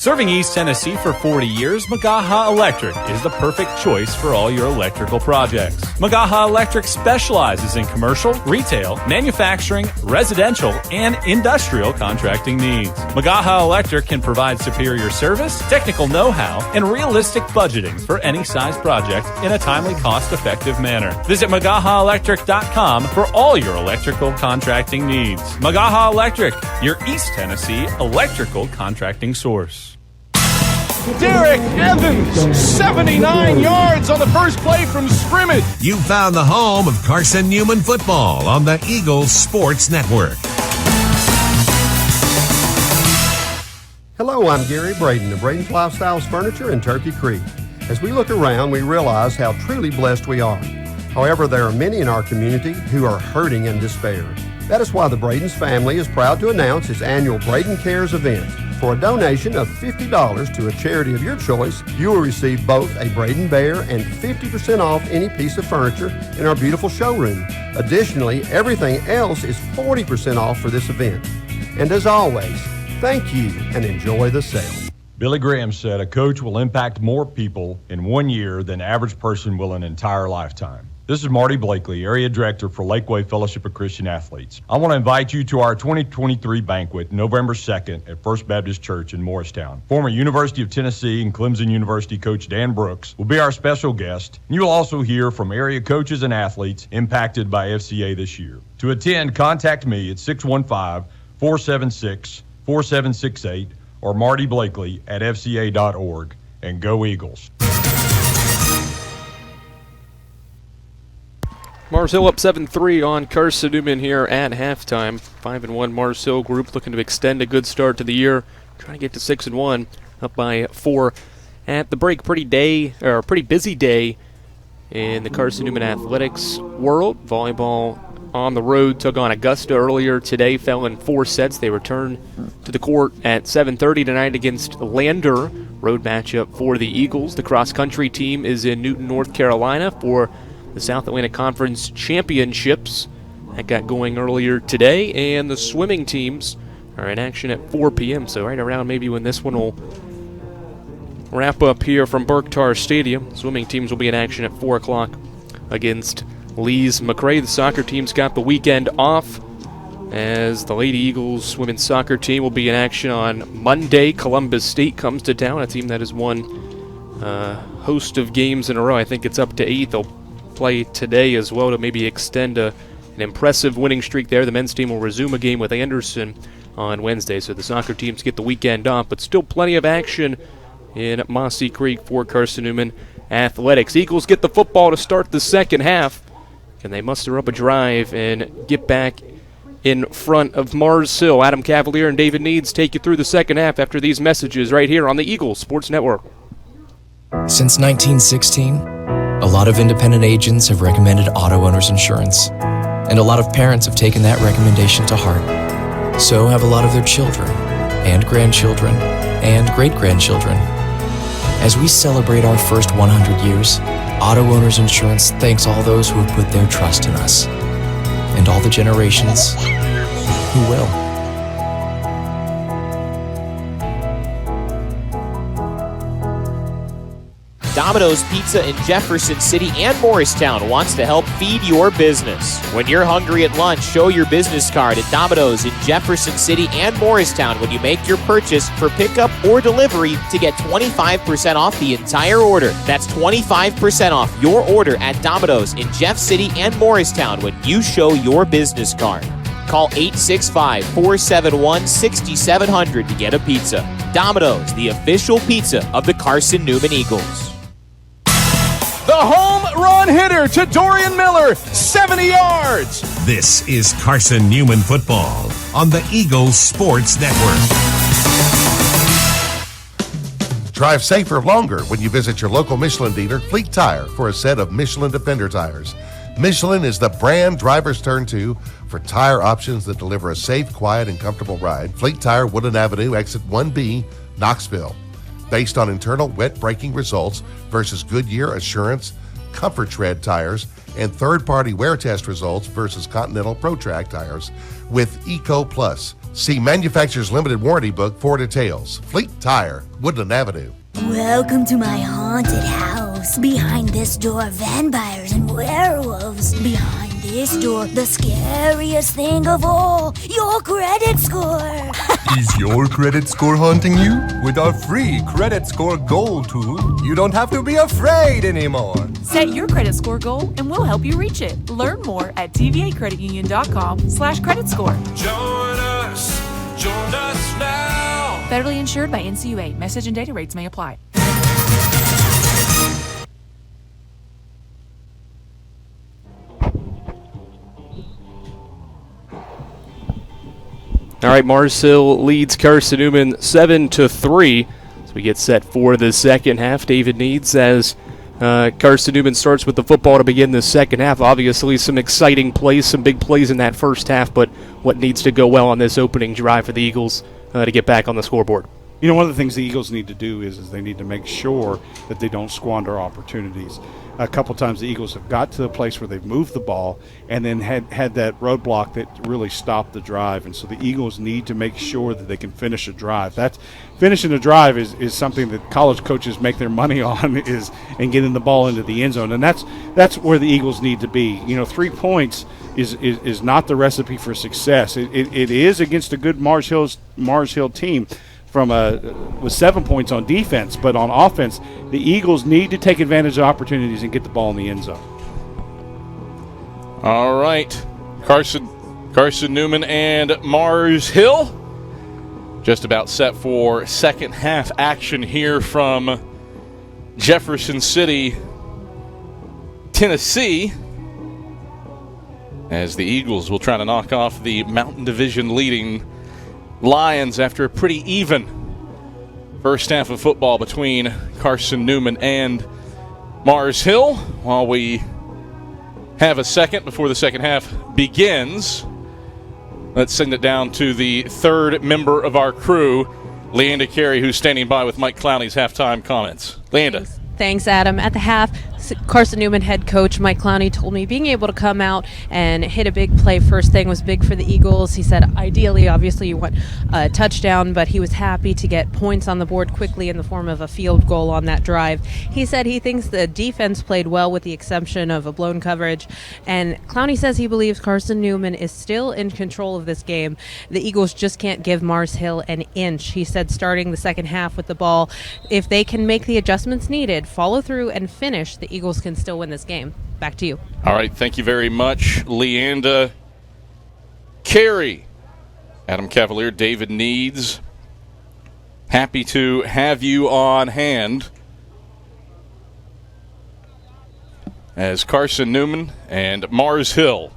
Serving East Tennessee for 40 years, Magaha Electric is the perfect choice for all your electrical projects. Magaha Electric specializes in commercial, retail, manufacturing, residential, and industrial contracting needs. Magaha Electric can provide superior service, technical know-how, and realistic budgeting for any size project in a timely, cost-effective manner. Visit MagahaElectric.com for all your electrical contracting needs. Magaha Electric, your East Tennessee electrical contracting source.
Derek Evans, 79 yards on the first play from scrimmage.
You found the home of Carson-Newman football on the Eagles Sports Network.
Hello, I'm Gary Braden of Braden's Lifestyles Furniture in Turkey Creek. As we look around, we realize how truly blessed we are. However, there are many in our community who are hurting in despair. That is why the Braden's family is proud to announce its annual Braden Cares event. For a donation of $50 to a charity of your choice, you will receive both a Braden Bear and 50% off any piece of furniture in our beautiful showroom. Additionally, everything else is 40% off for this event. And as always, thank you and enjoy the sale.
Billy Graham said a coach will impact more people in 1 year than the average person will an entire lifetime. This is Marty Blakely, Area Director for Lakeway Fellowship of Christian Athletes. I want to invite you to our 2023 banquet, November 2nd at First Baptist Church in Morristown. Former University of Tennessee and Clemson University coach Dan Brooks will be our special guest. And you'll also hear from area coaches and athletes impacted by FCA this year. To attend, contact me at 615-476-4768 or Marty Blakely at fca.org. And go Eagles.
Mars Hill up 7-3 on Carson-Newman here at halftime. 5-1 Mars Hill group looking to extend a good start to the year. Trying to get to 6-1, up by 4 at the break. Pretty busy day in the Carson-Newman athletics world. Volleyball on the road took on Augusta earlier today, fell in 4 sets. They return to the court at 7:30 tonight against Lander. Road matchup for the Eagles. The cross-country team is in Newton, North Carolina for the South Atlantic Conference Championships. That got going earlier today, and the swimming teams are in action at 4 p.m., so right around maybe when this one will wrap up here from Burke-Tar Stadium. Swimming teams will be in action at 4 o'clock against Lee's McRae. The soccer team's got the weekend off, as the Lady Eagles women's soccer team will be in action on Monday. Columbus State comes to town, a team that has won a host of games in a row. I think it's up to 8. They'll play today as well to maybe extend an impressive winning streak there. The men's team will resume a game with Anderson on Wednesday, so the soccer teams get the weekend off, but still plenty of action in Mossy Creek for Carson-Newman athletics. Eagles get the football to start the second half. Can they muster up a drive and get back in front of Mars Hill? Adam Cavalier and David Needs take you through the second half after these messages right here on the Eagles Sports Network.
Since 1916, a lot of independent agents have recommended auto owners insurance, and a lot of parents have taken that recommendation to heart. So have a lot of their children, and grandchildren, and great-grandchildren. As we celebrate our first 100 years, Auto Owners Insurance thanks all those who have put their trust in us, and all the generations who will.
Domino's Pizza in Jefferson City and Morristown wants to help feed your business. When you're hungry at lunch, show your business card at Domino's in Jefferson City and Morristown when you make your purchase for pickup or delivery to get 25% off the entire order. That's 25% off your order at Domino's in Jeff City and Morristown when you show your business card. Call 865-471-6700 to get a pizza. Domino's, the official pizza of the Carson-Newman Eagles.
The home run hitter to Dorian Miller, 70 yards.
This is Carson-Newman football on the Eagles Sports Network.
Drive safer longer when you visit your local Michelin dealer, Fleet Tire, for a set of Michelin Defender tires. Michelin is the brand drivers turn to for tire options that deliver a safe, quiet, and comfortable ride. Fleet Tire, Woodland Avenue, exit 1B, Knoxville. Based on internal wet braking results versus Goodyear Assurance Comfort Tread tires and third-party wear test results versus Continental ProTrack tires with Eco Plus See manufacturer's limited warranty book for details. Fleet Tire, Woodland Avenue.
Welcome to my haunted house. Behind this door, vampires and werewolves. Behind this door, the scariest thing of all, your credit score.
Is your credit score haunting you? With our free credit score goal tool, you don't have to be afraid anymore.
Set your credit score goal and we'll help you reach it. Learn more at tvacreditunion.com/credit score.
Join us now.
Federally insured by NCUA. Message and data rates may apply.
All right, Mars Hill leads Carson-Newman 7-3. So we get set for the second half. David Needs as Carson-Newman starts with the football to begin the second half. Obviously, some exciting plays, some big plays in that first half, but what needs to go well on this opening drive for the Eagles to get back on the scoreboard?
You know, one of the things the Eagles need to do is they need to make sure that they don't squander opportunities. A couple times the Eagles have got to the place where they've moved the ball and then had that roadblock that really stopped the drive. And so the Eagles need to make sure that they can finish a drive. That's finishing a drive is something that college coaches make their money on and getting the ball into the end zone. And that's where the Eagles need to be. You know, 3 points is not the recipe for success. It is against a good Mars Hill team with 7 points on defense, but on offense, the Eagles need to take advantage of opportunities and get the ball in the end zone.
All right, Carson-Newman and Mars Hill just about set for second half action here from Jefferson City, Tennessee, as the Eagles will try to knock off the Mountain Division leading Lions after a pretty even first half of football between Carson-Newman and Mars Hill. While we have a second before the second half begins, let's send it down to the third member of our crew, Leanda Carey, who's standing by with Mike Clowney's halftime comments. Leanda.
Thanks, Adam. At the half, Carson-Newman head coach Mike Clowney told me being able to come out and hit a big play first thing was big for the Eagles. He said ideally, obviously, you want a touchdown, but he was happy to get points on the board quickly in the form of a field goal on that drive. He said he thinks the defense played well with the exception of a blown coverage, and Clowney says he believes Carson-Newman is still in control of this game. The Eagles just can't give Mars Hill an inch. He said starting the second half with the ball, if they can make the adjustments needed, follow through, and finish, the Eagles can still win this game. Back to you.
All right, thank you very much, Leanda Carey. Adam Cavalier, David Needs. Happy to have you on hand as Carson-Newman and Mars Hill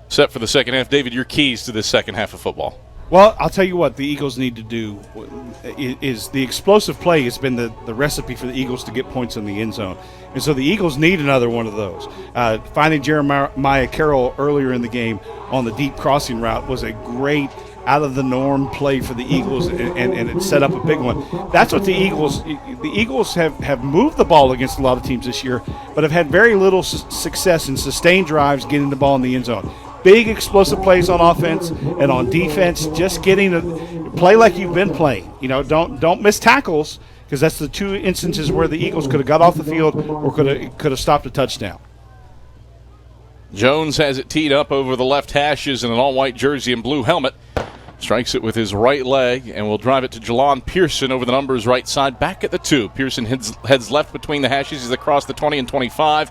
set for the second half. David, your keys to this second half of football.
Well, I'll tell you what the Eagles need to do is the explosive play has been the recipe for the Eagles to get points in the end zone. And so the Eagles need another one of those. Finding Jeremiah Carroll earlier in the game on the deep crossing route was a great out-of-the-norm play for the Eagles, and it set up a big one. That's what the Eagles have moved the ball against a lot of teams this year, but have had very little success in sustained drives getting the ball in the end zone. Big explosive plays on offense and on defense, just getting a play like you've been playing. You know, don't miss tackles, because that's the two instances where the Eagles could have got off the field or could have stopped a touchdown.
Jones has it teed up over the left hashes in an all-white jersey and blue helmet. Strikes it with his right leg and will drive it to Jelon Pearson over the numbers right side, back at the 2. Pearson heads left between the hashes. He's across the 20 and 25.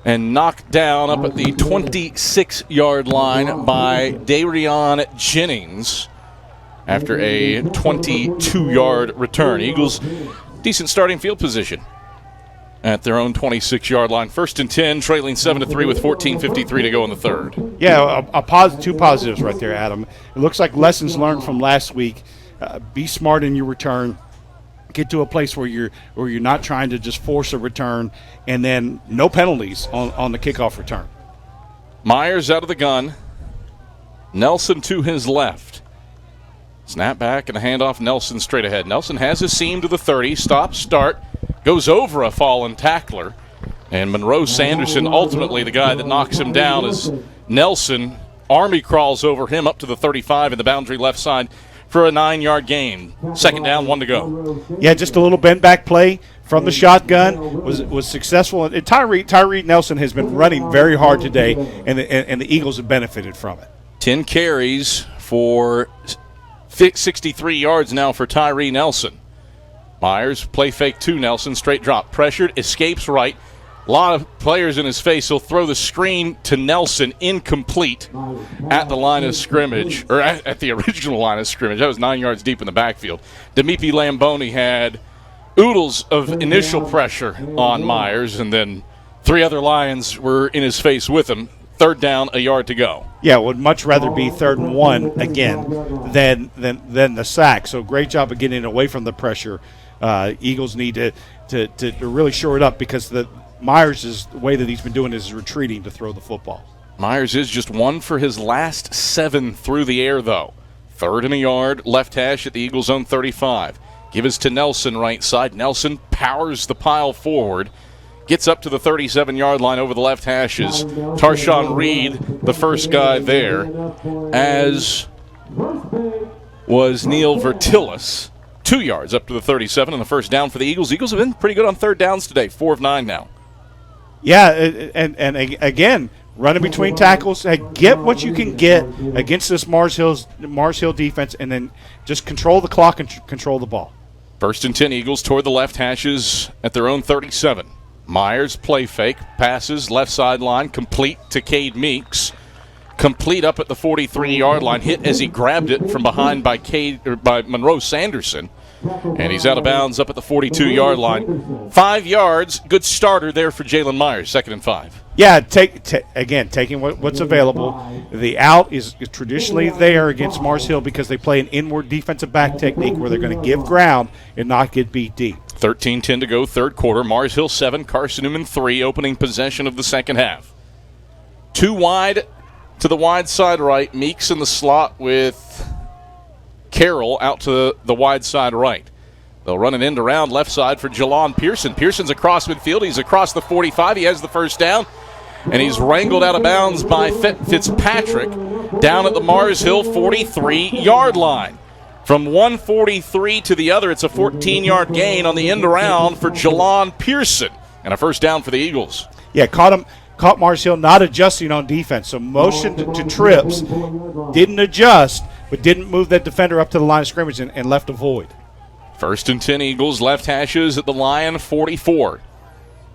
And knocked down up at the 26-yard line by Darion Jennings after a 22-yard return. Eagles, decent starting field position at their own 26-yard line. 1st and 10, trailing 7-3 with 14:53 to go in the third.
Yeah, two positives right there, Adam. It looks like lessons learned from last week. Be smart in your return. Get to a place where you're not trying to just force a return, and then no penalties on the kickoff return.
Myers out of the gun. Nelson to his left. Snap back and a handoff. Nelson straight ahead. Nelson has his seam to the 30. Stop, start. Goes over a fallen tackler. And Monroe Sanderson, ultimately the guy that knocks him down, as Nelson Army crawls over him up to the 35 in the boundary left side for a 9-yard gain. Second down, 1 to go.
Yeah, just a little bend back play from the shotgun was successful. And Tyree Nelson has been running very hard today, and the Eagles have benefited from it.
10 carries for 63 yards now for Tyree Nelson. Myers, play fake to Nelson, straight drop. Pressured, escapes right. A lot of players in his face. He'll throw the screen to Nelson, incomplete at the line of scrimmage, or at the original line of scrimmage. That was 9 yards deep in the backfield. Demipi Lamboni had oodles of initial pressure on Myers, and then 3 other Lions were in his face with him. Third down, a yard to go.
Yeah, would much rather be 3rd and 1 again than the sack. So great job of getting away from the pressure. Eagles need to really shore it up because Myers is the way that he's been doing is retreating to throw the football.
Myers is just 1 for his last 7 through the air, though. 3rd and a yard, left hash at the Eagles' own 35. Give us to Nelson right side. Nelson powers the pile forward. Gets up to the 37-yard line over the left hashes. Tarshawn Reed, the first guy there, as was Neil Vertillis. 2 yards up to the 37 and the first down for the Eagles. Eagles have been pretty good on third downs today, 4 of 9 now.
Yeah, and again, running between tackles. Get what you can get against this Mars Hill defense, and then just control the clock and control the ball.
1st and 10 Eagles toward the left hashes at their own 37. Myers, play fake, passes, left sideline, complete to Cade Meeks. Complete up at the 43-yard line, hit as he grabbed it from behind by Monroe Sanderson. And he's out of bounds up at the 42-yard line. 5 yards, good starter there for Jalen Myers, 2nd and 5.
Yeah, taking what's available. The out is traditionally there against Mars Hill because they play an inward defensive back technique where they're going to give ground and not get beat deep.
13-10 to go, third quarter. Mars Hill 7, Carson-Newman 3, opening possession of the second half. 2 wide to the wide side right. Meeks in the slot with Carroll out to the wide side right. They'll run an end around left side for Jalon Pearson. Pearson's across midfield. He's across the 45. He has the first down. And he's wrangled out of bounds by Fitzpatrick down at the Mars Hill 43-yard line. From 143 to the other, it's a 14-yard gain on the end around for Jalon Pearson. And a first down for the Eagles.
Yeah, caught Mars Hill not adjusting on defense. So motion to trips, didn't adjust, but didn't move that defender up to the line of scrimmage and left a void.
1st and 10 Eagles, left hashes at the Lion 44.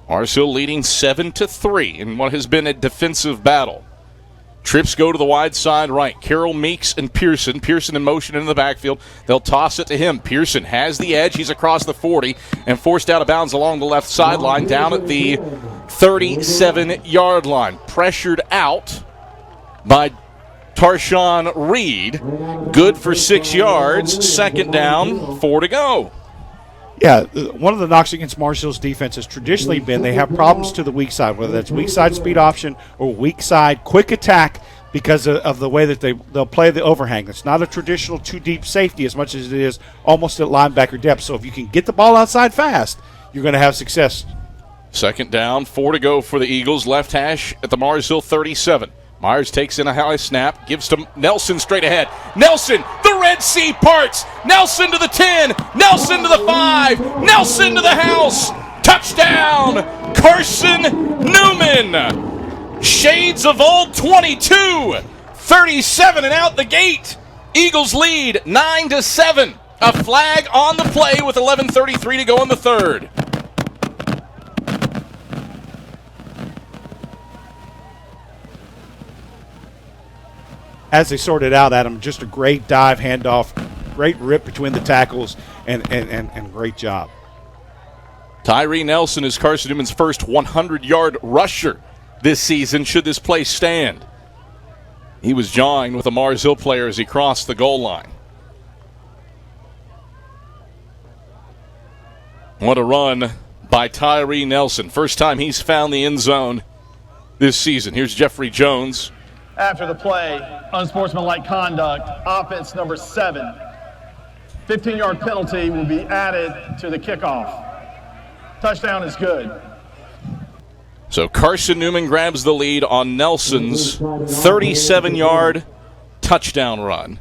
Mars Hill leading 7-3 in what has been a defensive battle. Trips go to the wide side right. Carroll, Meeks, and Pearson. Pearson in motion in the backfield. They'll toss it to him. Pearson has the edge. He's across the 40 and forced out of bounds along the left sideline down at the 37-yard line. Pressured out by Tarshawn Reed. Good for 6 yards. 2nd down, 4 to go.
Yeah, one of the knocks against Mars Hill's defense has traditionally been they have problems to the weak side, whether that's weak side speed option or weak side quick attack because of the way that they'll play the overhang. It's not a traditional 2-deep safety as much as it is almost at linebacker depth. So if you can get the ball outside fast, you're going to have success.
2nd down, 4 to go for the Eagles. Left hash at the Mars Hill 37. Myers takes in a high snap, gives to Nelson straight ahead. Nelson, the Red Sea parts. Nelson to the 10, Nelson to the 5, Nelson to the house. Touchdown, Carson-Newman. Shades of old 22, 37 and out the gate. Eagles lead 9-7. A flag on the play with 11:33 to go in the third.
As they sorted out, Adam, just a great dive, handoff, great rip between the tackles, and great job.
Tyree Nelson is Carson-Newman's first 100-yard rusher this season, should this play stand. He was jawing with a Mars Hill player as he crossed the goal line. What a run by Tyree Nelson. First time he's found the end zone this season. Here's Jeffrey Jones.
After the play, unsportsmanlike conduct, offense number 7. 15-yard penalty will be added to the kickoff. Touchdown is good.
So Carson-Newman grabs the lead on Nelson's 37-yard touchdown run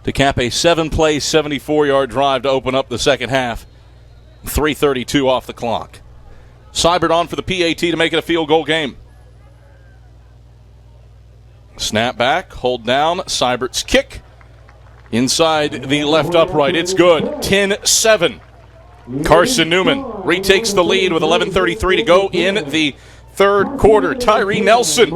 to cap a 7-play, 74-yard drive to open up the second half. 3:32 off the clock. Seibert on for the PAT to make it a field goal game. Snap back, hold down, Seibert's kick. Inside the left upright, it's good. 10-7. Carson-Newman retakes the lead with 11:33 to go in the third quarter. Tyree Nelson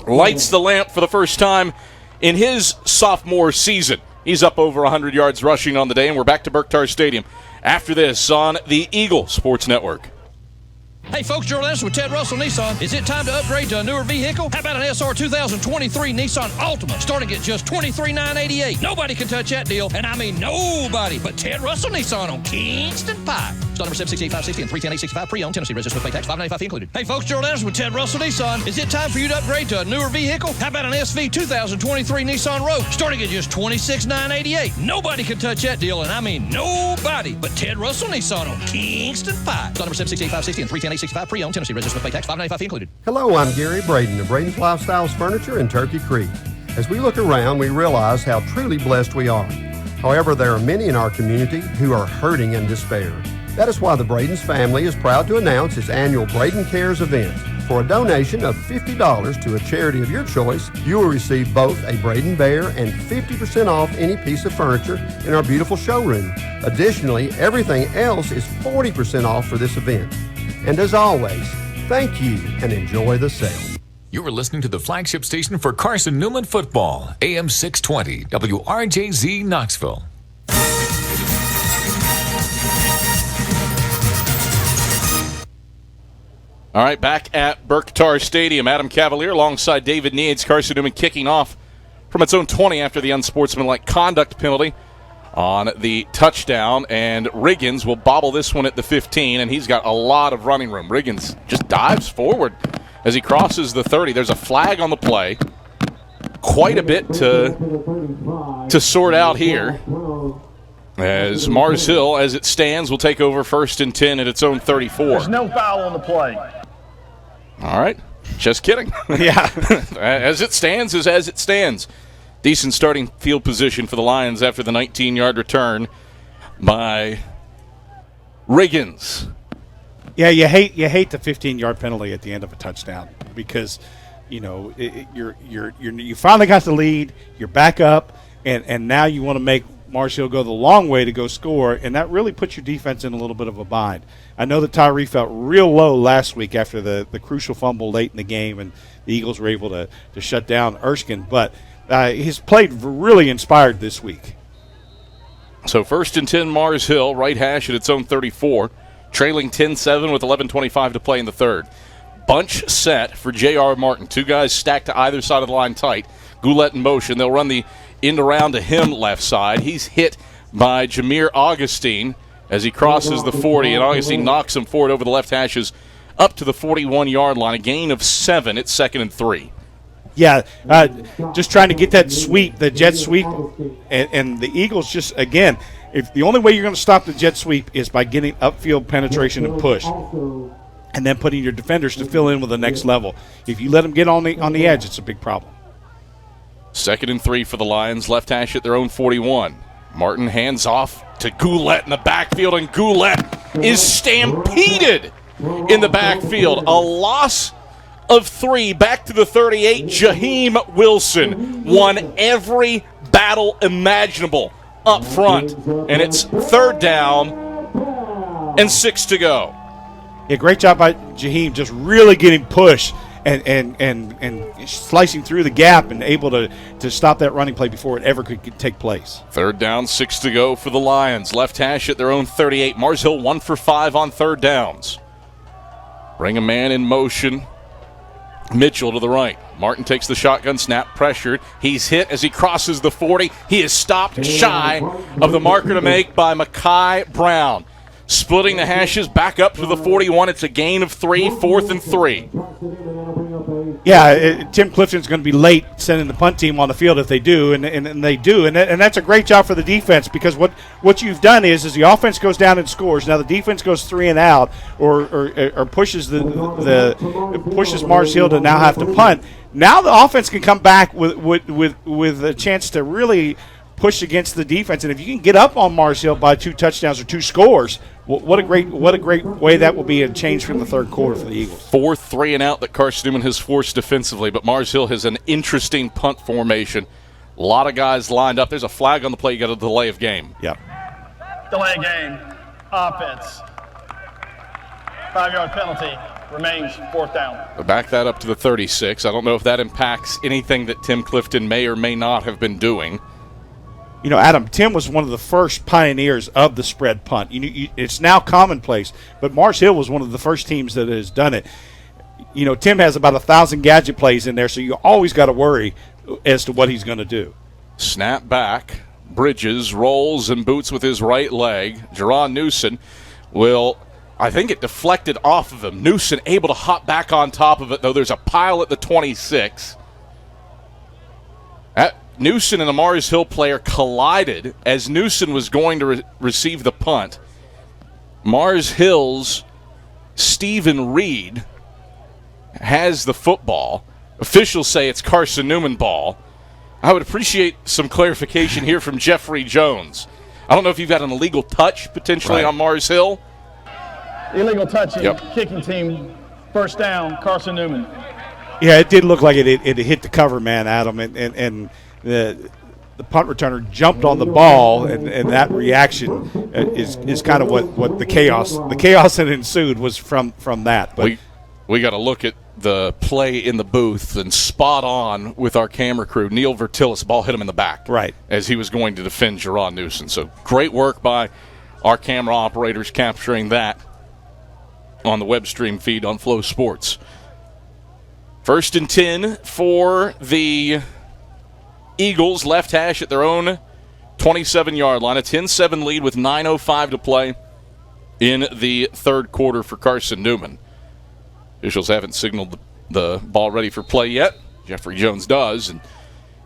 lights the lamp for the first time in his sophomore season. He's up over 100 yards rushing on the day, and we're back to Berktar Stadium after this on the Eagle Sports Network.
Hey folks, Gerald Anderson with Ted Russell Nissan. Is it time to upgrade to a newer vehicle? How about an SR 2023 Nissan Altima starting at just $23,988? Nobody can touch that deal, and I mean nobody but Ted Russell Nissan on Kingston Pike. Start number 768-560 and 310-865 pre-owned. Tennessee registered with pay tax, $595 included. Hey folks, Gerald Anderson with Ted Russell Nissan. Is it time for you to upgrade to a newer vehicle? How about an SV 2023 Nissan Rogue starting at just $26,988? Nobody can touch that deal, and I mean nobody but Ted Russell Nissan on Kingston Pike. Start number 768-560 and 310-865 pre-owned. Tennessee registered with pay tax, $595 included.
Hello, I'm Gary Braden of Braden's Lifestyles Furniture in Turkey Creek. As we look around, we realize how truly blessed we are. However, there are many in our community who are hurting and despair. That is why the Braden's family is proud to announce its annual Braden Cares event. For a donation of $50 to a charity of your choice, you will receive both a Braden Bear and 50% off any piece of furniture in our beautiful showroom. Additionally, everything else is 40% off for this event. And as always, thank you and enjoy the sale.
You are listening to the flagship station for Carson-Newman football, AM 620, WRJZ Knoxville.
All right, back at Berktar Stadium. Adam Cavalier alongside David Needs. Carson-Newman kicking off from its own 20 after the unsportsmanlike conduct penalty on the touchdown. And Riggins will bobble this one at the 15, and he's got a lot of running room. Riggins just dives forward as he crosses the 30. There's a flag on the play. Quite a bit to sort out here. As Mars Hill, as it stands, will take over 1st and 10 at its own 34.
There's no foul on the play.
All right. Just kidding.
Yeah.
As it stands is as it stands. Decent starting field position for the Lions after the 19-yard return by Riggins.
Yeah, you hate the 15-yard penalty at the end of a touchdown because, you know, you finally got the lead, you're back up, and now you want to make Marshall go the long way to go score, and that really puts your defense in a little bit of a bind. I know that Tyree felt real low last week after the crucial fumble late in the game, and the Eagles were able to shut down Erskine, but he's played really inspired this week.
So 1st and 10 Mars Hill, right hash at its own 34, trailing 10-7 with 11:25 to play in the third. Bunch set for J.R. Martin. Two guys stacked to either side of the line tight. Goulet in motion. They'll run the end around to him left side. He's hit by Jameer Augustine as he crosses the 40, and Augustine knocks him forward over the left hashes up to the 41-yard line. A gain of 7. It's 2nd and 3.
Yeah, just trying to get that sweep, the jet sweep, and the Eagles just, again, if the only way you're going to stop the jet sweep is by getting upfield penetration and push, and then putting your defenders to fill in with the next level. If you let them get on the edge, it's a big problem.
2nd and 3 for the Lions, left hash at their own 41. Martin hands off to Goulet in the backfield, and Goulet is stampeded in the backfield. A loss of 3 back to the 38. Jaheim Wilson won every battle imaginable up front, and it's 3rd down and 6 to go.
Yeah, great job by Jaheim, just really getting pushed and slicing through the gap and able to stop that running play before it ever could take place.
3rd down, 6 to go for the Lions. Left hash at their own 38. Mars Hill 1 for 5 on 3rd downs. Bring a man in motion. Mitchell to the right. Martin takes the shotgun snap, pressured. He's hit as he crosses the 40. He is stopped shy of the marker to make by Mekhi Brown. Splitting the hashes back up to the 41. It's a gain of 3, 4th and 3.
Yeah, Tim Clifton's going to be late sending the punt team on the field if they do, and they do, and that's a great job for the defense, because what you've done is the offense goes down and scores. Now the defense goes 3 and out, or pushes pushes Mars Hill to now have to punt. Now the offense can come back with a chance to really push against the defense, and if you can get up on Mars Hill by 2 touchdowns or 2 scores, what a great way that will be a change from the third quarter for the Eagles.
4 3 and out that Carson-Newman has forced defensively, but Mars Hill has an interesting punt formation. A lot of guys lined up. There's a flag on the play. You got a delay of game.
Yep.
Delay of game. Offense. 5-yard penalty. Remains 4th down.
We'll back that up to the 36. I don't know if that impacts anything that Tim Clifton may or may not have been doing.
You know, Adam, Tim was one of the first pioneers of the spread punt. It's now commonplace, but Mars Hill was one of the first teams that has done it. You know, Tim has about 1,000 gadget plays in there, so you always got to worry as to what he's going to do.
Snap back. Bridges rolls and boots with his right leg. Jerron Newson will, I think it deflected off of him. Newson able to hop back on top of it, though there's a pile at the 26. Newson and a Mars Hill player collided as Newson was going to receive the punt. Mars Hill's Stephen Reed has the football. Officials say it's Carson-Newman ball. I would appreciate some clarification here from Jeffrey Jones. I don't know if you've got an illegal touch potentially on Mars Hill.
Illegal touching, kicking team, 1st down, Carson-Newman.
Yeah, it did look like it hit the cover man, Adam, and the punt returner jumped on the ball, and that reaction is kind of what the chaos that ensued was from that. But
we got to look at the play in the booth, and spot on with our camera crew. Neil Vertillis, ball hit him in the back as he was going to defend Jerron Newson. So great work by our camera operators capturing that on the web stream feed on Flow Sports. 1st and 10 for the Eagles, left hash at their own 27-yard line. A 10-7 lead with 9:05 to play in the third quarter for Carson-Newman. Officials haven't signaled the ball ready for play yet. Jeffrey Jones does, and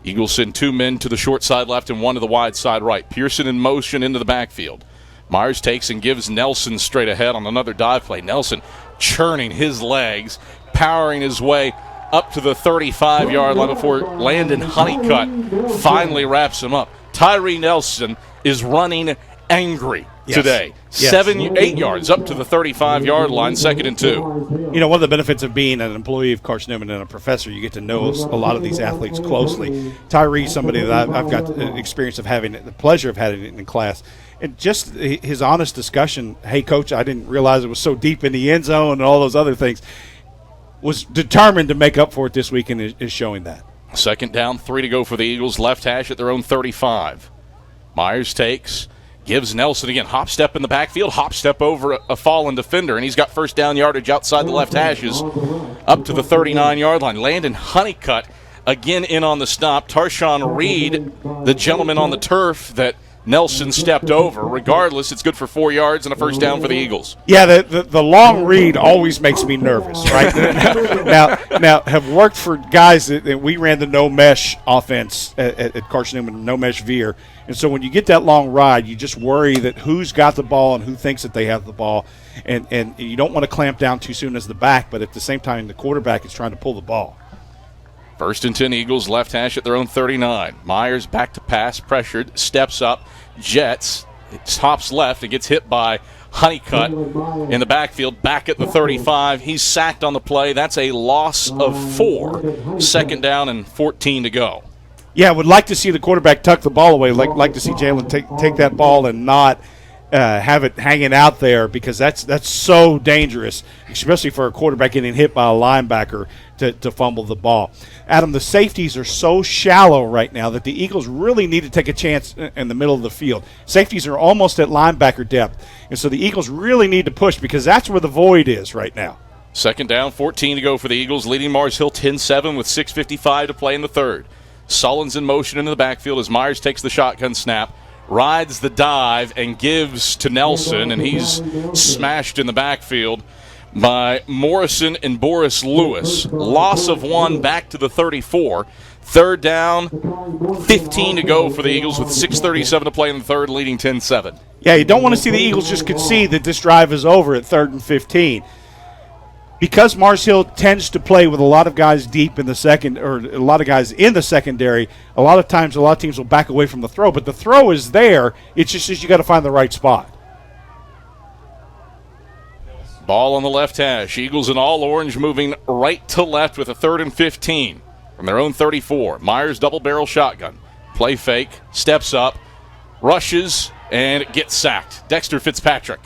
Eagles send 2 men to the short side left and 1 to the wide side right. Pearson in motion into the backfield. Myers takes and gives Nelson straight ahead on another dive play. Nelson churning his legs, powering his way up to the 35-yard line before Landon Honeycutt finally wraps him up. Tyree Nelson is running angry today. 8 yards up to the 35-yard line, 2nd and 2.
You know, one of the benefits of being an employee of Carson-Newman and a professor, you get to know a lot of these athletes closely. Tyree, somebody that I've got the experience of having, the pleasure of having it in class. And just his honest discussion, hey, Coach, I didn't realize it was so deep in the end zone and all those other things, was determined to make up for it this week and is showing that.
2nd down, 3 to go for the Eagles, left hash at their own 35. Myers takes, gives Nelson again, hop step in the backfield, hop step over a fallen defender, and he's got 1st down yardage outside the left hashes up to the 39-yard line. Landon Honeycutt again in on the stop. Tarshawn Reed, the gentleman on the turf that Nelson stepped over. Regardless, it's good for 4 yards and a 1st down for the Eagles.
Yeah, the long read always makes me nervous, right? now have worked for guys that we ran the no mesh offense at Carson-Newman, no mesh veer, and so when you get that long ride, you just worry that who's got the ball and who thinks that they have the ball, and you don't want to clamp down too soon as the back, but at the same time, the quarterback is trying to pull the ball.
1st and 10 Eagles, left hash at their own 39. Myers back to pass, pressured, steps up, jets, hops left and gets hit by Honeycutt in the backfield, back at the 35. He's sacked on the play. That's a loss of 4. 2nd down and 14 to go.
Yeah, would like to see the quarterback tuck the ball away. Like to see Jalen take that ball and not have it hanging out there, because that's so dangerous, especially for a quarterback getting hit by a linebacker to fumble the ball. Adam, the safeties are so shallow right now that the Eagles really need to take a chance in the middle of the field. Safeties are almost at linebacker depth, and so the Eagles really need to push, because that's where the void is right now.
2nd down, 14 to go for the Eagles, leading Mars Hill 10-7 with 6:55 to play in the third. Sullins in motion into the backfield as Myers takes the shotgun snap, rides the dive and gives to Nelson, and he's smashed in the backfield by Morrison and Boris Lewis. Loss of 1 back to the 34. Third down, 15 to go for the Eagles with 6:37 to play in the third, leading 10-7.
Yeah, you don't want to see the Eagles just concede that this drive is over at 3rd and 15. Because Mars Hill tends to play with a lot of guys deep in the second, or a lot of guys in the secondary, a lot of times a lot of teams will back away from the throw, but the throw is there. It's just you got to find the right spot.
Ball on the left hash. Eagles in all orange moving right to left with a 3rd and 15 from their own 34. Myers double-barrel shotgun. Play fake, steps up, rushes, and gets sacked. Dexter Fitzpatrick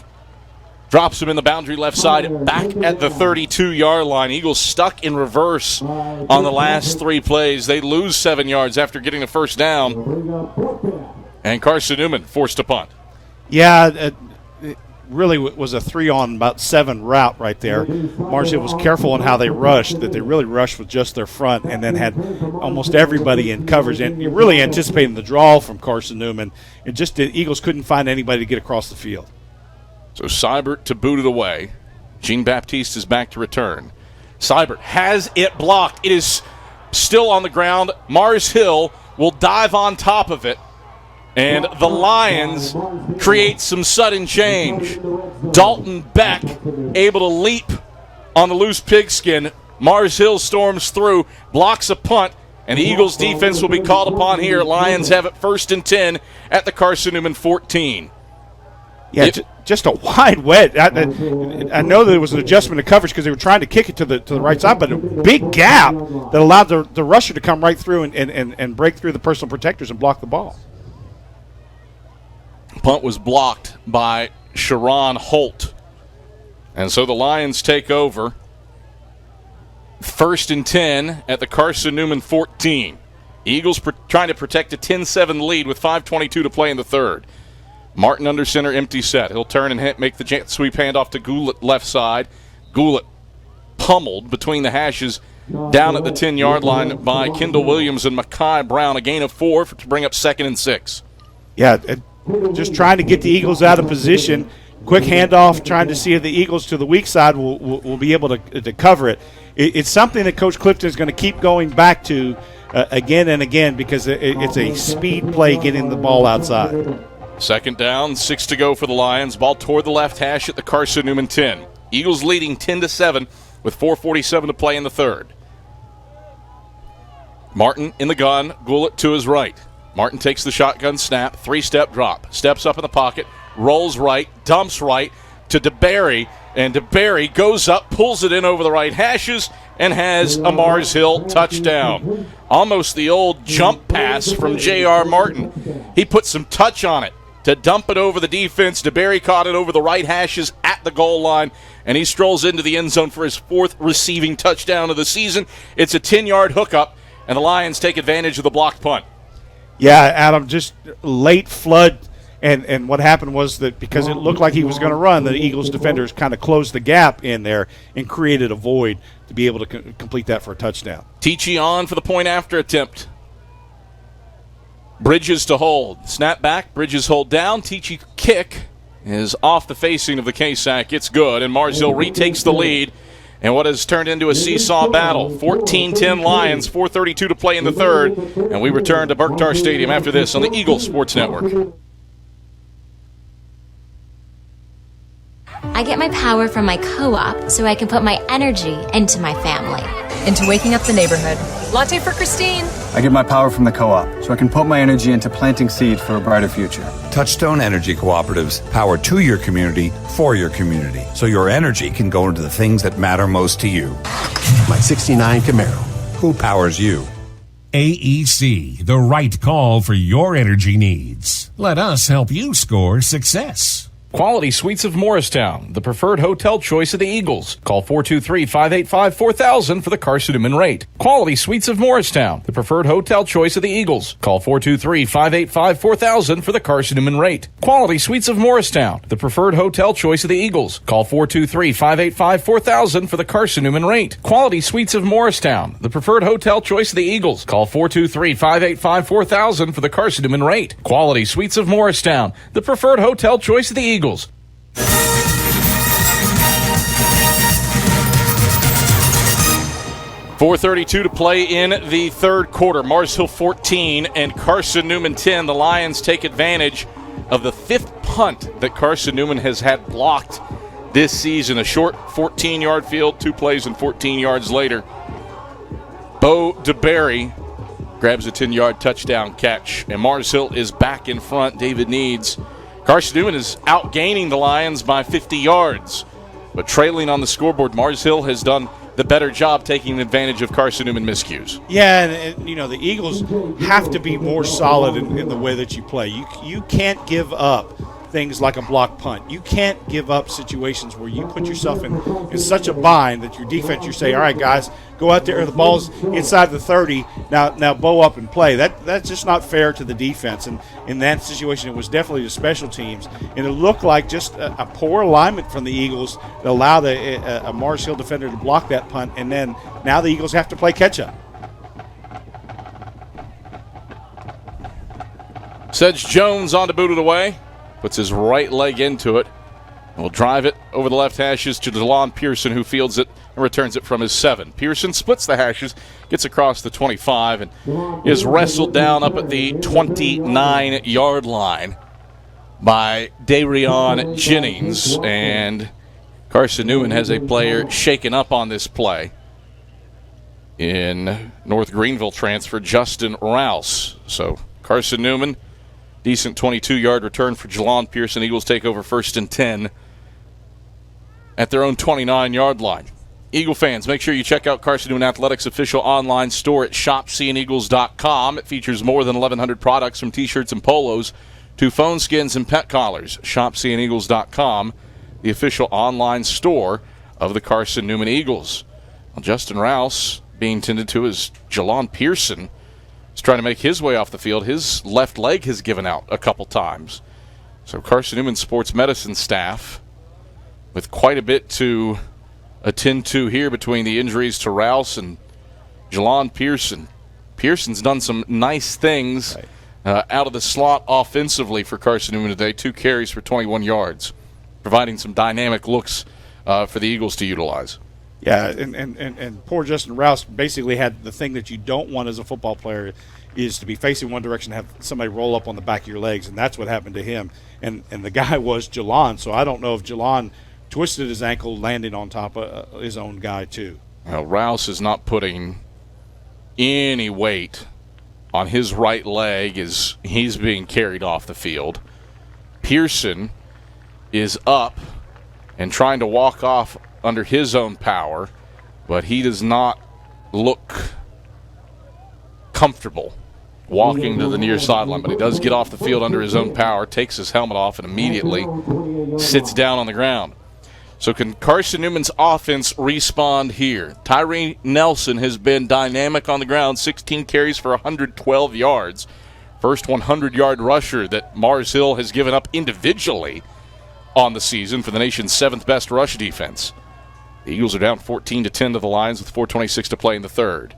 drops him in the boundary left side, back at the 32-yard line. Eagles stuck in reverse on the last 3 plays. They lose 7 yards after getting the first down. And Carson-Newman forced to punt.
Yeah, it really was a 3-on-about-7 route right there. Mars Hill was careful in how they rushed, that they really rushed with just their front and then had almost everybody in coverage. And you're really anticipating the draw from Carson-Newman. And just the Eagles couldn't find anybody to get across the field.
So Seibert to boot it away. Jean-Baptiste is back to return. Seibert has it blocked. It is still on the ground. Mars Hill will dive on top of it. And the Lions create some sudden change. Dalton Beck able to leap on the loose pigskin. Mars Hill storms through, blocks a punt, and the Eagles defense will be called upon here. Lions have it 1st and 10 at the Carson-Newman 14.
Yeah, just a wide wedge. I know there was an adjustment of coverage because they were trying to kick it to the right side, but a big gap that allowed the rusher to come right through and break through the personal protectors and block the ball.
Punt was blocked by Sharon Holt. And so the Lions take over. 1st and 10 at the Carson-Newman 14. Eagles trying to protect a 10-7 lead with 5:22 to play in the third. Martin under center, empty set. He'll turn and make the jet sweep handoff to Goulet left side. Goulet pummeled between the hashes down at the 10-yard line by Kendall Williams and Makai Brown. A gain of 4 to bring up 2nd and 6.
Yeah, just trying to get the Eagles out of position. Quick handoff, trying to see if the Eagles to the weak side will be able to cover it. It's something that Coach Clifton is going to keep going back to again and again because it's a speed play getting the ball outside.
2nd down, 6 to go for the Lions. Ball toward the left hash at the Carson-Newman 10. Eagles leading 10-7 with 4:47 to play in the third. Martin in the gun, Goulet to his right. Martin takes the shotgun snap, 3-step drop, steps up in the pocket, rolls right, dumps right to DeBerry, and DeBerry goes up, pulls it in over the right hashes, and has a Mars Hill touchdown. Almost the old jump pass from J.R. Martin. He put some touch on it to dump it over the defense. DeBerry caught it over the right hashes at the goal line, and he strolls into the end zone for his 4th receiving touchdown of the season. It's a 10-yard hookup, and the Lions take advantage of the blocked punt.
Yeah, Adam, just late flood, and what happened was that because it looked like he was going to run, the Eagles defenders kind of closed the gap in there and created a void to be able to complete that for a touchdown.
Tichy on for the point after attempt. Bridges to hold. Snap back, Bridges hold down. Tichy kick is off the facing of the K-Sac. It's good, and Mars Hill retakes the lead. And what has turned into a seesaw battle. 14-10 Lions, 4:32 to play in the third. And we return to Berktar Stadium after this on the Eagles Sports Network.
I get my power from my co-op so I can put my energy into my family.
Into waking up the neighborhood. Latte for Christine.
I get my power from the co-op so I can put my energy into planting seeds for a brighter future.
Touchstone Energy Cooperatives, power to your community, for your community, so your energy can go into the things that matter most to you.
My 69 Camaro.
Who powers you?
AEC, the right call for your energy needs. Let us help you score success.
Quality Suites of Morristown, the preferred hotel choice of the Eagles. Call 423-585-4000 for the Carson-Newman rate. Quality Suites of Morristown, the preferred hotel choice of the Eagles. Call 423-585-4000 for the Carson-Newman rate. Quality Suites of Morristown, the preferred hotel choice of the Eagles. Call 423-585-4000 for the Carson-Newman rate. Quality Suites of Morristown, the preferred hotel choice of the Eagles. Call 423-585-4000 for the Carson-Newman rate. Quality Suites of Morristown, the preferred hotel choice of the Eagles. 4:32 to play in the third quarter. Mars Hill 14 and Carson-Newman 10. The Lions take advantage of the fifth punt that Carson-Newman has had blocked this season. A short 14-yard field, 2 plays and 14 yards later. Bo DeBerry grabs a 10-yard touchdown catch, and Mars Hill is back in front. David Needs. Carson-Newman is outgaining the Lions by 50 yards, but trailing on the scoreboard. Mars Hill has done the better job taking advantage of Carson-Newman miscues.
Yeah, and the Eagles have to be more solid in the way that you play. You can't give up things like a block punt. You can't give up situations where you put yourself in such a bind that your defense, you say, all right, guys, go out there. The ball's inside the 30. Now bow up and play. That's just not fair to the defense. And in that situation, it was definitely the special teams. And it looked like just a poor alignment from the Eagles to allow a Mars Hill defender to block that punt. And then now the Eagles have to play catch-up.
Sedge Jones on to boot it away. Puts his right leg into it and will drive it over the left hashes to DeLon Pearson, who fields it and returns it from his 7. Pearson splits the hashes, gets across the 25, and is wrestled down up at the 29-yard line by Darion Jennings. And Carson-Newman has a player shaken up on this play in North Greenville transfer, Justin Rouse. So Carson-Newman, decent 22-yard return for Jelon Pearson. Eagles take over 1st and 10 at their own 29-yard line. Eagle fans, make sure you check out Carson-Newman Athletics' official online store at shopseeandeagles.com. It features more than 1,100 products from T-shirts and polos to phone skins and pet collars. Shopseeandeagles.com, the official online store of the Carson-Newman Eagles. Well, Justin Rouse being tended to as Jelon Pearson. He's trying to make his way off the field. His left leg has given out a couple times. So Carson-Newman sports medicine staff with quite a bit to attend to here between the injuries to Rouse and Jelon Pearson. Pearson's done some nice things out of the slot offensively for Carson-Newman today. 2 carries for 21 yards, providing some dynamic looks for the Eagles to utilize.
Yeah, and poor Justin Rouse basically had the thing that you don't want as a football player is to be facing one direction and have somebody roll up on the back of your legs, and that's what happened to him. And the guy was Jelon, so I don't know if Jelon twisted his ankle landing on top of his own guy too.
Well, Rouse is not putting any weight on his right leg as he's being carried off the field. Pearson is up and trying to walk off under his own power, but he does not look comfortable walking to the near sideline. But he does get off the field under his own power, takes his helmet off, and immediately sits down on the ground. So can Carson-Newman's offense respond here? Tyree Nelson has been dynamic on the ground, 16 carries for 112 yards. First 100-yard rusher that Mars Hill has given up individually on the season for the nation's 7th best rush defense. The Eagles are down 14-10 to the Lions with 4:26 to play in the third.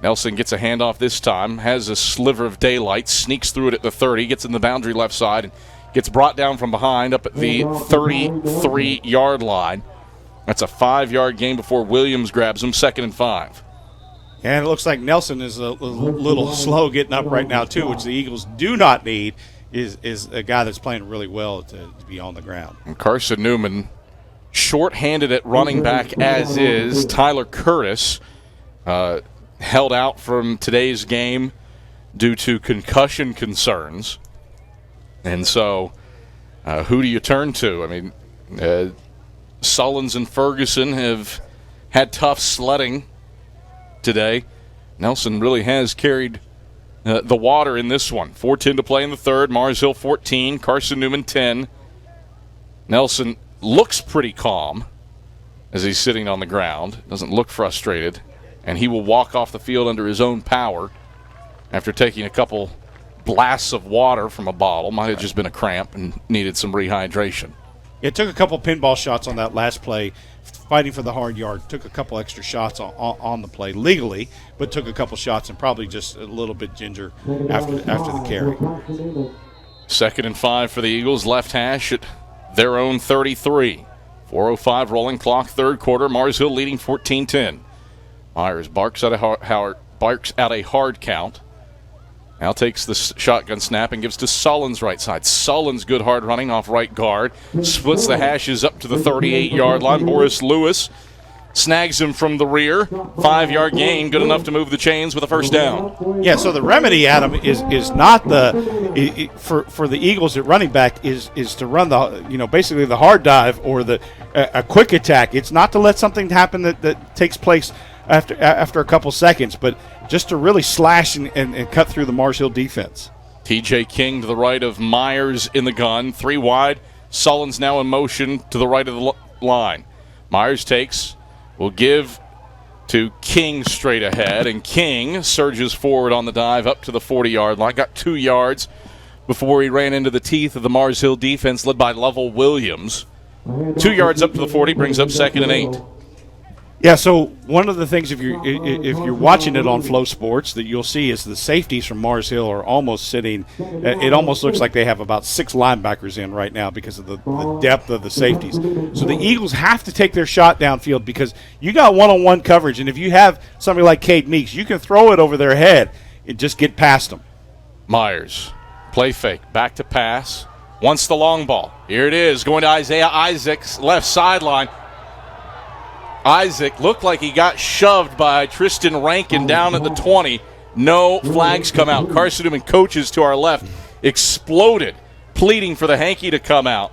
Nelson gets a handoff this time, has a sliver of daylight, sneaks through it at the 30, gets in the boundary left side, and gets brought down from behind up at the 33-yard line. That's a 5-yard gain before Williams grabs him, 2nd and 5.
And it looks like Nelson is a little slow getting up right now too, which the Eagles do not need, is a guy that's playing really well to be on the ground.
And Carson-Newman short-handed at running back as is. Tyler Curtis held out from today's game due to concussion concerns. And so who do you turn to? I mean, Sullins and Ferguson have had tough sledding today. Nelson really has carried the water in this one. 4:10 to play in the third. Mars Hill 14, Carson-Newman 10. Nelson looks pretty calm as he's sitting on the ground. Doesn't look frustrated. And he will walk off the field under his own power after taking a couple blasts of water from a bottle. Might have just been a cramp and needed some rehydration.
It took a couple pinball shots on that last play, fighting for the hard yard. Took a couple extra shots on the play legally, but took a couple shots and probably just a little bit ginger after the carry.
2nd and 5 for the Eagles, left hash at their own 33. 4:05 rolling clock, third quarter. Mars Hill leading 14-10. Myers barks out a hard count. Now takes the shotgun snap and gives to Sullins right side. Sullins good hard running off right guard. Splits the hashes up to the 38-yard line. Boris Lewis snags him from the rear. 5-yard gain, good enough to move the chains with a first down.
Yeah, so the remedy, Adam, is not for the Eagles at running back is to run basically the hard dive or a quick attack. It's not to let something happen that takes place after a couple seconds, but just to really slash and cut through the Mars Hill defense.
T.J. King to the right of Myers in the gun. 3 wide. Sullins now in motion to the right of the line. Myers will give to King straight ahead, and King surges forward on the dive up to the 40-yard line. Got 2 yards before he ran into the teeth of the Mars Hill defense led by Lovell Williams. 2 yards up to the 40, brings up 2nd and 8.
Yeah, so one of the things if you're watching it on Flow Sports that you'll see is the safeties from Mars Hill are almost sitting. It almost looks like they have about 6 linebackers in right now because of the depth of the safeties. So the Eagles have to take their shot downfield because you got one-on-one coverage, and if you have somebody like Cade Meeks, you can throw it over their head and just get past them.
Myers, play fake, back to pass, wants the long ball. Here it is, going to Isaiah Isaacs, left sideline. Isaac looked like he got shoved by Tristan Rankin down at the 20. No flags come out. Carson-Newman coaches to our left exploded, pleading for the hanky to come out.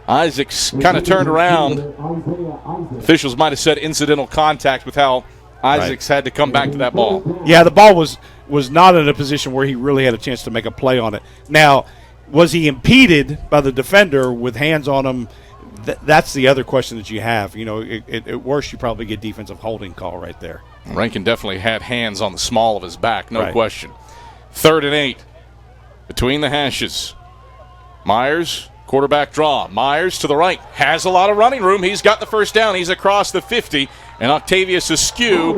Isaac's kind of turned around. Officials might have said incidental contact with how Isaacs had to come back to that ball.
Yeah, the ball was not in a position where he really had a chance to make a play on it. Now, was he impeded by the defender with hands on him? That's the other question that you have. At worst, you probably get defensive holding call right there.
Rankin definitely had hands on the small of his back, no question. 3rd and 8 between the hashes. Myers, quarterback draw. Myers to the right, has a lot of running room. He's got the first down. He's across the 50, and Octavius Askew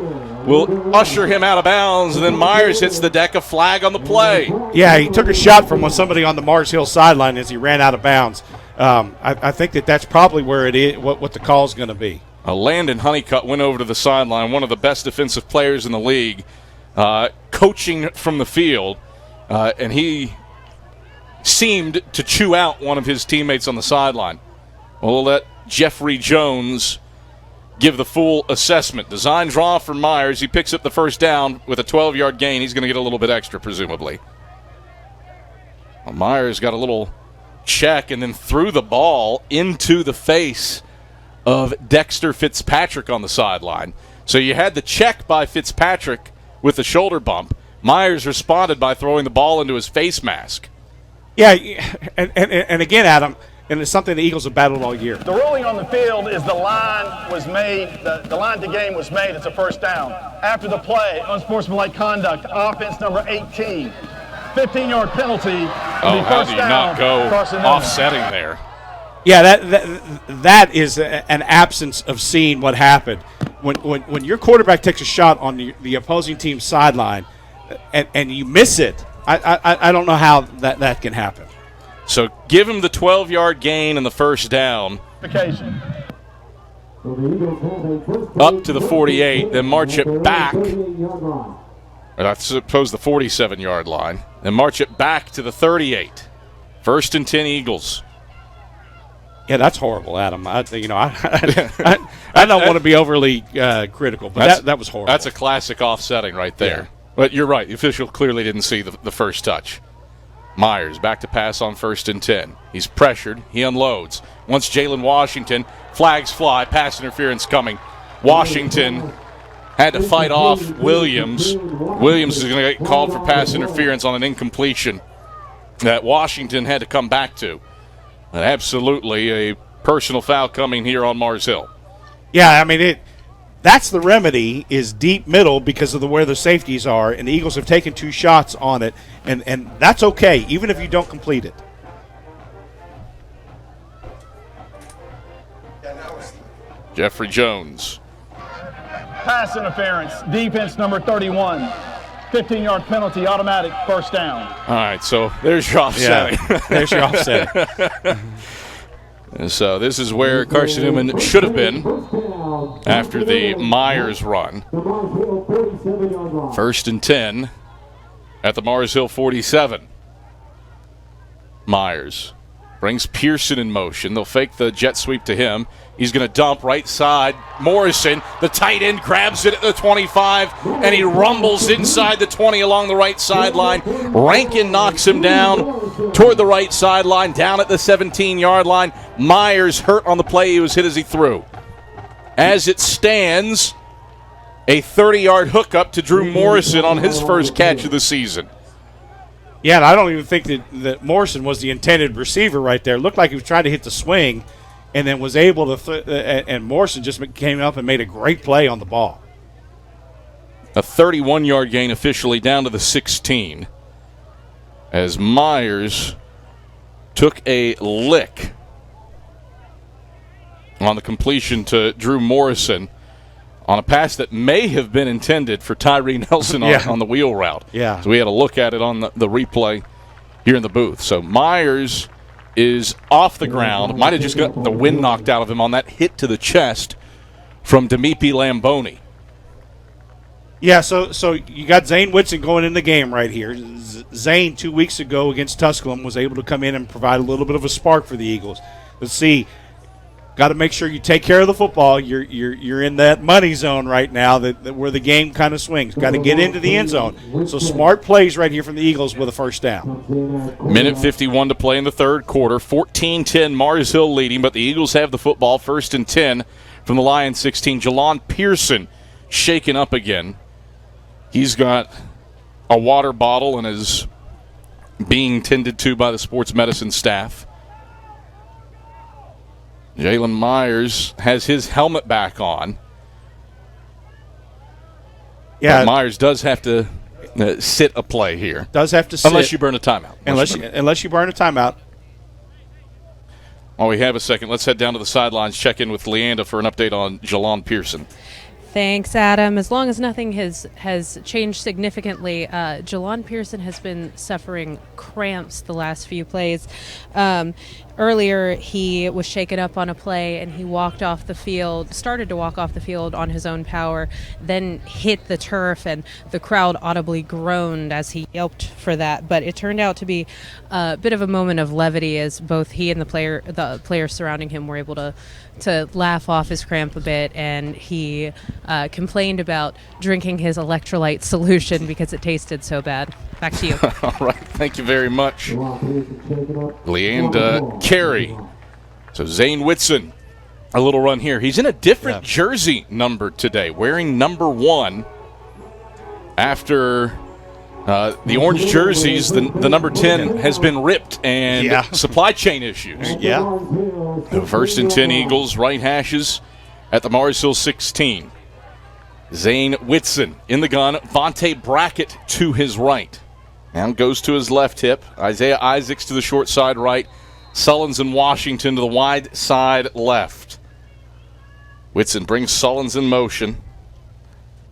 will usher him out of bounds, and then Myers hits the deck, a flag on the play.
Yeah, he took a shot from somebody on the Mars Hill sideline as he ran out of bounds. I think that's probably where it is, what the call's going to be.
Landon Honeycutt went over to the sideline, one of the best defensive players in the league, coaching from the field, and he seemed to chew out one of his teammates on the sideline. We'll let Jeffrey Jones give the full assessment. Design draw for Myers. He picks up the first down with a 12-yard gain. He's going to get a little bit extra, presumably. Well, Myers got a little check and then threw the ball into the face of Dexter Fitzpatrick on the sideline. So you had the check by Fitzpatrick with the shoulder bump. Myers responded by throwing the ball into his face mask.
Yeah, and again, Adam, and it's something the Eagles have battled all year.
The ruling on the field is the line was made, the line to game was made. It's a first down. After the play, unsportsmanlike conduct, offense number 18. 15-yard penalty.
How do you not go offsetting there?
Yeah, that is an absence of seeing what happened. When your quarterback takes a shot on the opposing team's sideline and you miss it, I don't know how that can happen.
So give him the 12-yard gain and the first down. Up to the 48, then march it back. I suppose the 47-yard line. Then march it back to the 38. 1st and 10 Eagles.
Yeah, that's horrible, Adam. I don't want to be overly critical, but that was horrible.
That's a classic offsetting right there. Yeah. But you're right. The official clearly didn't see the first touch. Myers back to pass on 1st and 10. He's pressured. He unloads. Once Jalen Washington, flags fly, pass interference coming. Washington had to fight off Williams. Williams is going to get called for pass interference on an incompletion that Washington had to come back to. And absolutely a personal foul coming here on Mars Hill.
Yeah, I mean, that's the remedy is deep middle because of where the safeties are, and the Eagles have taken 2 shots on it, and that's okay, even if you don't complete it.
Jeffrey Jones.
Pass interference, defense number 31. 15-yard penalty, automatic first down.
All right, so there's your offsetting.
Yeah, there's your offsetting.
And so this is where Carson-Newman should have been. after the Myers run. 1st and 10 at the Mars Hill 47. Myers brings Pearson in motion. They'll fake the jet sweep to him. He's going to dump right side. Morrison, the tight end, grabs it at the 25, and he rumbles inside the 20 along the right sideline. Rankin knocks him down toward the right sideline, down at the 17-yard line. Myers hurt on the play. He was hit as he threw. As it stands, a 30-yard hookup to Drew Morrison on his first catch of the season.
Yeah, and I don't even think that Morrison was the intended receiver right there. It looked like he was trying to hit the swing and then was able to and Morrison just came up and made a great play on the ball.
A 31-yard gain officially down to the 16 as Myers took a lick on the completion to Drew Morrison on a pass that may have been intended for Tyree Nelson on the wheel route.
Yeah.
So we had a look at it on the replay here in the booth. So Myers is off the ground. Might have just got the wind knocked out of him on that hit to the chest from Demipi Lamboni.
Yeah, so you got Zane Whitson going in the game right here. Zane 2 weeks ago against Tusculum was able to come in and provide a little bit of a spark for the Eagles. Let's see. Got to make sure you take care of the football. You're in that money zone right now that where the game kind of swings. Got to get into the end zone. So smart plays right here from the Eagles with a first down.
Minute 51 to play in the third quarter. 14-10 Mars Hill leading, but the Eagles have the football. 1st and 10 from the Lions 16. Jalon Pearson shaken up again. He's got a water bottle and is being tended to by the sports medicine staff. Jalen Myers has his helmet back on. Yeah, but Myers does have to sit a play here.
Does have to sit.
Unless you burn a timeout.
Unless you burn a timeout.
While we have a second, let's head down to the sidelines, check in with Leanda for an update on Jalon Pearson.
Thanks, Adam. As long as nothing has changed significantly, Jalon Pearson has been suffering cramps the last few plays. Earlier, he was shaken up on a play, and he started to walk off the field on his own power, then hit the turf, and the crowd audibly groaned as he yelped for that. But it turned out to be a bit of a moment of levity as both he and the players surrounding him were able to laugh off his cramp a bit, and he complained about drinking his electrolyte solution because it tasted so bad. Back to you.
All right. Thank you very much, Leanda Carey. So Zane Whitson, a little run here. He's in a different jersey number today, wearing number 1 after the orange jerseys. The number 10 has been ripped and supply chain issues.
Yeah.
The 1st and 10 Eagles, right hashes at the Mars Hill 16. Zane Whitson in the gun. Vontae Brackett to his right. Now goes to his left hip. Isaiah Isaacs to the short side right. Sullins and Washington to the wide side left. Whitson brings Sullins in motion.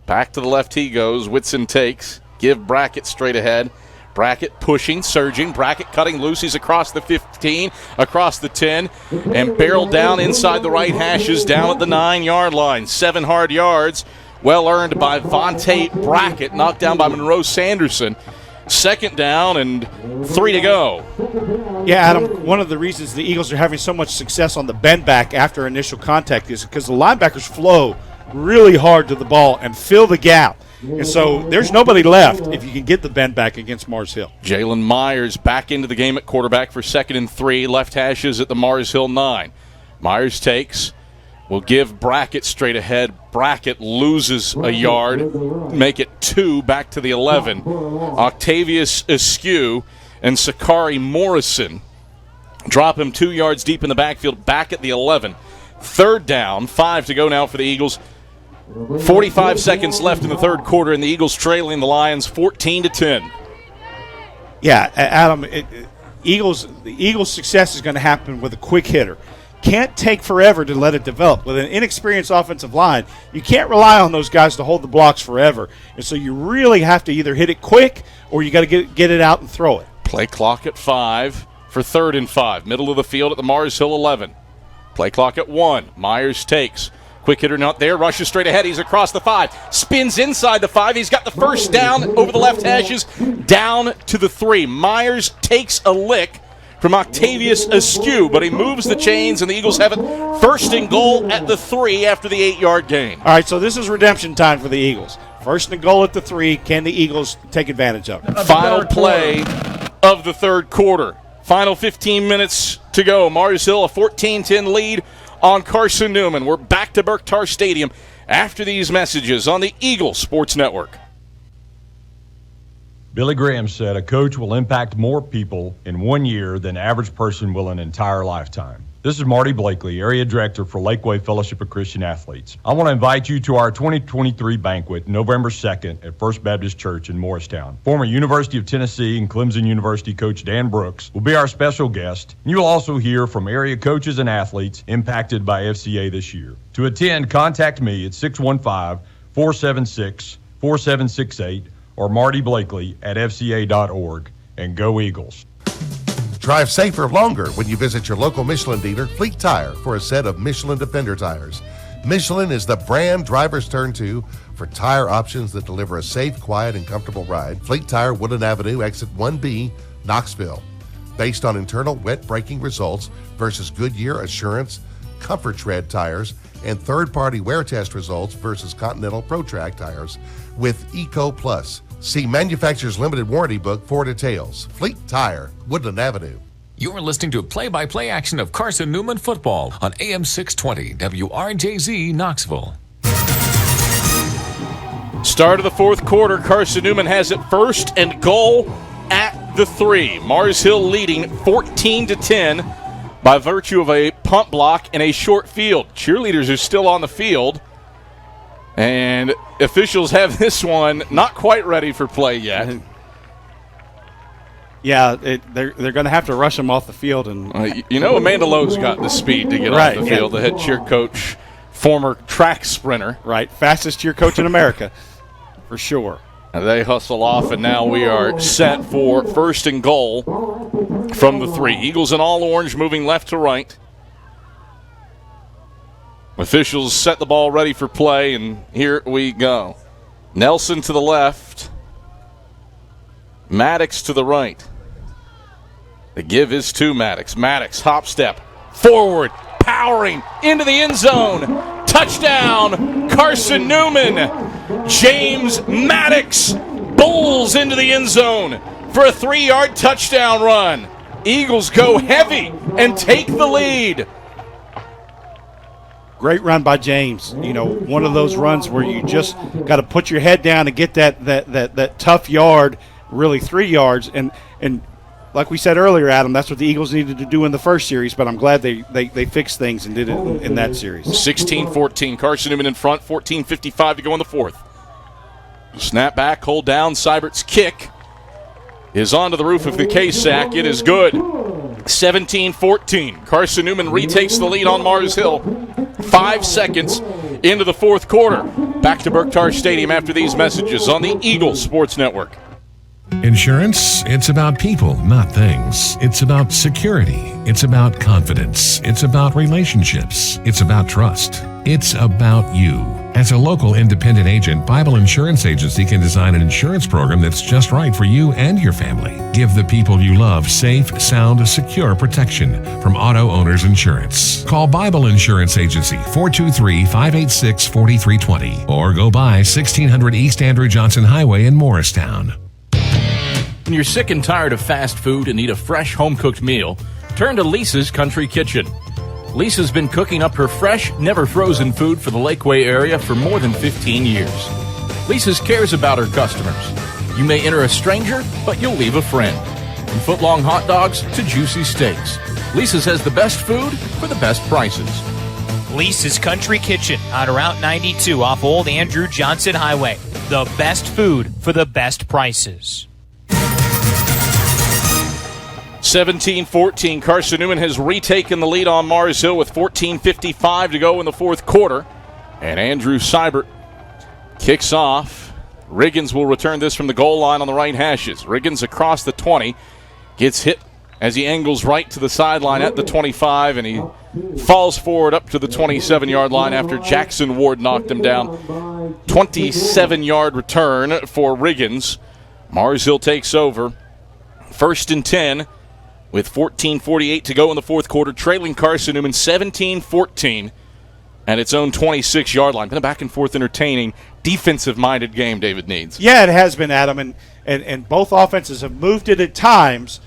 Back to the left he goes. Whitson takes. Give Brackett straight ahead. Brackett pushing, surging. Brackett cutting loose. He's across the 15, across the 10, and barreled down inside the right hashes, down at the 9-yard line. 7 hard yards. Well earned by Vontae Brackett. Knocked down by Monroe Sanderson. 2nd down and 3 to go.
Yeah, Adam, one of the reasons the Eagles are having so much success on the bend back after initial contact is because the linebackers flow really hard to the ball and fill the gap. And so there's nobody left if you can get the bend back against Mars Hill.
Jalen Myers back into the game at quarterback for 2nd and 3. Left hashes at the Mars Hill 9. Myers takes. Will give Brackett straight ahead. Brackett loses a yard. Make it 2 back to the 11. Octavius Askew and Sakari Morrison drop him 2 yards deep in the backfield, back at the 11. 3rd down, 5 to go now for the Eagles. 45 seconds left in the third quarter, and the Eagles trailing the Lions 14-10.
Yeah, Adam, the Eagles' success is going to happen with a quick hitter. Can't take forever to let it develop. With an inexperienced offensive line, you can't rely on those guys to hold the blocks forever. And so you really have to either hit it quick or you got to get it out and throw it.
Play clock at 5 for 3rd and 5. Middle of the field at the Mars Hill 11. Play clock at 1. Myers takes. Quick hitter not there, rushes straight ahead. He's across the 5, spins inside the 5. He's got the first down over the left hashes, down to the 3. Myers takes a lick from Octavius Askew, but he moves the chains, and the Eagles have it first and goal at the 3 after the 8-yard gain.
All right, so this is redemption time for the Eagles. First and goal at the 3. Can the Eagles take advantage of it?
Final play of the third quarter. Final 15 minutes to go. Mars Hill a 14-10 lead on Carson-Newman. We're back to Burke-Tar Stadium after these messages on the Eagle Sports Network.
Billy Graham said a coach will impact more people in 1 year than the average person will an entire lifetime. This is Marty Blakely, Area Director for Lakeway Fellowship of Christian Athletes. I want to invite you to our 2023 banquet, November 2nd at First Baptist Church in Morristown. Former University of Tennessee and Clemson University coach Dan Brooks will be our special guest. You will also hear from area coaches and athletes impacted by FCA this year. To attend, contact me at 615-476-4768 or Marty Blakely at fca.org, and go Eagles.
Drive safer longer when you visit your local Michelin dealer, Fleet Tire, for a set of Michelin Defender tires. Michelin is the brand drivers turn to for tire options that deliver a safe, quiet, and comfortable ride. Fleet Tire, Woodland Avenue, exit 1B, Knoxville. Based on internal wet braking results versus Goodyear Assurance, Comfort Tread tires, and third-party wear test results versus Continental ProTrack tires with Eco Plus. See manufacturer's limited warranty book for details. Fleet Tire, Woodland Avenue.
You're listening to play-by-play action of Carson-Newman football on AM 620 WRJZ Knoxville.
Start of the fourth quarter, Carson-Newman has it first and goal at the 3. Mars Hill leading 14-10 by virtue of a punt block and a short field. Cheerleaders are still on the field, and officials have this one not quite ready for play yet.
Yeah, they're going to have to rush him off the field. And
Amanda Lowe's got the speed to get off the field, the head cheer coach, former track sprinter.
Right, fastest cheer coach in America, for sure.
And they hustle off, and now we are set for first and goal from the 3. Eagles in all orange, moving left to right. Officials set the ball ready for play, and here we go. Nelson to the left. Maddox to the right. The give is to Maddox. Maddox, hop step, forward, powering, into the end zone. Touchdown, Carson-Newman. James Maddox bowls into the end zone for a 3-yard touchdown run. Eagles go heavy and take the lead.
Great run by James. One of those runs where you just got to put your head down and get that tough yard, really 3 yards. And like we said earlier, Adam, that's what the Eagles needed to do in the first series, but I'm glad they fixed things and did it in that series.
16-14, Carson-Newman in front, 14:55 to go in the fourth. Snap back, hold down, Seibert's kick is onto the roof of the SAC. It is good. 17-14. Carson-Newman retakes the lead on Mars Hill. 5 seconds into the fourth quarter. Back to Burke-Tar Stadium after these messages on the Eagle Sports Network.
Insurance, it's about people, not things. It's about security. It's about confidence. It's about relationships. It's about trust. It's about you. As a local independent agent, Bible Insurance Agency can design an insurance program that's just right for you and your family. Give the people you love safe, sound, secure protection from Auto Owners Insurance. Call Bible Insurance Agency, 423-586-4320, or go by 1600 East Andrew Johnson Highway in Morristown.
When you're sick and tired of fast food and need a fresh home-cooked meal, turn to Lisa's Country Kitchen. Lisa's been cooking up her fresh, never-frozen food for the Lakeway area for more than 15 years. Lisa's cares about her customers. You may enter a stranger, but you'll leave a friend. From foot-long hot dogs to juicy steaks, Lisa's has the best food for the best prices.
Lisa's Country Kitchen on Route 92 off Old Andrew Johnson Highway. The best food for the best prices.
17-14, Carson-Newman has retaken the lead on Mars Hill with 14:55 to go in the fourth quarter. And Andrew Seibert kicks off. Riggins will return this from the goal line on the right hashes. Riggins across the 20, gets hit as he angles right to the sideline at the 25, and he falls forward up to the 27-yard line after Jackson Ward knocked him down. 27-yard return for Riggins. Mars Hill takes over. 1st and 10 with 14:48 to go in the fourth quarter, trailing Carson-Newman 17-14 at its own 26-yard line. Been a back-and-forth entertaining, defensive-minded game, David Needs.
Yeah, it has been, Adam, and both offenses have moved it at times,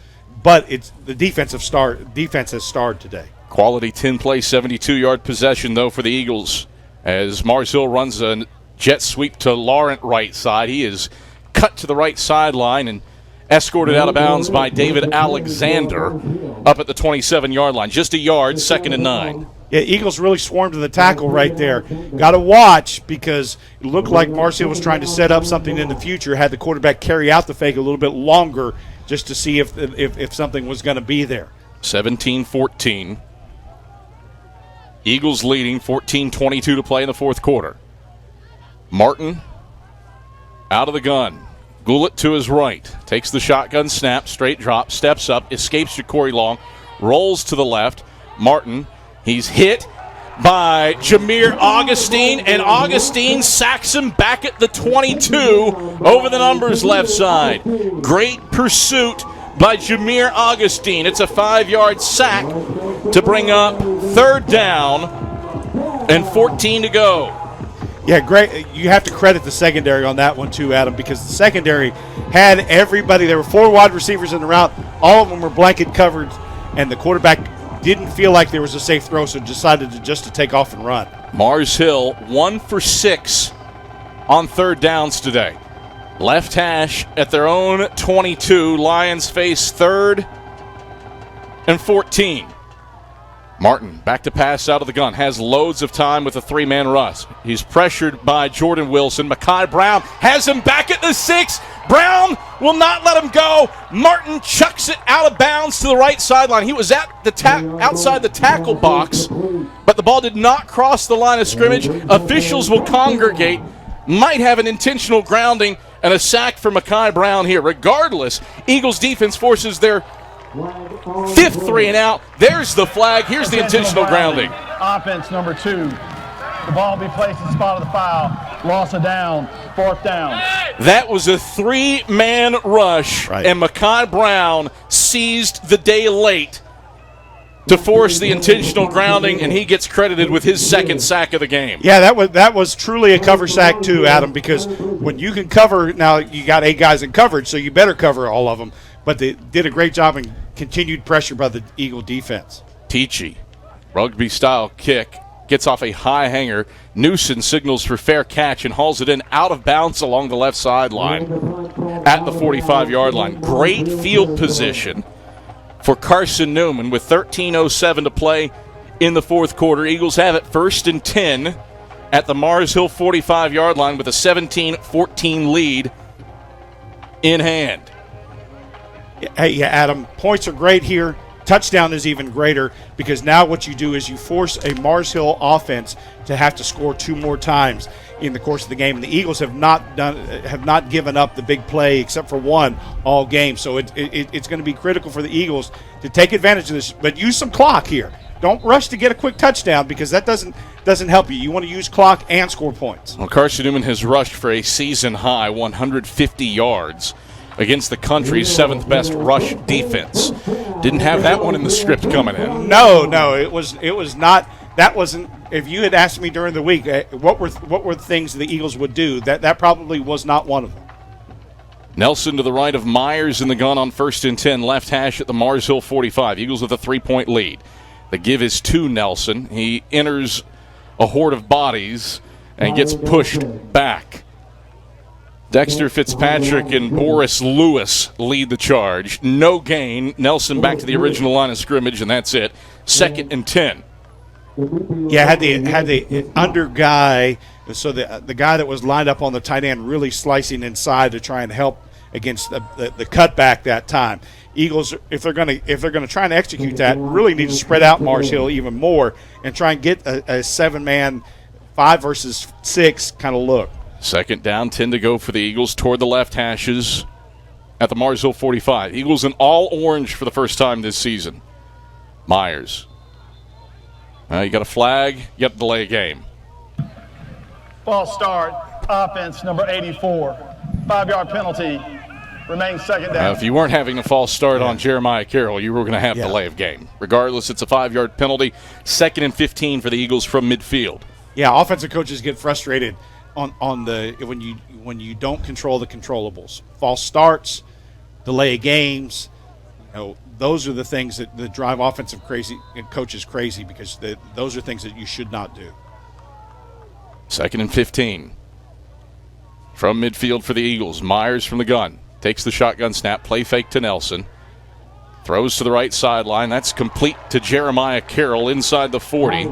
but it's the defense has starred today.
Quality 10-play, 72-yard possession, though, for the Eagles as Mars Hill runs a jet sweep to Laurent right side. He is cut to the right sideline and escorted out of bounds by David Alexander up at the 27-yard line. Just a yard, 2nd and 9.
Yeah, Eagles really swarmed to the tackle right there. Got to watch because it looked like Mars Hill was trying to set up something in the future, had the quarterback carry out the fake a little bit longer just to see if something was going to be there.
17-14. Eagles leading, 14:22 to play in the fourth quarter. Martin out of the gun. Goulet to his right. Takes the shotgun snap, straight drop, steps up, escapes Ja'Cory Long, rolls to the left. Martin, he's hit by Jameer Augustine, and Augustine sacks him back at the 22 over the numbers left side. Great pursuit by Jameer Augustine. It's a 5-yard sack to bring up 3rd down and 14 to go.
Yeah, great. You have to credit the secondary on that one too, Adam, because the secondary had everybody. There were 4 wide receivers in the route. All of them were blanket covered, and the quarterback didn't feel like there was a safe throw, so decided to take off and run.
Mars Hill 1 for 6 on 3rd downs today. Left hash at their own 22. Lions face 3rd and 14. Martin back to pass out of the gun. Has loads of time with a 3-man rush. He's pressured by Jordan Wilson. Mekhi Brown has him back at the 6. Brown will not let him go. Martin chucks it out of bounds to the right sideline. He was at the outside the tackle box, but the ball did not cross the line of scrimmage. Officials will congregate. Might have an intentional grounding and a sack for Mekhi Brown here. Regardless, Eagles defense forces their 5th 3-and-out. There's the flag. Here's the intentional grounding.
Offense number 2. The ball will be placed in the spot of the foul. Loss of down. 4th down.
That was a 3-man rush, and Mekhi Brown seized the day late to force the intentional grounding, and he gets credited with his 2nd sack of the game.
Yeah, that was truly a cover sack too, Adam, because when you can cover, now you got 8 guys in coverage, so you better cover all of them. But they did a great job in continued pressure by the Eagle defense.
Tichy, rugby-style kick, gets off a high hanger. Newson signals for fair catch and hauls it in out of bounds along the left sideline at the 45-yard line. Great field position for Carson-Newman with 13:07 to play in the fourth quarter. Eagles have it 1st and 10 at the Mars Hill 45-yard line with a 17-14 lead in hand.
Hey, yeah, Adam, points are great here. Touchdown is even greater because now what you do is you force a Mars Hill offense to have to score 2 more times in the course of the game. And the Eagles have not given up the big play except for one all game. So it's going to be critical for the Eagles to take advantage of this, but use some clock here. Don't rush to get a quick touchdown because that doesn't help you. You want to use clock and score points.
Well, Carson-Newman has rushed for a season-high 150 yards against the country's 7th best rush defense. Didn't have that one in the script coming in.
No, it was not. That wasn't. If you had asked me during the week, what were the things the Eagles would do, that probably was not one of them.
Nelson to the right of Myers in the gun on 1st and 10, left hash at the Mars Hill 45. Eagles with a 3-point lead. The give is to Nelson. He enters a horde of bodies and gets pushed back. Dexter Fitzpatrick and Boris Lewis lead the charge. No gain. Nelson back to the original line of scrimmage, and that's it. 2nd and 10.
Yeah, had the under guy, so the guy that was lined up on the tight end really slicing inside to try and help against the cutback that time. Eagles, if they're gonna try and execute that, really need to spread out Mars Hill even more and try and get a 7-man 5 versus 6 kind of look.
2nd down, 10 to go for the Eagles toward the left hashes at the Mars Hill 45. Eagles in all orange for the first time this season. Myers You got a flag, you got to delay a game.
False start, offense number 84. 5-yard penalty, remains second down.
If you weren't having a false start on Jeremiah Carroll, you were going to have delay of game. Regardless, it's a 5-yard penalty. 2nd and 15 for the Eagles from midfield.
Yeah, offensive coaches get frustrated on the when you don't control the controllables. False starts, delay of games. Those are the things that drive offensive coaches crazy because those are things that you should not do.
2nd and 15 from midfield for the Eagles. Myers from the gun takes the shotgun snap, play fake to Nelson. Throws to the right sideline. That's complete to Jeremiah Carroll inside the 40.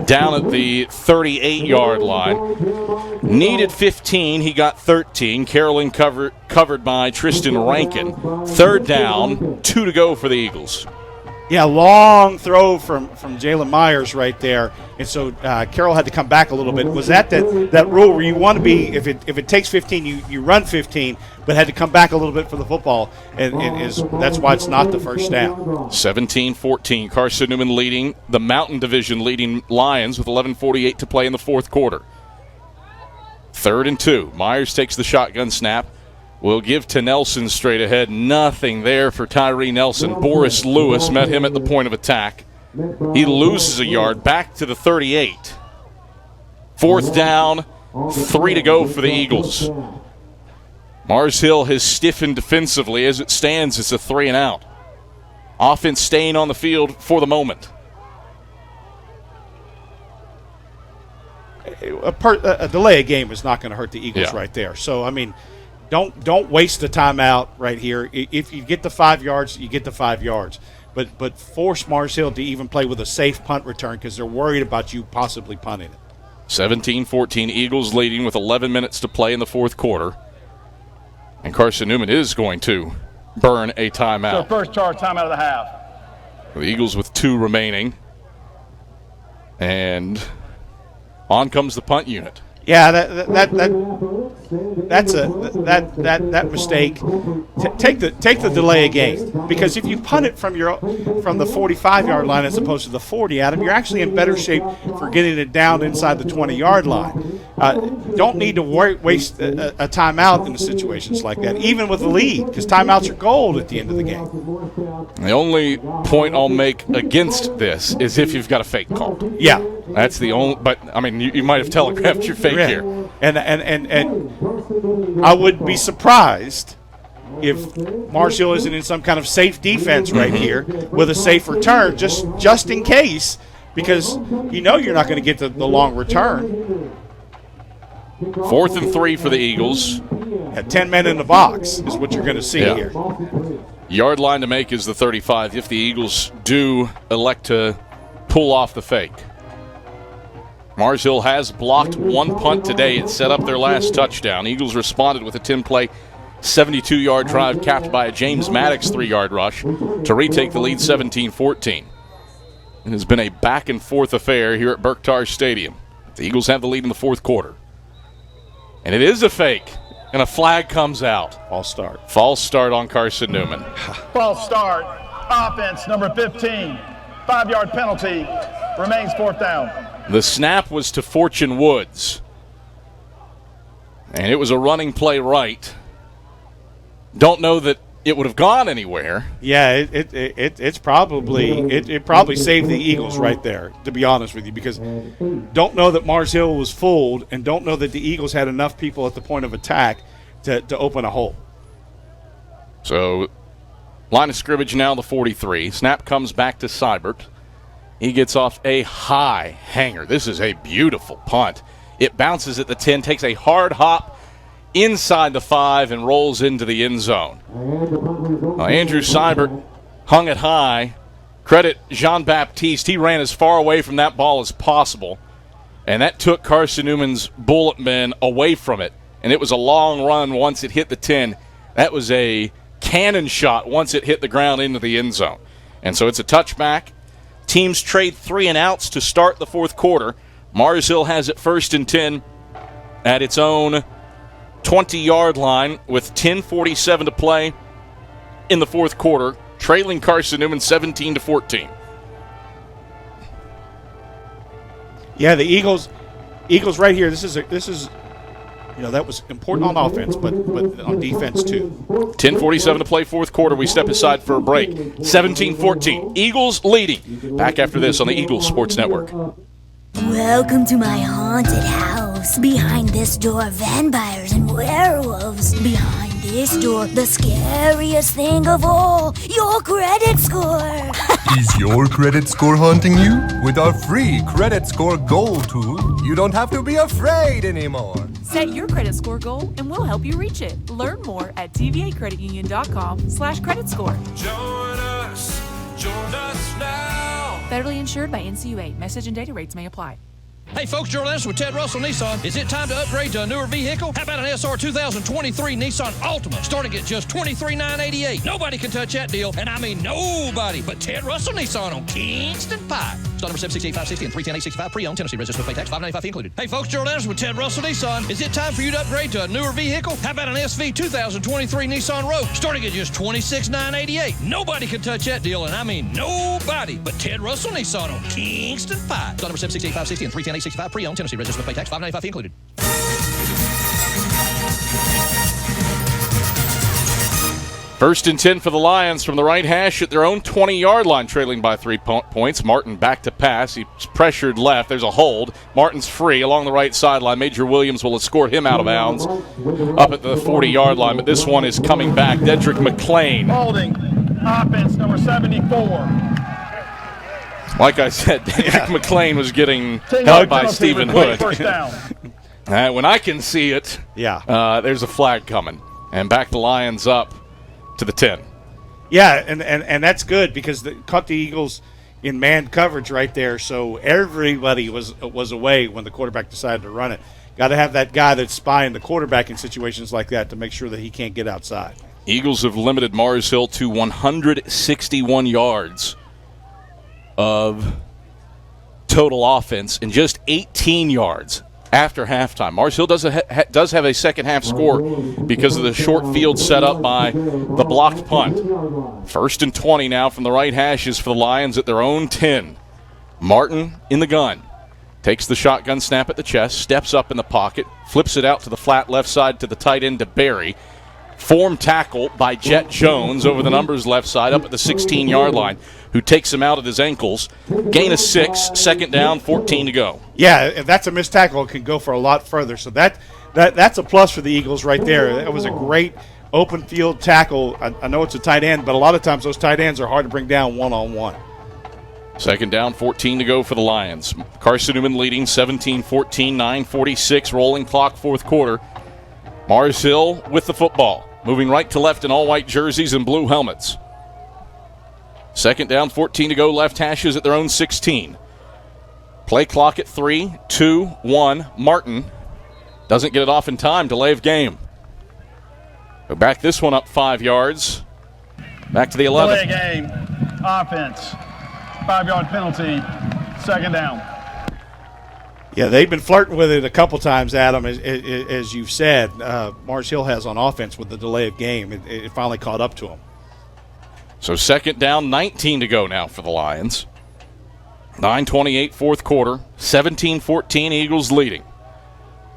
Down at the 38-yard line. Needed 15. He got 13. Carroll covered by Tristan Rankin. 3rd down. 2 to go for the Eagles.
Yeah, long throw from Jalen Myers right there. And so Carroll had to come back a little bit. Was that rule where you want to be, if it takes 15, you run 15, but had to come back a little bit for the football, and that's why it's not the first down.
17-14, Carson-Newman leading the Mountain Division leading Lions with 11:48 to play in the 4th quarter. 3rd and 2, Myers takes the shotgun snap. We'll give to Nelson straight ahead. Nothing there for Tyree Nelson. Boris Lewis met him at the point of attack. He loses a yard back to the 38. 4th down, 3 to go for the Eagles. Mars Hill has stiffened defensively. As it stands, it's a 3 and out. Offense staying on the field for the moment.
A delay of game is not going to hurt the Eagles right there. So, I mean, don't waste the timeout right here. If you get the 5 yards, you get the 5 yards. But force Mars Hill to even play with a safe punt return because they're worried about you possibly punting it.
17-14, Eagles leading with 11 minutes to play in the 4th quarter. And Carson-Newman is going to burn a timeout.
So first charge timeout of the half.
The Eagles with 2 remaining. And on comes the punt unit.
Yeah, that mistake. Take the delay of game, because if you punt it from the 45-yard line as opposed to the 40, Adam, you're actually in better shape for getting it down inside the 20-yard line. Don't need to waste a timeout in situations like that, even with the lead, because timeouts are gold at the end of the game.
The only point I'll make against this is if you've got a fake call.
Yeah.
That's the only, but I mean, you might have telegraphed your fake here.
And I would be surprised if Marshall isn't in some kind of safe defense right here with a safe return, just in case, because you're not going to get the long return.
4th and 3 for the Eagles.
10 men in the box is what you're going to see here.
Yard line to make is the 35 if the Eagles do elect to pull off the fake. Mars Hill has blocked 1 punt today. It set up their last touchdown. Eagles responded with a 10-play, 72-yard drive capped by a James Maddox 3-yard rush to retake the lead 17-14. It has been a back-and-forth affair here at Berktar Stadium. The Eagles have the lead in the 4th quarter. And it is a fake, and a flag comes out.
False start.
False start on Carson-Newman.
False start. Offense, number 15. 5-yard penalty. Remains 4th down.
The snap was to Fortune Woods. And it was a running play right. Don't know that it would have gone anywhere.
Yeah, it probably saved the Eagles right there, to be honest with you, because don't know that Mars Hill was fooled, and don't know that the Eagles had enough people at the point of attack to open a hole.
So, line of scrimmage now, the 43. Snap comes back to Seibert. He gets off a high hanger. This is a beautiful punt. It bounces at the 10, takes a hard hop inside the 5, and rolls into the end zone. Andrew Seibert hung it high. Credit Jean-Baptiste. He ran as far away from that ball as possible, and that took Carson-Newman's bullet men away from it, and it was a long run once it hit the 10. That was a cannon shot once it hit the ground into the end zone. And so it's a touchback. Teams trade 3 and outs to start the 4th quarter. Mars Hill has it 1st and 10 at its own 20-yard line with 10:47 to play in the 4th quarter, trailing Carson-Newman 17-14.
Yeah, the Eagles right here. This is that was important on offense, but on defense too.
10:47 to play, fourth quarter. We step aside for a break. 17-14. Eagles leading. Back after this on the Eagles Sports Network.
Welcome to my haunted house. Behind this door, vampires and werewolves. Behind this door, the scariest thing of all, your credit score.
Is your credit score haunting you? With our free Credit Score Goal tool, you don't have to be afraid anymore.
Set your credit score goal and we'll help you reach it. Learn more at tvacreditunion.com/credit score.
Join us now.
Federally insured by NCUA. Message and data rates may apply.
Hey folks, Gerald Anderson with Ted Russell Nissan. Is it time to upgrade to a newer vehicle? How about an SR 2023 Nissan Altima starting at just $23,988? Nobody can touch that deal, and I mean nobody but Ted Russell Nissan on Kingston Pike. Start number 768-560 and 310-865 pre-owned. Tennessee registered with pay tax, $595 included. Hey folks, Gerald Anderson with Ted Russell Nissan. Is it time for you to upgrade to a newer vehicle? How about an SV 2023 Nissan Rogue starting at just $26,988? Nobody can touch that deal, and I mean nobody but Ted Russell Nissan on Kingston Pike. Start number 768-560 and 310-865 pre-owned. Tennessee registered with pay tax, $595 included.
First and 10 for the Lions from the right hash at their own 20-yard line, trailing by 3 points. Martin back to pass. He's pressured left. There's a hold. Martin's free along the right sideline. Major Williams will escort him out of bounds up at the 40-yard line, but this one is coming back. Dedrick McClain.
Holding, offense number 74.
Like I said, Dedrick McClain was getting held by Stephen Hood.
First down.
When I can see it, there's a flag coming. And back the Lions up to the 10.
Yeah, and that's good because caught the Eagles in man coverage right there, so everybody was away when the quarterback decided to run it. Got to have that guy that's spying the quarterback in situations like that to make sure that he can't get outside.
Eagles have limited Mars Hill to 161 yards of total offense and just 18 yards after halftime. Mars Hill does have a second half score because of the short field set up by the blocked punt. First and 20 now from the right hashes for the Lions at their own 10. Martin in the gun. Takes the shotgun snap at the chest, steps up in the pocket, flips it out to the flat left side to the tight end to Barry. Form tackle by Jet Jones over the numbers left side up at the 16-yard line, who takes him out at his ankles. Gain of 6, second down, 14 to go.
Yeah, if that's a missed tackle, it can go for a lot further. So that's a plus for the Eagles right there. That was a great open field tackle. I know it's a tight end, but a lot of times those tight ends are hard to bring down one-on-one.
Second down, 14 to go for the Lions. Carson-Newman leading 17-14, 9:46 rolling clock, fourth quarter. Mars Hill with the football, moving right to left in all white jerseys and blue helmets. Second down, 14 to go, left hashes at their own 16. Play clock at 3, 2, 1. Martin doesn't get it off in time, delay of game. Go back this one up 5 yards. Back to the 11.
Delay game, offense, 5-yard penalty, second down.
Yeah, they've been flirting with it a couple times, Adam, as you've said. Mars Hill has on offense with the delay of game. It finally caught up to him.
So second down, 19 to go now for the Lions. 9:28 fourth quarter, 17-14, Eagles leading.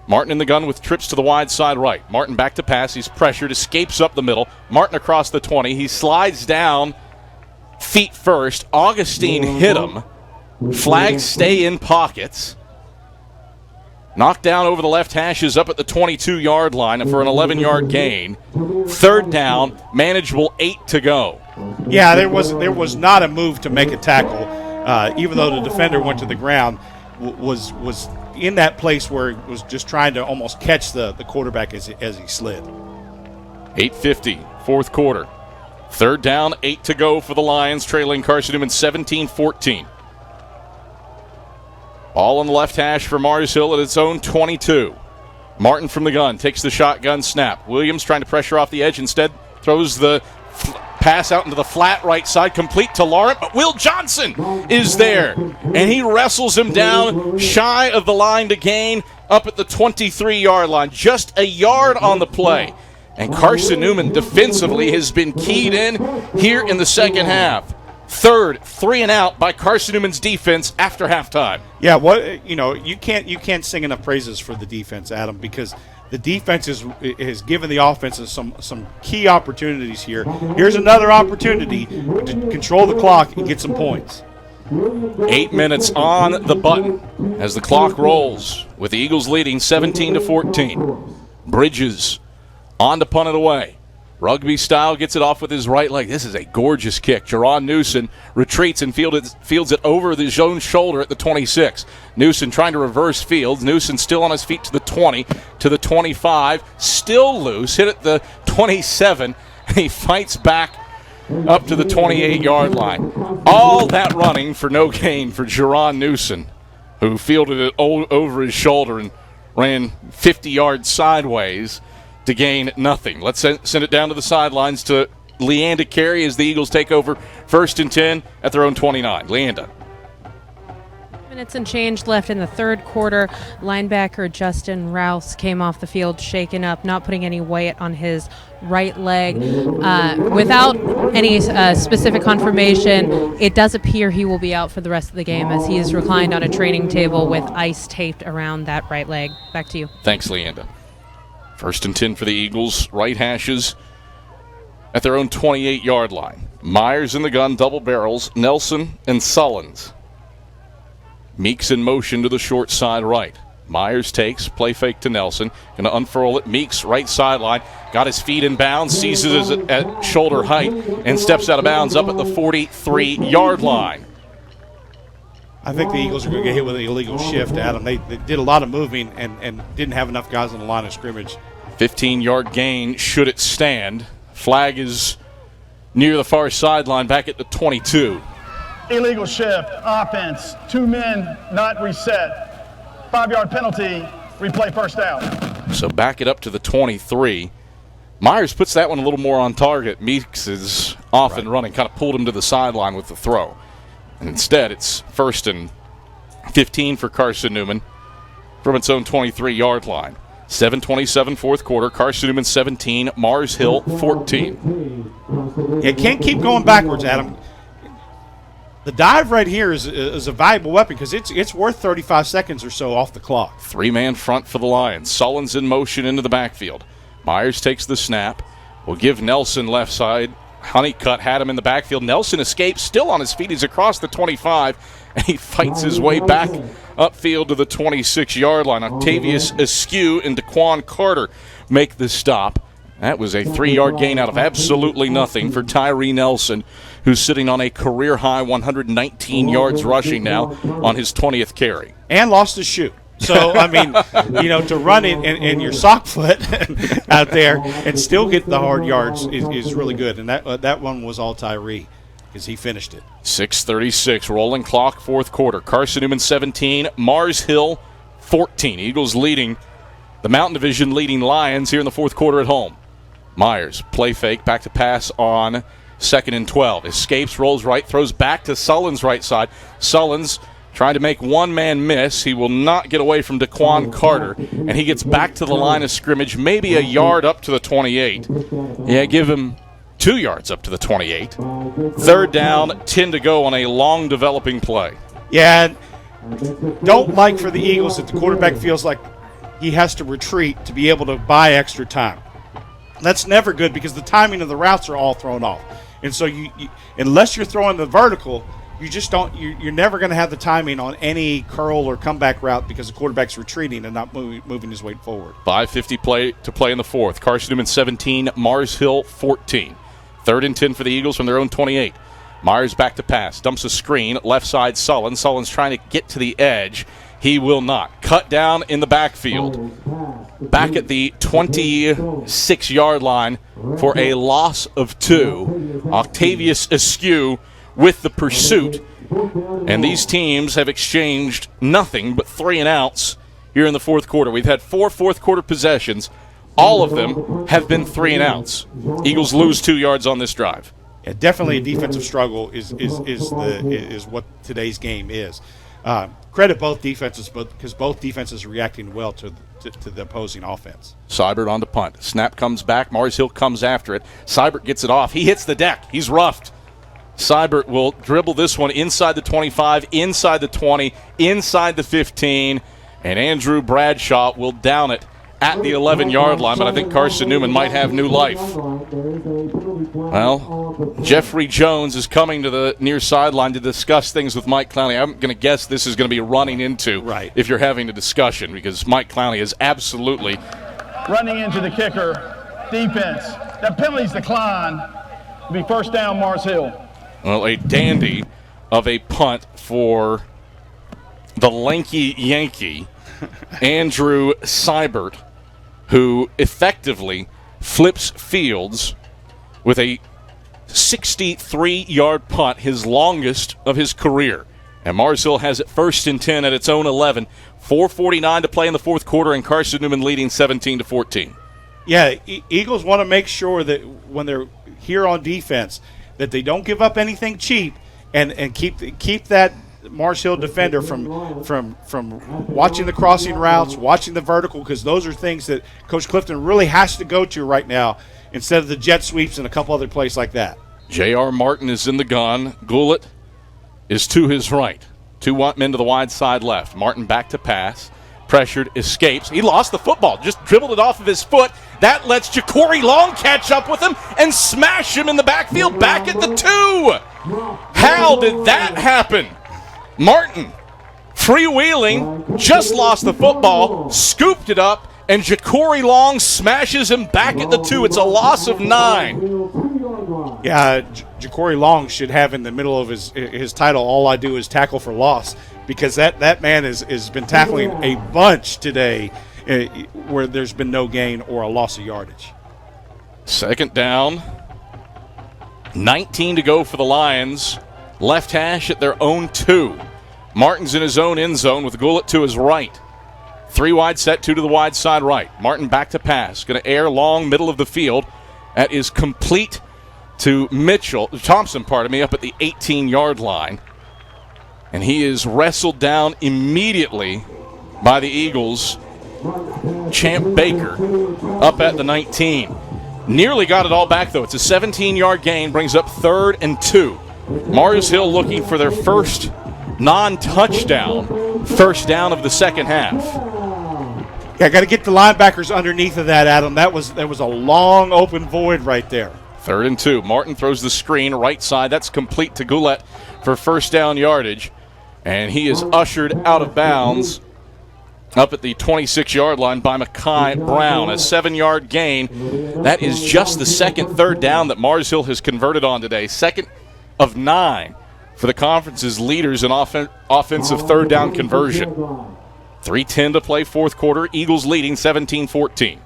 Martin in the gun with trips to the wide side right. Martin back to pass. He's pressured, escapes up the middle. Martin across the 20. He slides down feet first. Augustine hit him. Flags stay in pockets. Knocked down over the left hashes up at the 22-yard line for an 11-yard gain. Third down, manageable, 8 to go.
Yeah, there was not a move to make a tackle, even though the defender went to the ground, was in that place where it was just trying to almost catch the quarterback as he slid.
8:50, fourth quarter. Third down, 8 to go for the Lions, trailing Carson-Newman 17-14. Ball on the left hash for Mars Hill at its own 22. Martin from the gun takes the shotgun snap. Williams trying to pressure off the edge. Instead, throws the pass out into the flat right side, complete to Laurent. But Will Johnson is there, and he wrestles him down shy of the line to gain up at the 23-yard line. Just a yard on the play. And Carson-Newman defensively has been keyed in here in the second half. Third, 3 and out by Carson-Newman's defense after halftime.
Yeah, you can't sing enough praises for the defense, Adam, because the defense has given the offenses some key opportunities here. Here's another opportunity to control the clock and get some points.
8 minutes on the button as the clock rolls, with the Eagles leading 17-14. Bridges on to punt it away. Rugby style, gets it off with his right leg. This is a gorgeous kick. Carson-Newman retreats and fields it over his own shoulder at the 26. Newman trying to reverse field. Newman still on his feet to the 20, to the 25. Still loose, hit at the 27. And he fights back up to the 28-yard line. All that running for no gain for Carson-Newman, who fielded it over his shoulder and ran 50 yards sideways to gain nothing. Let's send it down to the sidelines to Leanda Carey as the Eagles take over 1st and 10 at their own 29. Leanda.
Minutes and change left in the third quarter. Linebacker Justin Rouse came off the field shaken up, not putting any weight on his right leg. Without any specific confirmation, it does appear he will be out for the rest of the game as he is reclined on a training table with ice taped around that right leg. Back to you.
Thanks, Leanda. 1st and 10 for the Eagles. Right hashes at their own 28-yard line. Myers in the gun, double barrels. Nelson and Sullins. Meeks in motion to the short side right. Myers takes, play fake to Nelson. Going to unfurl it. Meeks, right sideline. Got his feet in bounds, seizes it at shoulder height, and steps out of bounds up at the 43-yard line.
I think the Eagles are going to get hit with an illegal shift, Adam. They did a lot of moving and didn't have enough guys on the line of scrimmage.
15-yard gain should it stand. Flag is near the far sideline back at the 22.
Illegal shift, offense, 2 men not reset. 5-yard penalty, replay first down.
So back it up to the 23. Myers puts that one a little more on target. Meeks is off and running, kind of pulled him to the sideline with the throw. And instead, it's 1st and 15 for Carson-Newman from its own 23-yard line. 7:27 fourth quarter. Carson-Newman 17, Mars Hill 14.
Yeah, can't keep going backwards, Adam. The dive right here is a valuable weapon because it's worth 35 seconds or so off the clock.
3-man front for the Lions. Sullins in motion into the backfield. Myers takes the snap. Will give Nelson left side. Honeycutt had him in the backfield. Nelson escapes, still on his feet. He's across the 25, and he fights his way back upfield to the 26-yard line. Octavius Askew and Daquan Carter make the stop. That was a 3-yard gain out of absolutely nothing for Tyree Nelson, who's sitting on a career-high 119 yards rushing now on his 20th carry.
And lost his shoe. So, I mean, to run in your sock foot out there and still get the hard yards is really good. And that one was all Tyree because he finished it.
6:36, rolling clock, fourth quarter. Carson-Newman 17, Mars Hill 14. Eagles leading the Mountain Division leading Lions here in the fourth quarter at home. Myers, play fake, back to pass on 2nd and 12. Escapes, rolls right, throws back to Sullins' right side. Sullins trying to make one man miss. He will not get away from Daquan Carter, and he gets back to the line of scrimmage, maybe a yard up to the 28. Yeah, give him 2 yards up to the 28. 3rd down, 10 to go on a long developing play.
Yeah, don't like for the Eagles that the quarterback feels like he has to retreat to be able to buy extra time. That's never good because the timing of the routes are all thrown off. And so you unless you're throwing the vertical, you just don't. You're never going to have the timing on any curl or comeback route because the quarterback's retreating and not moving his weight forward.
5:50 to play in the fourth. Carson-Newman 17, Mars Hill 14. 3rd and 10 for the Eagles from their own 28. Myers back to pass, dumps a screen, left side Sullins. Sullins trying to get to the edge. He will not. Cut down in the backfield. Back at the 26-yard line for a loss of 2. Octavius Askew with the pursuit. And these teams have exchanged nothing but 3 and outs here in the fourth quarter. We've had 4 fourth-quarter possessions. All of them have been 3 and outs. Eagles lose 2 yards on this drive.
Yeah, definitely a defensive struggle is what today's game is. Credit both defenses, because both defenses are reacting well to the opposing offense.
Seibert on to punt. Snap comes back. Mars Hill comes after it. Seibert gets it off. He hits the deck. He's roughed. Seibert will dribble this one inside the 25, inside the 20, inside the 15, and Andrew Bradshaw will down it at the 11-yard line, but I think Carson-Newman might have new life. Well, Jeffrey Jones is coming to the near sideline to discuss things with Mike Clowney. I'm going to guess this is going to be running into if you're having a discussion, because Mike Clowney is absolutely
running into the kicker. Defense. That penalty's decline. It'll be first down, Mars Hill.
Well, a dandy of a punt for the lanky Yankee, Andrew Seibert, who effectively flips fields with a 63-yard punt, his longest of his career. And Mars Hill has it 1st and 10 at its own 11. 4:49 to play in the fourth quarter, and Carson-Newman leading 17-14.
Yeah, Eagles want to make sure that when they're here on defense that they don't give up anything cheap and keep that Mars Hill defender from watching the crossing routes, watching the vertical, because those are things that Coach Clifton really has to go to right now instead of the jet sweeps and a couple other plays like that.
J.R. Martin is in the gun. Goulet is to his right. 2 men to the wide side left. Martin back to pass. Pressured, escapes. He lost the football, just dribbled it off of his foot. That lets Ja'Cory Long catch up with him and smash him in the backfield back at the 2. How did that happen? Martin, freewheeling, just lost the football, scooped it up, and Ja'Cory Long smashes him back at the 2. It's a loss of 9.
Yeah, Ja'Cory Long should have in the middle of his title, all I do is tackle for loss, because that man has been tackling a bunch today where there's been no gain or a loss of yardage.
2nd down, 19 to go for the Lions. Left hash at their own 2. Martin's in his own end zone with Goulet to his right. 3 wide set, 2 to the wide side right. Martin back to pass. Going to air long, middle of the field. That is complete to Thompson, up at the 18-yard line. And he is wrestled down immediately by the Eagles. Champ Baker up at the 19. Nearly got it all back, though. It's a 17-yard gain, brings up 3rd and 2. Mars Hill looking for their first non-touchdown, first down of the second half.
Yeah, got to get the linebackers underneath of that, Adam. That was a long open void right there.
3rd and 2. Martin throws the screen right side. That's complete to Goulet for first down yardage. And he is ushered out of bounds up at the 26-yard line by Mekhi Brown. A 7-yard gain. That is just the second 3rd down that Mars Hill has converted on today. 2nd of 9 for the conference's leaders in offensive 3rd down conversion. 3:10 to play fourth quarter. Eagles leading 17-14.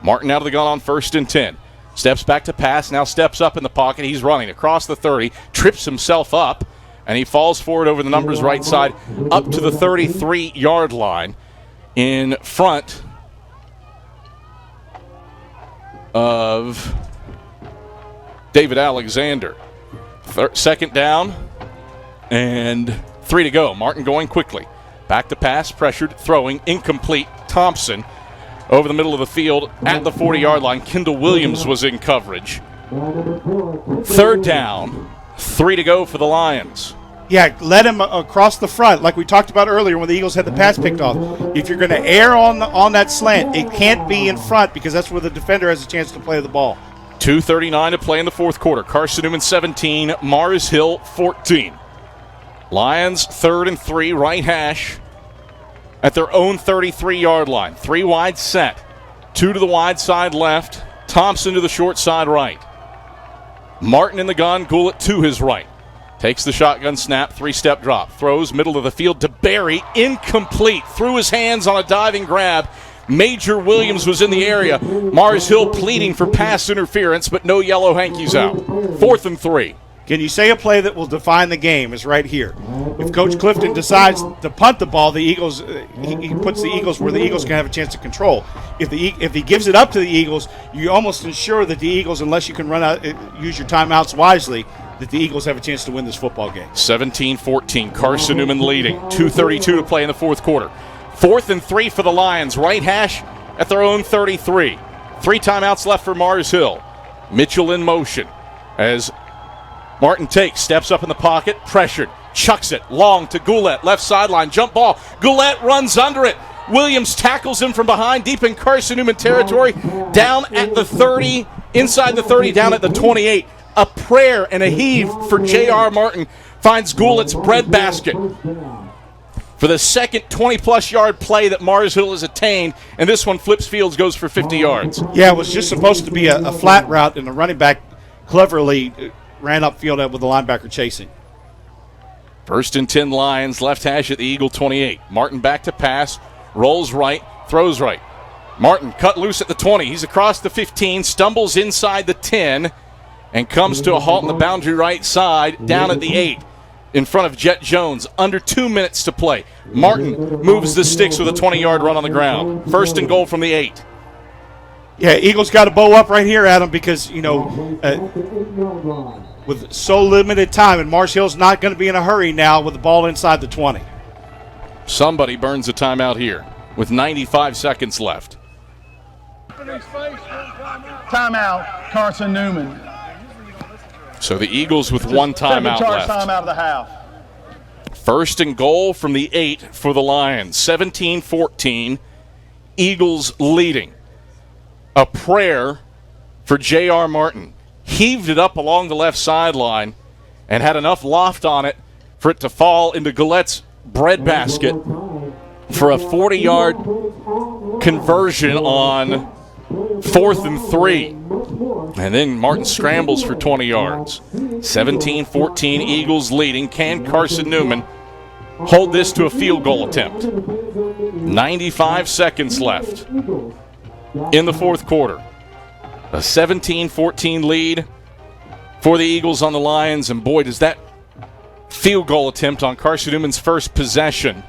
Martin out of the gun on 1st and 10. Steps back to pass, now steps up in the pocket. He's running across the 30, trips himself up, and he falls forward over the numbers right side up to the 33-yard line in front of David Alexander. 2nd down and 3 to go. Martin going quickly. Back to pass, pressured, throwing, incomplete. Thompson over the middle of the field at the 40-yard line. Kendall Williams was in coverage. 3rd down, 3 to go for the Lions.
Yeah, let him across the front, like we talked about earlier when the Eagles had the pass picked off. If you're going to err on that slant, it can't be in front, because that's where the defender has a chance to play the ball.
2:39 to play in the fourth quarter. Carson-Newman 17, Mars Hill 14. Lions 3rd and 3, right hash at their own 33-yard line. 3 wide set, 2 to the wide side left, Thompson to the short side right. Martin in the gun, Goulet to his right. Takes the shotgun snap, 3-step drop. Throws middle of the field to Berry, incomplete. Threw his hands on a diving grab. Major Williams was in the area. Mars Hill pleading for pass interference, but no yellow hankies out. 4th and 3.
Can you say a play that will define the game is right here? If Coach Clifton decides to punt the ball, the Eagles he puts the Eagles where the Eagles can have a chance to control. If he gives it up to the Eagles, you almost ensure that the Eagles, unless you can use your timeouts wisely, that the Eagles have a chance to win this football game.
17-14, Carson-Newman leading. 2:32 to play in the fourth quarter. 4th and 3 for the Lions. Right hash at their own 33. 3 timeouts left for Mars Hill. Mitchell in motion as Martin takes, steps up in the pocket, pressured, chucks it long to Goulet, left sideline, jump ball. Goulet runs under it. Williams tackles him from behind, deep in Carson-Newman territory, down at the 30, inside the 30, down at the 28. A prayer and a heave for J.R. Martin finds Goulet's breadbasket for the second 20-plus yard play that Mars Hill has attained, and this one flips fields, goes for 50 yards.
Yeah, it was just supposed to be a flat route, and the running back cleverly ran upfield with the linebacker chasing.
1st and 10 Lions, left hash at the Eagle 28. Martin back to pass, rolls right, throws right. Martin cut loose at the 20. He's across the 15, stumbles inside the 10, and comes to a halt on the boundary right side, down at the 8. In front of Jet Jones, under 2 minutes to play. Martin moves the sticks with a 20-yard run on the ground. 1st and goal from the 8.
Yeah, Eagles got to bow up right here, Adam, because, with so limited time, and Mars Hill's not going to be in a hurry now with the ball inside the 20.
Somebody burns a timeout here with 95 seconds left.
Timeout, Carson-Newman.
So the Eagles with one timeout left.
Timeout of the half.
1st and goal from the 8 for the Lions. 17-14. Eagles leading. A prayer for J.R. Martin. Heaved it up along the left sideline and had enough loft on it for it to fall into Goulet's breadbasket for a 40-yard conversion on 4th and 3. And then Martin scrambles for 20 yards. 17-14, Eagles leading. Can Carson-Newman hold this to a field goal attempt? 95 seconds left in the 4th quarter. A 17-14 lead for the Eagles on the Lions. And boy, does that field goal attempt on Carson-Newman's first possession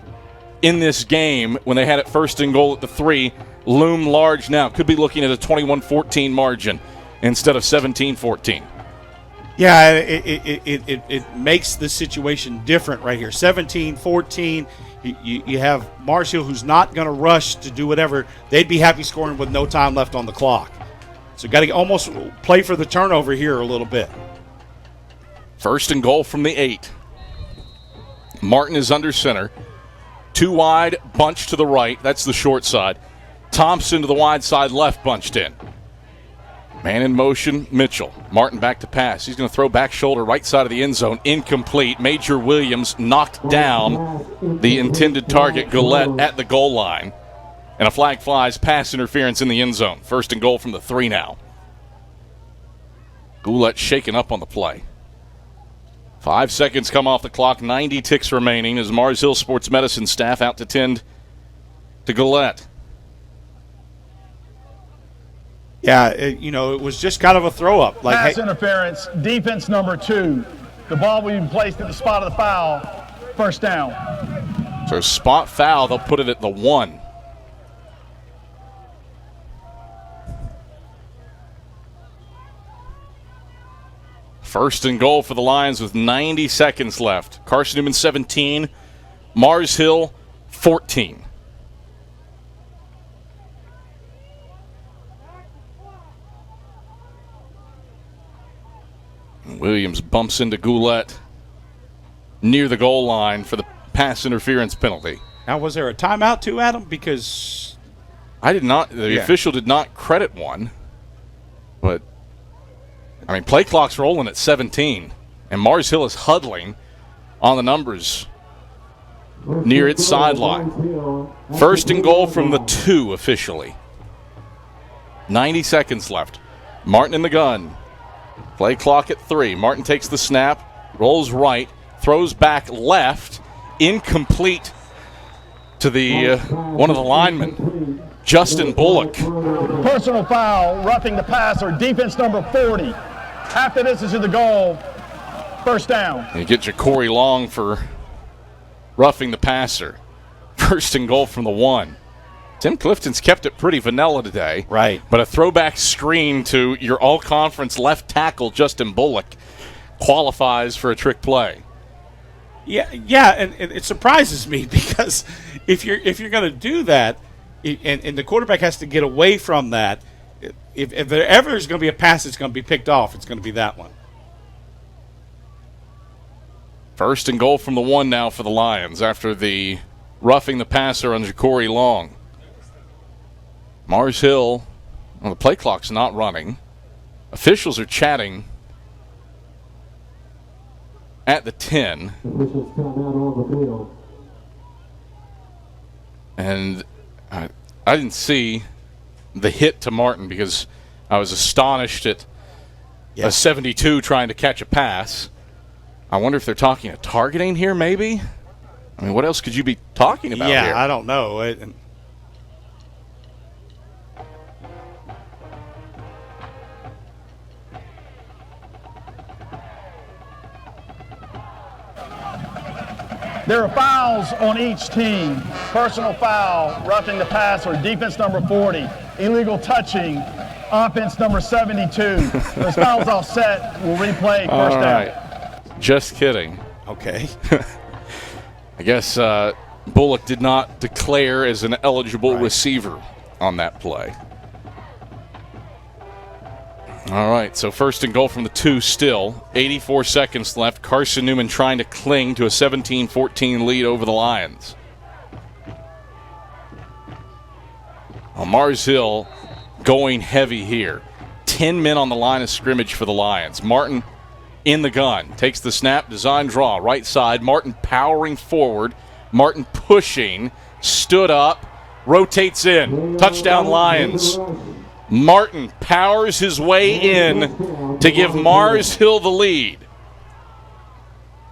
in this game, when they had it 1st and goal at the 3, loom large now. Could be looking at a 21-14 margin instead of 17-14.
Yeah, it makes the situation different right here. 17-14, you have Mars Hill, who's not going to rush to do whatever. They'd be happy scoring with no time left on the clock. So got to almost play for the turnover here a little bit.
1st and goal from the 8. Martin is under center. 2 wide, bunch to the right. That's the short side. Thompson to the wide side left, bunched in. Man in motion, Mitchell. Martin back to pass. He's going to throw back shoulder, right side of the end zone. Incomplete. Major Williams knocked down the intended target, Goulet, at the goal line. And a flag flies, pass interference in the end zone. 1st and goal from the 3 now. Goulet shaken up on the play. 5 seconds come off the clock, 90 ticks remaining as Mars Hill Sports Medicine staff out to tend to Goulet.
Yeah, it was just kind of a throw-up.
Pass interference, defense number 2. The ball will be placed at the spot of the foul. 1st down.
So spot foul, they'll put it at the 1. First and goal for the Lions with 90 seconds left. Carson-Newman 17, Mars Hill 14. Williams bumps into Goulet near the goal line for the pass interference penalty.
Now, was there a timeout too, Adam? Because
I did not. The official did not credit one, but I mean, play clock's rolling at 17, and Mars Hill is huddling on the numbers near its sideline. 1st and goal from the 2 officially. 90 seconds left. Martin in the gun. Play clock at 3. Martin takes the snap, rolls right, throws back left, incomplete to the one of the linemen, Justin Bullock.
Personal foul, roughing the passer, defense number 40. Half the distance to the goal, 1st down.
You get Ja'Cory Long for roughing the passer. 1st and goal from the 1. Tim Clifton's kept it pretty vanilla today.
Right.
But a throwback screen to your all-conference left tackle, Justin Bullock, qualifies for a trick play.
Yeah, and it surprises me because if you're going to do that, and the quarterback has to get away from that, if there ever is going to be a pass that's going to be picked off, it's going to be that one.
First and goal from the 1 now for the Lions after the roughing the passer on Ja'Cory Long. Mars Hill, well, the play clock's not running. Officials are chatting at the 10. And I didn't see the hit to Martin because I was astonished at a 72 trying to catch a pass. I wonder if they're talking a targeting here, maybe? I mean, what else could you be talking about here?
Yeah, I don't know.
There are fouls on each team. Personal foul, roughing the passer, defense number 40. Illegal touching, offense number 72. Those fouls offset will replay first down.
Just kidding.
Okay.
I guess Bullock did not declare as an eligible receiver on that play. All right, so first and goal from the 2 still. 84 seconds left. Carson-Newman trying to cling to a 17-14 lead over the Lions. Mars Hill going heavy here. 10 men on the line of scrimmage for the Lions. Martin in the gun. Takes the snap, design draw, right side. Martin powering forward. Martin pushing. Stood up. Rotates in. Touchdown Lions. Martin powers his way in to give Mars Hill the lead.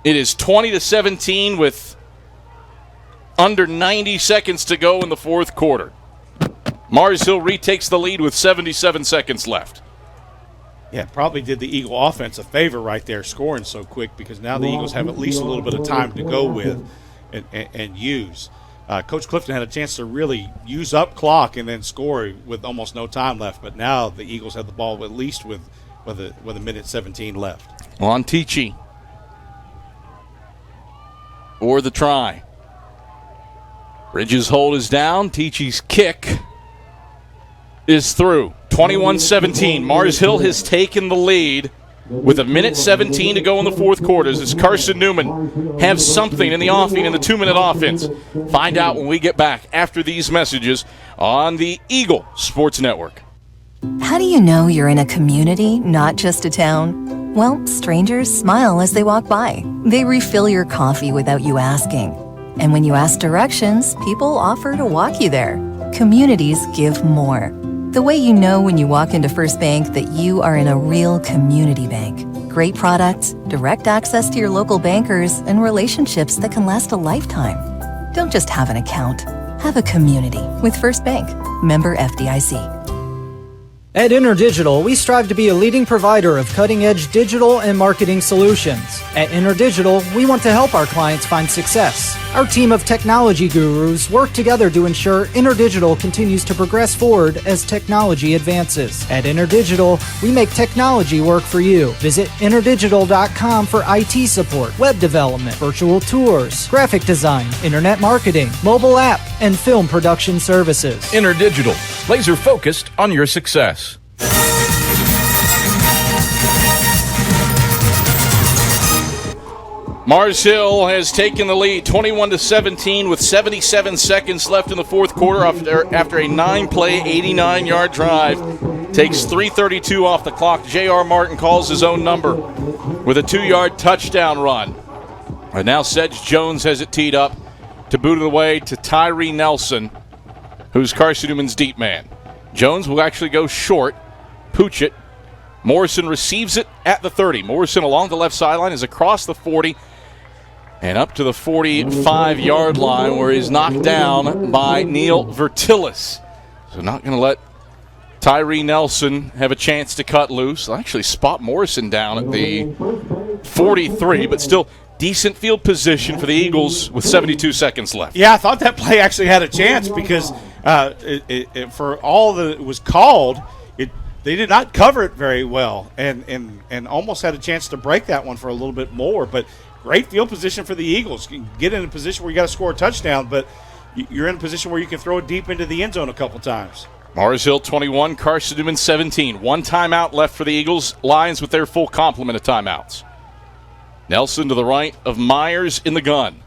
It is 20-17 with under 90 seconds to go in the fourth quarter. Mars Hill retakes the lead with 77 seconds left.
Yeah, probably did the Eagle offense a favor right there scoring so quick because now the Eagles have at least a little bit of time to go with and use. Coach Clifton had a chance to really use up clock and then score with almost no time left, but now the Eagles have the ball at least with a minute 17 left.
On Tichy. For the try. Bridges' hold is down. Tichy's kick is through. 21-17. Mars Hill has taken the lead with a minute 17 to go in the fourth quarter. As Carson-Newman have something in the offing in the 2-minute offense? Find out when we get back after these messages on the Eagle Sports Network.
How do you know you're in a community, not just a town? Well, strangers smile as they walk by. They refill your coffee without you asking. And when you ask directions, people offer to walk you there. Communities give more. The way you know when you walk into First Bank that you are in a real community bank. Great products, direct access to your local bankers, and relationships that can last a lifetime. Don't just have an account. Have a community with First Bank. Member FDIC.
At InterDigital, we strive to be a leading provider of cutting-edge digital and marketing solutions. At InterDigital, we want to help our clients find success. Our team of technology gurus work together to ensure InterDigital continues to progress forward as technology advances. At InterDigital, we make technology work for you. Visit interdigital.com for IT support, web development, virtual tours, graphic design, internet marketing, mobile app, and film production services.
InterDigital, laser focused on your success. Mars Hill has taken the lead 21-17 with 77 seconds left in the fourth quarter after a 9-play, 89-yard drive. Takes 3:32 off the clock. J.R. Martin calls his own number with a 2-yard touchdown run. And now Sedge Jones has it teed up to boot it away to Tyree Nelson, who's Carson-Newman's deep man. Jones will actually go short, pooch it. Morrison receives it at the 30. Morrison along the left sideline is across the 40 and up to the 45-yard line where he's knocked down by Neil Vertillis. So not going to let Tyree Nelson have a chance to cut loose. They'll actually spot Morrison down at the 43, but still decent field position for the Eagles with 72 seconds left.
Yeah, I thought that play actually had a chance because for all that it was called, they did not cover it very well and almost had a chance to break that one for a little bit more. But great field position for the Eagles. You can get in a position where you got to score a touchdown, but you're in a position where you can throw it deep into the end zone a couple times.
Mars Hill 21, Carson-Newman 17. One timeout left for the Eagles. Lions with their full complement of timeouts. Nelson to the right of Myers in the gun.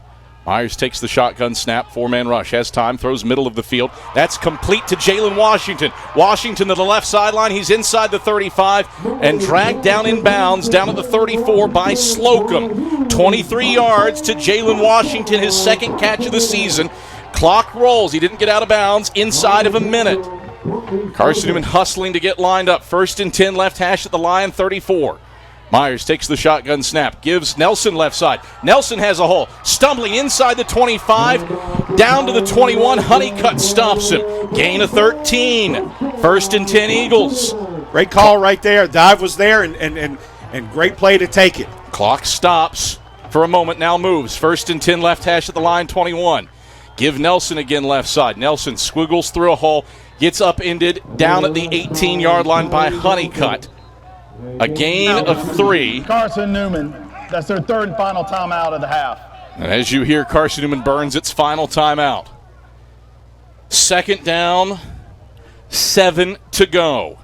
Myers takes the shotgun snap, 4-man rush, has time, throws middle of the field. That's complete to Jalen Washington. Washington to the left sideline. He's inside the 35 and dragged down in bounds down at the 34 by Slocum. 23 yards to Jalen Washington, his second catch of the season. Clock rolls. He didn't get out of bounds inside of a minute. Carson-Newman hustling to get lined up. 1st and 10 left hash at the line, 34. Myers takes the shotgun snap, gives Nelson left side. Nelson has a hole, stumbling inside the 25, down to the 21. Honeycutt stops him. Gain of 13. 1st and 10 Eagles.
Great call right there. Dive was there, and great play to take it.
Clock stops for a moment, now moves. 1st and 10 left hash at the line, 21. Give Nelson again left side. Nelson squiggles through a hole, gets upended down at the 18-yard line by Honeycutt. A gain of 3.
Carson-Newman, that's their 3rd and final timeout of the half.
And as you hear, Carson-Newman burns its final timeout. 2nd down, 7 to go.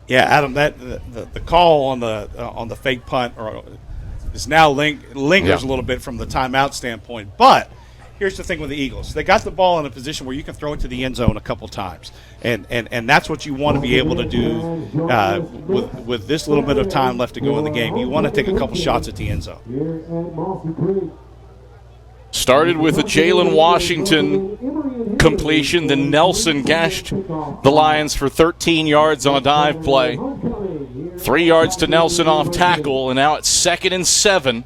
Yeah, Adam, that the call on the fake punt is now lingers a little bit from the timeout standpoint. But here's the thing with the Eagles. They got the ball in a position where you can throw it to the end zone a couple times. And that's what you want to be able to do with this little bit of time left to go in the game. You want to take a couple shots at the end zone.
Started with a Jalen Washington completion. Then Nelson gashed the Lions for 13 yards on a dive play. 3 yards to Nelson off tackle, and now it's 2nd and 7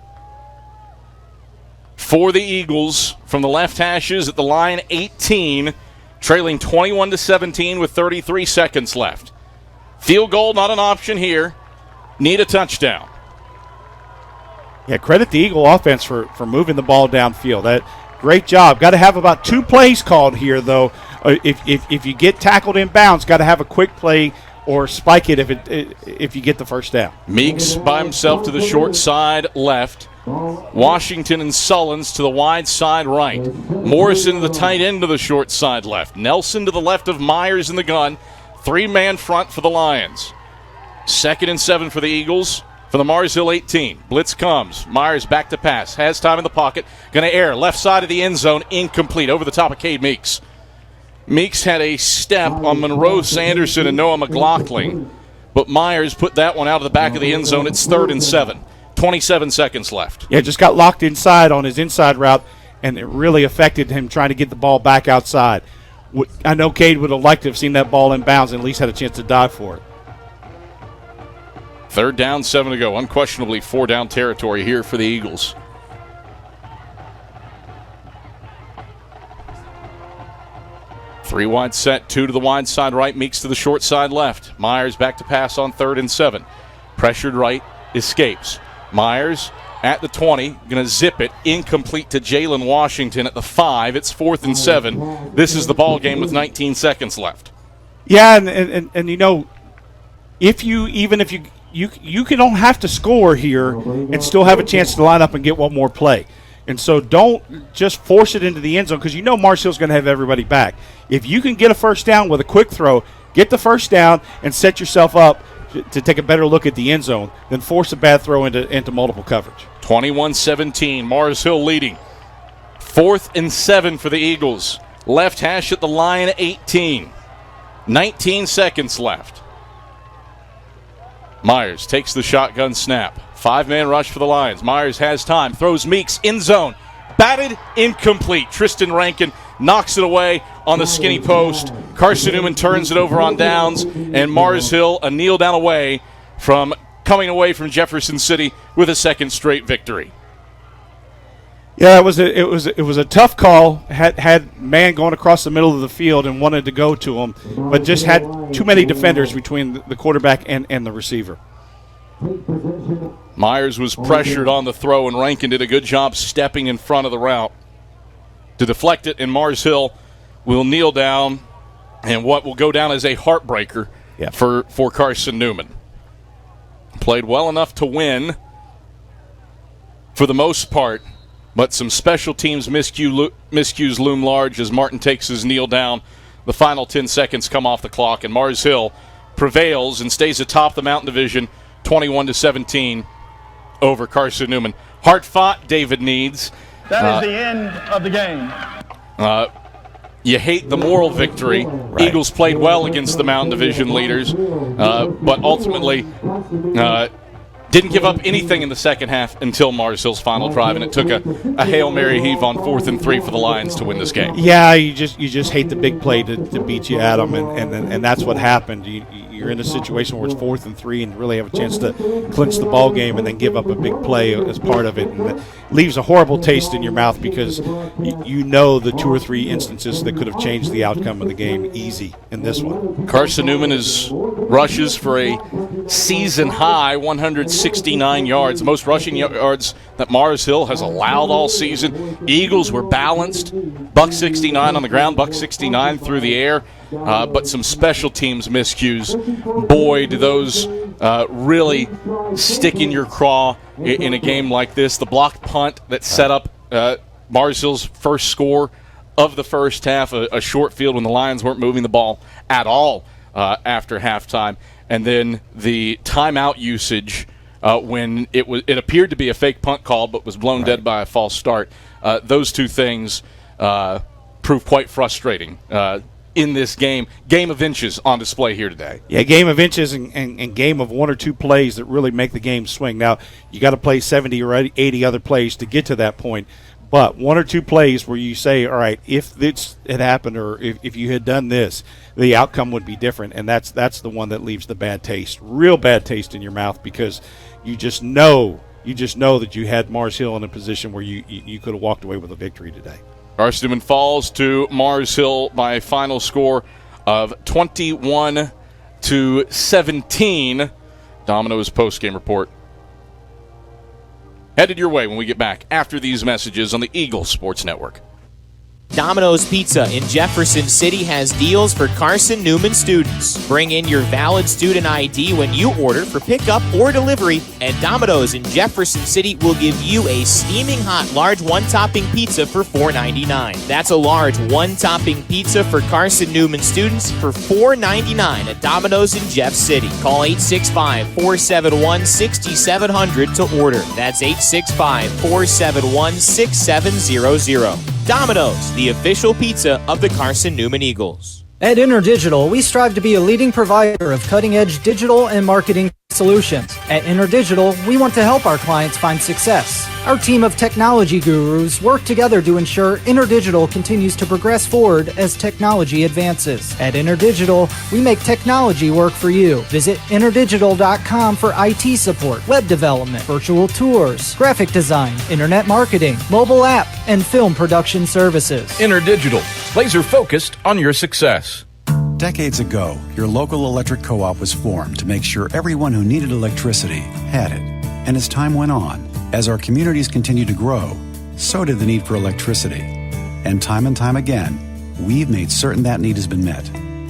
for the Eagles from the left hashes at the line 18, trailing 21-17 with 33 seconds left. Field goal, not an option here. Need a touchdown.
Yeah, credit the Eagle offense for moving the ball downfield. That great job. Got to have about 2 plays called here, though. If you get tackled in bounds, got to have a quick play or spike it if you get the first down.
Meeks by himself to the short side left. Washington and Sullins to the wide side right. Morrison to the tight end to the short side left. Nelson to the left of Myers in the gun. 3-man front for the Lions. 2nd and 7 for the Eagles for the Mars Hill 18. Blitz comes. Myers back to pass. Has time in the pocket. Going to air. Left side of the end zone. Incomplete. Over the top of Cade Meeks. Meeks had a step on Monroe Sanderson and Noah McLaughlin, but Myers put that one out of the back of the end zone. It's 3rd and 7. 27 seconds left.
Yeah, just got locked inside on his inside route, and it really affected him trying to get the ball back outside. I know Cade would have liked to have seen that ball in bounds and at least had a chance to dive for it.
3rd down, 7 to go. Unquestionably 4-down territory here for the Eagles. Three wide set, 2 to the wide side right, Meeks to the short side left. Myers back to pass on 3rd and 7. Pressured right, escapes. Myers at the 20, going to zip it, incomplete to Jalen Washington at the 5. It's 4th and 7. This is the ball game with 19 seconds left.
Yeah, and you know, if you don't have to score here and still have a chance to line up and get one more play. And so don't just force it into the end zone because you know Marshall's going to have everybody back. If you can get a first down with a quick throw, get the first down and set yourself up to take a better look at the end zone than force a bad throw into multiple coverage.
21-17, Mars Hill leading. 4th and 7 for the Eagles. Left hash at the line 18. 19 seconds left. Myers takes the shotgun snap. 5-man rush for the Lions. Myers has time. Throws Meeks in zone. Batted, incomplete. Tristan Rankin knocks it away on the skinny post. Carson-Newman turns it over on downs. And Mars Hill a kneel down away from coming away from Jefferson City with a 2nd straight victory.
Yeah, it was a tough call. Had man going across the middle of the field and wanted to go to him, but just had too many defenders between the quarterback and the receiver.
Myers was pressured on the throw, and Rankin did a good job stepping in front of the route to deflect it, and Mars Hill will kneel down, and what will go down as a heartbreaker for Carson-Newman. Played well enough to win for the most part, but some special teams miscues loom large as Martin takes his kneel down. The final 10 seconds come off the clock, and Mars Hill prevails and stays atop the Mountain Division
21-17 over Carson-Newman. Hard-fought, David Needs.
That is the end of the game.
You hate the moral victory. Right. Eagles played well against the Mountain Division leaders, but ultimately didn't give up anything in the second half until Mars Hill's final drive, and it took a Hail Mary heave on 4th and 3 for the Lions to win this game.
Yeah, you just hate the big play to beat you at them, and that's what happened. You're in a situation where it's 4th and 3 and really have a chance to clinch the ball game and then give up a big play as part of it. And it leaves a horrible taste in your mouth because you know the 2 or 3 instances that could have changed the outcome of the game easy in this one.
Carson-Newman rushes for a season-high 169 yards, most rushing yards that Mars Hill has allowed all season. Eagles were balanced, $169 on the ground, $169 through the air, but some special teams miscues. Boy, do those really stick in your craw in a game like this. The blocked punt that set up Mars Hill's first score of the first half, a short field when the Lions weren't moving the ball at all after halftime. And then the timeout usage when it appeared to be a fake punt call but was blown dead by a false start. Those two things proved quite frustrating in this game. Game of inches on display here today.
Yeah, game of inches and game of 1 or 2 plays that really make the game swing. Now, you got to play 70 or 80 other plays to get to that point. But 1 or 2 plays where you say, all right, if this had happened or if you had done this, the outcome would be different. And that's the one that leaves the bad taste, real bad taste in your mouth, because you just know that you had Mars Hill in a position where you could have walked away with a victory today.
Carson-Newman falls to Mars Hill by a final score of 21-17. Domino's postgame report headed your way when we get back after these messages on the Eagle Sports Network.
Domino's Pizza in Jefferson City has deals for Carson-Newman students. Bring in your valid student ID when you order for pickup or delivery, and Domino's in Jefferson City will give you a steaming hot large one-topping pizza for $4.99. That's a large one-topping pizza for Carson-Newman students for $4.99 at Domino's in Jeff City. Call 865-471-6700 to order. That's 865-471-6700. Domino's, the official pizza of the Carson-Newman Eagles.
At InterDigital, we strive to be a leading provider of cutting-edge digital and marketing solutions. At InterDigital, we want to help our clients find success. Our team of technology gurus work together to ensure InterDigital continues to progress forward as technology advances. At InterDigital, we make technology work for you. Visit interdigital.com for IT support, web development, virtual tours, graphic design, internet marketing, mobile app, and film production services.
InterDigital, laser-focused on your success.
Decades ago, your local electric co-op was formed to make sure everyone who needed electricity had it. And as time went on, as our communities continued to grow, so did the need for electricity. And time again, we've made certain that need has been met.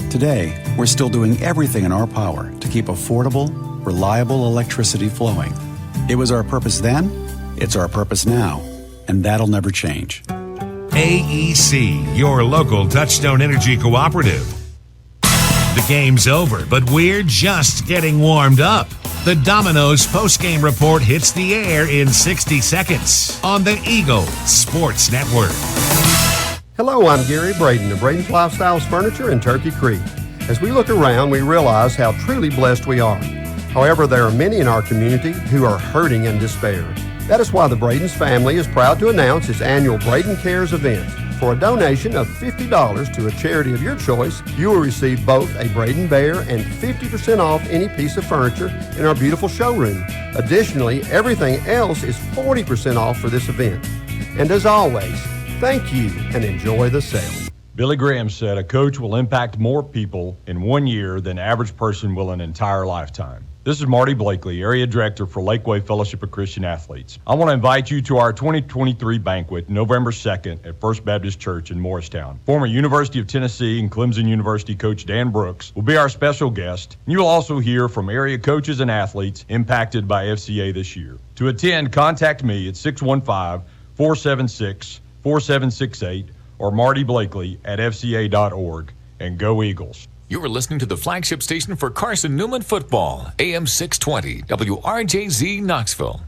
Today, we're still doing everything in our power to keep affordable, reliable electricity flowing. It was our purpose then, it's our purpose now, and that'll never change.
AEC, your local Touchstone Energy Cooperative. The game's over, but we're just getting warmed up. The Domino's postgame report hits the air in 60 seconds on the Eagle Sports Network.
Hello, I'm Gary Braden of Braden's Lifestyles Furniture in Turkey Creek. As we look around, we realize how truly blessed we are. However, there are many in our community who are hurting and despair. That is why the Braden's family is proud to announce its annual Braden Cares event. For a donation of $50 to a charity of your choice, you will receive both a Braden Bear and 50% off any piece of furniture in our beautiful showroom. Additionally, everything else is 40% off for this event. And as always, thank you and enjoy the sale.
Billy Graham said a coach will impact more people in 1 year than the average person will an entire lifetime. This is Marty Blakely, Area Director for Lakeway Fellowship of Christian Athletes. I want to invite you to our 2023 banquet, November 2nd at First Baptist Church in Morristown. Former University of Tennessee and Clemson University coach Dan Brooks will be our special guest. You will also hear from area coaches and athletes impacted by FCA this year. To attend, contact me at 615-476-4768 or Marty Blakely at FCA.org. And go Eagles.
You are listening to the flagship station for Carson-Newman football, AM 620, WRJZ Knoxville.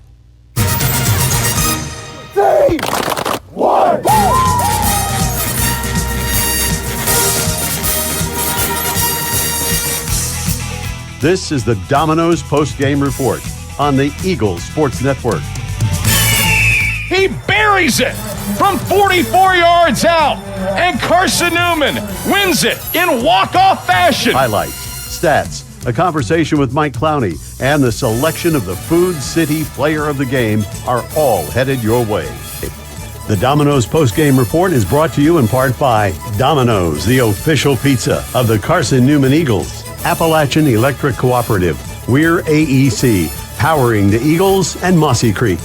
3, 1.
This is the Domino's post-game report on the Eagles Sports Network.
He buries it from 44 yards out, and Carson-Newman wins it in walk-off fashion.
Highlights, stats, a conversation with Mike Clowney, and the selection of the Food City Player of the Game are all headed your way. The Domino's post-game report is brought to you in part by Domino's, the official pizza of the Carson-Newman Eagles. Appalachian Electric Cooperative. We're AEC, powering the Eagles and Mossy Creek.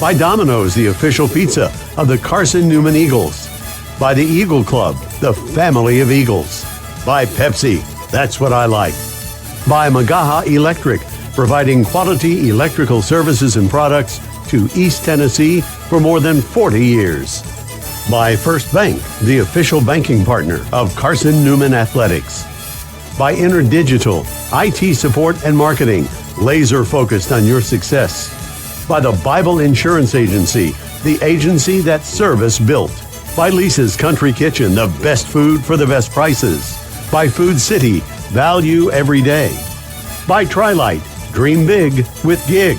By Domino's, the official pizza of the Carson-Newman Eagles. By the Eagle Club, the family of Eagles. By Pepsi, that's what I like. By Magaha Electric, providing quality electrical services and products to East Tennessee for more than 40 years. By First Bank, the official banking partner of Carson-Newman Athletics. By InterDigital, IT support and marketing, laser focused on your success. By the Bible Insurance Agency, the agency that service built. By Lisa's Country Kitchen, the best food for the best prices. By Food City, value every day. By Trilight, dream big with Gig.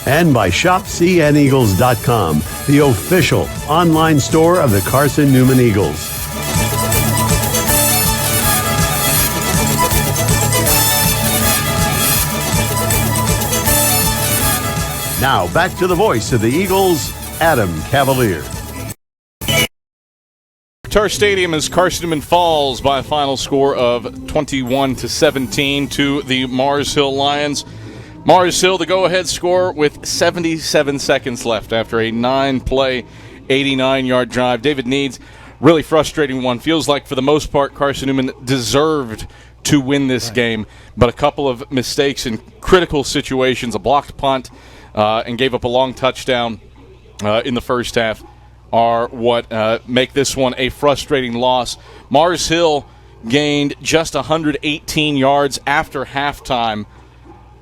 And by ShopCNEagles.com, the official online store of the Carson-Newman Eagles. Now, back to the voice of the Eagles, Adam Cavalier.
Tar Stadium as Carson-Newman falls by a final score of 21-17 to the Mars Hill Lions. Mars Hill, the go-ahead score with 77 seconds left after a 9-play, 89-yard drive. David Needs, really frustrating one. Feels like, for the most part, Carson-Newman deserved to win this game, but a couple of mistakes in critical situations, a blocked punt, and gave up a long touchdown in the first half, are what make this one a frustrating loss. Mars Hill gained just 118 yards after halftime.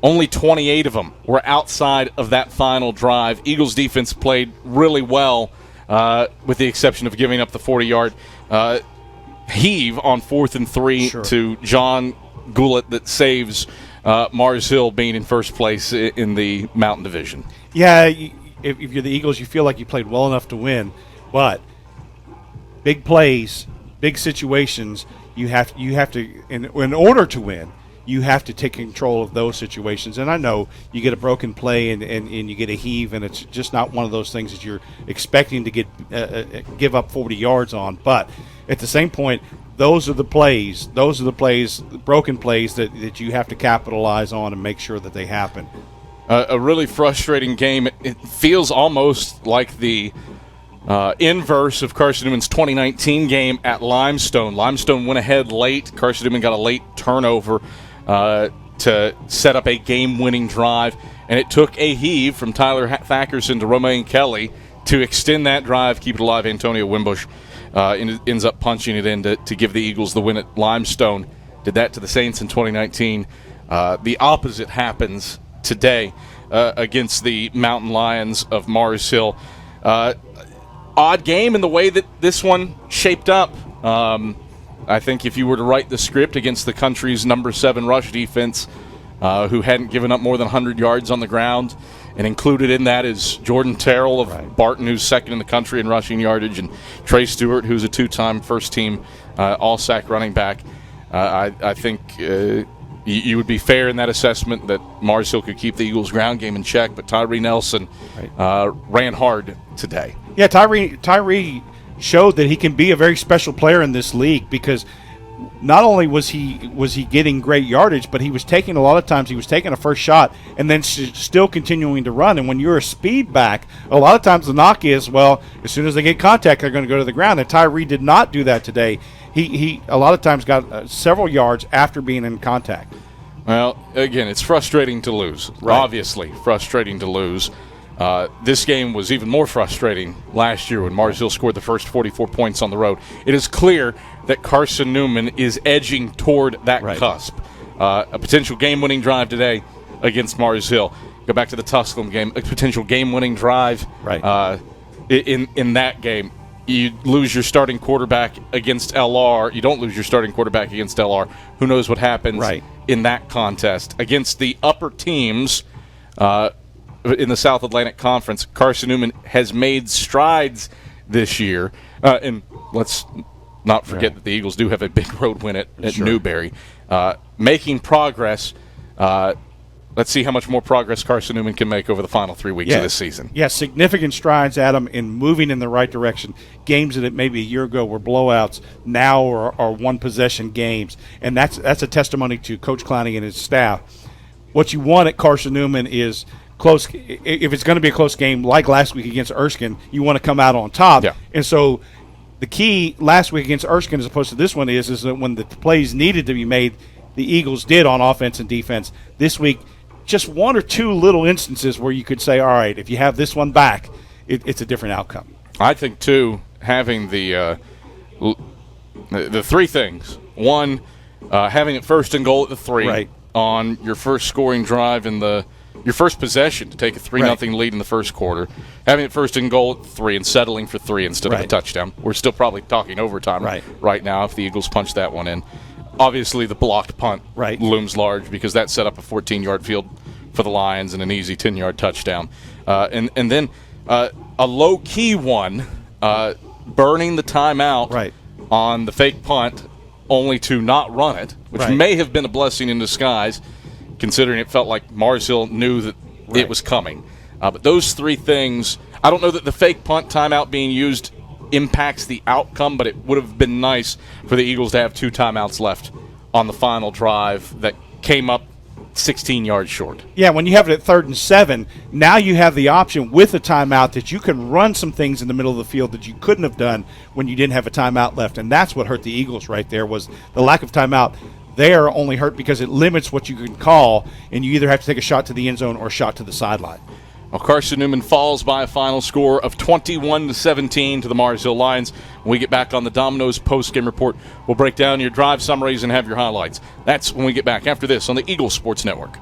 Only 28 of them were outside of that final drive. Eagles defense played really well, with the exception of giving up the 40-yard heave on 4th and 3 to John Goulet that saves Mars Hill being in first place in the Mountain Division.
Yeah, if you're the Eagles, you feel like you played well enough to win, but big plays, big situations, you have to in order to win, you have to take control of those situations. And I know you get a broken play and you get a heave, and it's just not one of those things that you're expecting to give up 40 yards on. But at the same point, those are the plays, broken plays that you have to capitalize on and make sure that they happen.
A really frustrating game. It feels almost like the inverse of Carson-Newman's 2019 game at Limestone. Limestone went ahead late. Carson-Newman got a late turnover to set up a game-winning drive, and it took a heave from Tyler Thackerson to Romaine Kelly to extend that drive, keep it alive. Antonio Wimbush ends up punching it in to give the Eagles the win at Limestone. Did that to the Saints in 2019. The opposite happens today against the Mountain Lions of Mars Hill. Odd game in the way that this one shaped up. I think if you were to write the script against the country's number 7 rush defense, who hadn't given up more than 100 yards on the ground, and included in that is Jordan Terrell of Barton, who's second in the country in rushing yardage, and Trey Stewart, who's a 2-time first-team All-SAC running back. I think you would be fair in that assessment that Mars Hill could keep the Eagles' ground game in check, but Tyree Nelson ran hard today.
Yeah, Tyree showed that he can be a very special player in this league, because not only was he getting great yardage, but he was taking a first shot and then still continuing to run. And when you're a speed back, a lot of times the knock is, well, as soon as they get contact, they're going to go to the ground. And Tyree did not do that today. He a lot of times got several yards after being in contact.
Well, again, it's frustrating to lose. Right. Obviously frustrating to lose. This game was even more frustrating last year when Mars Hill scored the first 44 points on the road. It is clear that Carson-Newman is edging toward that cusp. A potential game-winning drive today against Mars Hill. Go back to the Tusculum game, a potential game-winning drive in that game. You lose your starting quarterback against LR. You don't lose your starting quarterback against LR. Who knows what happens in that contest. Against the upper teams in the South Atlantic Conference, Carson-Newman has made strides this year. And let's not forget that the Eagles do have a big road win at Newberry. Making progress. Let's see how much more progress Carson-Newman can make over the final 3 weeks of this season.
Yeah, significant strides, Adam, in moving in the right direction. Games that maybe a year ago were blowouts now are one-possession games, and that's a testimony to Coach Clowney and his staff. What you want at Carson-Newman is close. If it's going to be a close game like last week against Erskine, you want to come out on top. Yeah. And so the key last week against Erskine as opposed to this one is that when the plays needed to be made, the Eagles did on offense and defense. This week, just one or two little instances where you could say, all right, if you have this one back, it's a different outcome.
I think, too, having the three things. One, having it first and goal at the 3 on your first scoring drive in your first possession to take a 3-0 lead in the first quarter. Having it first and goal at 3 and settling for 3 instead of a touchdown. We're still probably talking overtime right now if the Eagles punch that one in. Obviously, the blocked punt looms large because that set up a 14-yard field for the Lions and an easy 10-yard touchdown. And then a low-key one, burning the timeout on the fake punt only to not run it, which may have been a blessing in disguise considering it felt like Mars Hill knew that it was coming. But those three things, I don't know that the fake punt timeout being used impacts the outcome, but it would have been nice for the Eagles to have 2 timeouts left on the final drive that came up 16 yards short.
Yeah, when you have it at 3rd and 7, now you have the option with a timeout that you can run some things in the middle of the field that you couldn't have done when you didn't have a timeout left, and that's what hurt the Eagles right there was the lack of timeout. They are only hurt because it limits what you can call, and you either have to take a shot to the end zone or a shot to the sideline.
Well, Carson-Newman falls by a final score of 21-17 to the Mars Hill Lions. When we get back on the Domino's post-game report, we'll break down your drive summaries and have your highlights. That's when we get back after this on the Eagles Sports Network.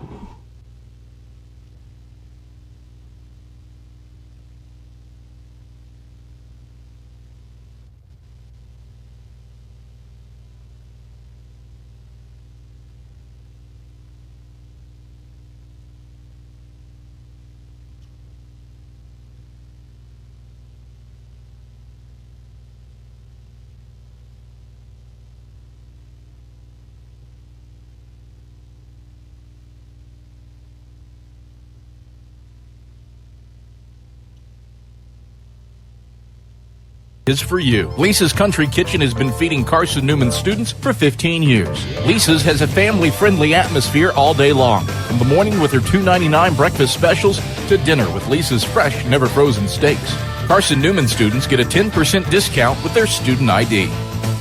Is for you. Lisa's Country Kitchen has been feeding Carson-Newman students for 15 years. Lisa's has a family-friendly atmosphere all day long, from the morning with her $2.99 breakfast specials to dinner with Lisa's fresh, never-frozen steaks. Carson-Newman students get a 10% discount with their student ID.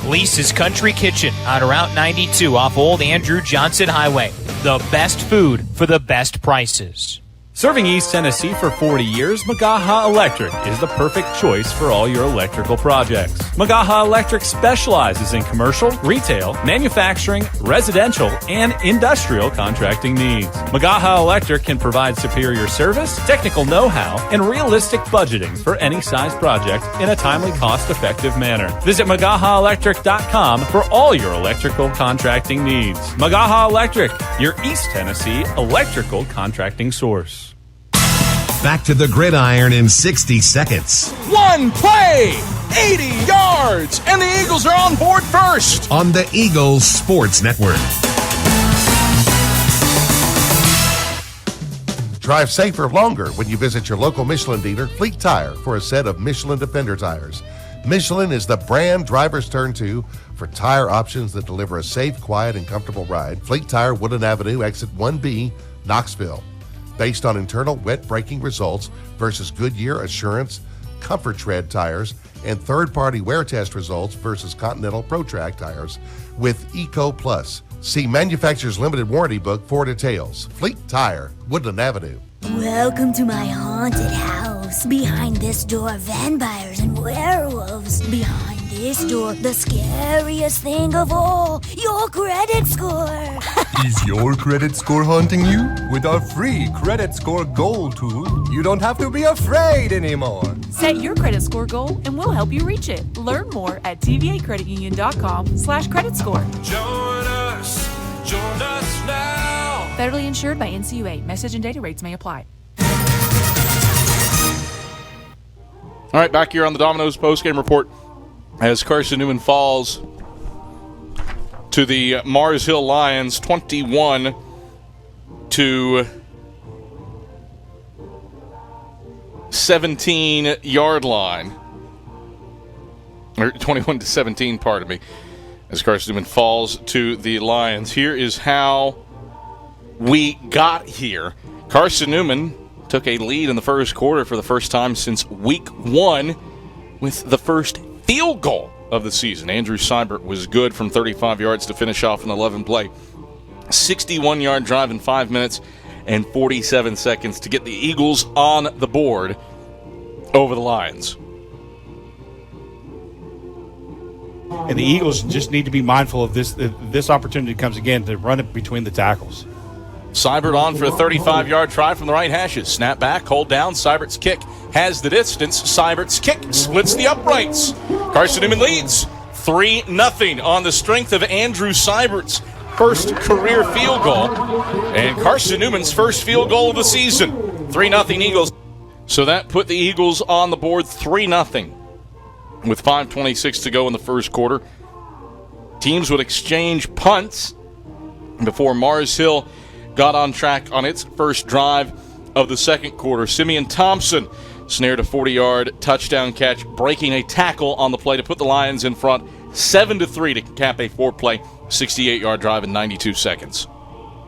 Lisa's Country Kitchen on Route 92 off Old Andrew Johnson Highway. The best food for the best prices.
Serving East Tennessee for 40 years, Magaha Electric is the perfect choice for all your electrical projects. Magaha Electric specializes in commercial, retail, manufacturing, residential, and industrial contracting needs. Magaha Electric can provide superior service, technical know-how, and realistic budgeting for any size project in a timely, cost-effective manner. Visit MagahaElectric.com for all your electrical contracting needs. Magaha Electric, your East Tennessee electrical contracting source.
Back to the gridiron in 60 seconds.
One play, 80 yards, and the Eagles are on board first.
On the Eagles Sports Network.
Drive safer longer when you visit your local Michelin dealer, Fleet Tire, for a set of Michelin Defender tires. Michelin is the brand drivers turn to for tire options that deliver a safe, quiet, and comfortable ride. Fleet Tire, Woodland Avenue, exit 1B, Knoxville. Based on internal wet braking results versus Goodyear, Assurance, Comfort Tread tires, and third-party wear test results versus Continental ProTrack tires with Eco Plus. See manufacturer's limited warranty book for details. Fleet Tire, Woodland Avenue.
Welcome to my haunted house. Behind this door, vampires and werewolves. Behind this door, the scariest thing of all, your credit score.
Is your credit score haunting you? With our free Credit Score Goal tool, you don't have to be afraid anymore.
Set your credit score goal and we'll help you reach it. Learn more at tvacreditunion.com/credit score.
Join us now.
Federally insured by NCUA. Message and data rates may apply.
All right, back here on the Domino's postgame report as Carson-Newman falls to the Mars Hill Lions 21 to 17-yard line. Or 21 to 17, pardon me, as Carson-Newman falls to the Lions. Here is how we got here. Carson-Newman took a lead in the first quarter for the first time since week 1 with the first field goal of the season. Andrew Seibert was good from 35 yards to finish off an 11-play, 61-yard drive in 5 minutes and 47 seconds to get the Eagles on the board over the Lions.
And the Eagles just need to be mindful of this opportunity comes again to run it between the tackles.
Seibert on for a 35-yard try from the right hashes. Snap back, hold down. Seibert's kick has the distance. Seibert's kick splits the uprights. Carson-Newman leads 3-0 on the strength of Andrew Seibert's first career field goal and Carson-Newman's first field goal of the season. 3-0 Eagles. So that put the Eagles on the board 3-0 with 5:26 to go in the first quarter. Teams would exchange punts before Mars Hill got on track on its first drive of the second quarter. Simeon Thompson snared a 40-yard touchdown catch, breaking a tackle on the play to put the Lions in front 7-3 to cap a 4-play, 68-yard drive in 92 seconds.